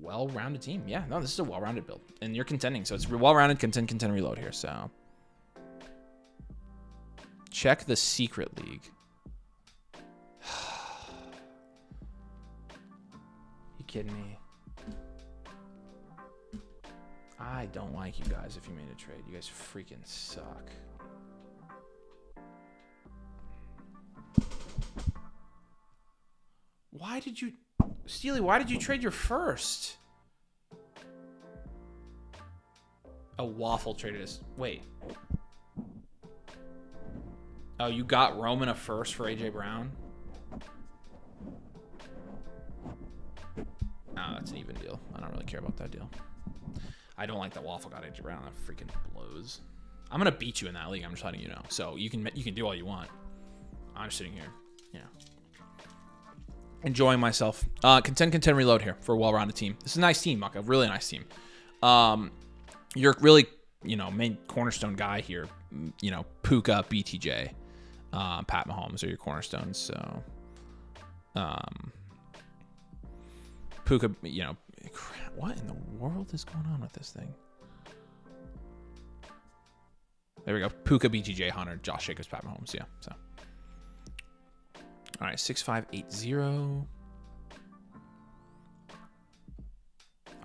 well-rounded team. Yeah, no, this is a well-rounded build. And you're contending. So it's well-rounded, contend, reload here. So check the secret league. You kidding me? I don't like you guys if you made a trade. You guys freaking suck. Why did you... Steely, why did you trade your first? A waffle traded us. Wait. Oh, you got Roman a first for AJ Brown? Oh, that's an even deal. I don't really care about that deal. I don't like that waffle got AJ Brown. That freaking blows. I'm gonna beat you in that league. I'm just letting you know. So you can do all you want. I'm just sitting here, you know, enjoying myself. Contend, reload here for a well-rounded team. This is a nice team, Mucka. Really nice team. You're really, you know, main cornerstone guy here. You know, Puka, BTJ. Pat Mahomes are your cornerstones. So, Puka, you know, what in the world is going on with this thing? There we go. Puka, BTJ, Hunter, Josh Jacobs, Pat Mahomes. Yeah. So, all right, 6580.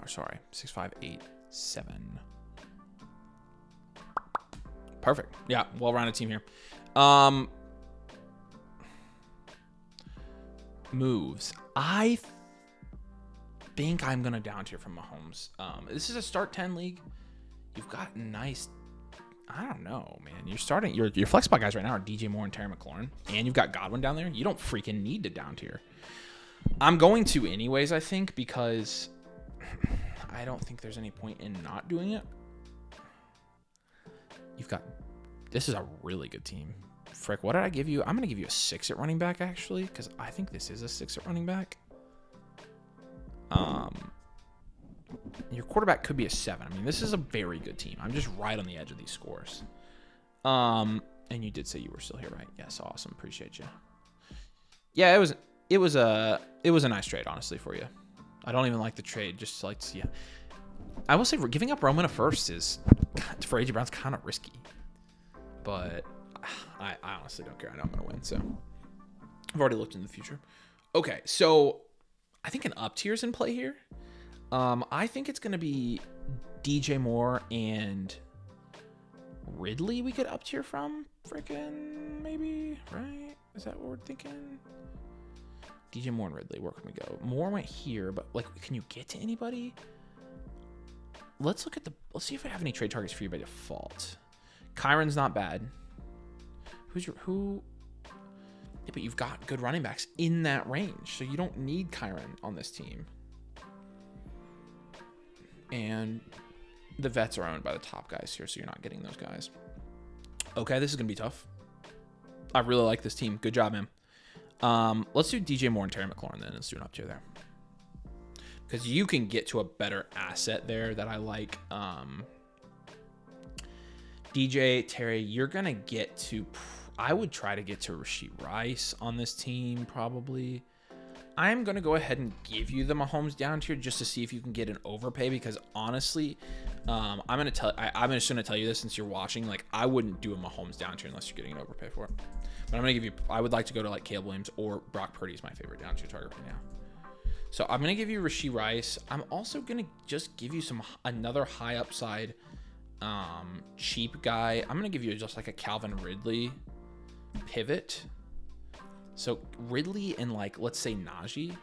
Or sorry, 6587. Perfect. Yeah, well-rounded team here. Moves. I think I'm gonna down tier from Mahomes. This is a start 10 league. You've got nice. I don't know, man. You're starting. Your flex spot guys right now are DJ Moore and Terry McLaurin, and you've got Godwin down there. You don't freaking need to down tier. I'm going to anyways, I think, because I don't think there's any point in not doing it. You've got. This is a really good team. Frick, what did I give you? I'm going to give you a 6 at running back, actually, because I think this is a 6 at running back. Your quarterback could be a 7. I mean, this is a very good team. I'm just right on the edge of these scores. And you did say you were still here, right? Yes, awesome. Appreciate you. Yeah, it was a nice trade, honestly, for you. I don't even like the trade. Just like, yeah. I will say giving up Roman a first is for AJ Brown's kind of risky, but I honestly don't care. I know I'm gonna win, so I've already looked in the future. Okay, so I think an up tier's in play here. I think it's gonna be DJ Moore and Ridley. We could up tier from frickin' maybe, right? Is that what we're thinking? DJ Moore and Ridley. Where can we go? Moore went here, but like, can you get to anybody? Let's see if I have any trade targets for you by default. Kyron's not bad. Who? Yeah, but you've got good running backs in that range, so you don't need Kyron on this team. And the vets are owned by the top guys here, so you're not getting those guys. Okay, this is gonna be tough. I really like this team. Good job, man. Let's do DJ Moore and Terry McLaurin then. Let's do an up tier there, because you can get to a better asset there that I like. DJ, Terry, you're gonna get to. I would try to get to Rashee Rice on this team probably. I'm gonna go ahead and give you the Mahomes down tier just to see if you can get an overpay, because honestly, I'm just gonna tell you this since you're watching. Like, I wouldn't do a Mahomes down tier unless you're getting an overpay for it. But I'm gonna give you. I would like to go to like Caleb Williams or Brock Purdy is my favorite down tier target right now. So I'm gonna give you Rashee Rice. I'm also gonna just give you another high upside, cheap guy. I'm gonna give you just like a Calvin Ridley pivot. So Ridley and like, let's say Najee,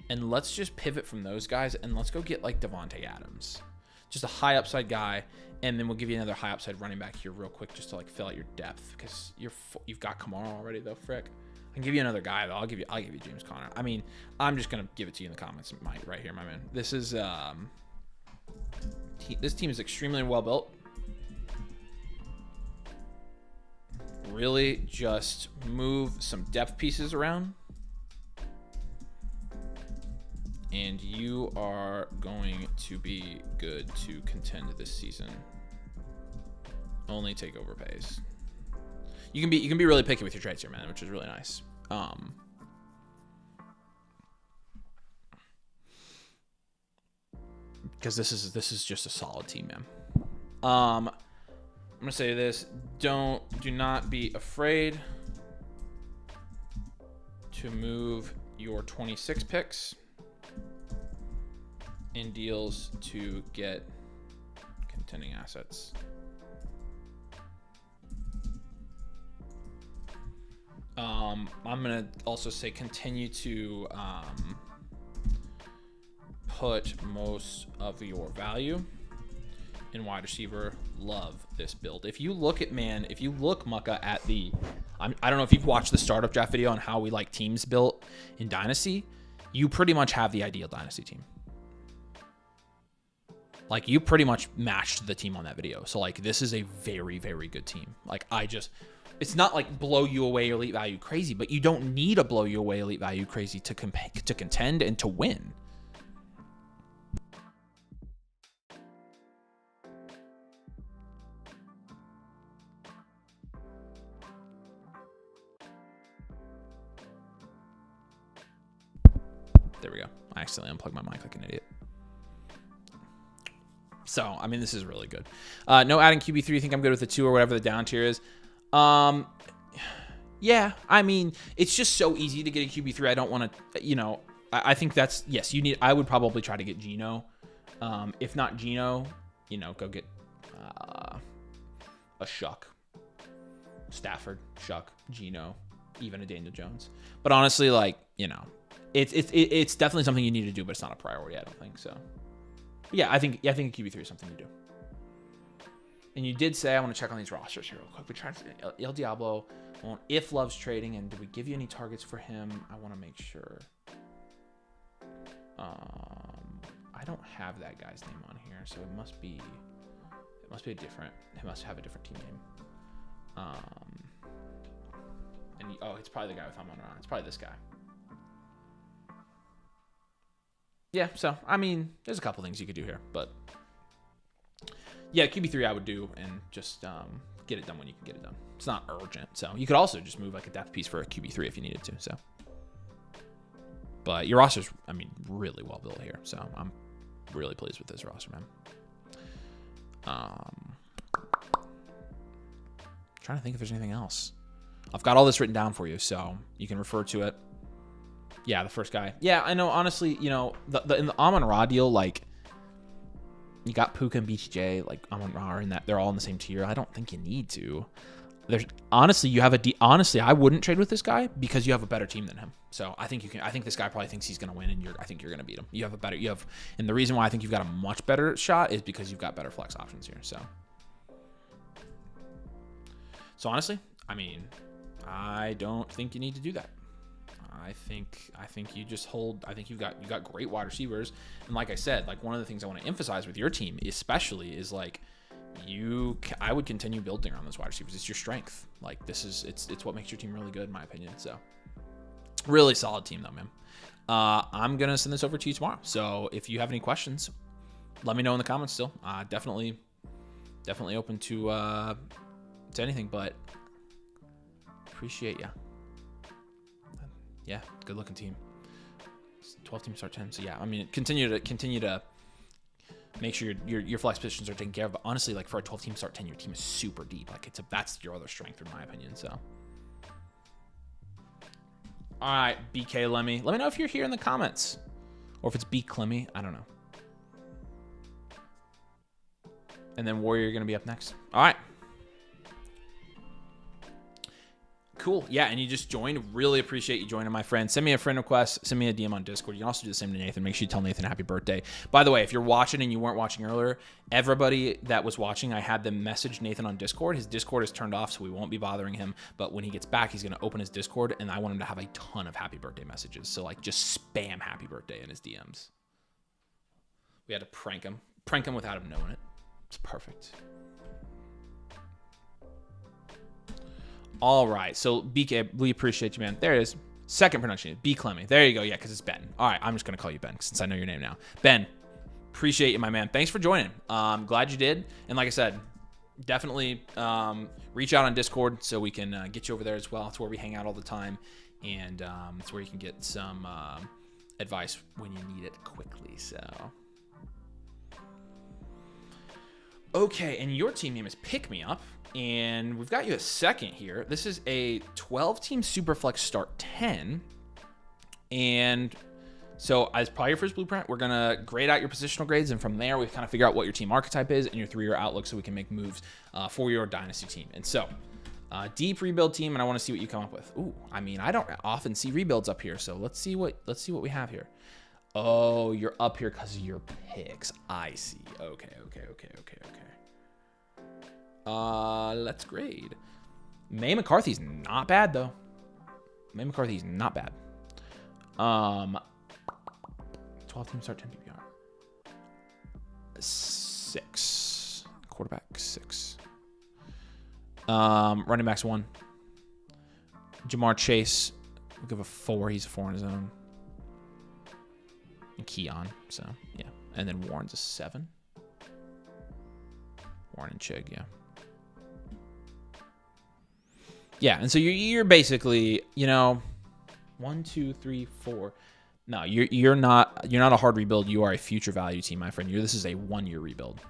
and let's just pivot from those guys and let's go get like Devontae Adams, just a high upside guy, and then we'll give you another high upside running back here real quick just to like fill out your depth, because you've got Kamara already though. Frick, I can give you another guy though. I'll give you James Conner. I mean, I'm just gonna give it to you in the comments, Mike, right here, my man. This is this team is extremely well built. Really just move some depth pieces around, and you are going to be good to contend this season. Only take overpays. You can be really picky with your trades here, man, which is really nice. Because this is just a solid team, man. I'm gonna say this: do not be afraid to move your 26 picks in deals to get contending assets. I'm gonna also say continue to put most of your value in wide receiver. Love this build. If you look, Mucka, at I don't know if you've watched the startup draft video on how we like teams built in Dynasty. You pretty much have the ideal Dynasty team. Like, you pretty much matched the team on that video. So like, this is a very, very good team. Like, it's not like blow you away elite value crazy, but you don't need a blow you away elite value crazy to contend and to win. There we go. I accidentally unplugged my mic like an idiot. So, I mean, this is really good. No adding QB3. You think I'm good with the 2 or whatever the down tier is? Yeah, I mean, it's just so easy to get a QB3. I don't want to, you know, I think that's, yes, you need, I would probably try to get Geno. If not Geno, you know, go get a Shuck. Stafford, Shuck, Geno, even a Daniel Jones. But honestly, like, you know, it's definitely something you need to do, but it's not a priority, I don't think so. Yeah, I think a QB3 is something to do. And you did say, I want to check on these rosters here real quick. We tried El Diablo, if Love's trading, and did we give you any targets for him? I want to make sure. I don't have that guy's name on here, so it must be a different. It must have a different team name. It's probably the guy with Amon Ra. It's probably this guy. Yeah, so, I mean, there's a couple things you could do here, but yeah, QB3 I would do and just get it done when you can get it done. It's not urgent, so you could also just move like a depth piece for a QB3 if you needed to, so. But your roster's, I mean, really well built here, so I'm really pleased with this roster, man. Trying to think if there's anything else. I've got all this written down for you, so you can refer to it. Yeah, the first guy. Yeah, I know. Honestly, you know, in the Amon Ra deal, like, you got Puka and BTJ, like Amon Ra, and that they're all in the same tier. I don't think you need to. There's honestly, you have honestly, I wouldn't trade with this guy because you have a better team than him. So I think you can. I think this guy probably thinks he's gonna win, and I think you're gonna beat him. And the reason why I think you've got a much better shot is because you've got better flex options here. So honestly, I mean, I don't think you need to do that. I think you just hold. I think you got great wide receivers, and like I said, like one of the things I want to emphasize with your team, especially, is like I would continue building around those wide receivers. It's your strength. Like it's what makes your team really good, in my opinion. So really solid team though, man. I'm gonna send this over to you tomorrow. So if you have any questions, let me know in the comments. Still, definitely open to anything. But appreciate you. Yeah, good looking team. 12 teams start 10. So yeah, I mean, continue to make sure your flex positions are taken care of. But honestly, like for a 12 team start 10, your team is super deep. Like that's your other strength, in my opinion. So, all right, BK Lemmy, let me know if you're here in the comments, or if it's B Clemmy. I don't know. And then Warrior, you're gonna be up next. All right. Cool. Yeah, and you just joined. Really appreciate you joining, my friend. Send me a friend request. Send me a DM on Discord. You can also do the same to Nathan. Make sure you tell Nathan happy birthday. By the way, if you're watching and you weren't watching earlier, everybody that was watching, I had them message Nathan on Discord. His Discord is turned off, so we won't be bothering him. But when he gets back, he's going to open his Discord, and I want him to have a ton of happy birthday messages. So, like, just spam happy birthday in his DMs. We had to prank him without him knowing it. It's perfect. All right, so BK, we appreciate you, man. There it is. Second pronunciation, B Clemmy. There you go. Yeah, because it's Ben. All right, I'm just going to call you Ben since I know your name now. Ben, appreciate you, my man. Thanks for joining. Glad you did. And like I said, definitely reach out on Discord so we can get you over there as well. It's where we hang out all the time. And it's where you can get some advice when you need it quickly. So, okay, and your team name is Pick Me Up. And we've got you a second here. This is a 12-team Superflex start 10. And so as part of your first blueprint, we're going to grade out your positional grades. And from there, we kind of figure out what your team archetype is and your 3-year outlook so we can make moves for your Dynasty team. And so deep rebuild team, and I want to see what you come up with. Ooh, I mean, I don't often see rebuilds up here. So let's see what we have here. Oh, you're up here because of your picks. I see. Okay. Let's grade. May McCarthy's not bad though. May McCarthy's not bad. 12 team start 10 PPR. 6. Quarterback 6. Running backs 1. Jamar Chase, we'll give a 4. He's a 4 on his own. And Keon, so yeah. And then Warren's a 7. Warren and Chig, yeah. Yeah, and so you're basically, 1, 2, 3, 4. No, you're not a hard rebuild. You are a future value team, my friend. This is a 1-year rebuild.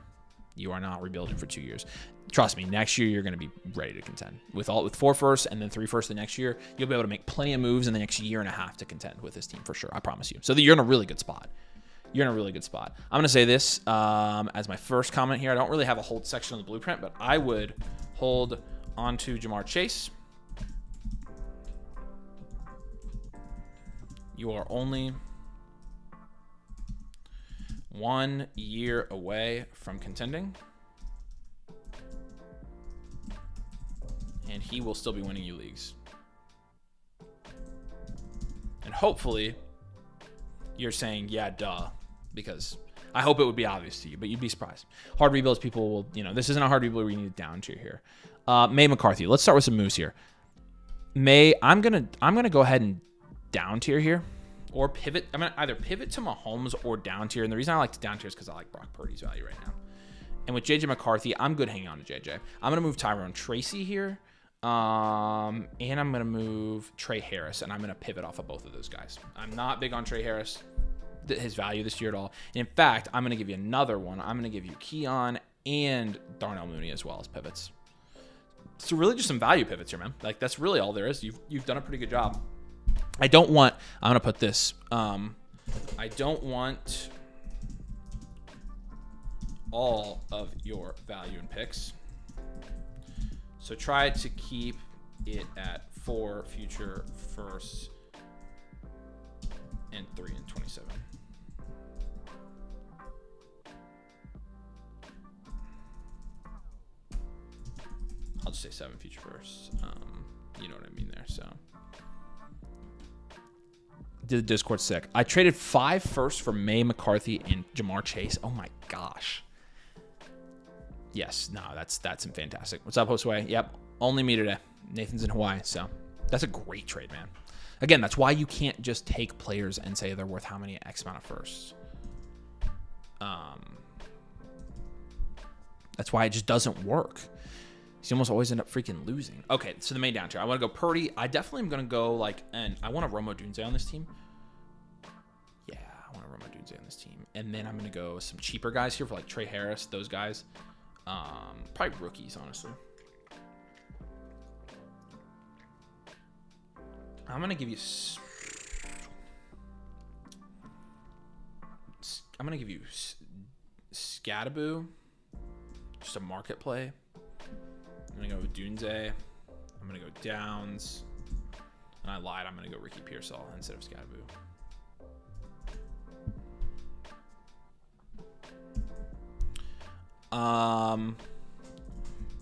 You are not rebuilding for 2 years. Trust me, next year you're going to be ready to contend. With 4 firsts and then 3 firsts the next year, you'll be able to make plenty of moves in the next year and a half to contend with this team for sure. I promise you. So you're in a really good spot. You're in a really good spot. I'm going to say this as my first comment here. I don't really have a hold section on the blueprint, but I would hold onto Jamar Chase. You are only 1 year away from contending. And he will still be winning you leagues. And hopefully you're saying, yeah, duh, because I hope it would be obvious to you, but you'd be surprised. Hard rebuilds, people will, this isn't a hard rebuild where you need a down tier here. May McCarthy. Let's start with some moves here. May, I'm gonna go ahead and down tier here, or pivot. I'm gonna either pivot to Mahomes or down tier. And the reason I like to down tier is because I like Brock Purdy's value right now. And with JJ McCarthy, I'm good hanging on to JJ. I'm gonna move Tyrone Tracy here. And I'm going to move Trey Harris, and I'm going to pivot off of both of those guys. I'm not big on Trey Harris, his value this year at all. And in fact, I'm going to give you another one. I'm going to give you Keon and Darnell Mooney as well as pivots. So really just some value pivots here, man. Like, that's really all there is. You've done a pretty good job. I'm going to put this. I don't want all of your value in picks. So try to keep it at 4 future firsts and 3 and 27. I'll just say 7 future firsts. You know what I mean there. So did the Discord sick. I traded 5 firsts for May McCarthy and Jamar Chase. Oh my gosh. Yes, no, that's fantastic. What's up, Josue? Yep, only me today. Nathan's in Hawaii, so that's a great trade, man. Again, that's why you can't just take players and say they're worth how many X amount of firsts. That's why it just doesn't work. You almost always end up freaking losing. Okay, so the main down tier. I want to go Purdy. I definitely am going to go and I want a Romo Dunze on this team. Yeah, I want a Romo Dunze on this team. And then I'm going to go some cheaper guys here for like Trey Harris, those guys. Probably rookies, honestly. I'm gonna give you Scattaboo, just a market play. I'm gonna go with Dunze. I'm gonna go Downs, and I lied. I'm gonna go Ricky Pearsall instead of Scattaboo.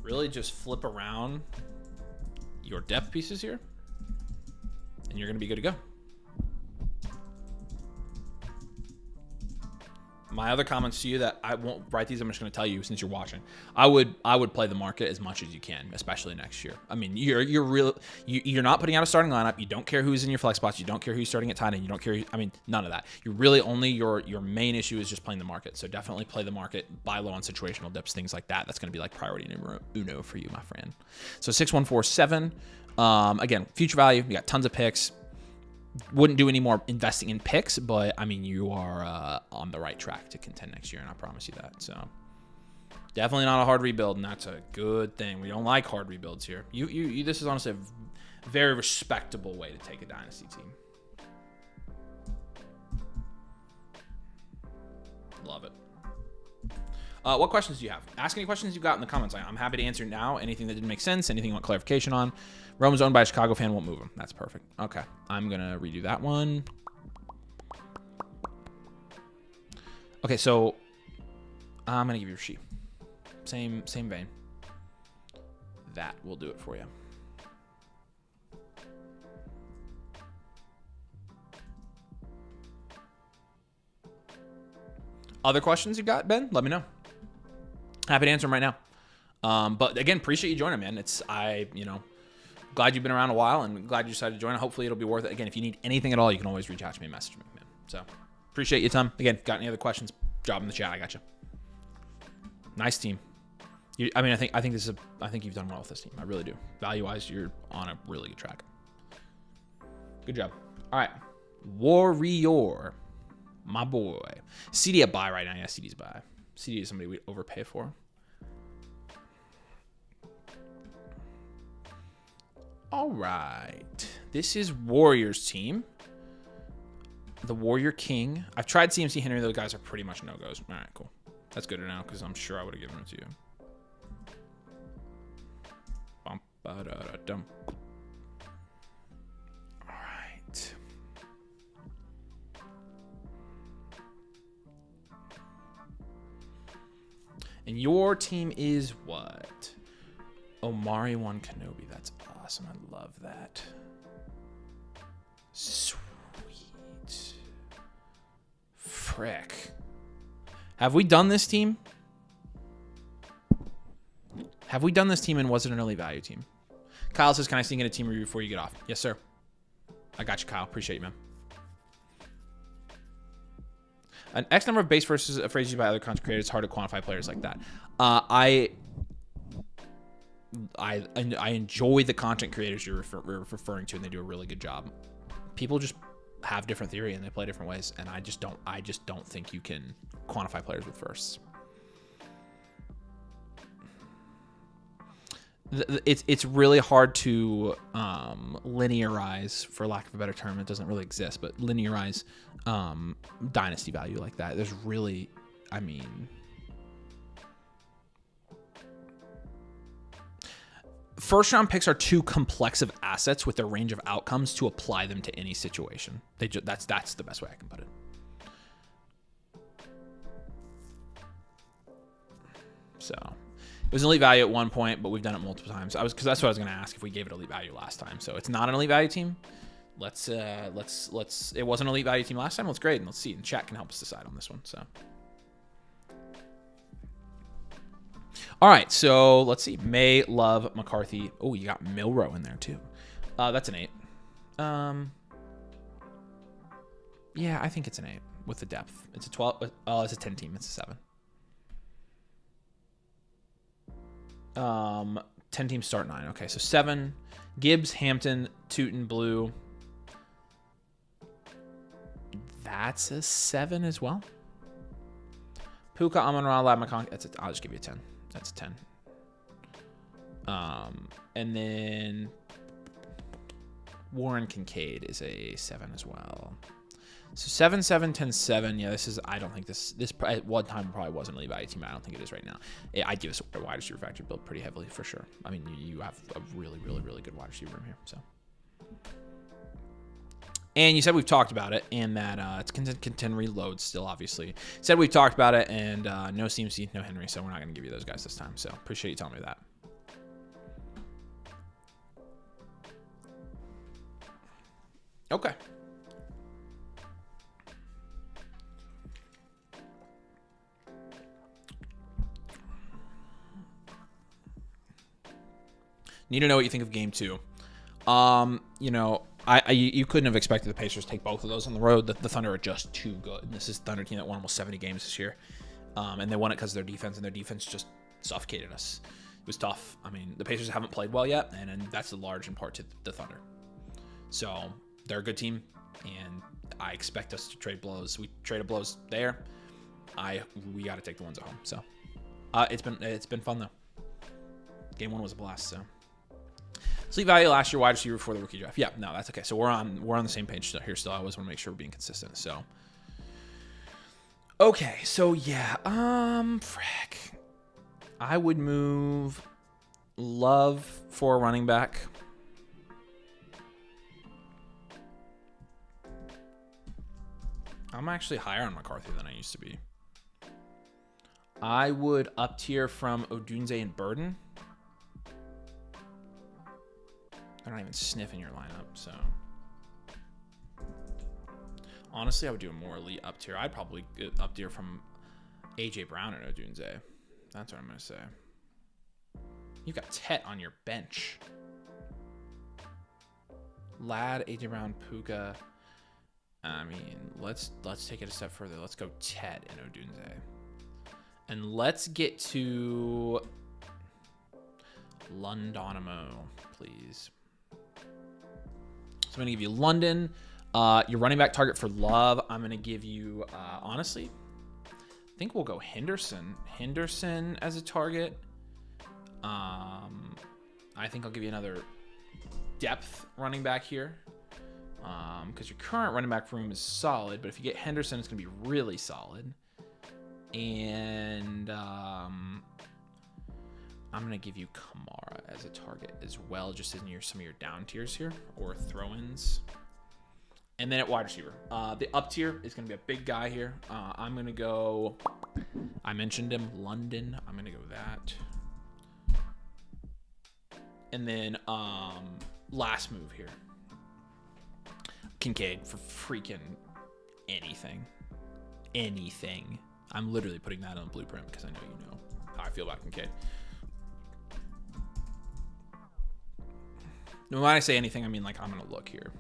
Really just flip around your depth pieces here, and you're going to be good to go. My other comments to you that I won't write these, I'm just going to tell you since you're watching. I would play the market as much as you can, especially next year. I mean, you're not putting out a starting lineup. You don't care who's in your flex spots. You don't care who's starting at tight end. You don't care. I mean, none of that. You really only your main issue is just playing the market. So definitely play the market, buy low on situational dips, things like that. That's going to be like priority numero uno for you, my friend. So 6147. Again, future value. You got tons of picks. Wouldn't do any more investing in picks, but I mean, you are on the right track to contend next year, and I promise you that. So definitely not a hard rebuild, and that's a good thing. We don't like hard rebuilds here. This is honestly a very respectable way to take a dynasty team. Love it. What questions do you have? Ask any questions you've got in the comments. I'm happy to answer now. Anything that didn't make sense, anything you want clarification on. Rome's owned by a Chicago fan, won't move him. That's perfect. Okay, I'm going to redo that one. Okay, so I'm going to give you Rasheed. Same vein. That will do it for you. Other questions you got, Ben? Let me know. Happy to answer them right now. But again, appreciate you joining, man. Glad you've been around a while and glad you decided to join. Hopefully it'll be worth it. Again, if you need anything at all, you can always reach out to me and message me, man. So appreciate your time. Again, got any other questions? Drop them in the chat. I got you. Nice team. I think you've done well with this team. I really do. Value wise, you're on a really good track. Good job. All right. Warrior. My boy. CD a buy right now. Yeah, CD's buy. CD is somebody we overpay for. All right. This is Warriors team. The Warrior King. I've tried CMC Henry. Those guys are pretty much no-goes. All right, cool. That's good to know because I'm sure I would have given it to you. Bum, ba-da-da-dum. All right. And your team is what? Omari One Kenobi. That's awesome. I love that. Sweet. Frick. Have we done this team? Have we done this team and was it an early value team? Kyle says, can I sneak in a team review before you get off? Yes, sir. I got you, Kyle. Appreciate you, man. An X number of base versus phrases used by other content creators. It's hard to quantify players like that. I enjoy the content creators you're referring to, and they do a really good job. People just have different theory and they play different ways, and I just don't think you can quantify players with firsts. It's really hard to linearize, for lack of a better term. It doesn't really exist, but linearize dynasty value like that. There's really, I mean, first round picks are too complex of assets with their range of outcomes to apply them to any situation. That's the best way I can put it. So it was an elite value at one point, but we've done it multiple times. Because that's what I was going to ask if we gave it elite value last time. So it's not an elite value team. Let's. It wasn't an elite value team last time. Let's grade and let's see. And chat can help us decide on this one. So. All right. So let's see. May, Love, McCarthy. Oh, you got Milrow in there too. That's an 8. Yeah, I think it's an 8 with the depth. It's a 12. It's a 10 team. It's a 7. 10 teams start 9. Okay, so 7. Gibbs, Hampton, Tootin, Blue. That's a 7 as well. Puka, Amon-Ra, Lab, McConkey. I'll just give you a 10. That's a 10. And then Warren Kincaid is a 7 as well. So 7, 7, 10, 7. Yeah, this is. I don't think this at one time probably wasn't an elite value team. I don't think it is right now. I'd give this a wide receiver factor build pretty heavily for sure. I mean, you have a really, really, really good wide receiver room here. So, and you said we've talked about it, and that it's contend reload still. Obviously, said we've talked about it, and no CMC, no Henry. So we're not going to give you those guys this time. So appreciate you telling me that. Okay. Need to know what you think of game 2. You know, you couldn't have expected the Pacers to take both of those on the road. The Thunder are just too good. And this is Thunder team that won almost 70 games this year. And they won it because of their defense, and their defense just suffocated us. It was tough. I mean, the Pacers haven't played well yet, and that's large in part to the Thunder. So they're a good team, and I expect us to trade blows. We traded blows there. We got to take the ones at home. So it's been fun though. Game 1 was a blast. So. Sleep value last year, wide receiver before the rookie draft. Yeah, no, that's okay. So we're on the same page here still. I always want to make sure we're being consistent. So, okay, so yeah, frick. I would move Love for a running back. I'm actually higher on McCarthy than I used to be. I would up tier from Odunze and Burden. I don't even sniff in your lineup, so. Honestly, I would do a more elite up tier. I'd probably get up tier from AJ Brown and Odunze. That's what I'm going to say. You've got Tet on your bench. Lad, AJ Brown, Puka. I mean, let's take it a step further. Let's go Tet and Odunze. And let's get to Londonimo, please. So I'm going to give you London, Your running back target for Love, I'm going to give you, honestly, I think we'll go Henderson. Henderson as a target. I think I'll give you another depth running back here. Because your current running back room is solid, but if you get Henderson, it's going to be really solid. And I'm going to give you Kamara as a target as well, just in some of your down tiers here, or throw-ins. And then at wide receiver, the up tier is going to be a big guy here. I'm going to go, I mentioned him, London. I'm going to go that. And then last move here, Kincaid for freaking anything. Anything. I'm literally putting that on the blueprint because I know you know how I feel about Kincaid. When I say anything, I mean like I'm going to look here.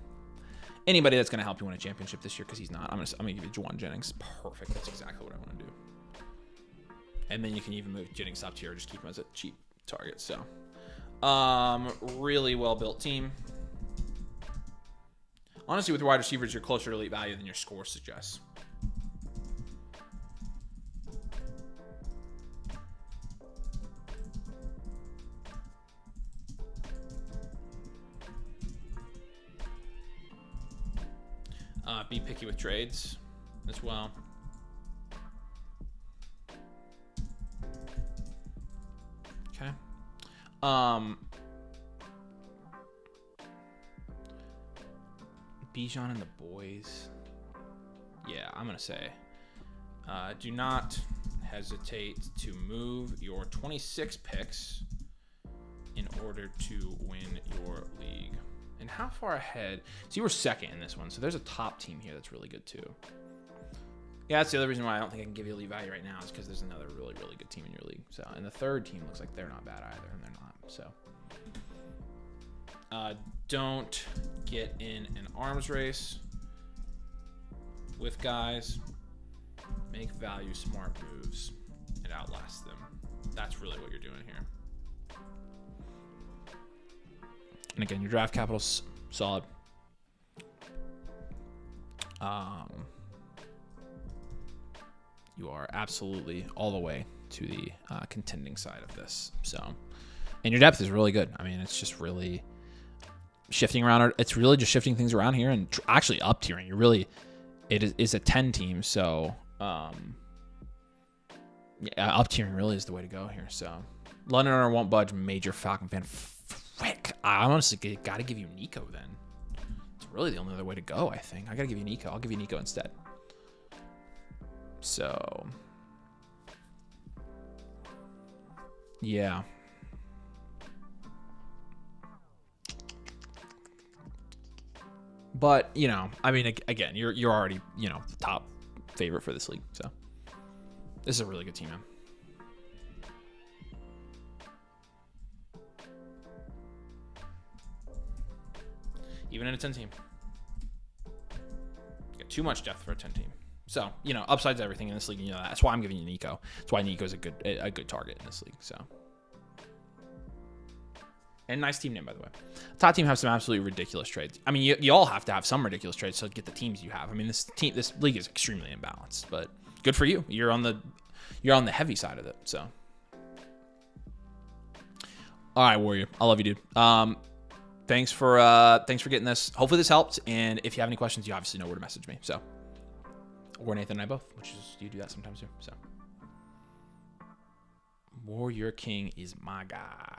Anybody that's going to help you win a championship this year, because he's not. I'm gonna give you Juwan Jennings. Perfect. That's exactly what I want to do. And then you can even move Jennings up here, just keep him as a cheap target. So, really well built team. Honestly, with wide receivers, you're closer to elite value than your score suggests. Be picky with trades as well. Okay. Bijan and the boys. Yeah, I'm going to say, do not hesitate to move your 26 picks in order to win your league. And how far ahead? So you were second in this one. So there's a top team here that's really good too. Yeah, that's the other reason why I don't think I can give you elite value right now, is because there's another really, really good team in your league. So, and the third team looks like they're not bad either, and they're not. So, don't get in an arms race with guys. Make value smart moves and outlast them. That's really what you're doing here. And again, your draft capital's solid. You are absolutely all the way to the contending side of this. So, and your depth is really good. I mean, it's just really shifting around. It's really just shifting things around here and actually up tiering. You really, it is a 10 team. So, yeah, up tiering really is the way to go here. So, Londoner won't budge. Major Falcon fan. Frick. I honestly got to give you Nico then. It's really the only other way to go, I think. I got to give you Nico. I'll give you Nico instead. So, yeah. But, you know, I mean, again, you're already, you know, the top favorite for this league. So, this is a really good team, man. Even in a 10 team. Got too much depth for a 10 team. So, you know, upside's everything in this league. You know, that's why I'm giving you Nico. That's why Nico's a good target in this league. So, and nice team name, by the way. Top team have some absolutely ridiculous trades. I mean, you all have to have some ridiculous trades to get the teams you have. I mean, this league is extremely imbalanced, but good for you. You're on the heavy side of it. So, all right, Warrior. I love you, dude. Thanks for getting this. Hopefully this helped. And if you have any questions, you obviously know where to message me. So, or Nathan and I both, which is, you do that sometimes too. So, Warrior King is my guy.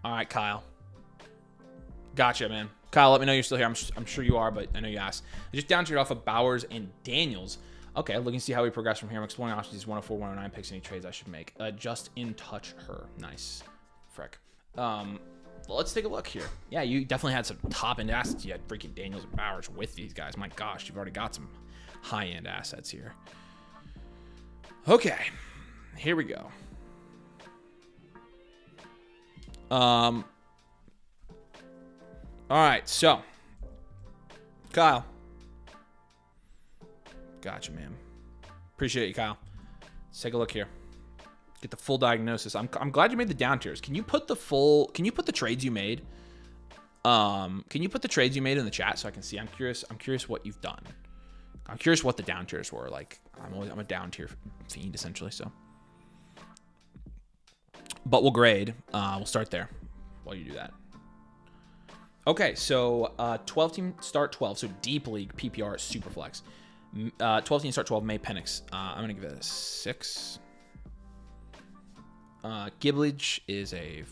All right, Kyle. Gotcha, man. Kyle, let me know you're still here. I'm sure you are, but I know you asked. I just downtiered off of Bowers and Daniels. Okay, looking to see how we progress from here. I'm exploring options. These 104, 109 picks. Any trades I should make. Just in touch her. Nice. Frick. Let's take a look here. Yeah, you definitely had some top-end assets. You had freaking Daniels and Bowers with these guys. My gosh, you've already got some high-end assets here. Okay, here we go. All right, so Kyle. Gotcha, man. Appreciate you, Kyle. Let's take a look here. Get the full diagnosis. I'm glad you made the down tiers. Can you put the trades you made Can you put the trades you made in the chat so I can see? I'm curious what you've done. I'm curious what the down tiers were. Like, I'm a down tier fiend essentially. So, but we'll grade. We'll start there while you do that. Okay, so 12 team start 12. So deep league PPR super flex. 12 team start 12. May Penix. I'm gonna give it a 6. Gibbledge is a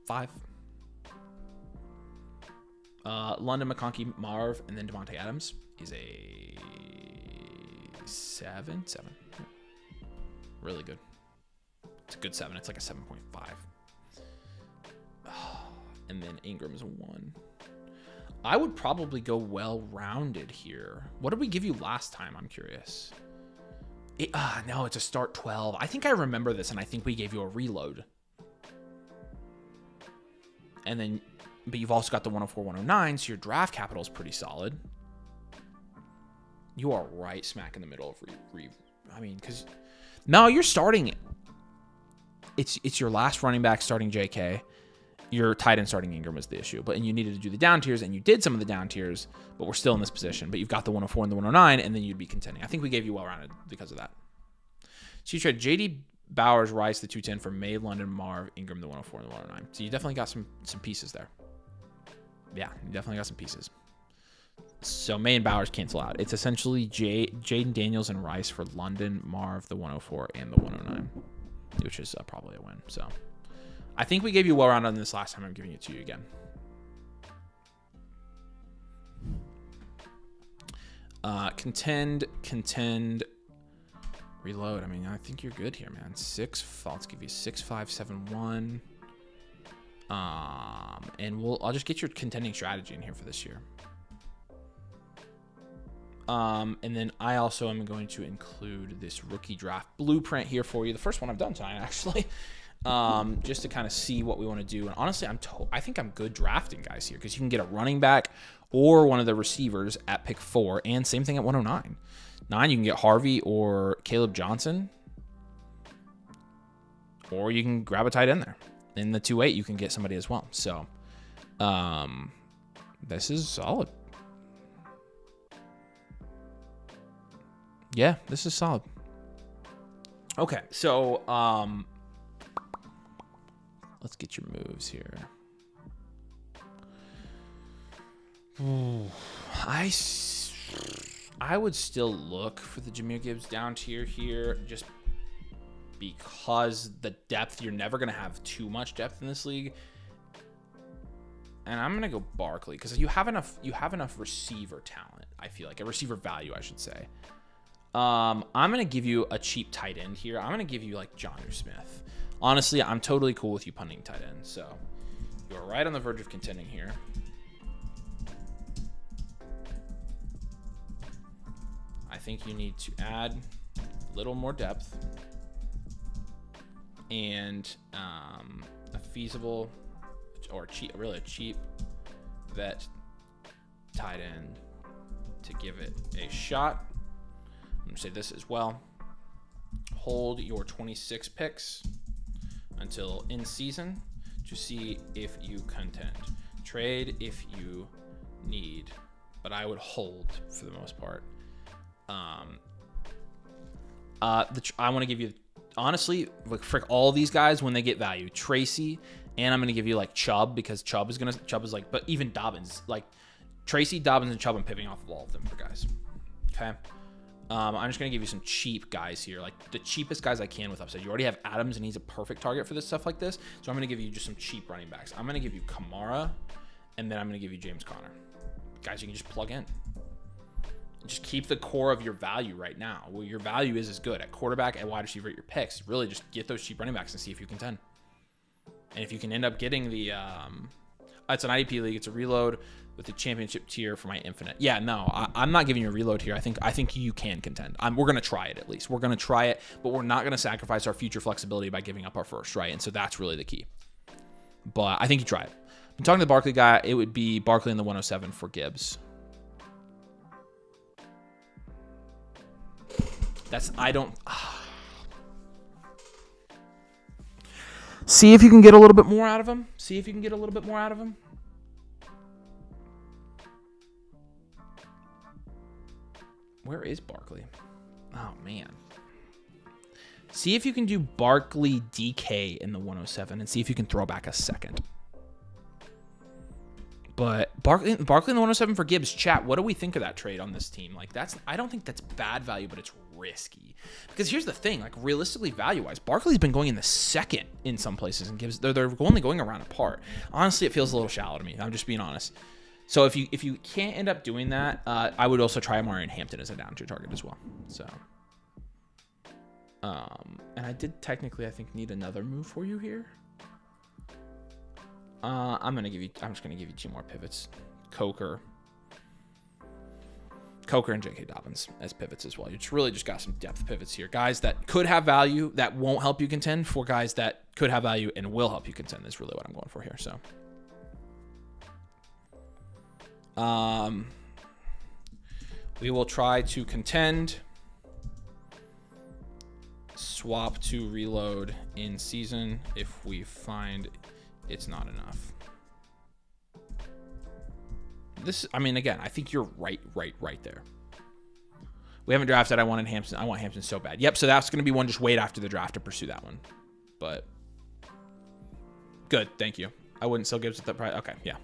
5. London, McConkey, Marv, and then Devontae Adams is a 7. Really good. It's a good 7. It's like a 7.5. And then Ingram's a 1. I would probably go well-rounded here. What did we give you last time? I'm curious. No, it's a start 12. I think I remember this, and I think we gave you a reload. And then, but you've also got the 104, 109, so your draft capital is pretty solid. You are right smack in the middle of I mean, because no, you're starting. It's your last running back starting JK. Your tight end starting Ingram is the issue, and you needed to do the down tiers, and you did some of the down tiers, but we're still in this position. But you've got the 104 and the 109, and then you'd be contending. I think we gave you well-rounded because of that. So you trade JD Bowers, Rice, the 210 for May, London, Marv, Ingram, the 104 and the 109. So you definitely got some pieces there. Yeah, you definitely got some pieces. So May and Bowers cancel out. It's essentially Jaden Daniels and Rice for London, Marv, the 104, and the 109, which is probably a win. So I think we gave you well-rounded on this last time. I'm giving it to you again. Contend, reload. I mean, I think you're good here, man. 6. Let's give you 6, 5, 7, 1. And I'll just get your contending strategy in here for this year. And then I also am going to include this rookie draft blueprint here for you. The first one I've done tonight, actually. Just to kind of see what we want to do. And honestly, I think I'm good drafting guys here because you can get a running back or one of the receivers at pick 4, and same thing at 109. 9, you can get Harvey or Caleb Johnson, or you can grab a tight end there. In the 2-8, you can get somebody as well. So, this is solid. Yeah, this is solid. Okay, so let's get your moves here. Ooh, I would still look for the Jahmyr Gibbs down tier here, just because the depth, you're never going to have too much depth in this league. And I'm going to go Barkley because you have enough receiver talent, I feel like, a receiver value, I should say. I'm going to give you a cheap tight end here. I'm going to give you like Jonnu Smith. Honestly, I'm totally cool with you punting tight end. So you're right on the verge of contending here. I think you need to add a little more depth and a feasible or a cheap vet tight end to give it a shot. I'm going to say this as well. Hold your 26 picks until in season to see if you contend. Trade if you need, but I would hold for the most part. I want to give you, honestly, like frick all these guys when they get value. Tracy, and I'm going to give you like Chubb because Chubb is like, but even Dobbins, like Tracy, Dobbins, and Chubb, I'm pivoting off of all of them for guys. Okay. I'm just going to give you some cheap guys here, like the cheapest guys I can with upside. You already have Adams, and he's a perfect target for this stuff like this. So I'm going to give you just some cheap running backs. I'm going to give you Kamara, and then I'm going to give you James Conner. Guys, you can just plug in. Just keep the core of your value right now. Well, your value is good at quarterback and wide receiver at your picks. Really just get those cheap running backs and see if you contend. And if you can end up getting the, it's an IDP league. It's a reload with the championship tier for my infinite. Yeah, no, I'm not giving you a reload here. I think you can contend. We're going to try it at least. We're going to try it, but we're not going to sacrifice our future flexibility by giving up our first, right? And so that's really the key. But I think you try it. I'm talking to the Barkley guy. It would be Barkley in the 107 for Gibbs. See if you can get a little bit more out of him. Where is Barkley? Oh, man. See if you can do Barkley DK in the 107 and see if you can throw back a second. But Barkley in the 107 for Gibbs. Chat, what do we think of that trade on this team? Like, I don't think that's bad value, but it's risky. Because here's the thing, like, realistically, value-wise, Barkley's been going in the second in some places, and Gibbs, they're only going around apart. Honestly, it feels a little shallow to me. I'm just being honest. So if you can't end up doing that, I would also try Marion Hampton as a down-tier target as well. So, and I did technically, I think, need another move for you here. I'm just gonna give you 2 more pivots. Coker and J.K. Dobbins as pivots as well. You really just got some depth pivots here. Guys that could have value that won't help you contend for guys that could have value and will help you contend is really what I'm going for here. So, we will try to contend. Swap to reload in season if we find it's not enough. I mean, again, I think you're right there. We haven't drafted. I want Hampton so bad. Yep. So that's going to be one. Just wait after the draft to pursue that one. But good. Thank you. I wouldn't sell Gibbs at that price. Okay. Yeah.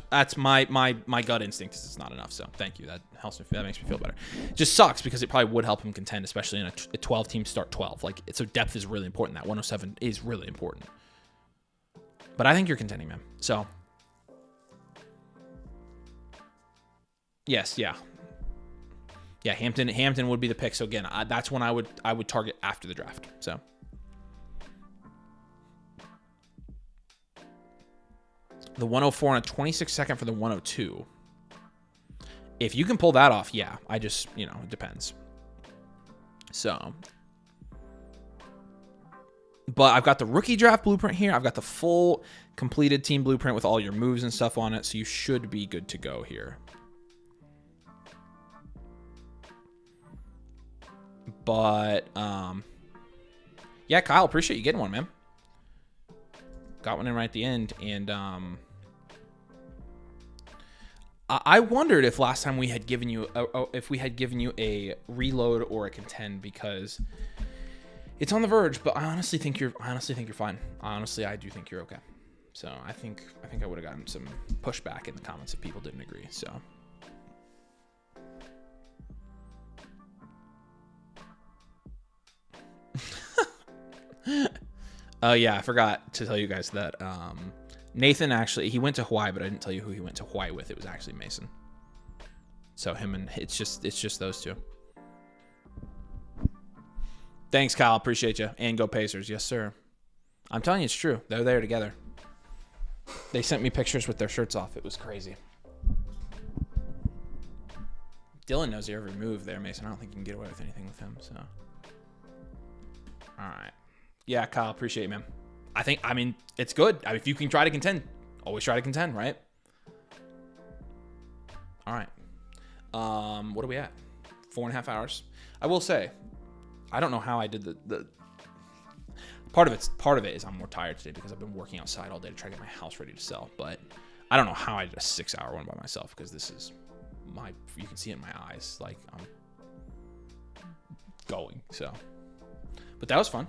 That's my gut instinct is it's not enough. So thank you. That helps me. That makes me feel better. It just sucks because it probably would help him contend, especially in a 12 team start 12. Like, so depth is really important. That 107 is really important. But I think you're contending, man. So, yes, yeah. Hampton would be the pick. So again, that's when I would target after the draft. So, the 104 and a 26 second for the 102. If you can pull that off, yeah. It depends. So. But I've got the rookie draft blueprint here. I've got the full completed team blueprint with all your moves and stuff on it. So you should be good to go here. But, yeah, Kyle, appreciate you getting one, man. Got one in right at the end. And I wondered if last time we had given you a reload or a contend because it's on the verge, but I honestly think you're fine. Honestly, I do think you're okay. So I think I would have gotten some pushback in the comments if people didn't agree. So. Oh yeah, I forgot to tell you guys that Nathan actually he went to Hawaii, but I didn't tell you who he went to Hawaii with. It was actually Mason. So him and it's just those two. Thanks, Kyle. Appreciate you. And go Pacers. Yes, sir. I'm telling you, it's true. They're there together. They sent me pictures with their shirts off. It was crazy. Dylan knows your every move there, Mason. I don't think you can get away with anything with him. So, all right. Yeah, Kyle. Appreciate you, man. I mean, it's good. If you can try to contend, always try to contend, right? All right. What are we at? 4.5 hours. I will say, I don't know how I did the part of it is I'm more tired today because I've been working outside all day to try to get my house ready to sell. But I don't know how I did a 6-hour one by myself because this is you can see it in my eyes, like I'm going. So, but that was fun.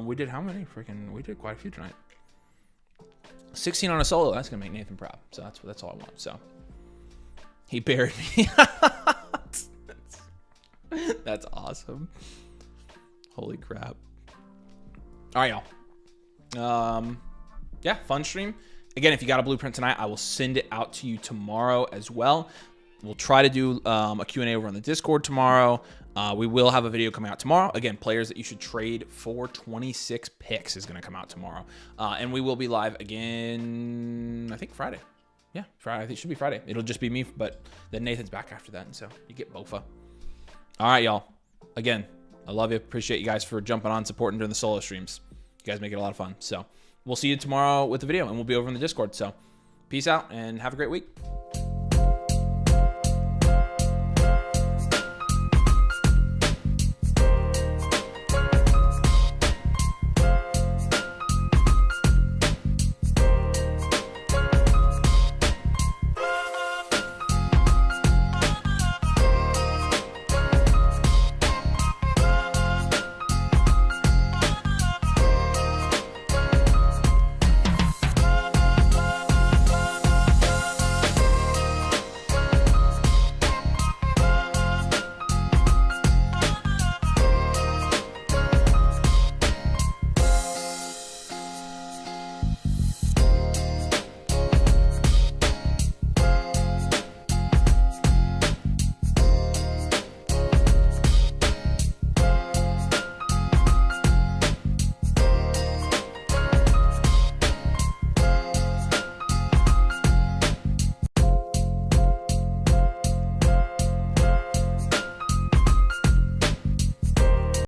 We did how many? We did quite a few tonight. 16 on a solo. That's gonna make Nathan proud. So that's all I want. So he buried me. That's awesome. Holy crap. All right, y'all. Yeah, fun stream. Again, if you got a blueprint tonight, I will send it out to you tomorrow as well. We'll try to do a Q&A over on the Discord tomorrow. We will have a video coming out tomorrow. Again, players that you should trade for 26 picks is going to come out tomorrow. And we will be live again, I think Friday. Yeah, Friday. I think it should be Friday. It'll just be me, but then Nathan's back after that. And so you get Bofa. All right, y'all. Again, I love you. Appreciate you guys for jumping on, supporting during the solo streams. You guys make it a lot of fun. So we'll see you tomorrow with the video, and we'll be over in the Discord. So peace out and have a great week.